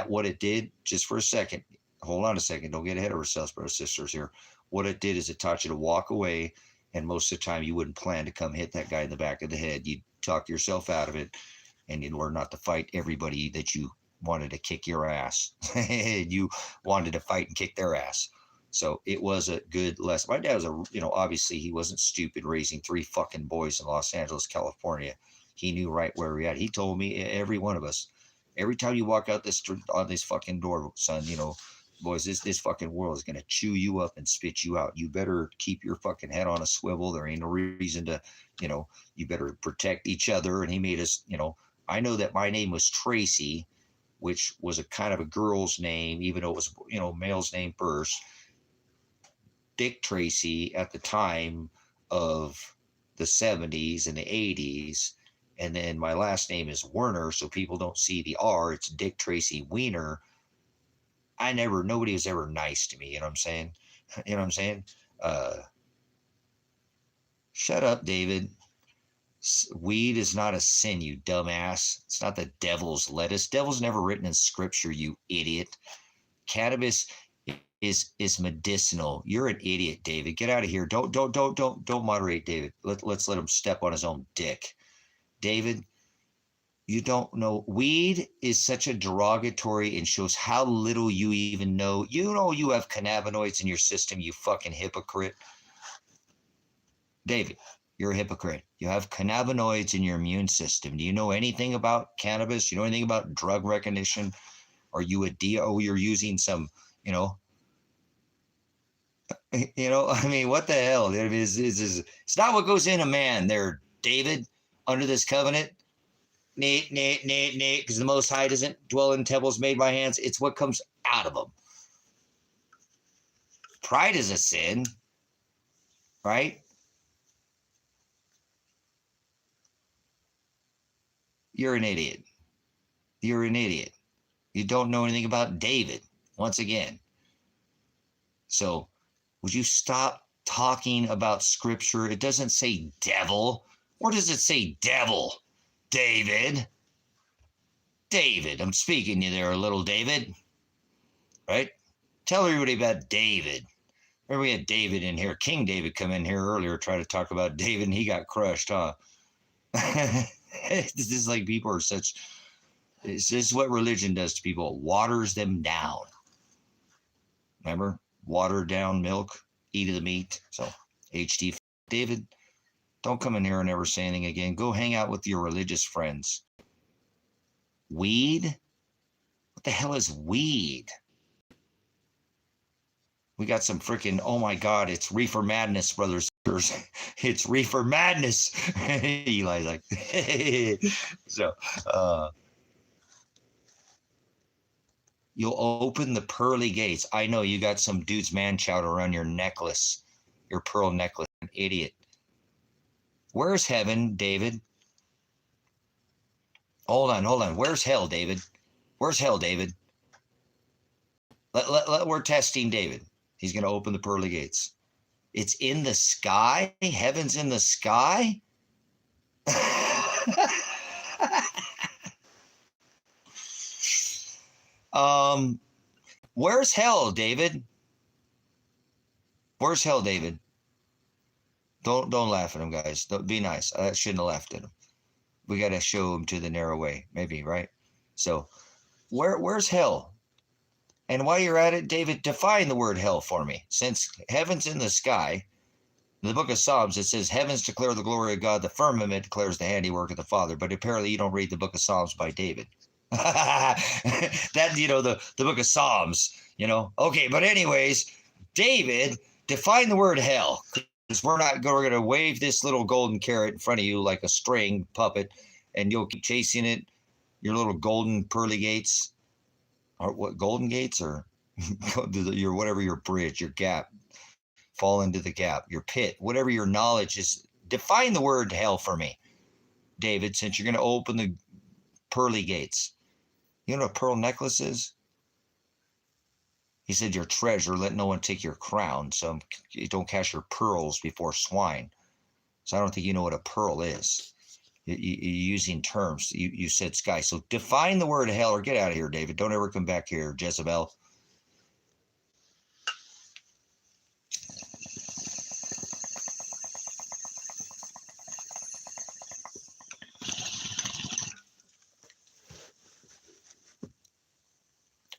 what it did, just for a second, hold on a second, don't get ahead of ourselves, brothers and sisters here. What it did is it taught you to walk away. And most of the time you wouldn't plan to come hit that guy in the back of the head. You'd talk yourself out of it and you'd learn not to fight everybody that you wanted to kick your ass. You wanted to fight and kick their ass. So it was a good lesson. My dad was obviously he wasn't stupid raising 3 fucking boys in Los Angeles, California. He knew right where we at. He told me, every one of us, every time you walk out on this fucking door, son, boys, this fucking world is going to chew you up and spit you out. You better keep your fucking head on a swivel. There ain't no reason to, you better protect each other. And he made us, I know that my name was Tracy, which was a kind of a girl's name, even though it was, male's name first. Dick Tracy at the time of the 70s and the 80s. And then my last name is Werner, so people don't see the R. It's Dick Tracy Wiener. Nobody was ever nice to me. You know what I'm saying? You know what I'm saying? Shut up, David. Weed is not a sin, you dumbass. It's not the devil's lettuce. Devil's never written in scripture, you idiot. Cannabis is medicinal. You're an idiot, David. Get out of here. Don't moderate, David. Let's let him step on his own dick. David, you don't know. Weed is such a derogatory and shows how little you even know. You have cannabinoids in your system, you fucking hypocrite. David, you're a hypocrite. You have cannabinoids in your immune system. Do you know anything about cannabis? You know anything about drug recognition? Are you you're using some, I mean, what the hell? It's not what goes in a man there, David, under this covenant. Because the Most High doesn't dwell in temples made by hands. It's what comes out of them. Pride is a sin, right? You're an idiot. You're an idiot. You don't know anything about David, once again. So, would you stop talking about scripture? It doesn't say devil. Or does it say devil? David, I'm speaking to you there, little David. Right? Tell everybody about David. Remember we had David in here, King David, come in here earlier, try to talk about David, and he got crushed, huh? This is like people are such. This is what religion does to people. Waters them down. Remember, water down milk, eat of the meat. So, HT David, don't come in here and ever say anything again. Go hang out with your religious friends. Weed? What the hell is weed? We got some freaking, oh my God, it's reefer madness, brothers. It's reefer madness. Eli's like, so, you'll open the pearly gates. I know you got some dude's man chowder around your necklace, your pearl necklace, an idiot. Where's heaven, David? Hold on. Where's hell, David? Where's hell, David? We're testing David. He's going to open the pearly gates. It's in the sky? Heaven's in the sky? Where's hell, David? Where's hell, David? Don't laugh at him, guys. Don't, be nice. I shouldn't have laughed at him. We got to show him to the narrow way, maybe, right? So, where's hell? And while you're at it, David, define the word hell for me. Since heaven's in the sky, in the book of Psalms, it says, heavens declare the glory of God, the firmament declares the handiwork of the Father. But apparently you don't read the book of Psalms by David. That, the book of Psalms, Okay, but anyways, David, define the word hell. Because we're going to wave this little golden carrot in front of you like a string puppet, and you'll keep chasing it, your little golden pearly gates. Or what, golden gates, or your whatever, your bridge, your gap, fall into the gap, your pit, whatever your knowledge is. Define the word hell for me, David, since you're going to open the pearly gates. You know what a pearl necklace is? He said, your treasure, let no one take your crown. So you don't cast your pearls before swine. So I don't think you know what a pearl is. You're using terms. You said sky. So define the word hell, or get out of here, David. Don't ever come back here, Jezebel.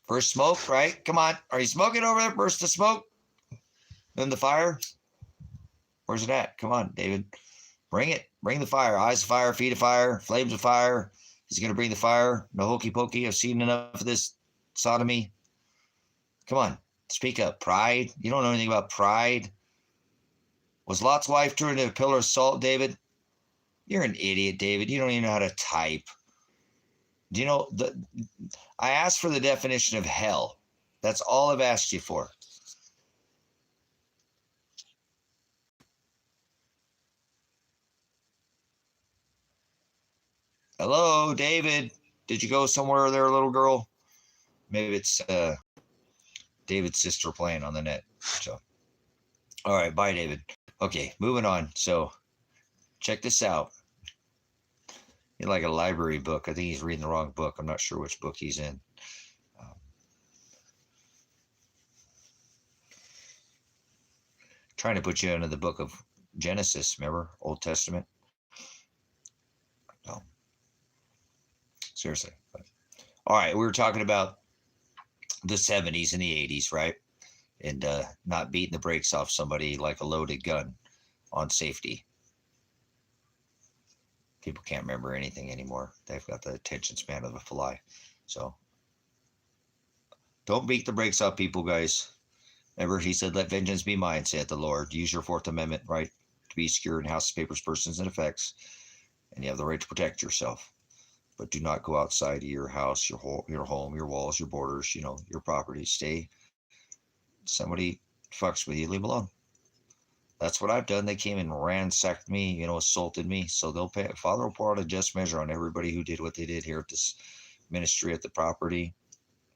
First smoke, right? Come on. Are you smoking over there? Burst the smoke. Then the fire. Where's it at? Come on, David. Bring it. Bring the fire. Eyes of fire, feet of fire, flames of fire. He's going to bring the fire. No hokey pokey. I've seen enough of this sodomy. Come on. Speak up. Pride. You don't know anything about pride. Was Lot's wife turned into a pillar of salt, David? You're an idiot, David. You don't even know how to type. Do you know, I asked for the definition of hell. That's all I've asked you for. Hello, David. Did you go somewhere there, little girl? Maybe it's David's sister playing on the net. So, all right, bye, David. Okay, moving on. So, check this out. He's like a library book. I think he's reading the wrong book. I'm not sure which book he's in. Trying to put you into the book of Genesis, remember? Old Testament. No. Seriously. All right, we were talking about the 70s and the 80s, right? And not beating the brakes off somebody like a loaded gun on safety. People can't remember anything anymore. They've got the attention span of a fly. So don't beat the brakes off people, guys. Remember, he said, let vengeance be mine, saith the Lord. Use your Fourth Amendment right to be secure in houses, papers, persons, and effects. And you have the right to protect yourself. But do not go outside of your house, your home, your walls, your borders, your property. Stay. Somebody fucks with you, leave alone. That's what I've done. They came and ransacked me, assaulted me. So they'll pay. Father will pour out a just measure on everybody who did what they did here at this ministry, at the property.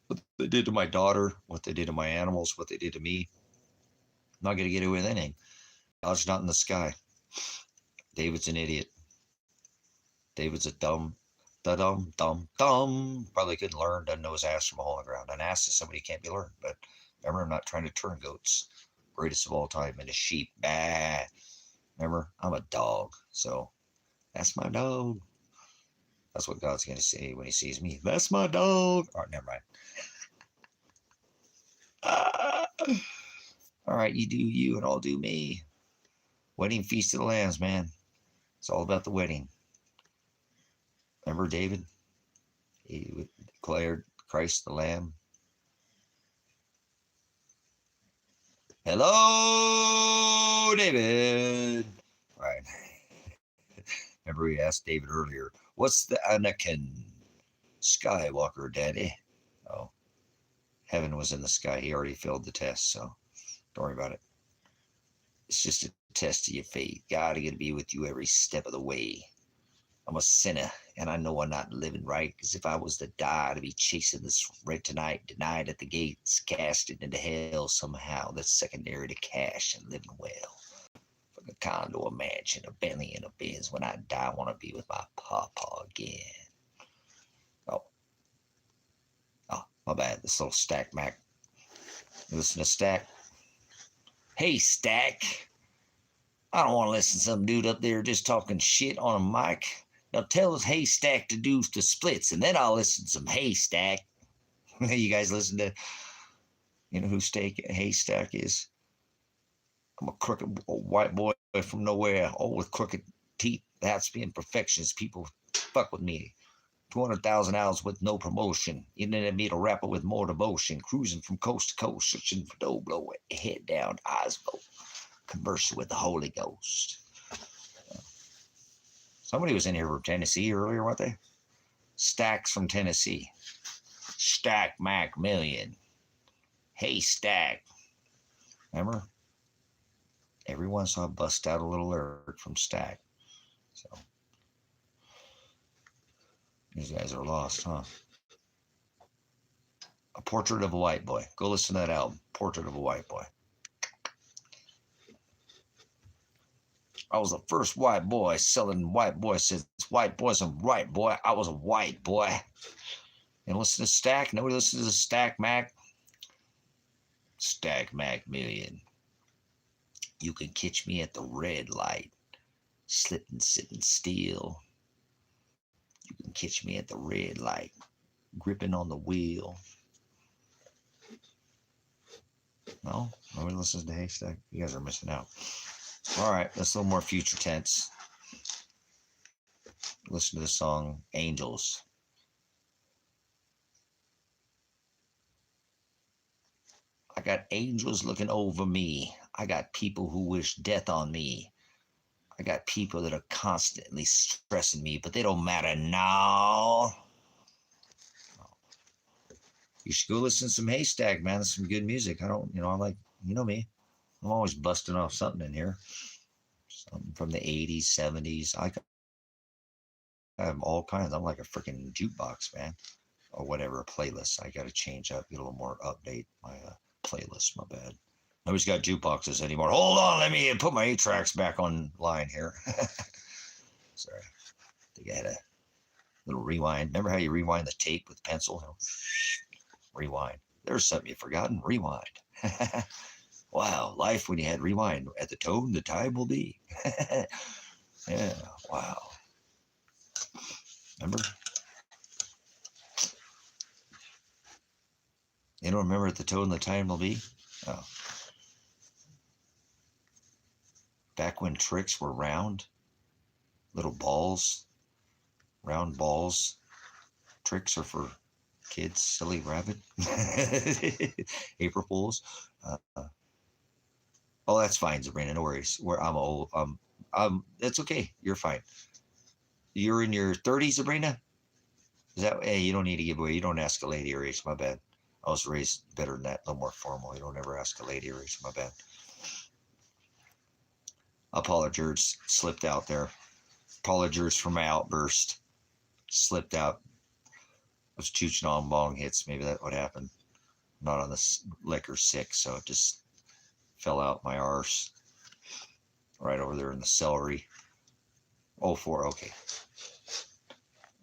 What they did to my daughter, what they did to my animals, what they did to me. I'm not going to get away with anything. God's not in the sky. David's an idiot. David's a dumb. Probably couldn't learn, doesn't know his ass from a hole in the ground. An ass is somebody who can't be learned. But remember, I'm not trying to turn goats. greatest of all time, and a sheep. Bah. Remember, I'm a dog, so that's my dog. That's what God's going to say when he sees me. That's my dog. All right, never mind. All right, you do you and I'll do me. Wedding feast of the lambs, man. It's all about the wedding. Remember David? He declared Christ the Lamb. Hello, David. All right. Remember we asked David earlier, what's the Anakin Skywalker, Daddy? Oh, heaven was in the sky. He already failed the test, so don't worry about it. It's just a test of your faith. God is going to be with you every step of the way. I'm a sinner, and I know I'm not living right, because if I was to die, to be chasing this red tonight, denied at the gates, casted into hell somehow, that's secondary to cash and living well. Like a condo, a mansion, a Bentley, and a Benz. When I die, I want to be with my papa again. Oh, my bad. This little Stack Mac. You listen to Stack? Hey, Stack. I don't want to listen to some dude up there just talking shit on a mic. Now tell us Haystack to do the splits, and then I'll listen to some Haystack. You guys listen to, you know who Haystack is? I'm a crooked white boy from nowhere, all with crooked teeth. That's being perfections. People fuck with me. 200,000 hours with no promotion. Internet meet a rapper with more devotion. Cruising from coast to coast, searching for dough blow, head down, eyes low. Conversing with the Holy Ghost. Somebody was in here from Tennessee earlier, weren't they? Stacks from Tennessee. Stack Mac Million. Hey, Stack. Remember? Every once in a while, bust out a little alert from Stack. So, these guys are lost, huh? A Portrait of a White Boy. Go listen to that album. Portrait of a White Boy. I was the first white boy selling white boy since white boys and right boy. I was a white boy. And listen to Stack. Nobody listens to Stack Mac. Stack Mac Million. You can catch me at the red light, slipping, sitting still. You can catch me at the red light, gripping on the wheel. No? Nobody listens to Haystack? You guys are missing out. All right, that's a little more future tense. Listen to the song Angels. I got angels looking over me. I got people who wish death on me. I got people that are constantly stressing me, but they don't matter now. You should go listen to some Haystack, man. That's some good music. I like, you know me. I'm always busting off something in here. Something from the 80s, 70s. I have all kinds. I'm like a freaking jukebox, man. Or whatever, a playlist. I got to change up, get a little more update my playlist. My bad. Nobody's got jukeboxes anymore. Hold on, let me put my 8-tracks back online here. Sorry. I think I had a little rewind. Remember how you rewind the tape with pencil? Rewind. There's something you've forgotten. Rewind. Wow, life when you had rewind. At the tone, the time will be. Yeah, wow. Remember? You don't remember at the tone, the time will be? Oh. Back when tricks were round, little balls, round balls. Tricks are for kids, silly rabbit. April Fools. Oh, that's fine, Sabrina. No worries. I'm old. That's okay. You're fine. You're in your 30s, Sabrina? Is that? Hey, you don't need to give away. You don't ask a lady her age. My bad. I was raised better than that. A little more formal. You don't ever ask a lady her age. My bad. Apologies. Slipped out there. Apologies for my outburst. Slipped out. I was chooching on bong hits. Maybe that would happen. Not on the liquor sick, so it just fell out my arse. Right over there in the celery. 04, okay.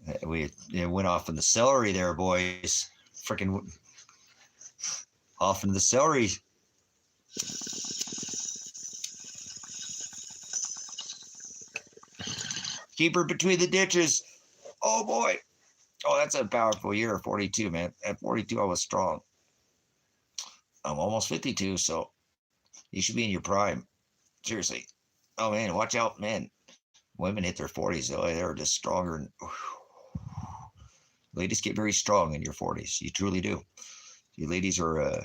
It went off in the celery there, boys. Freaking off into the celery. Keep her between the ditches. Oh boy. Oh, that's a powerful year, 42, man. At 42, I was strong. I'm almost 52, so you should be in your prime. Seriously. Oh, man, watch out, man. Women hit their 40s, oh, they're just stronger. And ladies get very strong in your 40s. You truly do. You ladies are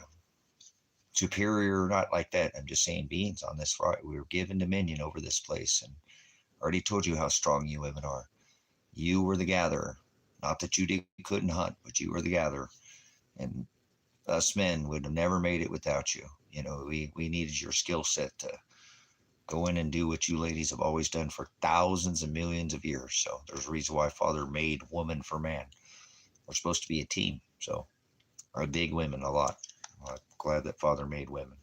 superior, not like that. I'm just saying beings on this right. We were given dominion over this place. And I already told you how strong you women are. You were the gatherer. Not that you couldn't hunt, but you were the gatherer. And us men would have never made it without you. You know, we needed your skill set to go in and do what you ladies have always done for thousands and millions of years. So there's a reason why Father made woman for man. We're supposed to be a team. So I dig women a lot. I'm glad that Father made women,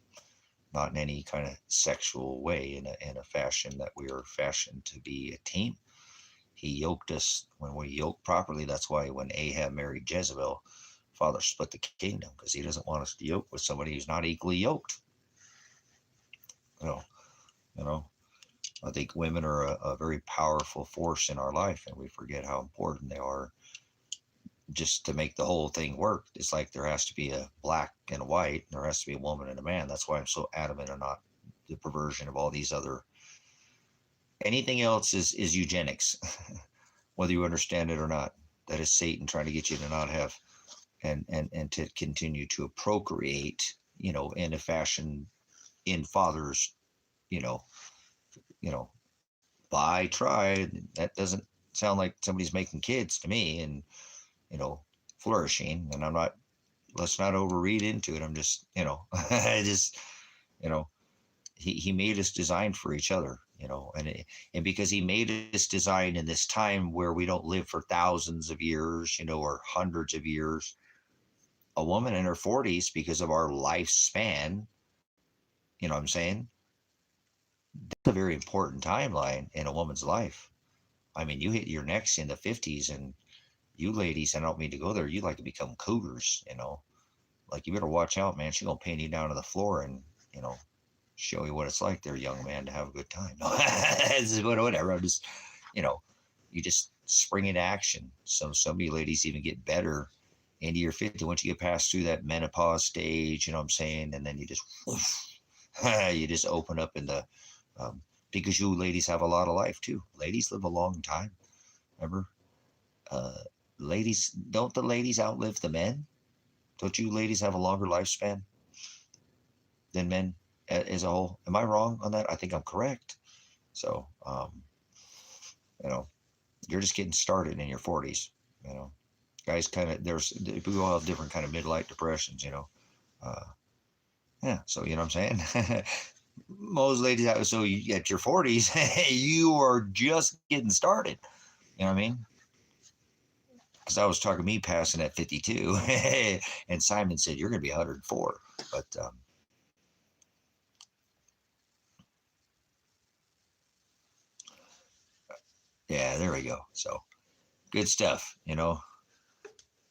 not in any kind of sexual way, in a fashion that we are fashioned to be a team. He yoked us when we yoke properly. That's why when Ahab married Jezebel, Father split the kingdom, because he doesn't want us to yoke with somebody who's not equally yoked. So, you know, I think women are a very powerful force in our life, and we forget how important they are just to make the whole thing work. It's like there has to be a black and a white, and there has to be a woman and a man. That's why I'm so adamant on not the perversion of all these other. Anything else is eugenics, whether you understand it or not. That is Satan trying to get you to not have and to continue to procreate, in a fashion in fathers, you know, you know, by try. That doesn't sound like somebody's making kids to me, and flourishing. And I'm not. Let's not overread into it. I'm just, I just, you know, he made us designed for each other, and because he made us designed in this time where we don't live for thousands of years, or hundreds of years. A woman in her 40s, because of our lifespan, you know what I'm saying? That's a very important timeline in a woman's life. I mean, you hit your next in the 50s, and you ladies, I don't mean to go there, you like to become cougars. Like, you better watch out, man. She's going to pin you down to the floor and, you know, show you what it's like there, young man, to have a good time. No, whatever. I'm just, you just spring into action. So some of you ladies even get better into your 50 once you get past through that menopause stage, you know what I'm saying? And then you just, you just open up in the, because you ladies have a lot of life too. Ladies live a long time. Remember? Uh, Ladies, don't the ladies outlive the men? Don't you ladies have a longer lifespan than men as a whole? Am I wrong on that? I think I'm correct. So, you're just getting started in your 40s. Guys, we all have different kind of midlife depressions. Uh, yeah. So you know what I'm saying. Most ladies, so at your 40s, you are just getting started. You know what I mean? Because I was talking me passing at 52, and Simon said you're going to be 104. But yeah, there we go. So good stuff.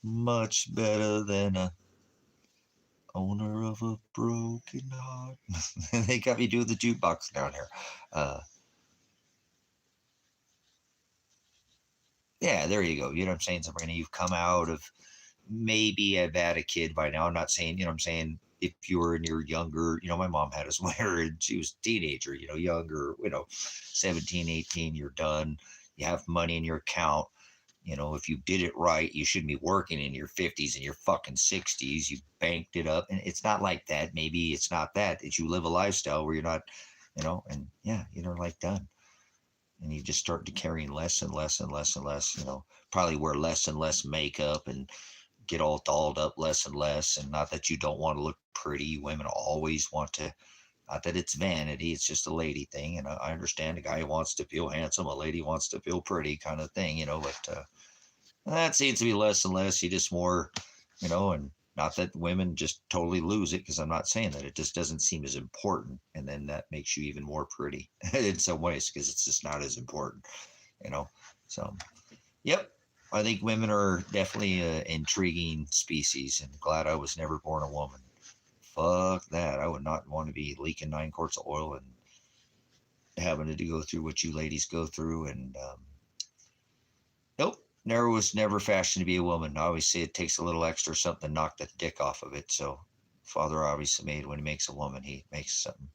Much better than a owner of a broken heart. They got me doing the jukebox down here. Yeah, there you go. You know what I'm saying, Sabrina? You've come out of, maybe I've had a kid by now. I'm not saying, you know what I'm saying, if you were in your younger, my mom had us when she was a teenager, younger, 17, 18, you're done. You have money in your account. If you did it right, you shouldn't be working in your 50s and your fucking 60s. You banked it up. And it's not like that. Maybe it's not that. That you live a lifestyle where you're not, and yeah, like done. And you just start to carrying less and less and less and less, probably wear less and less makeup and get all dolled up less and less. And not that you don't want to look pretty. Women always want to, not that it's vanity, it's just a lady thing. And I understand a guy wants to feel handsome, a lady wants to feel pretty kind of thing, but that seems to be less and less. You just more, and not that women just totally lose it, because I'm not saying that. It just doesn't seem as important. And then that makes you even more pretty in some ways, because it's just not as important, So, yep. I think women are definitely an intriguing species, and glad I was never born a woman. Fuck that. I would not want to be leaking 9 quarts of oil and having to go through what you ladies go through. And Nope. Never fashioned to be a woman. I always say it takes a little extra something to knock the dick off of it. So Father obviously made when he makes a woman, he makes something.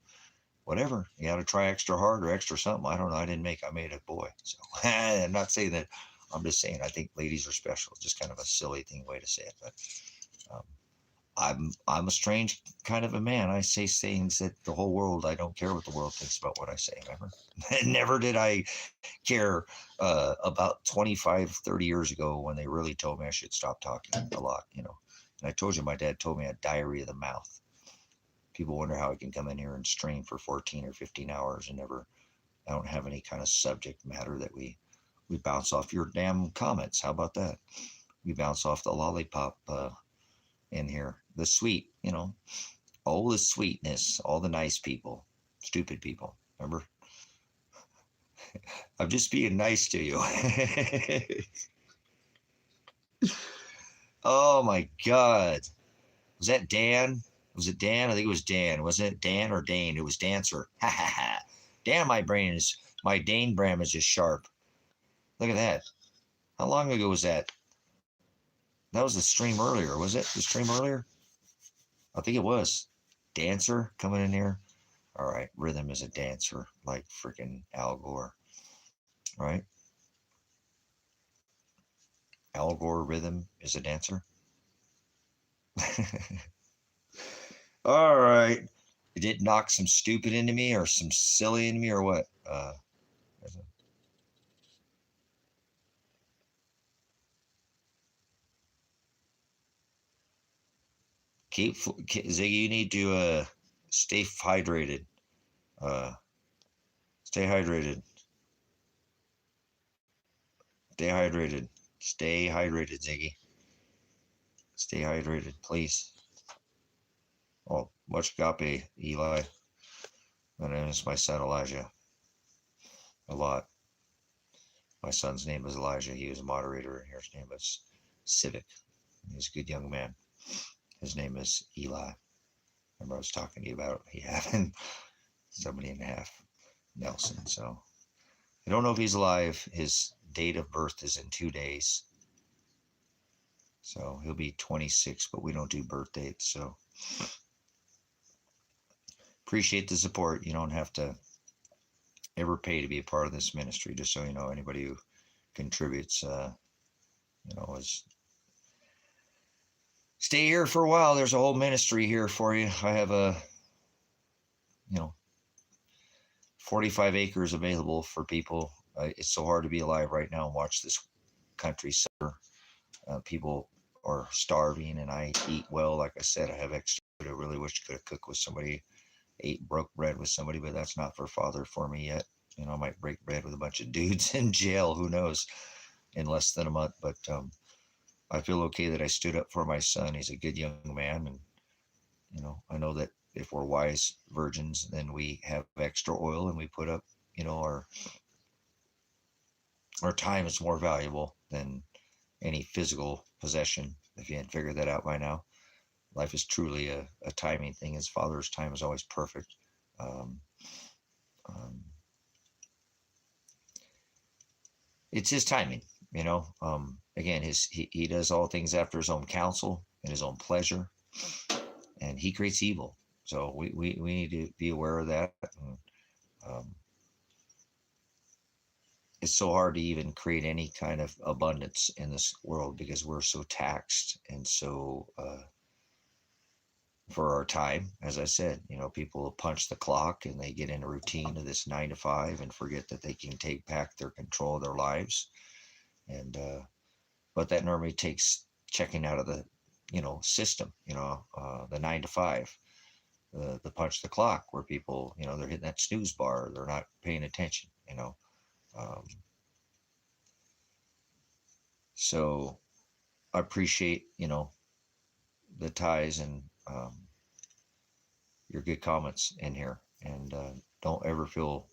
Whatever. You got to try extra hard or extra something. I don't know. I made a boy. So I'm not saying that. I'm just saying I think ladies are special. It's just kind of a silly way to say it. But um, I'm a strange kind of a man. I say things that the whole world, I don't care what the world thinks about what I say. Never. Never did I care about 25, 30 years ago when they really told me I should stop talking a lot, And I told you my dad told me I had diarrhea of the mouth. People wonder how I can come in here and stream for 14 or 15 hours and I don't have any kind of subject matter that we bounce off your damn comments. How about that? We bounce off the lollipop in here. The sweet, all the sweetness, all the nice people, stupid people. Remember? I'm just being nice to you. Oh my God. Was that Dan? Was it Dan? I think it was Dan. Wasn't it Dan or Dane? It was Dancer. Ha ha ha. Damn, my Dane brain is just sharp. Look at that. How long ago was that? That was the stream earlier. Was it the stream earlier? I think it was. Dancer coming in here. All right. Rhythm is a dancer like freaking Al Gore. Right? Al Gore rhythm is a dancer. All right. Did it knock some stupid into me or some silly into me or what? Ziggy, you need to stay hydrated. Uh, stay hydrated. Stay hydrated. Stay hydrated, Ziggy. Stay hydrated, please. Oh, much agape, Eli. My name is my son Elijah. A lot. My son's name is Elijah. He was a moderator, and here his name is Civic. He's a good young man. His name is Eli. Remember I was talking to you about he having somebody and a half Nelson. So I don't know if he's alive. His date of birth is in 2 days. So he'll be 26, but we don't do birth dates. So appreciate the support. You don't have to ever pay to be a part of this ministry. Just so you know, anybody who contributes, is stay here for a while. There's a whole ministry here for you. I have 45 acres available for people. It's so hard to be alive right now and watch this country suffer. People are starving, and I eat well. Like I said, I have extra. I really wish I could have cooked with somebody, broke bread with somebody, but that's not for me yet. I might break bread with a bunch of dudes in jail. Who knows? In less than a month. But I feel okay that I stood up for my son. He's a good young man, and I know that if we're wise virgins, then we have extra oil and we put up, our time is more valuable than any physical possession. If you hadn't figured that out by now, life is truly a timing thing. His Father's time is always perfect. Um, um, it's his timing, again, he does all things after his own counsel and his own pleasure, and he creates evil. So we need to be aware of that. And, it's so hard to even create any kind of abundance in this world because we're so taxed and so for our time. As I said, people punch the clock and they get in a routine of this 9 to 5 and forget that they can take back their control of their lives. And but that normally takes checking out of the system, the 9 to 5, the punch the clock, where people, they're hitting that snooze bar, they're not paying attention. um, so I appreciate the ties and your good comments in here, and don't ever feel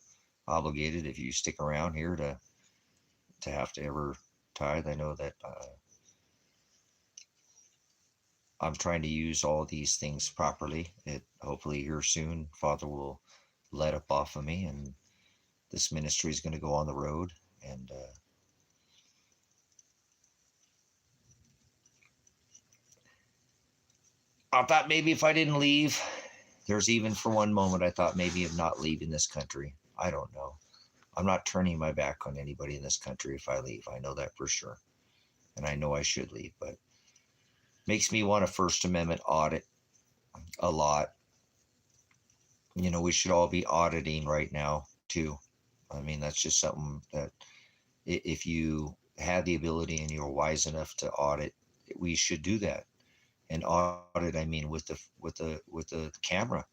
obligated if you stick around here to have to ever tithe. I know that I'm trying to use all these things properly. It hopefully here soon, Father will let up off of me, and this ministry is going to go on the road. And I thought maybe if I didn't leave, there's even for one moment I thought maybe of not leaving this country. I don't know. I'm not turning my back on anybody in this country if I leave. I know that for sure. And I know I should leave, but makes me want a First Amendment audit a lot. You know, we should all be auditing right now too. I mean, that's just something that if you have the ability and you're wise enough to audit, we should do that. And audit, I mean, with the camera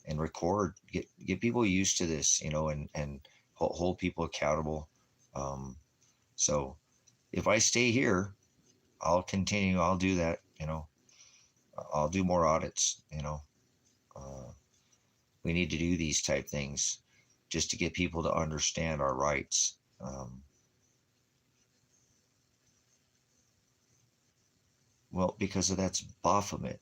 and record, get people used to this, you know, and hold people accountable. Um, so if I stay here, I'll continue. I'll do that. You know, I'll do more audits. You know, uh, we need to do these type things just to get people to understand our rights. Well, because of that's Baphomet.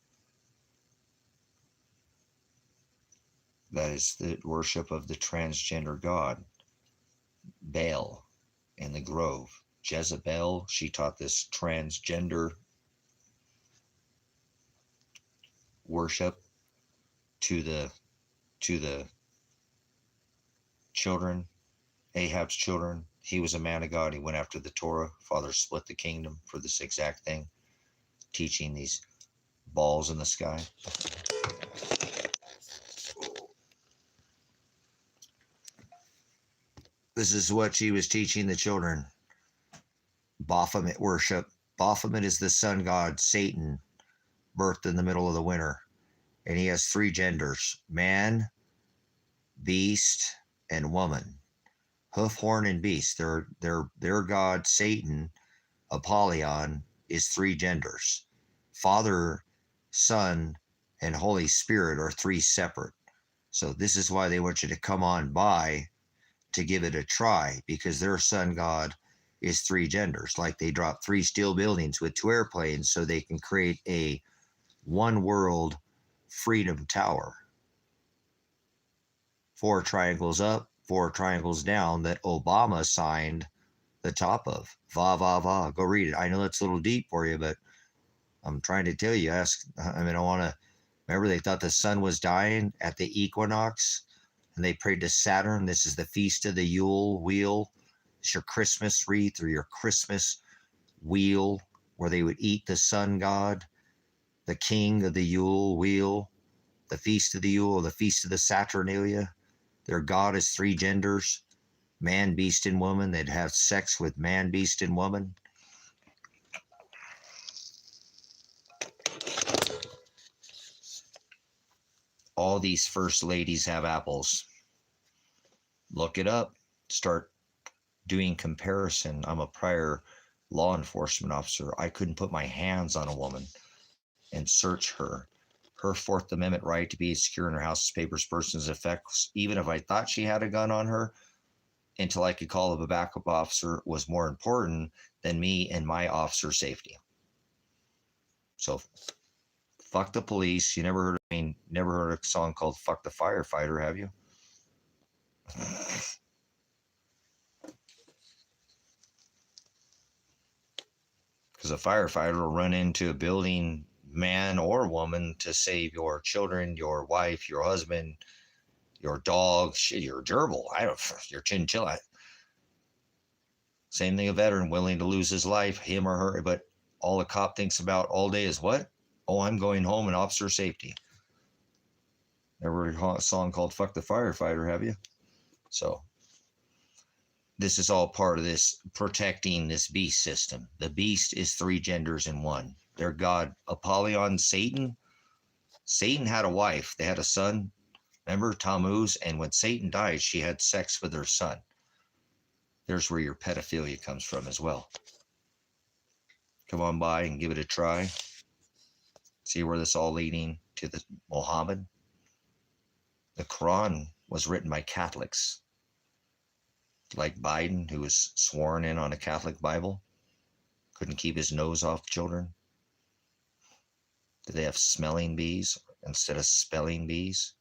That is the worship of the transgender god, Baal, in the grove. Jezebel, she taught this transgender worship to the children, Ahab's children. He was a man of God. He went after the Torah. Father split the kingdom for this exact thing, teaching these balls in the sky. This is what she was teaching the children. Baphomet worship. Baphomet is the sun god, Satan, birthed in the middle of the winter. And he has three genders: man, beast, and woman. Hoof, horn, and beast. Their god, Satan, Apollyon, is three genders. Father, Son, and Holy Spirit are three separate. So this is why they want you to come on by to give it a try, because their sun god is three genders. Like they drop three steel buildings with two airplanes so they can create a one world freedom tower. Four triangles up, four triangles down that Obama signed the top of. Va, va, va. Go read it. I know that's a little deep for you, but I'm trying to tell you. I want to. Remember, they thought the sun was dying at the equinox, and they prayed to Saturn. This is the feast of the Yule wheel. It's your Christmas wreath or your Christmas wheel, where they would eat the sun god, the king of the Yule wheel, the feast of the Yule, the feast of the Saturnalia. Their god is three genders: man, beast, and woman. They'd have sex with man, beast, and woman. All these first ladies have apples. Look it up. Start doing comparison. I'm a prior law enforcement officer. I couldn't put my hands on a woman and search her. Her Fourth Amendment right to be secure in her house, papers, persons, effects, even if I thought she had a gun on her, until I could call up a backup officer, was more important than me and my officer's safety. So fuck the police. You never heard a song called Fuck the Firefighter, have you? Because a firefighter will run into a building, man or woman, to save your children, your wife, your husband, your dog, your gerbil, your chinchilla. Same thing, a veteran willing to lose his life, him or her, but all the cop thinks about all day is what? Oh, I'm going home and officer safety. Never heard a song called Fuck the Firefighter, have you? So this is all part of this protecting this beast system. The beast is three genders in one. Their god, Apollyon, Satan. Satan had a wife. They had a son. Remember, Tammuz? And when Satan died, she had sex with her son. There's where your pedophilia comes from as well. Come on by and give it a try. See where this all leading to the Muhammad. The Quran was written by Catholics, like Biden, who was sworn in on a Catholic Bible, couldn't keep his nose off children. Do they have smelling bees instead of spelling bees?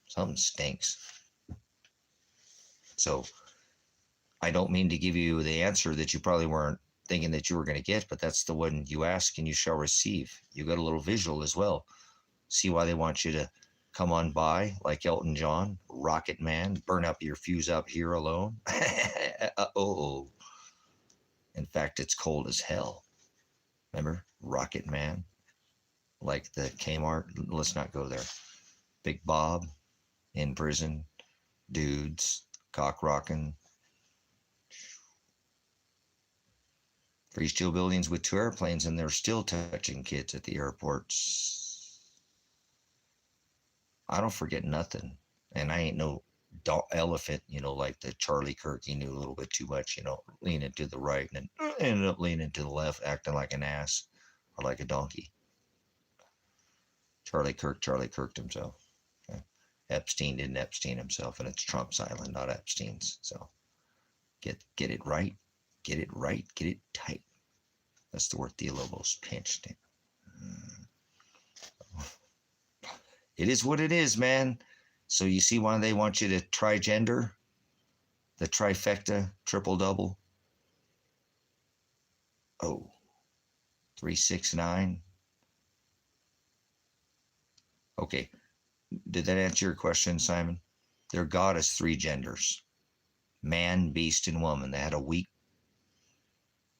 Something stinks. So I don't mean to give you the answer that you probably weren't thinking that you were going to get, but that's the one you ask and you shall receive. You got a little visual as well. See why they want you to come on by like Elton John, Rocket Man, burn up your fuse up here alone. Oh, in fact, it's cold as hell. Remember, Rocket Man, like the Kmart. Let's not go there. Big Bob in prison, dudes, cock rocking. 3 steel buildings with 2 airplanes, and they're still touching kids at the airports. I don't forget nothing. And I ain't no elephant, like the Charlie Kirk. He knew a little bit too much, leaning to the right and then ended up leaning to the left, acting like an ass or like a donkey. Charlie Kirked himself. Okay. Epstein didn't Epstein himself, and it's Trump's island, not Epstein's. So get it right, get it tight. That's the word Theolobos pinched. It is what it is, man. So you see why they want you to try gender, the trifecta, triple double. Oh, 369. Okay, did that answer your question, Simon? Their God is 3 genders: man, beast, and woman. They had a week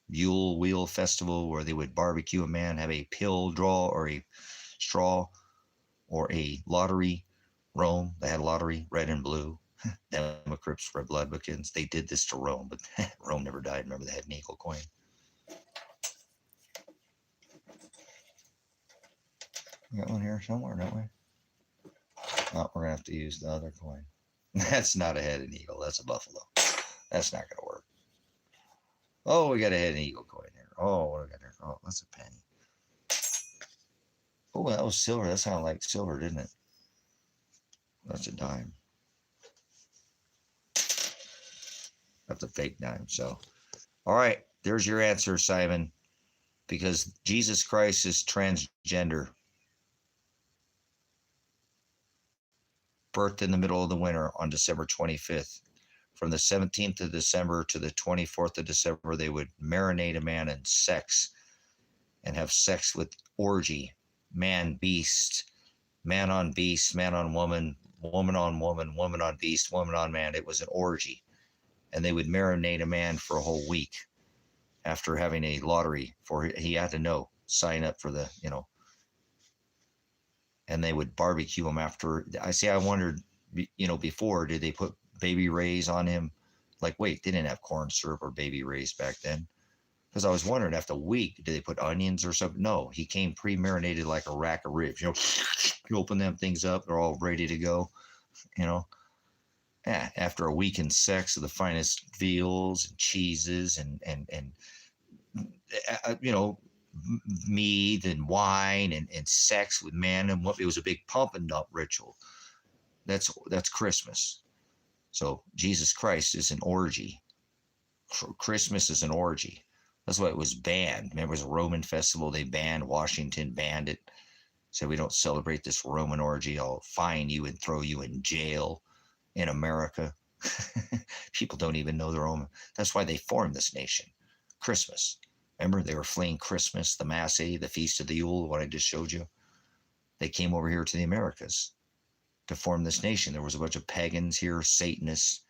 Yule Wheel festival where they would barbecue a man, have a pill draw or a straw or a lottery. Rome, they had a lottery, red and blue. Democrats, red blood bookends. They did this to Rome, but Rome never died. Remember, they had an eagle coin. We got one here somewhere, don't we? Oh, we're going to have to use the other coin. That's not a head and eagle. That's a buffalo. That's not going to work. Oh, we got a head and eagle coin here. Oh, what do we got there? Oh, that's a penny. Oh, that was silver. That sounded like silver, didn't it? That's a dime. That's a fake dime. So, all right, there's your answer, Simon. Because Jesus Christ is transgender. Birthed in the middle of the winter on December 25th. From the 17th of December to the 24th of December, they would marinate a man in sex and have sex with orgy. Man, beast, man on beast, man on woman, woman on woman, woman on beast, woman on man. It was an orgy. And they would marinate a man for a whole week after having a lottery for, he had to know, sign up for the, and they would barbecue him after. I wondered, before, did they put baby rays on him? Like, wait, they didn't have corn syrup or baby rays back then. Because I was wondering, after a week, did they put onions or something? No, he came pre-marinated like a rack of ribs. You open them things up, they're all ready to go. After a week in sex of the finest veals and cheeses and mead and wine and sex with man, and what it was a big pump and dump ritual. That's Christmas. So Jesus Christ is an orgy. Christmas is an orgy. That's why it was banned. Remember, it was a Roman festival. They banned. Washington banned it. Said, we don't celebrate this Roman orgy. I'll fine you and throw you in jail in America. People don't even know their own. That's why they formed this nation. Christmas. Remember, they were fleeing Christmas, the Massey, the Feast of the Yule, what I just showed you. They came over here to the Americas to form this nation. There was a bunch of pagans here, Satanists,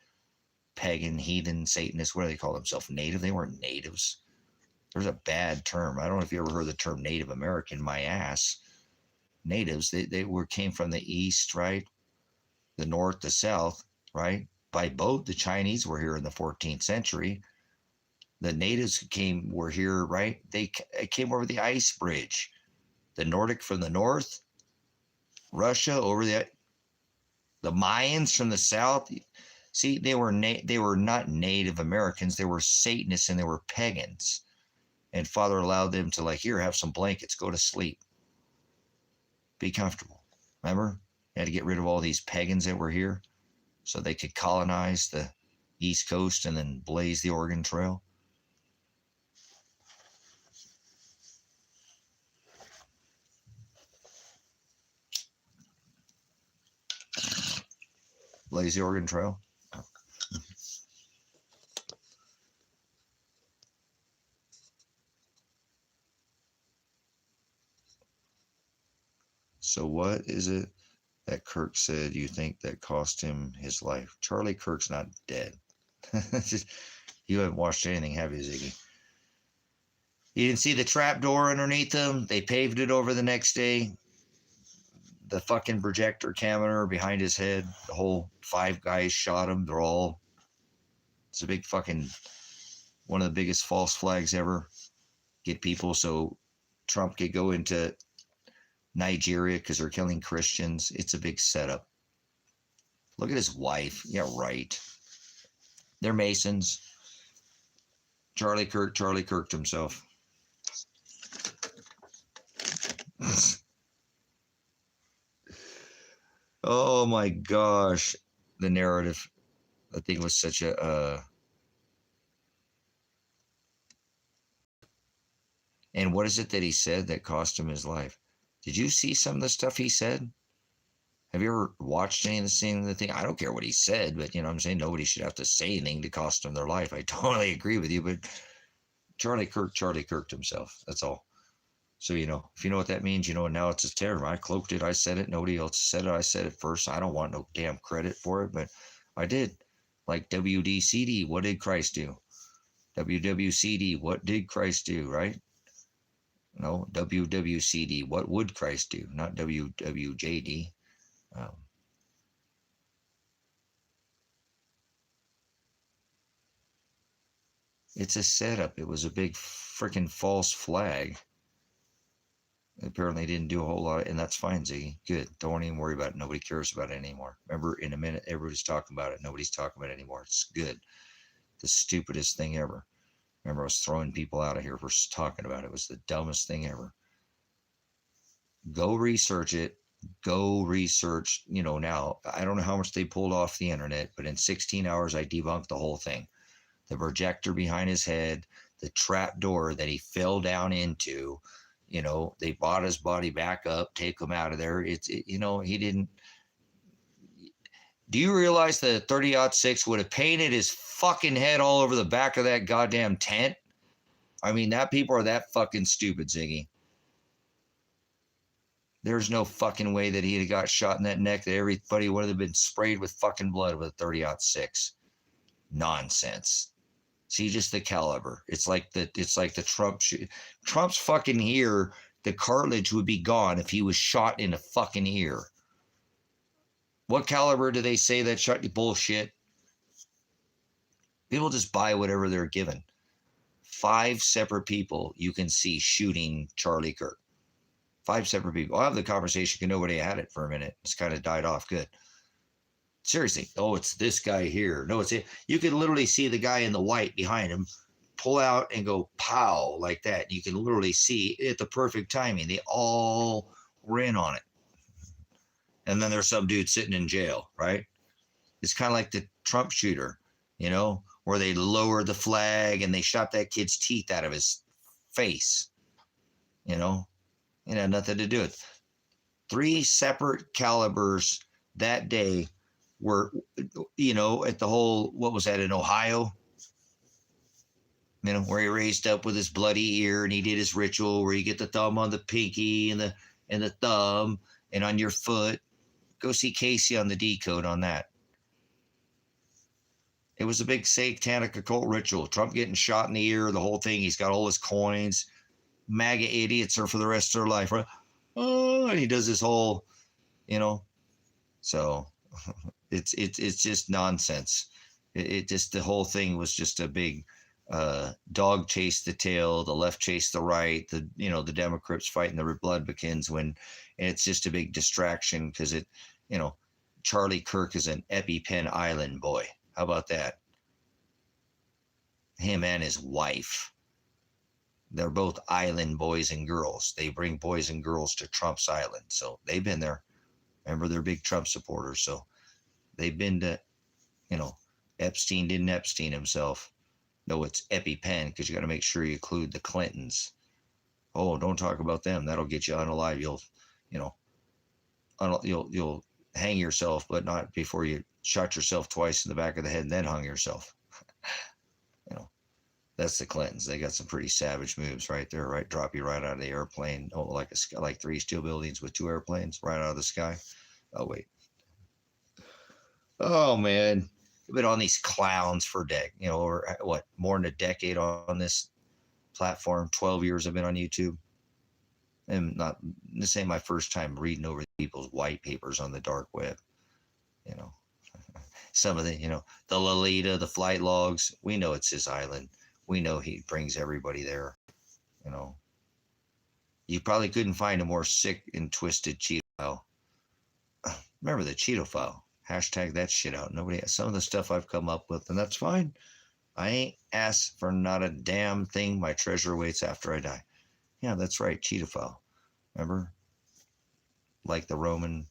pagan, heathen, Satanists. What do they call themselves? Native? They weren't natives. There's a bad term. I don't know if you ever heard the term Native American. My ass. Natives, they came from the east, right? The north, the south, right? By boat. The Chinese were here in the 14th century. The natives were here, right? They came over the ice bridge. The Nordic from the north, Russia over the Mayans from the south. See, they were not Native Americans. They were Satanists and they were pagans. And Father allowed them to, like, here, have some blankets, go to sleep, be comfortable. Remember, you had to get rid of all these pagans that were here so they could colonize the East Coast and then blaze the Oregon Trail. Blaze the Oregon Trail. So what is it that Kirk said you think that cost him his life? Charlie Kirk's not dead. You haven't watched anything, have you, Ziggy? You didn't see the trap door underneath him? They paved it over the next day. The fucking projector camera behind his head. The whole 5 guys shot him. It's a big fucking, one of the biggest false flags ever. Get people so Trump could go into Nigeria because they're killing Christians. It's a big setup. Look at his wife. Yeah, right. They're Masons. Charlie Kirked himself. Oh my gosh. The narrative, I think, was such a and what is it that he said that cost him his life? Did you see some of the stuff he said? Have you ever watched any of the thing? I don't care what he said, but I'm saying nobody should have to say anything to cost them their life. I totally agree with you, but Charlie Kirked himself. That's all. So, if you know what that means, now it's a terror. I cloaked it. I said it. Nobody else said it. I said it first. I don't want no damn credit for it, but I did. Like WDCD, what did Christ do? WWCD, what did Christ do, right? No, WWCD, what would Christ do? Not WWJD. It's a setup. It was a big freaking false flag. Apparently didn't do a whole lot, and that's fine, Ziggy. Good. Don't even worry about it. Nobody cares about it anymore. Remember, in a minute, everybody's talking about it. Nobody's talking about it anymore. It's good. The stupidest thing ever. Remember, I was throwing people out of here for talking about it. It was the dumbest thing ever. Go research it. Go research, now, I don't know how much they pulled off the internet, but in 16 hours, I debunked the whole thing. The projector behind his head, the trap door that he fell down into, they bought his body back up, take him out of there. He didn't. Do you realize that 30-06 would have painted his fucking head all over the back of that goddamn tent? I mean, that people are that fucking stupid, Ziggy. There's no fucking way that he'd have got shot in that neck, that everybody would have been sprayed with fucking blood with a 30-06. Nonsense. See, just the caliber. It's like the Trump's fucking ear. The cartilage would be gone if he was shot in the fucking ear. What caliber do they say that shot? Bullshit. People just buy whatever they're given. 5 separate people you can see shooting Charlie Kirk. 5 separate people. I'll have the conversation because nobody had it for a minute. It's kind of died off. Good. Seriously. Oh, it's this guy here. No, it's it. You can literally see the guy in the white behind him pull out and go pow like that. You can literally see at the perfect timing. They all were in on it. And then there's some dude sitting in jail, right? It's kind of like the Trump shooter, where they lowered the flag and they shot that kid's teeth out of his face. It had nothing to do with it. 3 separate calibers that day were, at the whole, what was that, in Ohio? Where he raised up with his bloody ear and he did his ritual where you get the thumb on the pinky and the thumb and on your foot. Go see Casey on the decode on that. It was a big satanic occult ritual. Trump getting shot in the ear, the whole thing. He's got all his coins. MAGA idiots are for the rest of their life, right? Oh, and he does this whole, so it's just nonsense. It just, the whole thing was just a big dog chased the tail, the left chased the right, the Democrats fighting the Republicans, and it's just a big distraction because Charlie Kirk is an EpiPen Island boy. How about that? Him and his wife. They're both island boys and girls. They bring boys and girls to Trump's island. So they've been there. Remember, they're big Trump supporters. So they've been to, Epstein didn't Epstein himself. No, it's EpiPen because you got to make sure you include the Clintons. Oh, don't talk about them. That'll get you unalive. You'll hang yourself, but not before you shot yourself twice in the back of the head and then hung yourself. That's the Clintons. They got some pretty savage moves right there, right? Drop you right out of the airplane. Oh, like 3 steel buildings with 2 airplanes right out of the sky. Oh wait. Oh man, I've been on these clowns for or what, more than a decade on this platform. 12 years I've been on YouTube, and not this ain't my first time reading over people's white papers on the dark web. You know, some of the Lolita, the flight logs. We know it's his island. We know he brings everybody there. You know, you probably couldn't find a more sick and twisted Cheeto file. Remember the Cheeto file? Hashtag that shit out. Some of the stuff I've come up with, and that's fine. I ain't asked for not a damn thing. My treasure waits after I die. Yeah, that's right. Cheeto file. Remember? Like the Roman,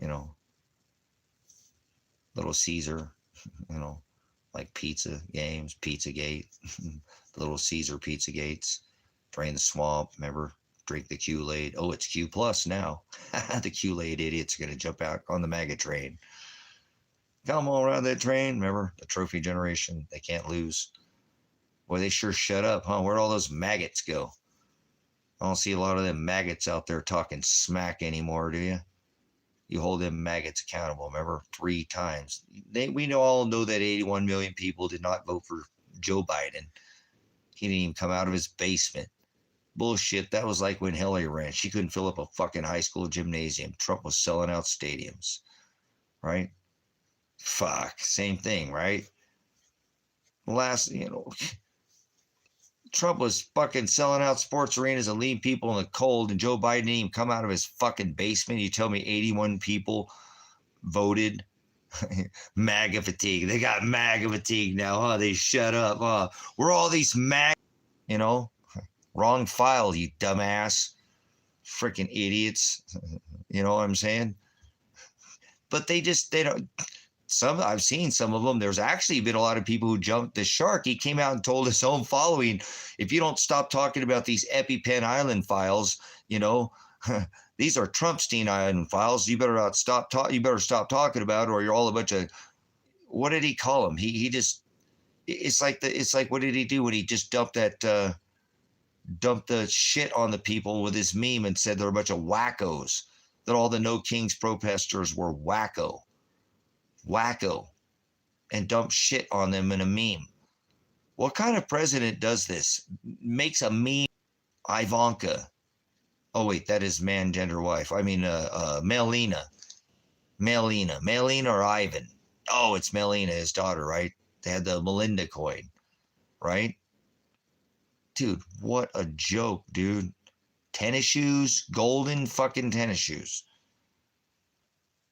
you know, Little Caesar, like pizza games, Pizzagate, Little Caesar Pizza Gates, Drain the Swamp, remember? Drink the Kool-Aid. Oh, it's Q plus now. The Kool-Aid idiots are going to jump out on the MAGA train. Come on around that train. Remember? The trophy generation. They can't lose. Boy, they sure shut up, huh? Where'd all those maggots go? I don't see a lot of them maggots out there talking smack anymore, do you? You hold them maggots accountable, remember? 3 times. We all know that 81 million people did not vote for Joe Biden. He didn't even come out of his basement. Bullshit. That was like when Hillary ran. She couldn't fill up a fucking high school gymnasium. Trump was selling out stadiums. Right? Fuck. Same thing, right? Trump was fucking selling out sports arenas and leaving people in the cold, and Joe Biden didn't even come out of his fucking basement. You tell me 81 people voted? MAGA fatigue. They got MAGA fatigue now, huh? They shut up, huh? We're all these MAGA, wrong file, you dumbass. Freaking idiots. You know what I'm saying? But they don't. I've seen some of them. There's actually been a lot of people who jumped the shark. He came out and told his own following, if you don't stop talking about these EpiPen Island files, these are Trumpstein Island files. You better stop talking about it, or you're all a bunch of, what did he call them? He just, it's like what did he do when he just dumped the shit on the people with his meme and said they're a bunch of wackos, that all the No Kings protesters were wacko, and dump shit on them in a meme. What kind of president does this? Makes a meme. Ivanka. Oh wait, that is man, gender, wife. I mean, Melina or Ivan. Oh, it's Melina, his daughter, right? They had the Melinda coin, right? Dude, what a joke, dude. Tennis shoes, golden fucking tennis shoes.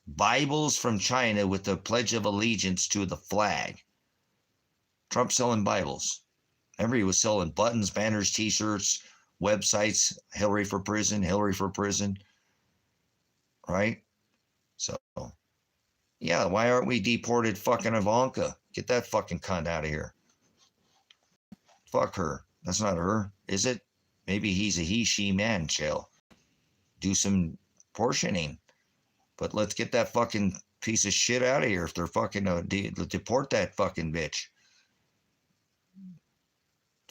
Bibles from China with the Pledge of Allegiance to the flag. Trump selling Bibles. Remember, he was selling buttons, banners, t-shirts, websites, Hillary for prison, right? So, yeah, why aren't we deported fucking Ivanka? Get that fucking cunt out of here. Fuck her. That's not her, is it? Maybe he's a he, she, man, chill. Do some portioning. But let's get that fucking piece of shit out of here if they're fucking deport that fucking bitch.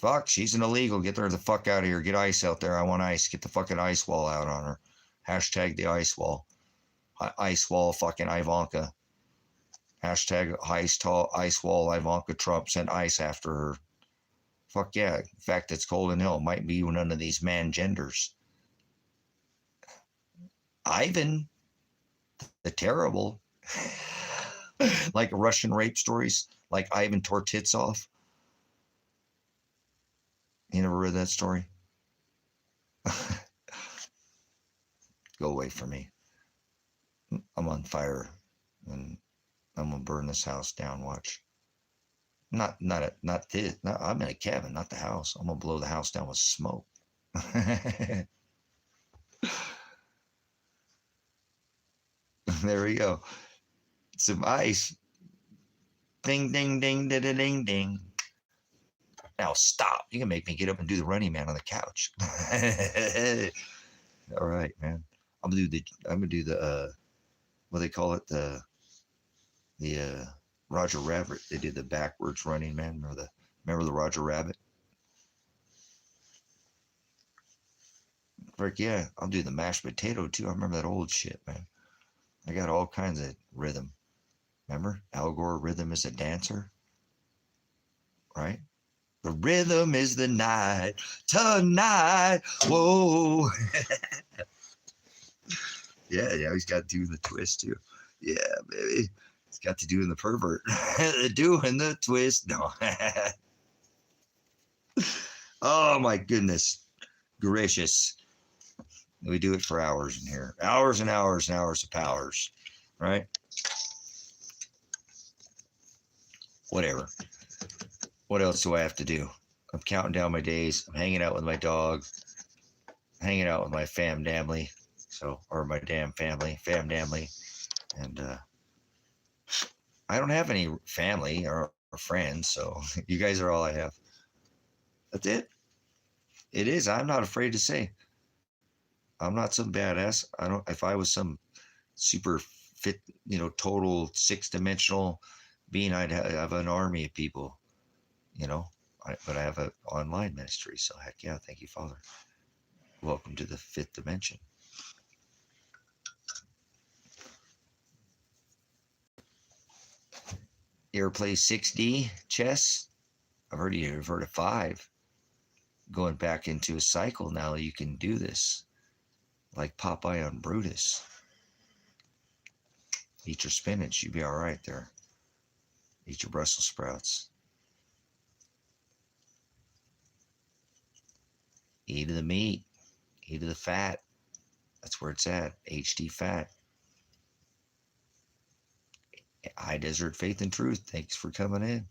Fuck, she's an illegal. Get her the fuck out of here. Get ICE out there. I want ICE. Get the fucking ICE wall out on her. Hashtag the ICE wall. ICE wall fucking Ivanka. Hashtag ICE wall Ivanka Trump. Send ICE after her. Fuck yeah. In fact, it's cold in hell. Might be none of these man genders. Ivan the Terrible. Like Russian rape stories. Like Ivan tore tits off. You never read that story? Go away from me. I'm on fire, and I'm gonna burn this house down. Watch. Not this. No, I'm in a cabin, not the house. I'm gonna blow the house down with smoke. There we go. Some ice. Ding, ding, ding, ding, ding, ding. Now stop. You can make me get up and do the Running Man on the couch. All right, man. I'm gonna do the what they call it, the Roger Rabbit. They did the backwards Running Man. Remember the Roger Rabbit? Frick yeah, I'll do the mashed potato too. I remember that old shit, man. I got all kinds of rhythm. Remember? Al Gore, rhythm is a dancer, right? The rhythm is the night tonight. Whoa. Yeah, he's got to do the twist too. Yeah, baby. He's got to do the pervert. Doing the twist. No. Oh my goodness gracious. We do it for hours in here. Hours and hours and hours of powers. Right? Whatever. What else do I have to do? I'm counting down my days. I'm hanging out with my dog. Hanging out with my fam-damly. So, or my damn family. Fam-damly. And I don't have any family or friends, so you guys are all I have. That's it. It is. I'm not afraid to say. I'm not some badass. I don't. If I was some super fit, total six-dimensional being, I'd have an army of people. But I have an online ministry, so heck yeah, thank you, Father. Welcome to the fifth dimension. You ever play 6D chess? I've heard of 5. Going back into a cycle now, you can do this. Like Popeye on Brutus. Eat your spinach, you'll be all right there. Eat your Brussels sprouts. Eat of the meat. Eat of the fat. That's where it's at. HD fat. High Desert Faith and Truth. Thanks for coming in.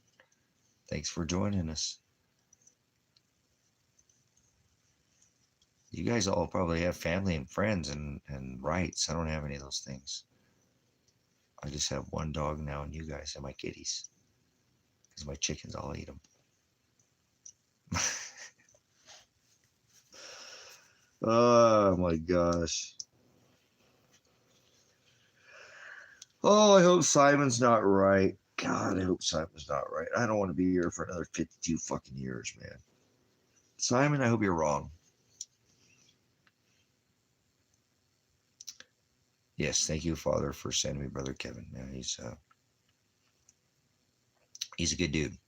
Thanks for joining us. You guys all probably have family and friends and rights. I don't have any of those things. I just have one dog now and you guys and my kitties. Because my chickens, I'll eat them. Oh my gosh. Oh, I hope Simon's not right. God, I hope Simon's not right. I don't want to be here for another 52 fucking years, man. Simon, I hope you're wrong. Yes, thank you, Father, for sending me Brother Kevin. Man, he's a good dude.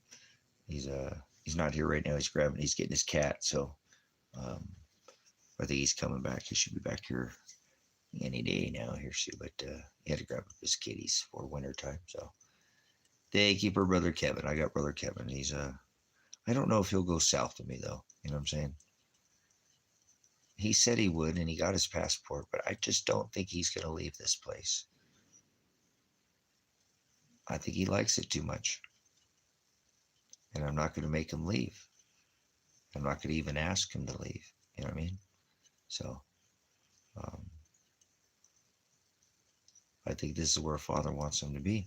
He's not here right now. He's getting his cat. So I think he's coming back. He should be back here any day now here soon. But he had to grab up his kitties for winter time. So thank you for Brother Kevin. I got Brother Kevin. He's I don't know if he'll go south with me though. You know what I'm saying? He said he would, and he got his passport, but I just don't think he's going to leave this place. I think he likes it too much. And I'm not going to make him leave. I'm not going to even ask him to leave. You know what I mean? So, I think this is where Father wants him to be.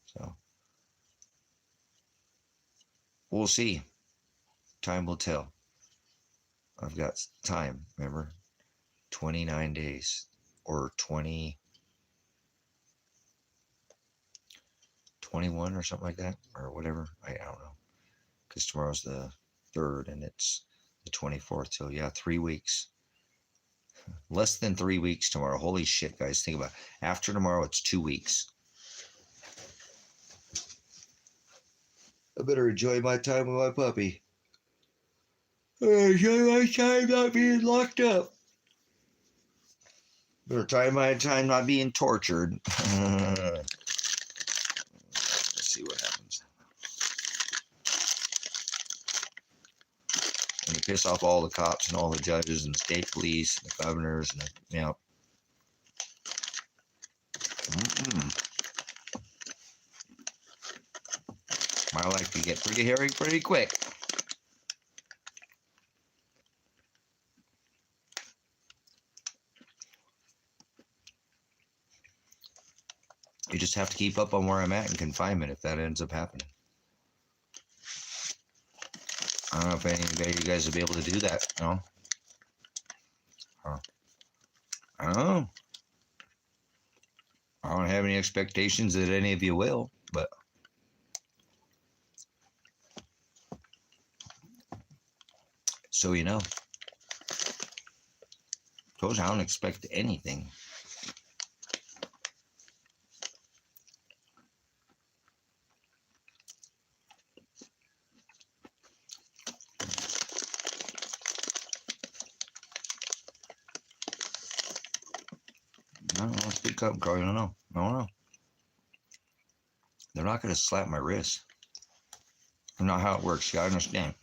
So, we'll see. Time will tell. I've got time, remember? 29 days or 21 or something like that, or whatever. I don't know. Because tomorrow's the 3rd and it's the 24th. So, yeah, 3 weeks. Less than 3 weeks tomorrow. Holy shit, guys. Think about it. After tomorrow, it's 2 weeks. I better enjoy my time with my puppy. Enjoy my time not being locked up. Better try my time not being tortured. Let's see what happens. And you piss off all the cops and all the judges and state police and the governors and My life can get pretty hairy pretty quick. You just have to keep up on where I'm at in confinement if that ends up happening. I don't know if any of you guys will be able to do that, no? I don't know. I don't have any expectations that any of you will, but so you know. Told you I don't expect anything. I don't know. Speak up, Carl. I don't know. I don't know. They're not going to slap my wrist. That's not how it works. You got to understand.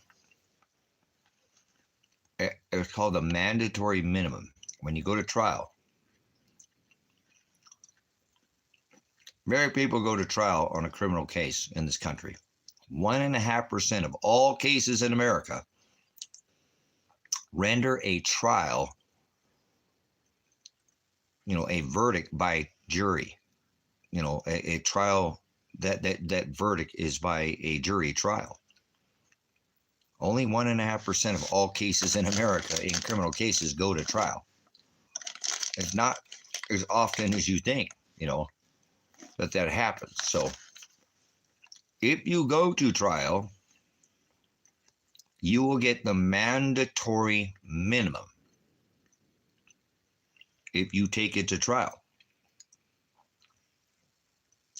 It's called the mandatory minimum. When you go to trial, very people go to trial on a criminal case in this country. 1.5% of all cases in America render a trial, a verdict by jury. A trial, that verdict is by a jury trial. Only 1.5% of all cases in America in criminal cases go to trial. It's not as often as you think, that happens. So if you go to trial, you will get the mandatory minimum if you take it to trial.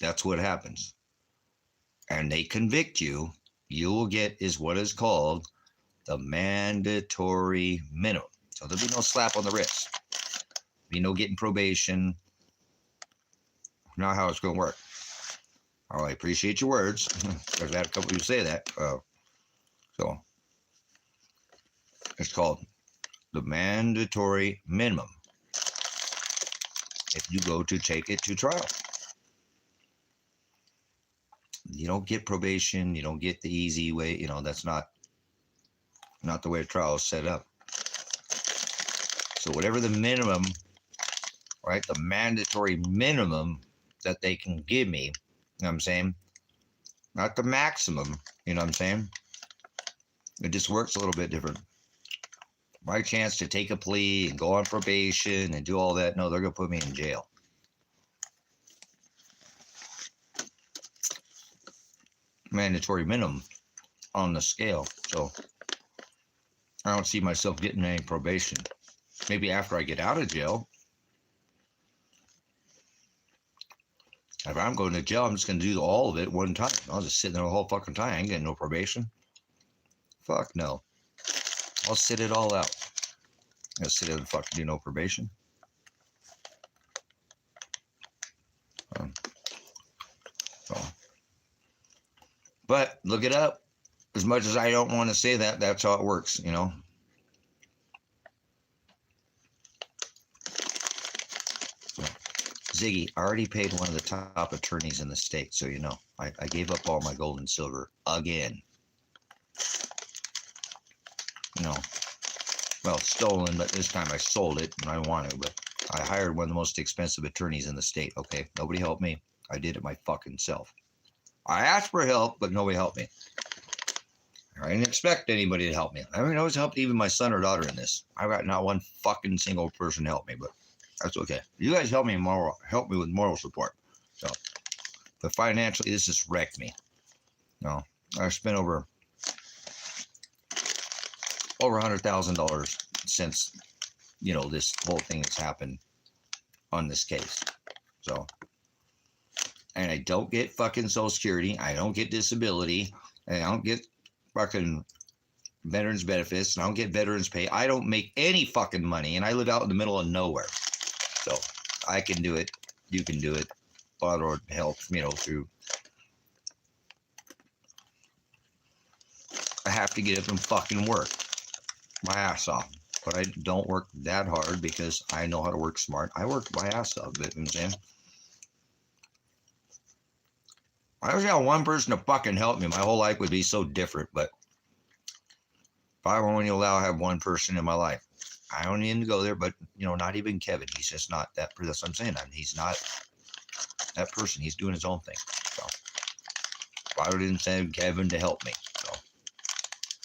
That's what happens. And they convict you, you will get is what is called the mandatory minimum. So there'll be no slap on the wrist. Be no getting probation. Not how it's going to work. Oh, I appreciate your words. I've had a couple of you say that. So it's called the mandatory minimum if you go to take it to trial. You don't get probation. You don't get the easy way. That's not the way a trial is set up. So whatever the minimum, right, the mandatory minimum that they can give me, you know what I'm saying? Not the maximum, you know what I'm saying? It just works a little bit different. My chance to take a plea and go on probation and do all that, no, they're going to put me in jail. Mandatory minimum on the scale. So I don't see myself getting any probation. Maybe after I get out of jail. If I'm going to jail, I'm just going to do all of it one time. I'll just sit there the whole fucking time. I ain't getting no probation. Fuck no. I'll sit it all out. I'll sit there and fucking do no probation. But look it up. As much as I don't want to say that, that's how it works, Ziggy, I already paid one of the top attorneys in the state, so I gave up all my gold and silver again. Well, stolen, but this time I sold it, and I want to, but I hired one of the most expensive attorneys in the state, okay? Nobody helped me. I did it my fucking self. I asked for help, but nobody helped me. I didn't expect anybody to help me. I mean, I always helped even my son or daughter in this. I got not one fucking single person help me, but that's okay. You guys help me with moral support. So, but financially, this just wrecked me. I spent over $100,000 since, this whole thing has happened on this case. So, and I don't get fucking Social Security. I don't get disability. And I don't get fucking veterans benefits. And I don't get veterans pay. I don't make any fucking money. And I live out in the middle of nowhere. So I can do it. You can do it. Father Lord helps, through. I have to get up and fucking work my ass off. But I don't work that hard because I know how to work smart. I work my ass off, but you know what I'm saying? I wish I had one person to fucking help me. My whole life would be so different, but if I were only allowed to have one person in my life, I don't need to go there, but, not even Kevin. He's just not that person. That's what I'm saying. He's not that person. He's doing his own thing. So, Father didn't send Kevin to help me. So,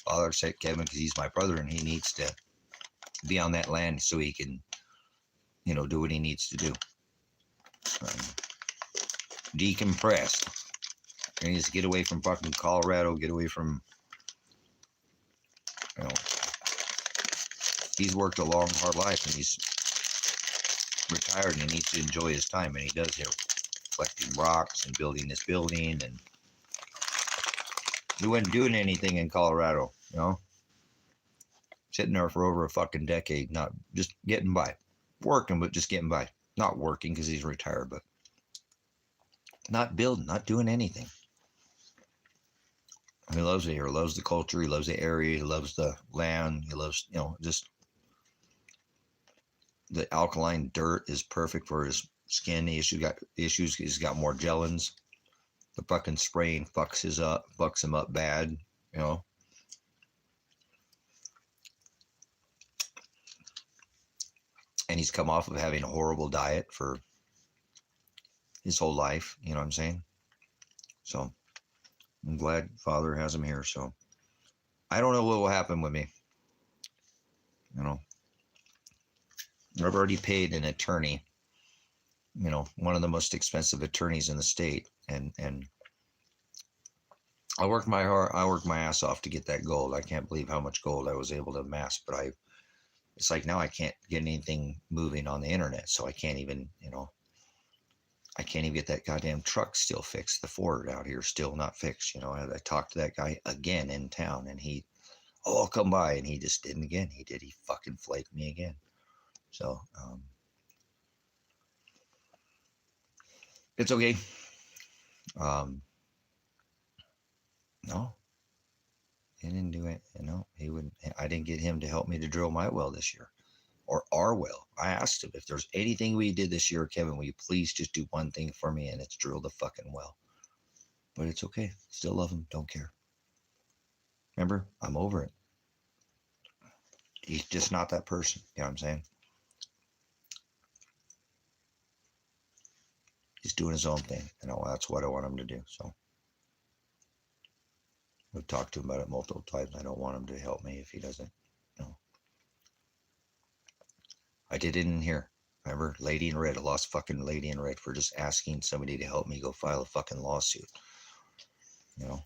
Father sent Kevin because he's my brother and he needs to be on that land so he can, do what he needs to do. Decompress. He needs to get away from fucking Colorado, get away from, he's worked a long, hard life, and he's retired and he needs to enjoy his time, and he does here, collecting rocks and building this building, and he wasn't doing anything in Colorado, you know, sitting there for over a fucking decade, not just getting by, working, but just getting by, not working because he's retired, but not building, not doing anything. He loves it here, loves the culture, he loves the area, he loves the land, he loves, you know, just the alkaline dirt is perfect for his skin. He's got more gelins. The fucking spraying fucks him up bad, you know. And he's come off of having a horrible diet for his whole life, you know what I'm saying? So I'm glad Father has him here. So I don't know what will happen with me. You know, I've already paid an attorney, you know, one of the most expensive attorneys in the state, and I worked my ass off to get that gold. I can't believe how much gold I was able to amass, but it's like now I can't get anything moving on the internet, so I can't even, you know, I can't even get that goddamn truck still fixed. The Ford out here still not fixed. You know, I talked to that guy again in town, and I'll come by, and he just didn't again. He fucking flaked me again. So, it's okay. No, he didn't do it. You know, he wouldn't. I didn't get him to help me to drill my well this year, or our well. I asked him, if there's anything we did this year, Kevin, will you please just do one thing for me, and it's drill the fucking well. But it's okay. Still love him. Don't care. Remember, I'm over it. He's just not that person. You know what I'm saying? He's doing his own thing. You know, that's what I want him to do. So we've talked to him about it multiple times. I don't want him to help me if he doesn't. You know. I did it in here. Remember, Lady in Red. I lost fucking Lady in Red for just asking somebody to help me go file a fucking lawsuit. You know,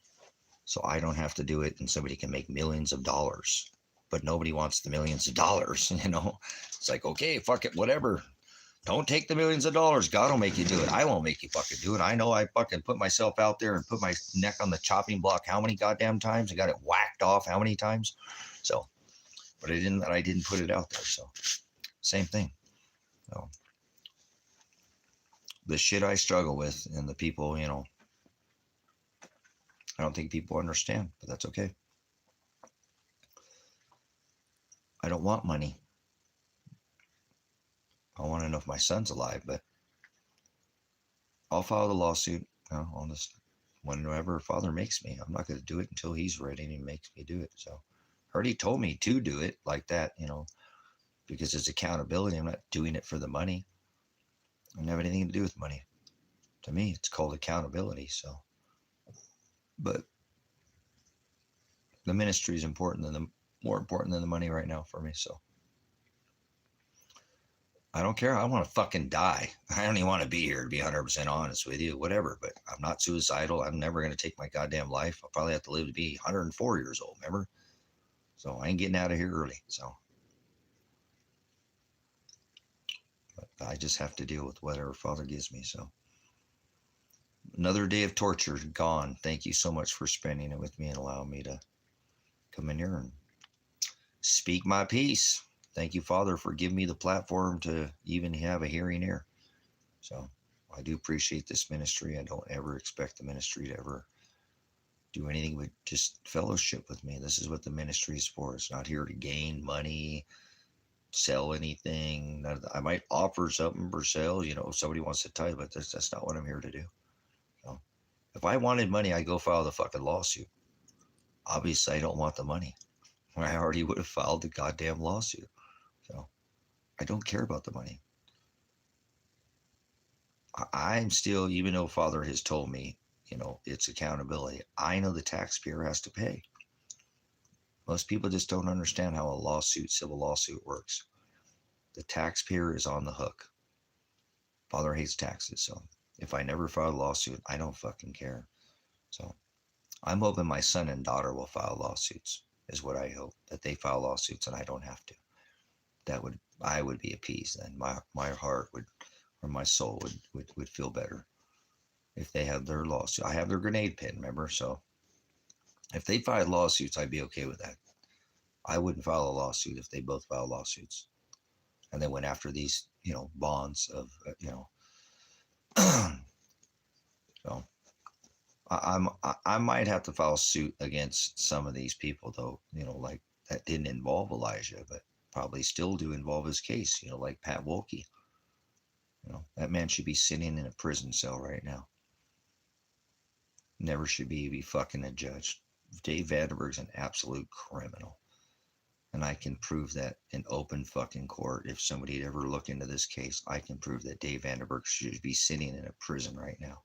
so I don't have to do it, and somebody can make millions of dollars. But nobody wants the millions of dollars. You know, it's like, okay, fuck it, whatever. Don't take the millions of dollars. God will make you do it. I won't make you fucking do it. I know I fucking put myself out there and put my neck on the chopping block how many goddamn times? I got it whacked off how many times? So, but I didn't put it out there. So, same thing. So, the shit I struggle with, and the people, you know, I don't think people understand, but that's okay. I don't want money. I want to know if my son's alive, but I'll file the lawsuit. You know, on this, whenever Father makes me. I'm not going to do it until he's ready and he makes me do it. So, I already told me to do it like that, you know, because it's accountability. I'm not doing it for the money. I don't have anything to do with money. To me, it's called accountability. So, but the ministry is more important than the money right now for me. So, I don't care. I want to fucking die. I don't even want to be here, to be 100% honest with you, whatever. But I'm not suicidal. I'm never going to take my goddamn life. I'll probably have to live to be 104 years old, remember? So I ain't getting out of here early. So, but I just have to deal with whatever Father gives me. So, another day of torture gone. Thank you so much for spending it with me and allowing me to come in here and speak my piece. Thank you, Father, for giving me the platform to even have a hearing here. So I do appreciate this ministry. I don't ever expect the ministry to ever do anything but just fellowship with me. This is what the ministry is for. It's not here to gain money, sell anything. I might offer something for sale, you know, if somebody wants to tell you, but that's not what I'm here to do. So if I wanted money, I'd go file the fucking lawsuit. Obviously, I don't want the money. I already would have filed the goddamn lawsuit. So I don't care about the money. I'm still, even though Father has told me, you know, it's accountability, I know the taxpayer has to pay. Most people just don't understand how a civil lawsuit works. The taxpayer is on the hook. Father hates taxes, so if I never file a lawsuit, I don't fucking care. So I'm hoping my son and daughter will file lawsuits, is what I hope, that they file lawsuits and I don't have to. That would I would be appeased then. My heart would, or my soul would feel better if they had their lawsuit. I have their grenade pin, remember? So if they filed lawsuits, I'd be okay with that. I wouldn't file a lawsuit if they both filed lawsuits and they went after these, bonds of, so I might have to file suit against some of these people though, like that didn't involve Elijah, but probably still do involve his case, like Pat Wolke. That man should be sitting in a prison cell right now. Never should be fucking a judge. Dave Vandenberg's an absolute criminal. And I can prove that in open fucking court. If somebody'd ever look into this case, I can prove that Dave Vandenberg should be sitting in a prison right now.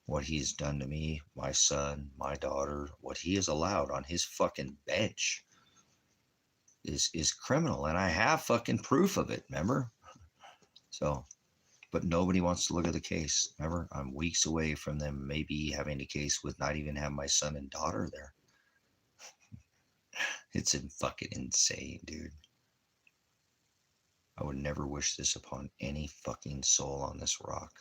What he's done to me, my son, my daughter, what he has allowed on his fucking bench is criminal. And I have fucking proof of it, remember? So, but nobody wants to look at the case. Remember, I'm weeks away from them maybe having a case with not even have my son and daughter there. It's fucking insane, dude. I would never wish this upon any fucking soul on this rock.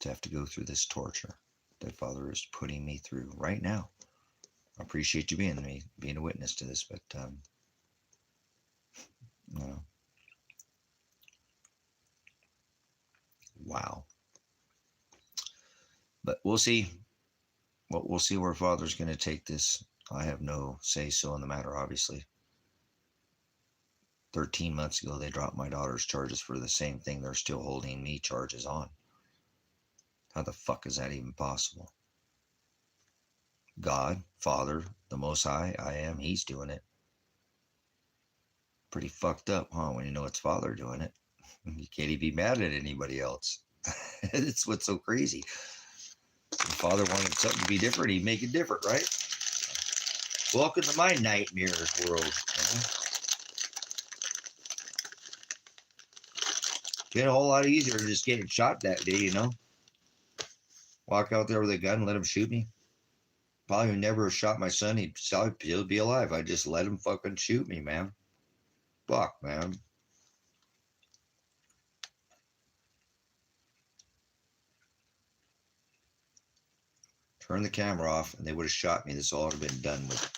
To have to go through this torture that Father is putting me through right now. I appreciate you being a witness to this, but wow. But we'll see. We'll see where Father's going to take this. I have no say-so in the matter, obviously. 13 months ago, they dropped my daughter's charges for the same thing they're still holding me charges on. How the fuck is that even possible? God, Father, the Most High, I am, he's doing it. Pretty fucked up, huh, when you know it's Father doing it. You can't even be mad at anybody else. It's what's so crazy. If Father wanted something to be different, he'd make it different, right? Welcome to my nightmare world. Been a whole lot easier than just getting shot that day, Walk out there with a gun and let him shoot me. Probably never have shot my son. He'd still be alive. I just let him fucking shoot me, man. Fuck, man. Turn the camera off and they would have shot me. This all would have been done with.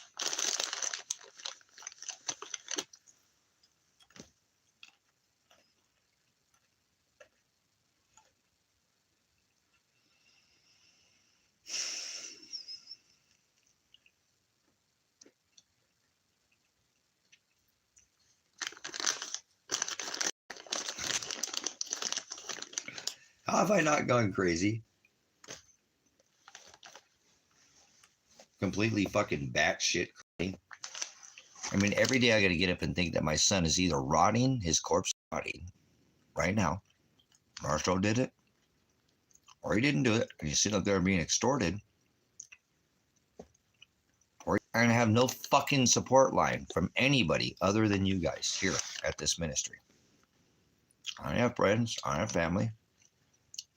How have I not gone crazy? Completely fucking batshit crazy. I mean, every day I got to get up and think that my son is either rotting, his corpse rotting right now. Marshall did it, or he didn't do it, and he's sitting up there being extorted, or you're going to have no fucking support line from anybody other than you guys here at this ministry. I have friends, I have family.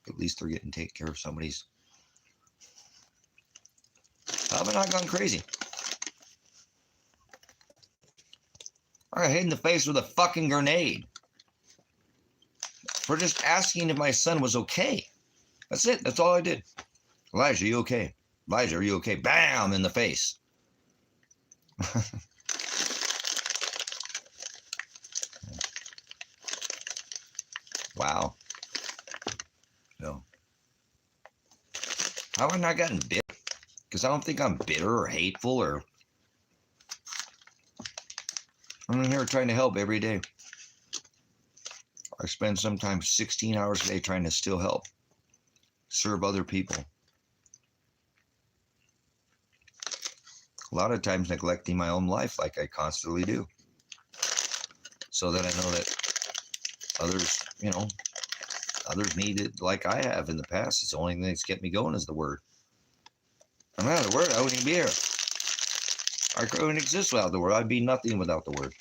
At least they're getting taken care of somebody's. How have I not gone crazy? I got hit in the face with a fucking grenade for just asking if my son was okay. That's it. That's all I did. Elijah, are you okay? Elijah, are you okay? Bam! In the face. Wow. So, how have I not gotten bitter? Because I don't think I'm bitter or hateful or... I'm in here trying to help every day. I spend sometimes 16 hours a day trying to still help. Serve other people. A lot of times neglecting my own life like I constantly do. So that I know that others, others need it like I have in the past. It's the only thing that's kept me going is the Word. I'm out of the Word, I wouldn't even be here. I couldn't exist without the Word. I'd be nothing without the Word.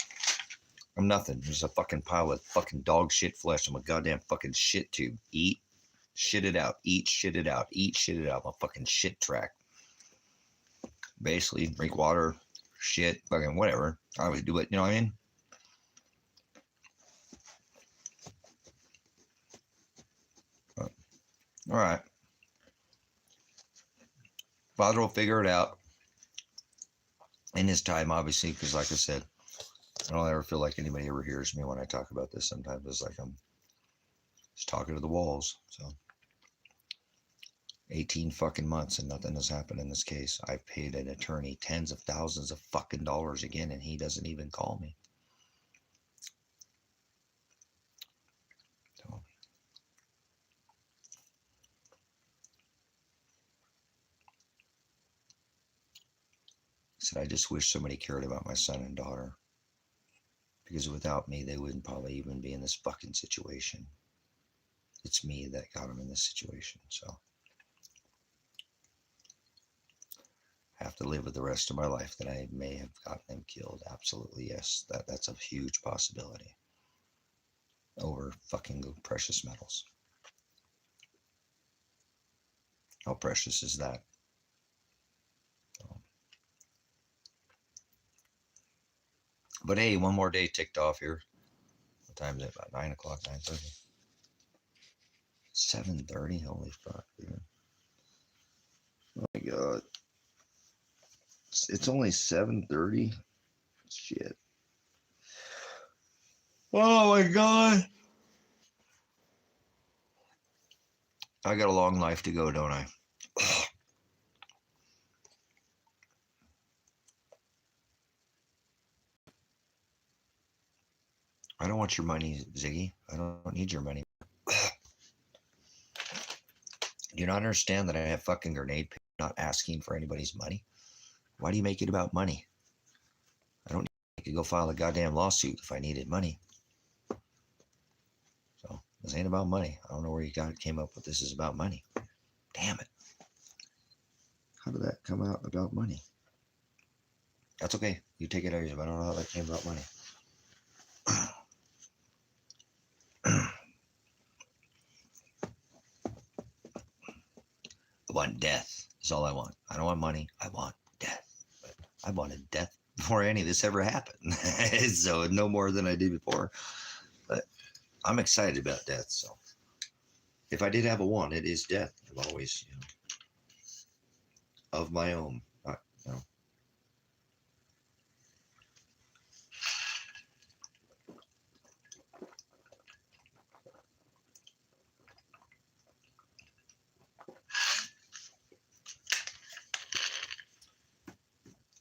I'm nothing. I'm just a fucking pile of fucking dog shit flesh. I'm a goddamn fucking shit tube. Eat, shit it out. Eat, shit it out. Eat, shit it out. I'm a fucking shit track. Basically, drink water, shit, fucking whatever. I always do it, you know what I mean? All right. Father will figure it out in his time, obviously, because like I said, I don't ever feel like anybody ever hears me when I talk about this. Sometimes it's like I'm just talking to the walls. So 18 fucking months and nothing has happened in this case. I've paid an attorney tens of thousands of fucking dollars again, and he doesn't even call me. So, I said, I just wish somebody cared about my son and daughter, because without me, they wouldn't probably even be in this fucking situation. It's me that got them in this situation. So I have to live with the rest of my life that I may have gotten them killed. Absolutely, yes. That's a huge possibility over fucking precious metals. How precious is that? But hey, one more day ticked off here. What time is it? About 9 o'clock, 9:30. 7:30? Holy fuck, dude. Oh my god. It's only 7:30? Shit. Oh my god. I got a long life to go, don't I? I don't want your money, Ziggy. I don't need your money. Do you not understand that I have fucking grenade pay, not asking for anybody's money? Why do you make it about money? I could go file a goddamn lawsuit if I needed money. So this ain't about money. I don't know where you came up with this is about money. Damn it. How did that come out about money? That's okay. You take it out of yourself. I don't know how that came about money. I want death. Is all I want. I don't want money. I want death. But I wanted death before any of this ever happened. So no more than I did before. But I'm excited about death. So if I did have a want, it is death. I've always, of my own.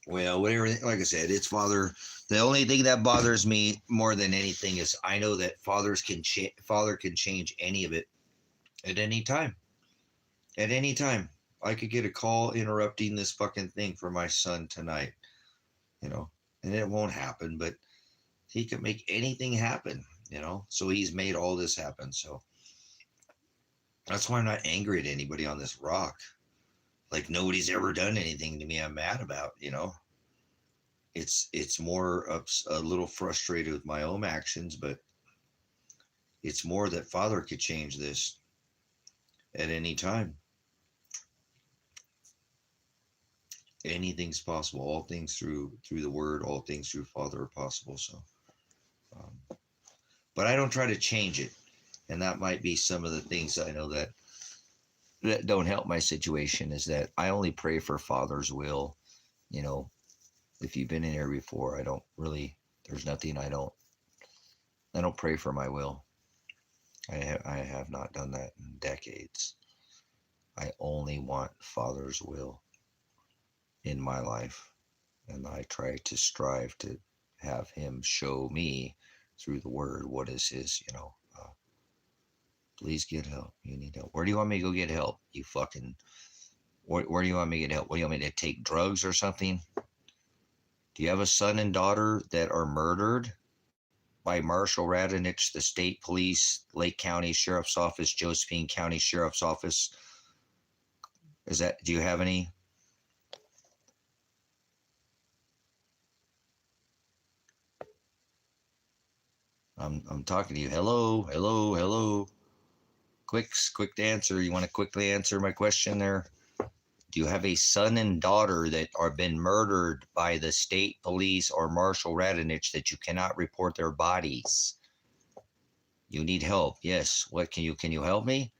Well, whatever, like I said, it's Father. The only thing that bothers me more than anything is I know that Father can change any of it at any time. At any time. I could get a call interrupting this fucking thing for my son tonight, and it won't happen, but he can make anything happen, so he's made all this happen. So that's why I'm not angry at anybody on this rock. Like nobody's ever done anything to me I'm mad about, It's more a little frustrated with my own actions, but it's more that Father could change this at any time. Anything's possible. All things through the Word, all things through Father are possible. So, but I don't try to change it, and that might be some of the things I know that don't help my situation. Is that I only pray for Father's will. If you've been in here before, I don't really. There's nothing I don't pray for my will. I have not done that in decades. I only want Father's will in my life, and I try to strive to have Him show me through the Word what is His. Please get help. You need help. Where do you want me to go get help? You fucking. Where do you want me to get help? What do you want me to take drugs or something? Do you have a son and daughter that are murdered by Marshall Radonich, the state police, Lake County Sheriff's Office, Josephine County Sheriff's Office? Do you have any? I'm talking to you. Hello, hello, hello. Quick answer. You want to quickly answer my question there? Do you have a son and daughter that are been murdered by the state police or Marshall Radonich that you cannot report their bodies? You need help. Yes. What can you help me?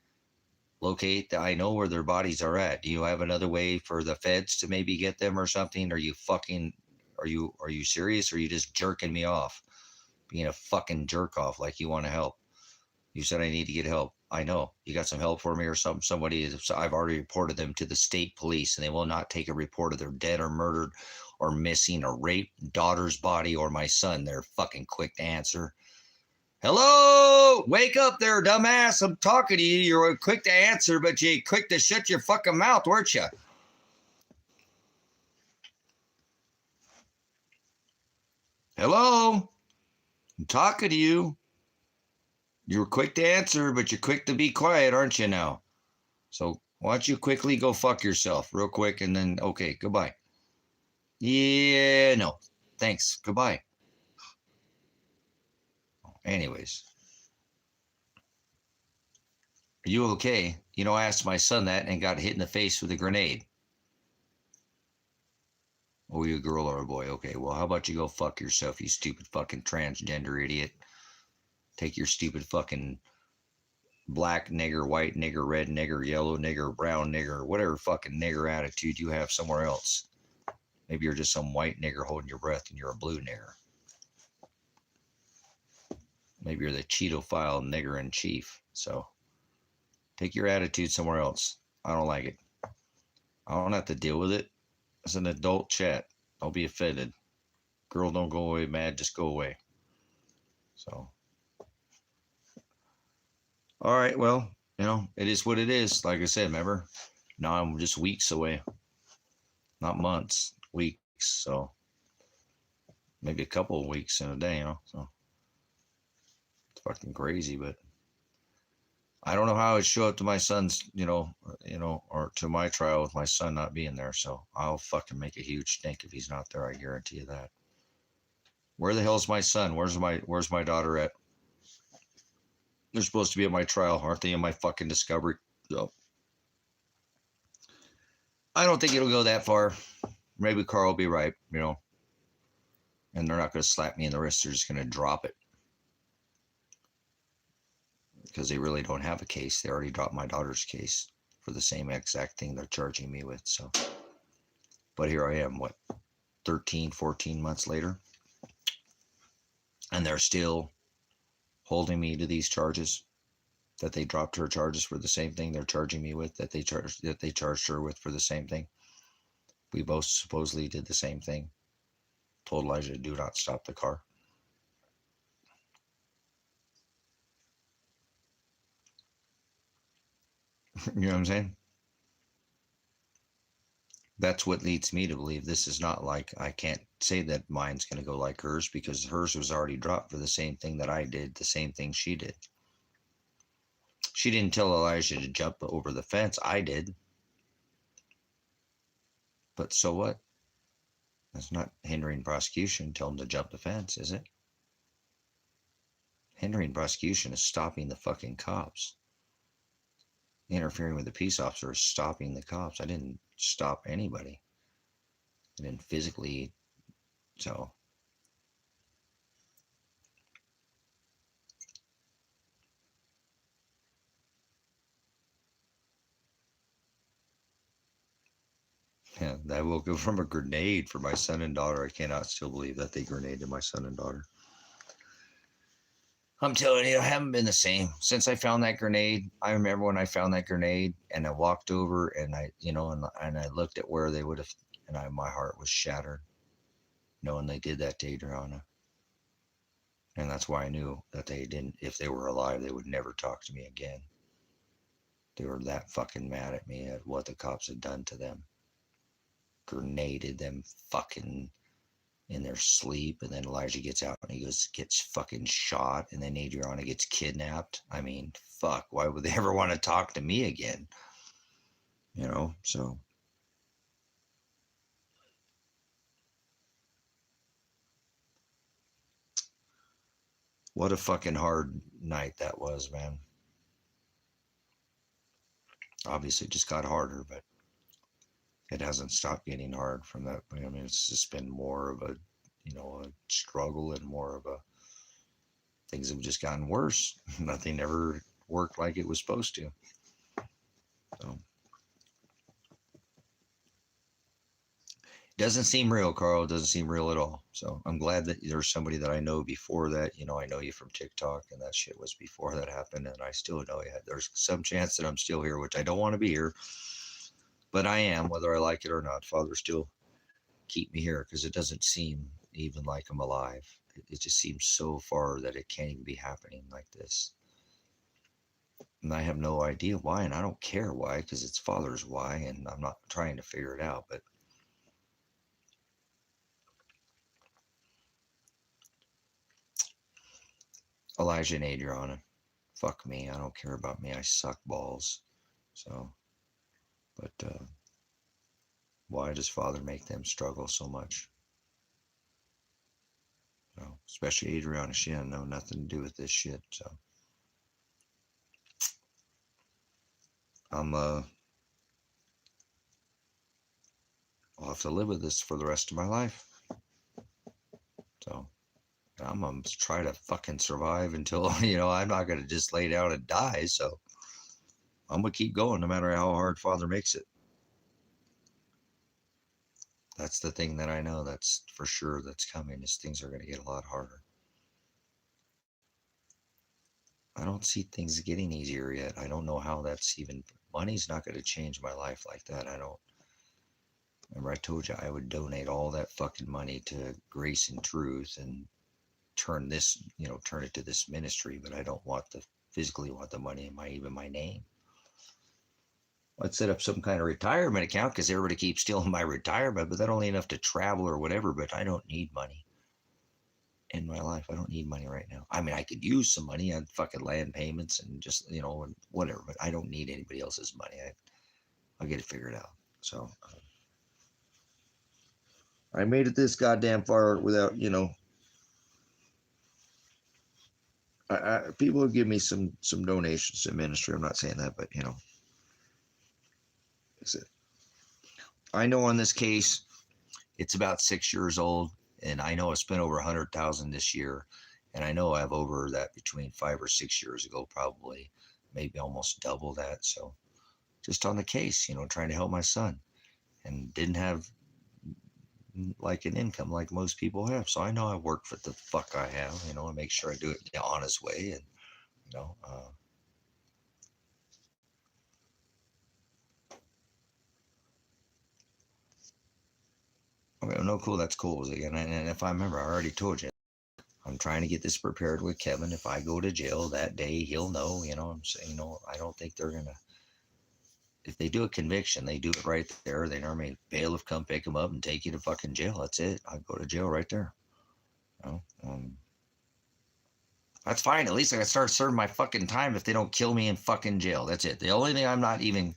locate. I know where their bodies are at. Do you have another way for the feds to maybe get them or something? Are you serious? Or are you just jerking me off? Being a fucking jerk off like you want to help. You said I need to get help. I know. You got some help for me or something? Somebody is, I've already reported them to the state police and they will not take a report of their dead or murdered or missing or raped daughter's body or my son. They're fucking quick to answer. Hello? Wake up there, dumbass. I'm talking to you. You're quick to answer, but you quick to shut your fucking mouth, weren't you? Hello? I'm talking to you. You're quick to answer, but you're quick to be quiet, aren't you now? So why don't you quickly go fuck yourself real quick and then, okay, goodbye. Yeah, no, thanks, goodbye. Anyways, are you okay? You know, I asked my son that and got hit in the face with a grenade. Oh, you a girl or a boy? Okay, well, how about you go fuck yourself, you stupid fucking transgender idiot. Take your stupid fucking black nigger, white nigger, red nigger, yellow nigger, brown nigger, whatever fucking nigger attitude you have somewhere else. Maybe you're just some white nigger holding your breath and you're a blue nigger. Maybe you're the Cheetophile nigger in chief. So take your attitude somewhere else. I don't like it. I don't have to deal with it. It's an adult chat. Don't be offended. Girl, don't go away mad. Just go away. So, all right. Well, you know, it is what it is. Like I said, remember, now I'm just weeks away, not months, weeks. So maybe a couple of weeks in a day, you know. So it's fucking crazy, but I don't know how I'd show up to my son's, or to my trial with my son not being there. So I'll fucking make a huge stink if he's not there. I guarantee you that. Where the hell's my son? Where's my daughter at? They're supposed to be at my trial, aren't they? In my fucking discovery. So I don't think it'll go that far. Maybe Carl will be right, you know. And they're not going to slap me in the wrist. They're just going to drop it. Because they really don't have a case. They already dropped my daughter's case for the same exact thing they're charging me with. So, but here I am, 13, 14 months later. And they're still holding me to these charges that they dropped her charges for the same thing they're charging me with, that they charged her with for the same thing. We both supposedly did the same thing. Told Elijah to do not stop the car. You know what I'm saying? That's what leads me to believe this is not like, I can't say that mine's going to go like hers, because hers was already dropped for the same thing that I did, the same thing she did. She didn't tell Elijah to jump over the fence. I did. But so what? That's not hindering prosecution. Tell him to jump the fence, is it? Hindering prosecution is stopping the fucking cops. Interfering with the peace officer is stopping the cops. I didn't stop anybody. I didn't physically. So. Yeah, that will go from a grenade for my son and daughter. I cannot still believe that they grenaded my son and daughter. I'm telling you, I haven't been the same since I found that grenade. I remember when I found that grenade and I walked over and and I looked at where they would have, and my heart was shattered knowing they did that to Adriana. And that's why I knew that they didn't, if they were alive, they would never talk to me again. They were that fucking mad at me at what the cops had done to them. Grenaded them fucking in their sleep, and then Elijah gets out and he gets fucking shot, and then Adriana gets kidnapped. I mean, fuck, why would they ever want to talk to me again? You know, so. What a fucking hard night that was, man. Obviously, it just got harder, but it hasn't stopped getting hard from that. I mean, it's just been more of a, a struggle, and more of a, things have just gotten worse. Nothing ever worked like it was supposed to. Doesn't seem real, Carl. Doesn't seem real at all. So I'm glad that there's somebody that I know before that. You know, I know you from TikTok, and that shit was before that happened, and I still know you. There's some chance that I'm still here, which I don't want to be here, but I am, whether I like it or not. Father, still keep me here because it doesn't seem even like I'm alive. It just seems so far that it can't even be happening like this. And I have no idea why, and I don't care why because it's Father's why, and I'm not trying to figure it out, but Elijah and Adriana, fuck me. I don't care about me. I suck balls. So, but why does Father make them struggle so much? You know, especially Adriana. She had no nothing to do with this shit. So, I'll have to live with this for the rest of my life. So, I'm gonna try to fucking survive until I'm not gonna just lay down and die. So, I'm gonna keep going no matter how hard Father makes it. That's the thing that I know. That's for sure. That's coming. Is things are gonna get a lot harder. I don't see things getting easier yet. I don't know how that's even. Money's not going to change my life like that. I don't. Remember, I told you I would donate all that fucking money to Grace and Truth and turn this, turn it to this ministry. But I don't want the physically want the money in even my name. I'd set up some kind of retirement account because everybody keeps stealing my retirement, but that only enough to travel or whatever. But I don't need money in my life. I don't need money right now. I mean, I could use some money on fucking land payments and just, and whatever, but I don't need anybody else's money. I'll get it figured out. So I made it this goddamn far without, people give me some donations to ministry. I'm not saying that, but I know on this case, it's about 6 years old, and I know I spent over 100,000 this year, and I know I have over that between 5 or 6 years ago, probably, maybe almost double that. So just on the case, trying to help my son, and didn't have like an income like most people have. So I know I work for the fuck I have, and make sure I do it the honest way, and you know, uh, okay, no, cool, that's cool. And if I remember, I already told you, I'm trying to get this prepared with Kevin. If I go to jail that day, he'll know. I'm saying, I don't think they're gonna. If they do a conviction, they do it right there. They normally bailiff come pick him up and take you to fucking jail. That's it. I go to jail right there. You know? That's fine. At least I can start serving my fucking time if they don't kill me in fucking jail. That's it. The only thing I'm not even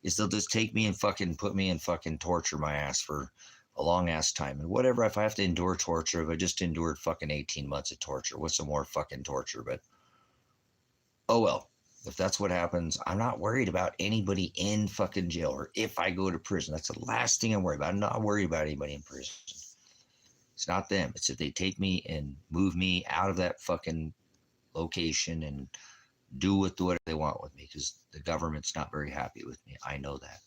is they'll just take me and fucking put me in fucking torture my ass for a long ass time. And whatever, if I have to endure torture, if I just endured fucking 18 months of torture, what's some more fucking torture? But oh well. If that's what happens, I'm not worried about anybody in fucking jail or if I go to prison. That's the last thing I'm worried about. I'm not worried about anybody in prison. It's not them. It's if they take me and move me out of that fucking location and do with what they want with me because the government's not very happy with me. I know that.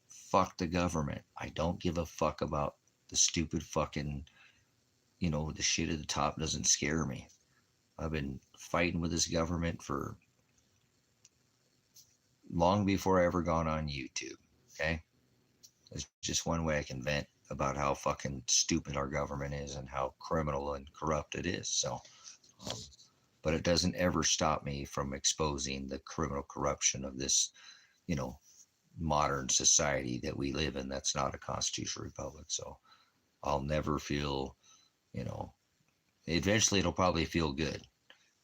Fuck the government. I don't give a fuck about the stupid fucking, the shit at the top doesn't scare me. I've been fighting with this government for long before I ever gone on YouTube. Okay. It's just one way I can vent about how fucking stupid our government is and how criminal and corrupt it is. So, um, but it doesn't ever stop me from exposing the criminal corruption of this, you know, modern society that we live in. That's not a constitutional republic. So I'll never feel, you know, eventually it'll probably feel good.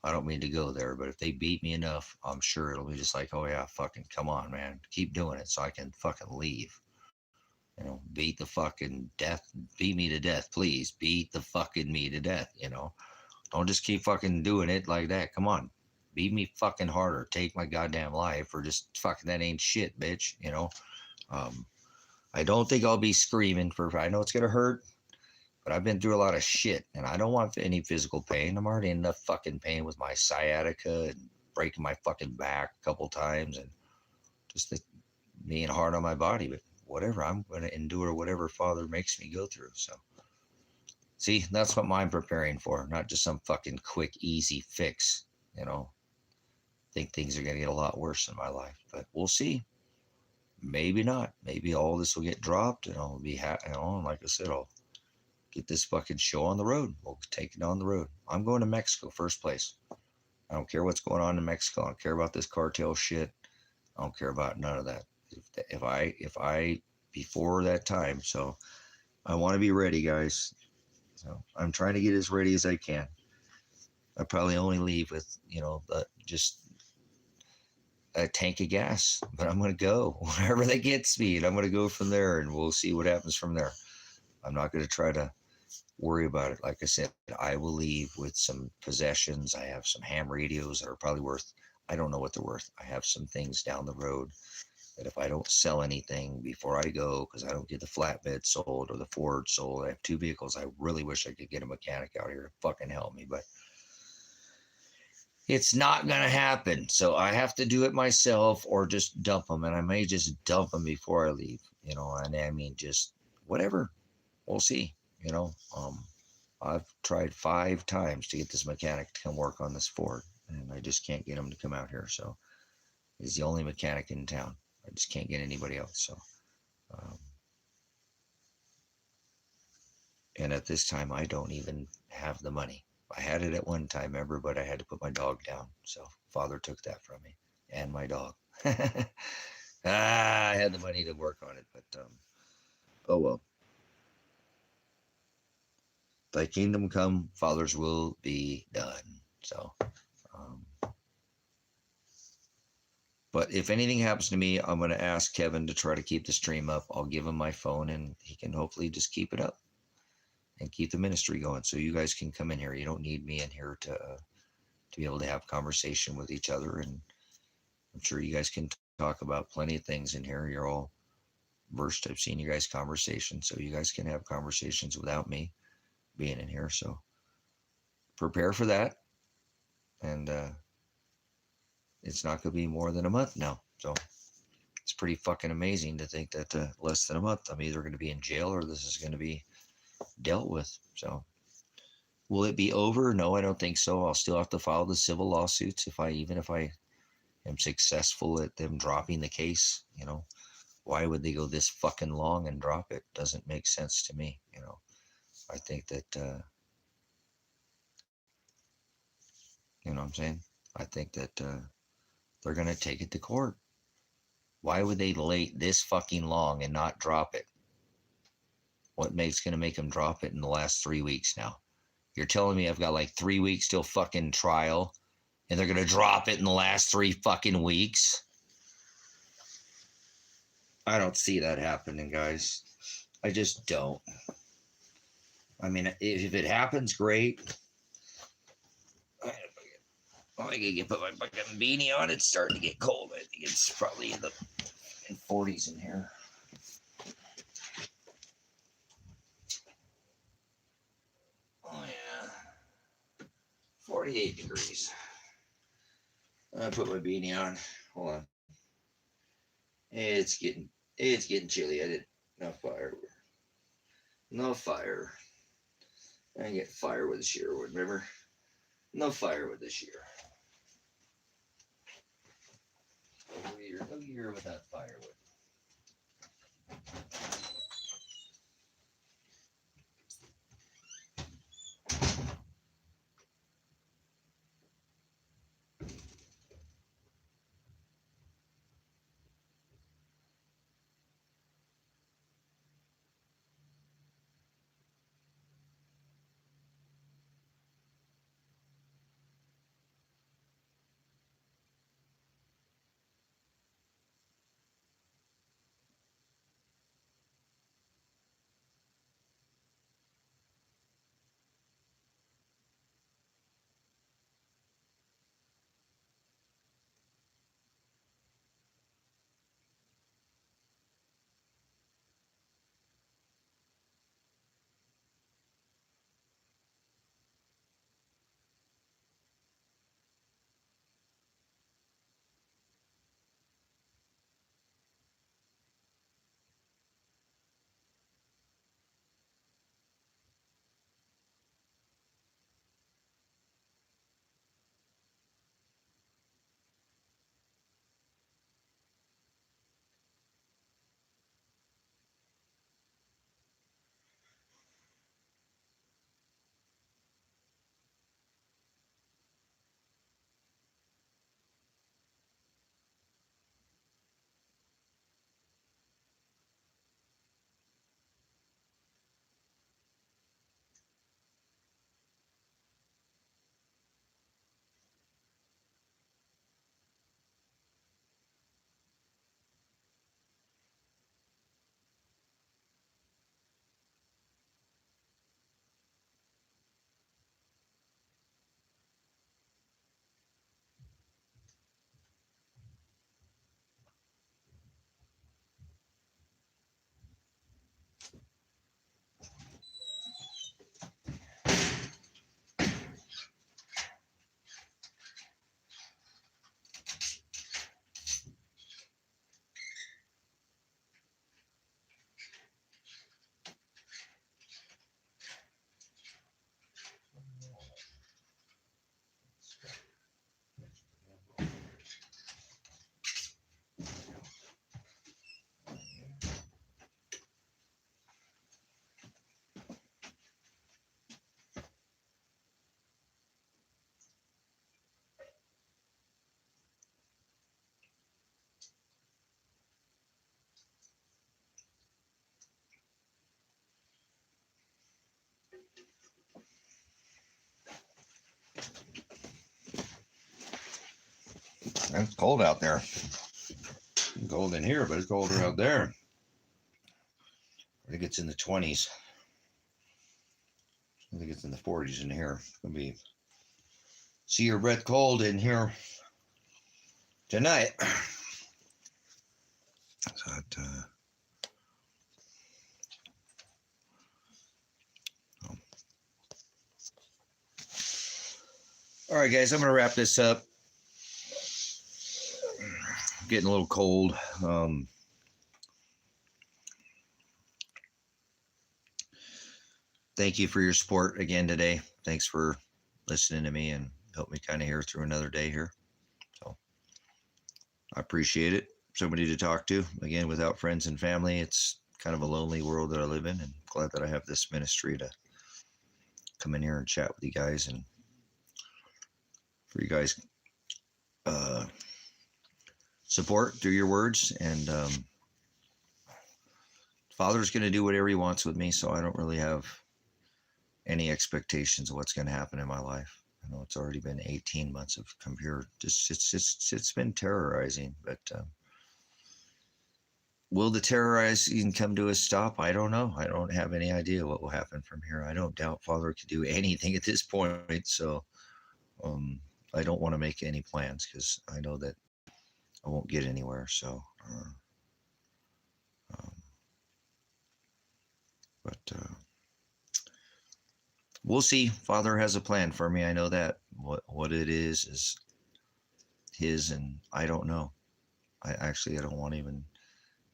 I don't mean to go there, but if they beat me enough, I'm sure it'll be just like, oh yeah, fucking come on, man, keep doing it so I can fucking leave. Beat the fucking death, beat me to death, please, beat the fucking me to death. Don't just keep fucking doing it like that. Come on, beat me fucking harder, take my goddamn life, or just fucking that ain't shit, bitch. Um, I don't think I'll be screaming for. I know it's gonna hurt, but I've been through a lot of shit, and I don't want any physical pain. I'm already in enough fucking pain with my sciatica and breaking my fucking back a couple times, and just being hard on my body. But whatever. I'm going to endure whatever Father makes me go through. So, see, that's what I'm preparing for, not just some fucking quick, easy fix. You know, think things are going to get a lot worse in my life, but we'll see. Maybe not. Maybe all this will get dropped, and I'll be happy. You know, and like I said, I'll get this fucking show on the road. We'll take it on the road. I'm going to Mexico first place. I don't care what's going on in Mexico. I don't care about this cartel shit. I don't care about none of that. If I before that time, so I want to be ready, guys. So I'm trying to get as ready as I can. I probably only leave with, just a tank of gas, but I'm going to go wherever that gets me, and I'm going to go from there, and we'll see what happens from there. I'm not going to try to worry about it. Like I said, I will leave with some possessions. I have some ham radios that are probably worth, I don't know what they're worth. I have some things down the road that if I don't sell anything before I go, because I don't get the flatbed sold or the Ford sold, I have two vehicles. I really wish I could get a mechanic out here to fucking help me, but it's not going to happen. So I have to do it myself or just dump them. And I may just dump them before I leave, and I mean, just whatever. We'll see, I've tried 5 times to get this mechanic to come work on this Ford, and I just can't get him to come out here. So he's the only mechanic in town. I just can't get anybody else. So, and at this time, I don't even have the money. I had it at one time, remember, but I had to put my dog down. So Father took that from me and my dog. I had the money to work on it, but oh well. Thy kingdom come, Father's will be done. So, but if anything happens to me, I'm going to ask Kevin to try to keep the stream up. I'll give him my phone, and he can hopefully just keep it up and keep the ministry going. So you guys can come in here. You don't need me in here to be able to have conversation with each other. And I'm sure you guys can talk about plenty of things in here. You're all versed. I've seen you guys' conversations, so you guys can have conversations without me being in here. So prepare for that. And it's not going to be more than a month now. So it's pretty fucking amazing to think that less than a month, I'm either going to be in jail or this is going to be dealt with. So will it be over? No, I don't think so. I'll still have to file the civil lawsuits even if I am successful at them dropping the case. Why would they go this fucking long and drop it? Doesn't make sense to me. I think that, you know what I'm saying? I think that they're going to take it to court. Why would they wait this fucking long and not drop it? What makes going to make them drop it in the last 3 weeks now? You're telling me I've got like 3 weeks till fucking trial, and they're going to drop it in the last 3 fucking weeks? I don't see that happening, guys. I just don't. I mean, if it happens, great. I can put my fucking beanie on. It's starting to get cold. I think it's probably in the 40s in here. Oh yeah, 48 degrees. I put my beanie on. Hold on. It's getting chilly. I didn't. No fire. No fire. I get fire with the shearwood. Remember? No fire with the shear. No gear without firewood. It's cold out there. It's cold in here, but it's colder out there. I think it's in the 20s. I think it's in the 40s in here. It's gonna be see your breath cold in here tonight. So all right, guys, I'm gonna wrap this up. Getting a little cold. Thank you for your support again today. Thanks for listening to me and help me kind of hear through another day here. So I appreciate it. Somebody to talk to. Again, without friends and family, it's kind of a lonely world that I live in, and glad that I have this ministry to come in here and chat with you guys and for you guys support through your words. And Father's going to do whatever he wants with me, so I don't really have any expectations of what's going to happen in my life. I know it's already been 18 months of computer. It's been terrorizing, but will the terrorizing come to a stop? I don't know. I don't have any idea what will happen from here. I don't doubt Father could do anything at this point, so I don't want to make any plans because I know that I won't get anywhere. So, we'll see. Father has a plan for me. I know that. What it is his, and I don't know. I don't want to even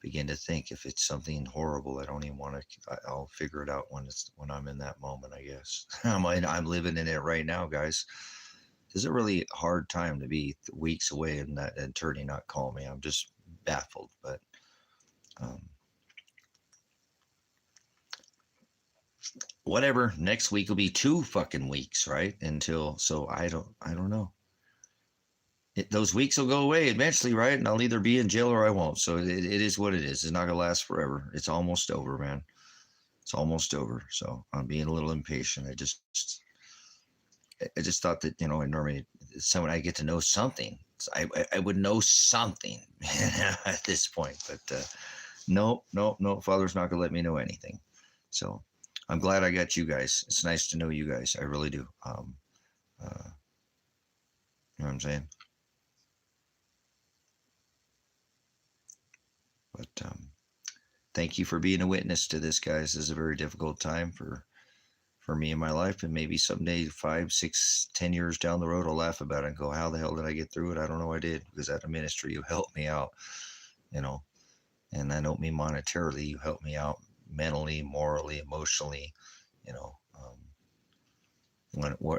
begin to think. If it's something horrible, I don't even want to. I'll figure it out when I'm in that moment, I guess. I'm living in it right now, guys. This is a really hard time to be weeks away and that attorney not call me. I'm just baffled, but whatever. Next week will be 2 fucking weeks, right? So I don't know. Those weeks will go away eventually, right? And I'll either be in jail or I won't. So it is what it is. It's not gonna last forever. It's almost over, man. It's almost over. So I'm being a little impatient. I just thought that, normally someone I get to know something. I would know something at this point, but no, Father's not gonna let me know anything. So I'm glad I got you guys. It's nice to know you guys. I really do. You know what I'm saying? But thank you for being a witness to this, guys. This is a very difficult time for me in my life, and maybe someday 5, 6, 10 years down the road, I'll laugh about it and go, how the hell did I get through it? I don't know I did, because at a ministry, you helped me out, and I don't mean monetarily. You helped me out mentally, morally, emotionally,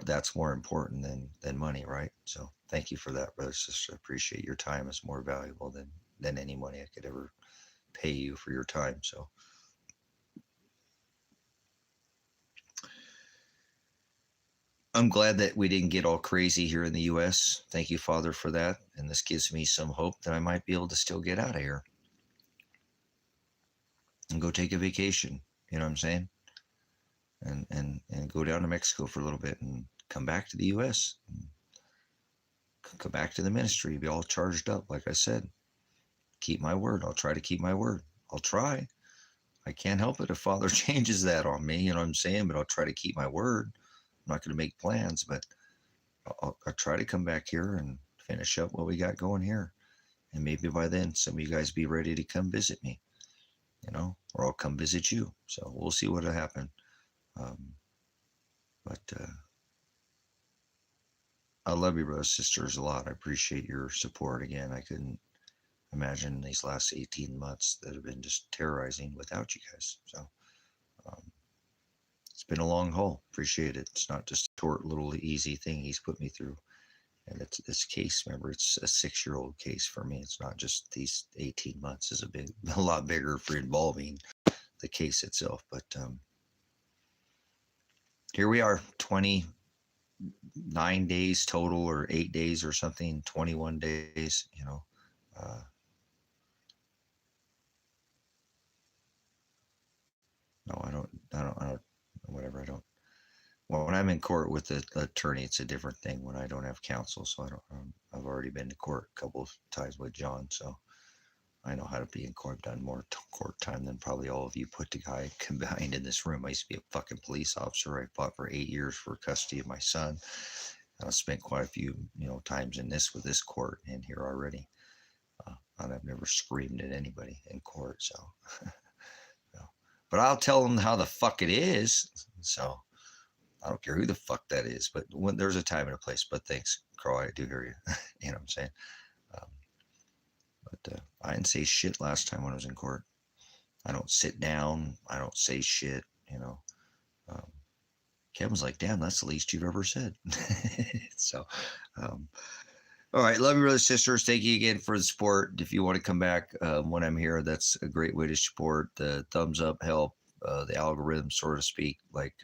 that's more important than money, right? So thank you for that, brother, sister. I appreciate your time. Is more valuable than any money I could ever pay you for your time. So I'm glad that we didn't get all crazy here in the U.S. Thank you, Father, for that. And this gives me some hope that I might be able to still get out of here and go take a vacation. You know what I'm saying? And go down to Mexico for a little bit and come back to the U.S. and come back to the ministry, be all charged up. Like I said, keep my word. I'll try to keep my word. I'll try. I can't help it if Father changes that on me. You know what I'm saying? But I'll try to keep my word. I'm not going to make plans, but I'll try to come back here and finish up what we got going here. And maybe by then, some of you guys be ready to come visit me, or I'll come visit you. So we'll see what'll happen. But I love you, brothers, sisters, a lot. I appreciate your support. Again, I couldn't imagine these last 18 months that have been just terrorizing without you guys. So it's been a long haul. Appreciate it. It's not just a short, little, easy thing he's put me through. And it's this case, remember, it's a 6-year-old case for me. It's not just these 18 months is a lot bigger for involving the case itself. But here we are, 29 days total, or 8 days or something, 21 days, no, I don't, whatever, I don't. Well, when I'm in court with the attorney, it's a different thing when I don't have counsel. So I've already been to court a couple of times with John, so I know how to be in court. I've done more court time than probably all of you put together combined in this room. I used to be a fucking police officer. I fought for 8 years for custody of my son. I spent quite a few, times in this with this court in here already. And I've never screamed at anybody in court, so. But I'll tell them how the fuck it is. So I don't care who the fuck that is. But when there's a time and a place. But thanks, Carl. I do hear you. You know what I'm saying? But I didn't say shit last time when I was in court. I don't sit down. I don't say shit. Kevin's like, damn, that's the least you've ever said. So, all right. Love you, brothers, sisters. Thank you again for the support. If you want to come back when I'm here, that's a great way to support. The thumbs up help, the algorithm, so to speak, like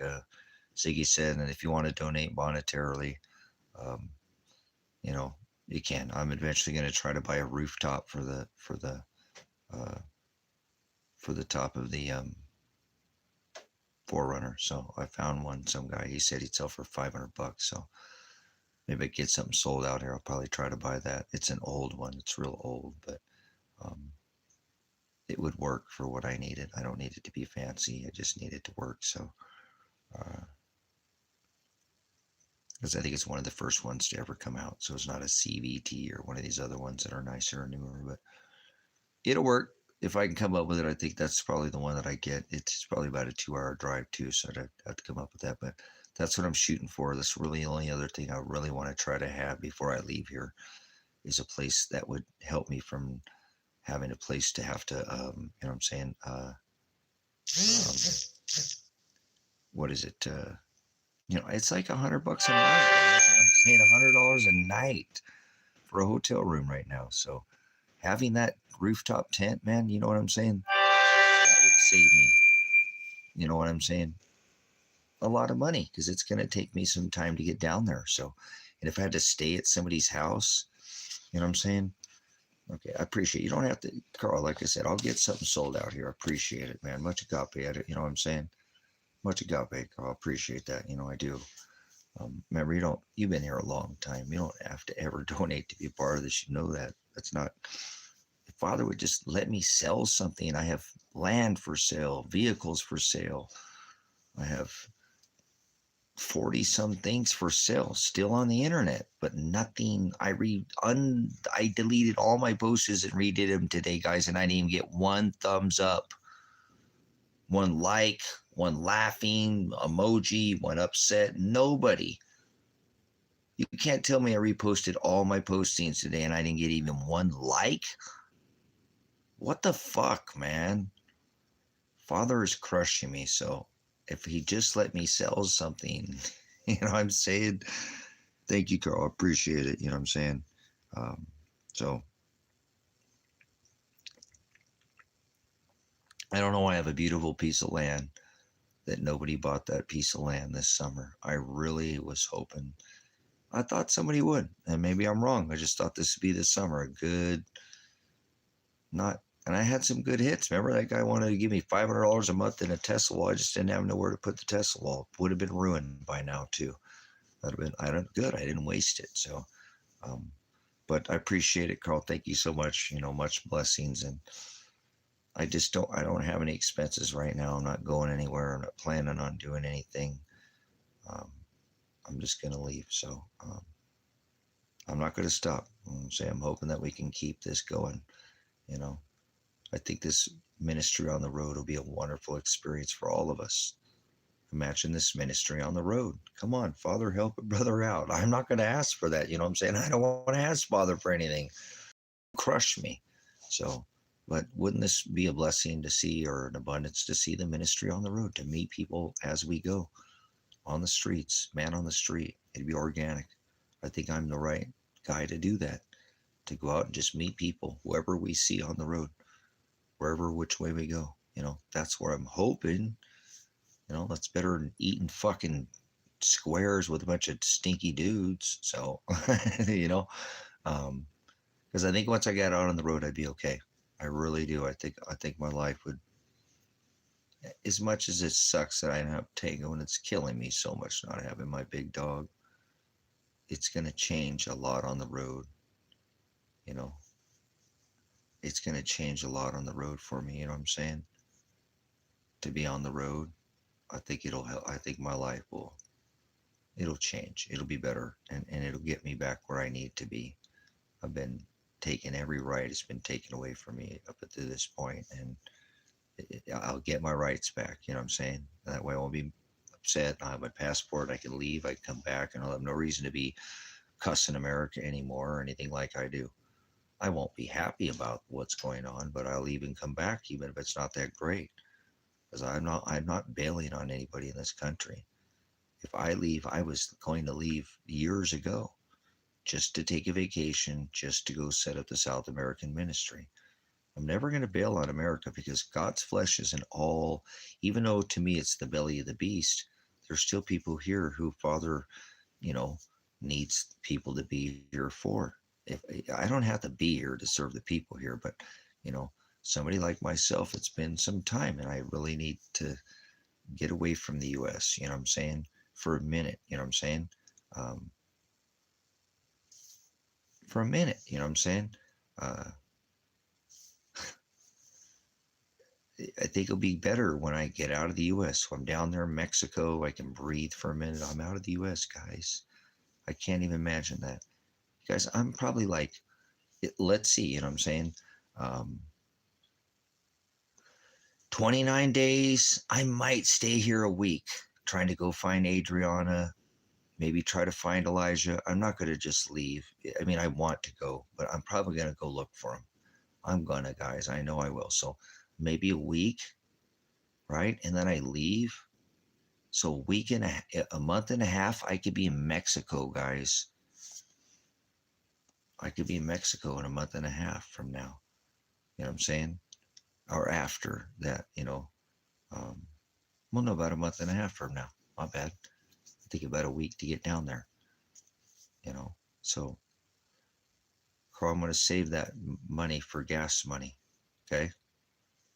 Ziggy said. And if you want to donate monetarily, you can. I'm eventually going to try to buy a rooftop for the top of the 4Runner. So I found one. Some guy, he said he'd sell for $500. So maybe I get something sold out here. I'll probably try to buy that. It's an old one. It's real old, but it would work for what I needed. I don't need it to be fancy. I just need it to work. So, because I think it's one of the first ones to ever come out. So it's not a CVT or one of these other ones that are nicer or newer, but it'll work. If I can come up with it, I think that's probably the one that I get. It's probably about a 2-hour drive too, so I'd have to come up with that. But that's what I'm shooting for. That's really the only other thing I really want to try to have before I leave here is a place that would help me from having a place to have to, what I'm saying? What is it? It's like $100 a night. I'm saying $100 a night for a hotel room right now. So having that rooftop tent, man, you know what I'm saying? That would save me. You know what I'm saying? A lot of money, because it's going to take me some time to get down there. So, and if I had to stay at somebody's house, you know what I'm saying? Okay, I appreciate it. You don't have to, Carl, like I said, I'll get something sold out here. I appreciate it, man. Much agape at it. You know what I'm saying? Much agape, Carl. I appreciate that. I do. Remember, you've been here a long time. You don't have to ever donate to be a part of this. You know that. That's not, if Father would just let me sell something. I have land for sale, vehicles for sale. I have 40 some things for sale still on the internet, but nothing. I deleted all my posts and redid them today, guys, and I didn't even get one thumbs up, one like, one laughing emoji, one upset. Nobody. You can't tell me I reposted all my postings today and I didn't get even one like. What the fuck, man? Father is crushing me. So if he just let me sell something, I'm saying, thank you, Carl. I appreciate it. You know what I'm saying? So I don't know. I have a beautiful piece of land that nobody bought that piece of land this summer. I really was hoping. I thought somebody would, and maybe I'm wrong. I just thought this would be this summer. And I had some good hits. Remember that guy wanted to give me $500 a month in a Tesla wall. I just didn't have nowhere to put the Tesla wall. Would have been ruined by now too. That'd have been good. I didn't waste it. So, but I appreciate it, Carl. Thank you so much. Much blessings. And I don't have any expenses right now. I'm not going anywhere. I'm not planning on doing anything. I'm just going to leave. So, I'm not going to stop. I'm hoping that we can keep this going. I think this ministry on the road will be a wonderful experience for all of us. Imagine this ministry on the road. Come on, Father, help a brother out. I'm not going to ask for that. You know what I'm saying? I don't want to ask Father for anything. Crush me. So, but wouldn't this be a blessing to see, or an abundance to see the ministry on the road, to meet people as we go on the streets, man on the street? It'd be organic. I think I'm the right guy to do that, to go out and just meet people, whoever we see on the road, wherever, which way we go. That's where I'm hoping. That's better than eating fucking squares with a bunch of stinky dudes. So, because I think once I got out on the road, I'd be okay. I really do. I think my life would, as much as it sucks that I don't have Tango and it's killing me so much not having my big dog, it's going to change a lot on the road. you know, it's going to change a lot on the road for me. You know what I'm saying? To be on the road, I think it'll help. I think my life it'll change. It'll be better, and it'll get me back where I need to be. I've been taking every right has been taken away from me up to this point, and I'll get my rights back. You know what I'm saying? That way I won't be upset. I have my passport. I can leave. I can come back, and I'll have no reason to be cussing America anymore or anything like I do. I won't be happy about what's going on, but I'll even come back, even if it's not that great, because I'm not bailing on anybody in this country. If I leave, I was going to leave years ago just to take a vacation, just to go set up the South American ministry. I'm never going to bail on America because God's flesh isn't all, even though to me it's the belly of the beast, there's still people here who Father, you know, needs people to be here for. If I don't have to be here to serve the people here, but you know, somebody like myself, it's been some time and I really need to get away from the US, you know what I'm saying? For a minute, you know what I'm saying? Um, for a minute, you know what I'm saying? Uh, I think it'll be better when I get out of the US. When I'm down there in Mexico, I can breathe for a minute. I'm out of the US, guys. I can't even imagine that. Guys, I'm probably like, let's see, you know what I'm saying? Um, 29 days. I might stay here a week trying to go find Adriana, maybe try to find Elijah. I'm not going to just leave. I mean, I want to go, but I'm probably going to go look for him. I'm going to, guys. I know I will. So maybe a week, right? And then I leave. So a week and a month and a half, I could be in Mexico, guys. I could be in Mexico in a month and a half from now. You know what I'm saying? Or after that, you know. Um, well, no, about a month and a half from now. My bad. I think about a week to get down there, you know. So, Carl, I'm going to save that money for gas money. Okay.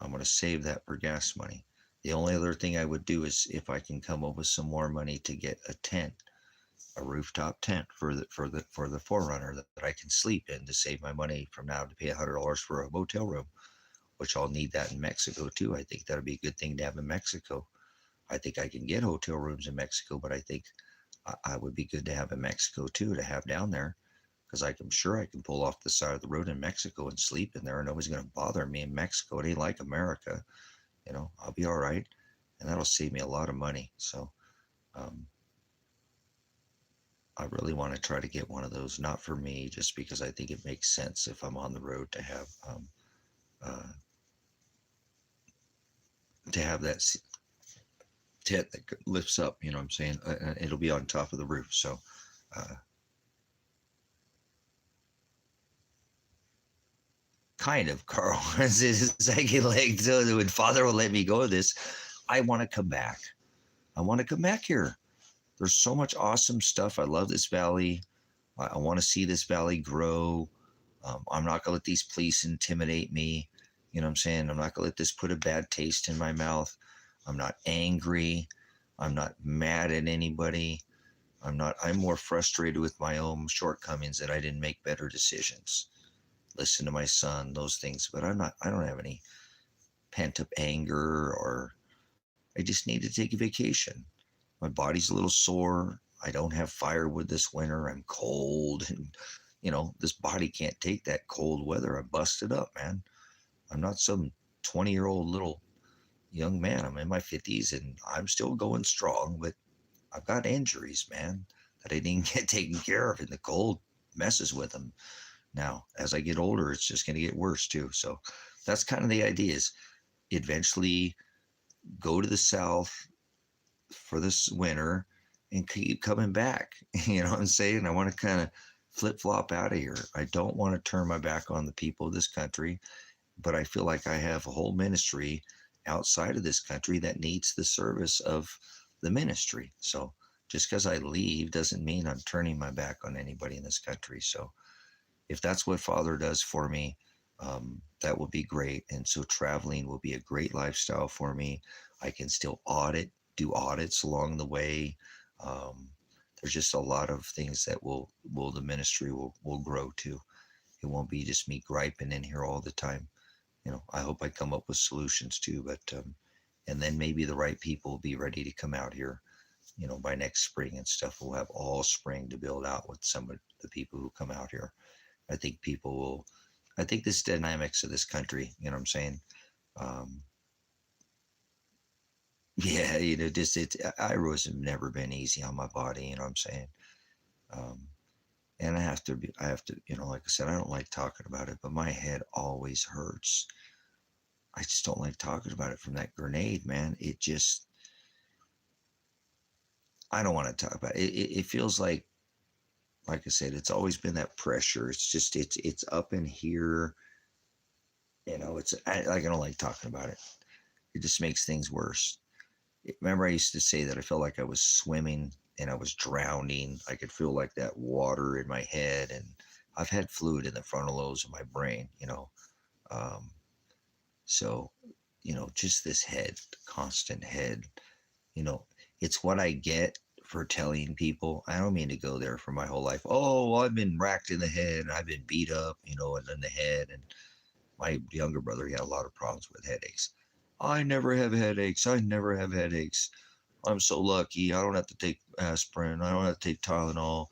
I'm going to save that for gas money. The only other thing I would do is if I can come up with some more money to get a tent, a rooftop tent for the Forerunner that I can sleep in to save my money from now to pay $100 for a motel room, which I'll need that in Mexico too. I think that'd be a good thing to have in Mexico. I think I can get hotel rooms in Mexico, but I think I would be good to have in Mexico too, to have down there, because I'm sure I can pull off the side of the road in Mexico and sleep in there, and nobody's going to bother me in Mexico. It ain't like America, you know. I'll be all right, and that'll save me a lot of money. So, um, I really want to try to get one of those, not for me, just because I think it makes sense if I'm on the road uh, to have that tent that lifts up. You know what I'm saying? It'll be on top of the roof. So, uh, kind of, Carl. As his second leg, so when Father will let me go of this, I want to come back. I want to come back here. There's so much awesome stuff. I love this valley. I want to see this valley grow. I'm not going to let these police intimidate me. You know what I'm saying? I'm not going to let this put a bad taste in my mouth. I'm not angry. I'm not mad at anybody. I'm more frustrated with my own shortcomings that I didn't make better decisions. Listen to my son, those things. But I don't have any pent up anger, or I just need to take a vacation. My body's a little sore. I don't have firewood this winter. I'm cold, and this body can't take that cold weather. I'm busted up, man. I'm not some 20-year-old little young man. I'm in my 50s and I'm still going strong, but I've got injuries, man, that I didn't get taken care of, and the cold messes with them. Now, as I get older, it's just going to get worse too. So that's kind of the idea, is eventually go to the South for this winter and keep coming back. You know what I'm saying? I want to kind of flip flop out of here. I don't want to turn my back on the people of this country, but I feel like I have a whole ministry outside of this country that needs the service of the ministry. So just because I leave doesn't mean I'm turning my back on anybody in this country. So if that's what Father does for me, that will be great. And so traveling will be a great lifestyle for me. I can still do audits along the way. There's just a lot of things that will the ministry will grow to. It won't be just me griping in here all the time. I hope I come up with solutions too, but and then maybe the right people will be ready to come out here, by next spring and stuff. We'll have all spring to build out with some of the people who come out here. I think people will, I think this dynamics of this country, you know what I'm saying? Um, yeah, just I rose have never been easy on my body, you know what I'm saying? Um, and I have to, like I said, I don't like talking about it, but my head always hurts. I just don't like talking about it from that grenade, man. I don't want to talk about it. It feels like I said, it's always been that pressure. It's just, it's up in here, I don't like talking about it. It just makes things worse. Remember, I used to say that I felt like I was swimming and I was drowning. I could feel like that water in my head, and I've had fluid in the frontal lobes of my brain. Um, so, just this head, constant head, you know, it's what I get for telling people. I don't mean to go there for my whole life. Oh, well, I've been racked in the head, and I've been beat up, and in the head. And my younger brother, he had a lot of problems with headaches. I never have headaches. I never have headaches. I'm so lucky. I don't have to take aspirin. I don't have to take Tylenol.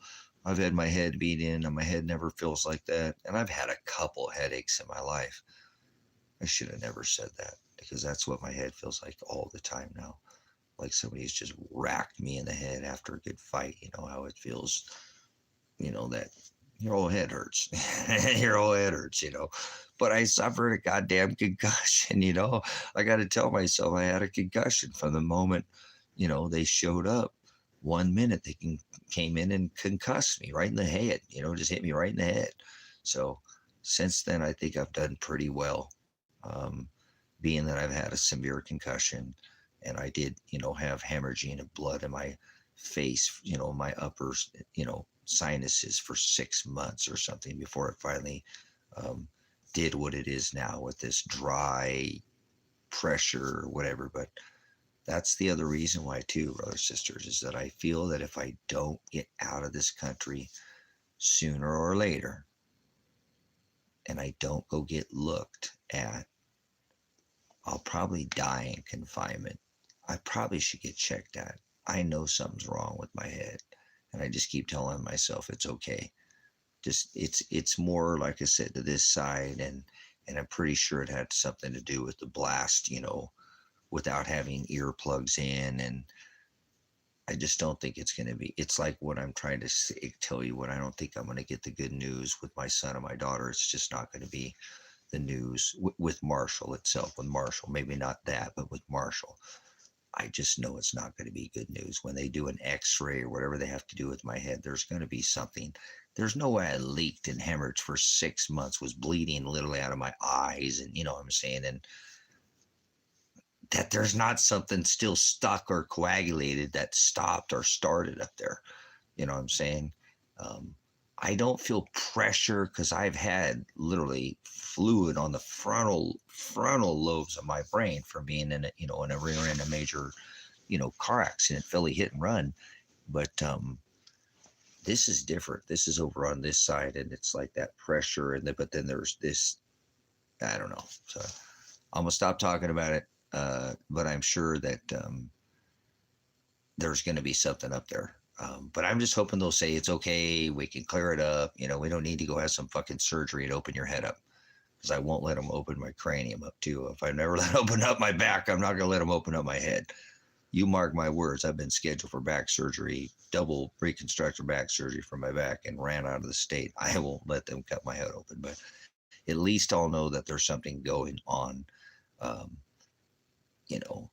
I've had my head beat in, and my head never feels like that. And I've had a couple headaches in my life. I should have never said that, because that's what my head feels like all the time now. Like somebody's just racked me in the head after a good fight. You know how it feels, that your whole head hurts. Your whole head hurts. But I suffered a goddamn concussion. I got to tell myself I had a concussion from the moment, they showed up. 1 minute came in and concussed me right in the head, just hit me right in the head. So since then, I think I've done pretty well, being that I've had a severe concussion, and I did, have hemorrhaging of blood in my face, my upper, sinuses for 6 months or something before it finally um, did what it is now with this dry pressure or whatever. But that's the other reason why too, brothers, sisters, is that I feel that if I don't get out of this country sooner or later, and I don't go get looked at, I'll probably die in confinement. I probably should get checked at. I know something's wrong with my head, and I just keep telling myself it's okay. Just it's more, like I said, to this side, and I'm pretty sure it had something to do with the blast, without having earplugs in. And I just don't think it's going to be. It's like what I'm trying to tell you, when I don't think I'm going to get the good news with my son and my daughter. It's just not going to be the news with Marshall itself. With Marshall, maybe not that, but with Marshall, I just know it's not going to be good news. When they do an x-ray or whatever they have to do with my head, there's going to be something. There's no way I leaked and hemorrhaged for 6 months, was bleeding literally out of my eyes, and what I'm saying, and that there's not something still stuck or coagulated that stopped or started up there. You know what I'm saying? Um, I don't feel pressure because I've had literally fluid on the frontal lobes of my brain from being in a major, car accident, Philly hit and run. But this is different. This is over on this side, and it's like that pressure, but then there's this. I don't know. So I'm gonna stop talking about it. But I'm sure that there's going to be something up there. But I'm just hoping they'll say it's okay. We can clear it up. We don't need to go have some fucking surgery to open your head up, because I won't let them open my cranium up too. If I never let them open up my back, I'm not going to let them open up my head. You mark my words. I've been scheduled for back surgery, double reconstructive back surgery for my back, and ran out of the state. I won't let them cut my head open, but at least I'll know that there's something going on. You know,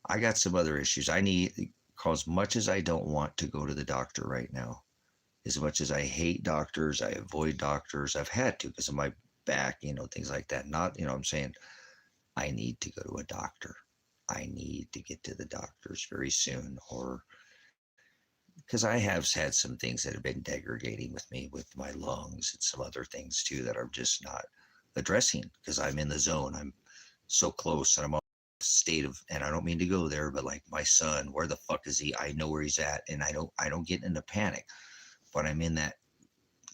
I got some other issues. Because much as I don't want to go to the doctor right now, as much as I hate doctors, I avoid doctors. I've had to because of my back, things like that. Not, I'm saying I need to go to a doctor. I need to get to the doctors very soon, or because I have had some things that have been degrading with me, with my lungs and some other things too, that I'm just not addressing because I'm in the zone. I'm so close, and I'm state of, and I don't mean to go there, but like my son, where the fuck is he? I know where he's at, and I don't get into panic, but I'm in that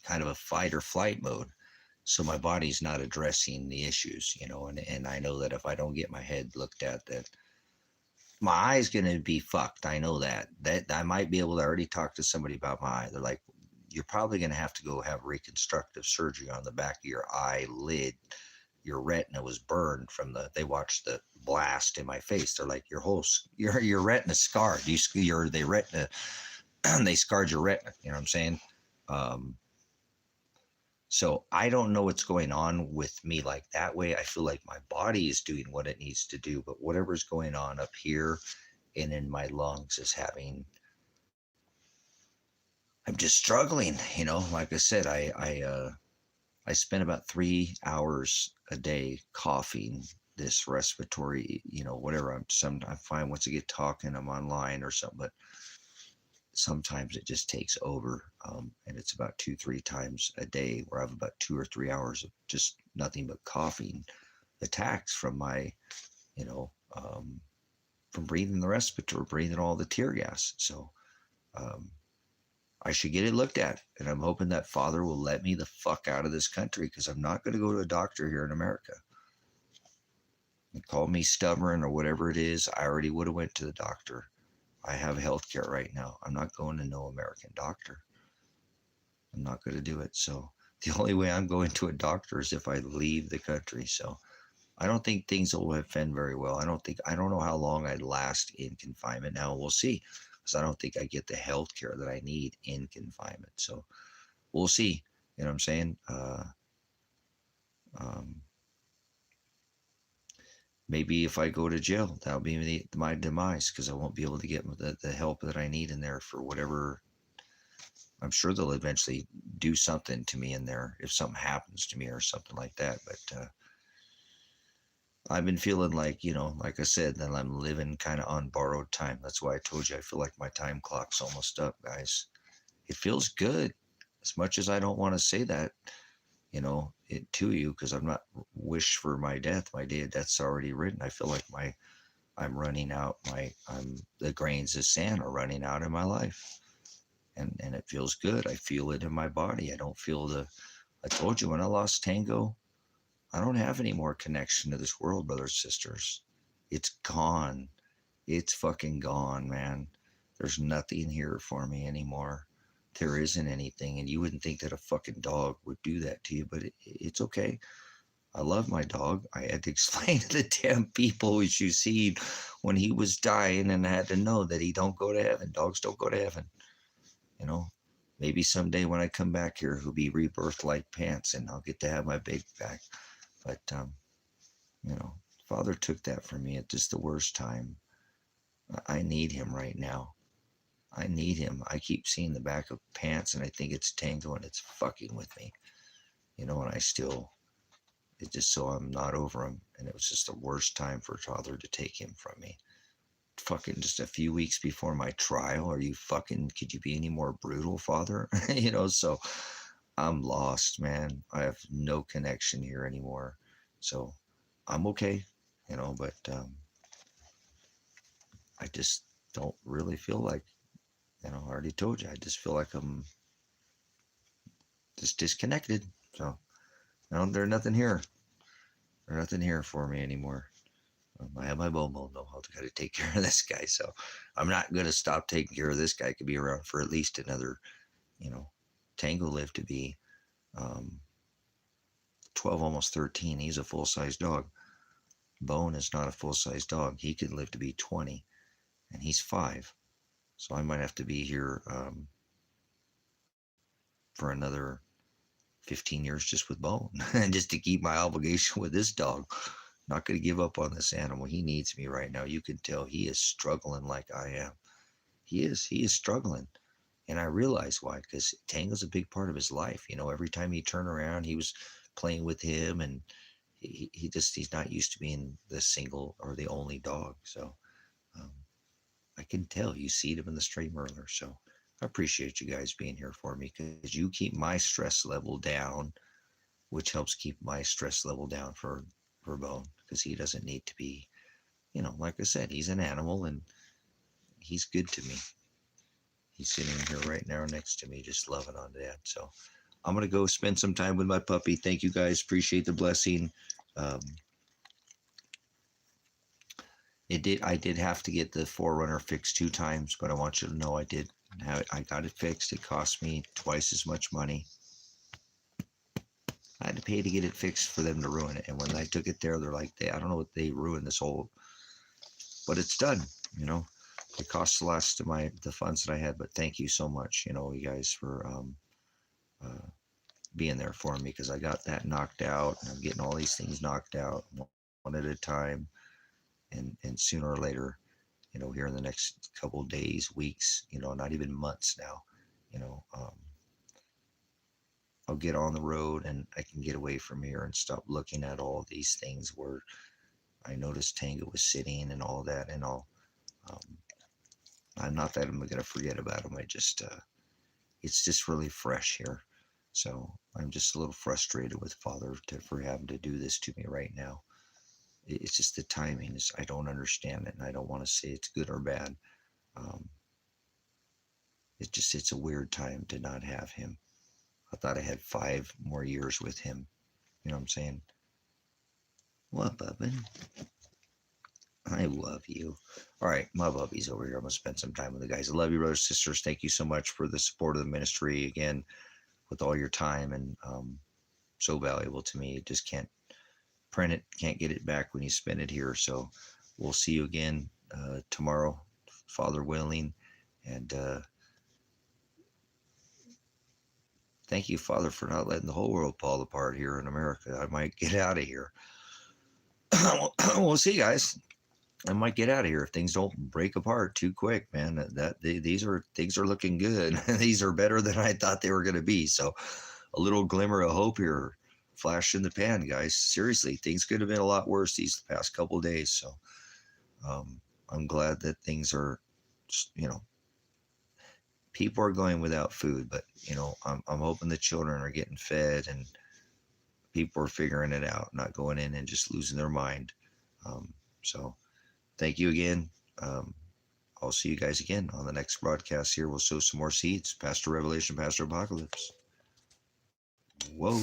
kind of a fight or flight mode. So my body's not addressing the issues, and I know that if I don't get my head looked at, that my eye's going to be fucked. I know that I might be able to already talk to somebody about my eye. They're like, you're probably going to have to go have reconstructive surgery on the back of your eyelid. Your retina was burned they watched the blast in my face. They're like, your retina scarred. They retina, they scarred your retina. You know what I'm saying? Um, so I don't know what's going on with me like that way. I feel like my body is doing what it needs to do, but whatever's going on up here and in my lungs is I'm just struggling. Like I said, I spend about 3 hours a day coughing this respiratory, whatever. I find once I get talking, I'm online or something, but sometimes it just takes over. And it's about 2, 3 times a day where I have about 2 or 3 hours of just nothing but coughing attacks from my, you know, from breathing the respirator, breathing all the tear gas. So, um, I should get it looked at. And I'm hoping that Father will let me the fuck out of this country, because I'm not going to go to a doctor here in America. And call me stubborn or whatever it is. I already would have went to the doctor. I have health care right now. I'm not going to no American doctor. I'm not going to do it. So the only way I'm going to a doctor is if I leave the country. So I don't think things will offend very well. I don't know how long I'd last in confinement. Now we'll see, because I don't think I get the health care that I need in confinement. So we'll see. You know what I'm saying? Um, Maybe if I go to jail, that'll be my demise, because I won't be able to get the help that I need in there for whatever. I'm sure they'll eventually do something to me in there if something happens to me or something like that. But I've been feeling like, like I said, that I'm living kind of on borrowed time. That's why I told you I feel like my time clock's almost up, guys. It feels good, as much as I don't want to say that, it to you, because I'm not wish for my death. My day of death's already written. I feel like I'm running out. The grains of sand are running out in my life, and it feels good. I feel it in my body. I don't feel I told you when I lost Tango, I don't have any more connection to this world, brothers, sisters. It's gone. It's fucking gone, man. There's nothing here for me anymore. There isn't anything, and you wouldn't think that a fucking dog would do that to you, but it's okay. I love my dog. I had to explain to the damn people, which you see, when he was dying, and I had to know that he don't go to heaven. Dogs don't go to heaven. You know, maybe someday when I come back here, he'll be rebirthed like pants, and I'll get to have my big back. But Father took that from me at just the worst time. I need him right now. I need him. I keep seeing the back of pants, and I think it's Tango, and it's fucking with me. And it's just so I'm not over him. And it was just the worst time for Father to take him from me. Fucking just a few weeks before my trial. Could you be any more brutal, Father? So I'm lost, man. I have no connection here anymore. So I'm okay, but I just don't really feel like, I already told you, I just feel like I'm just disconnected. So there's nothing here. There's nothing here for me anymore. I have my Bomo. No, I've got to take care of this guy. So I'm not going to stop taking care of this guy. Could be around for at least another, Tango lived to be 12, almost 13. He's a full-size dog. Bone is not a full-size dog. He could live to be 20, and he's 5. So I might have to be here for another 15 years just with Bone, and just to keep my obligation with this dog. Not going to give up on this animal. He needs me right now. You can tell he is struggling like I am. He is struggling. And I realize why, because Tango's a big part of his life. Every time he turned around, he was playing with him, and he's not used to being the single or the only dog. So I can tell you see him in the stream earlier. So I appreciate you guys being here for me, because you keep my stress level down, which helps keep my stress level down for Bone, because he doesn't need to be, like I said, he's an animal, and he's good to me. He's sitting here right now next to me, just loving on Dad. So I'm going to go spend some time with my puppy. Thank you guys. Appreciate the blessing. Um, I did have to get the Forerunner fixed 2 times, but I want you to know I got it fixed. It cost me twice as much money. I had to pay to get it fixed for them to ruin it. And when I took it there, they're like, I don't know what they ruined this whole, but it's done, you know. It cost the last of the funds that I had, but thank you so much, you know, you guys for being there for me, because I got that knocked out and I'm getting all these things knocked out one at a time. And sooner or later, you know, here in the next couple of days, weeks, you know, not even months now, you know, I'll get on the road and I can get away from here and stop looking at all these things where I noticed Tango was sitting and all that. And I'm not that I'm going to forget about him. It's just really fresh here. So I'm just a little frustrated with Father for having to do this to me right now. It's just the timing I don't understand it, and I don't want to say it's good or bad. It's a weird time to not have him. I thought I had 5 more years with him. You know what I'm saying? What, Bubba? I love you. All right, my bubby's over here. I'm going to spend some time with the guys. I love you, brothers, sisters. Thank you so much for the support of the ministry. Again, with all your time, and so valuable to me. Just can't print it, can't get it back when you spend it here. So we'll see you again tomorrow, Father willing. And thank you, Father, for not letting the whole world fall apart here in America. I might get out of here. We'll see, guys. I might get out of here if things don't break apart too quick, man. Things are looking good. These are better than I thought they were going to be. So a little glimmer of hope here, flash in the pan, guys. Seriously, things could have been a lot worse these past couple of days. So I'm glad that things are, you know, people are going without food, but you know, I'm hoping the children are getting fed and people are figuring it out, not going in and just losing their mind. So thank you again. I'll see you guys again on the next broadcast here. We'll sow some more seeds. Pastor Revelation, Pastor Apocalypse. Whoa.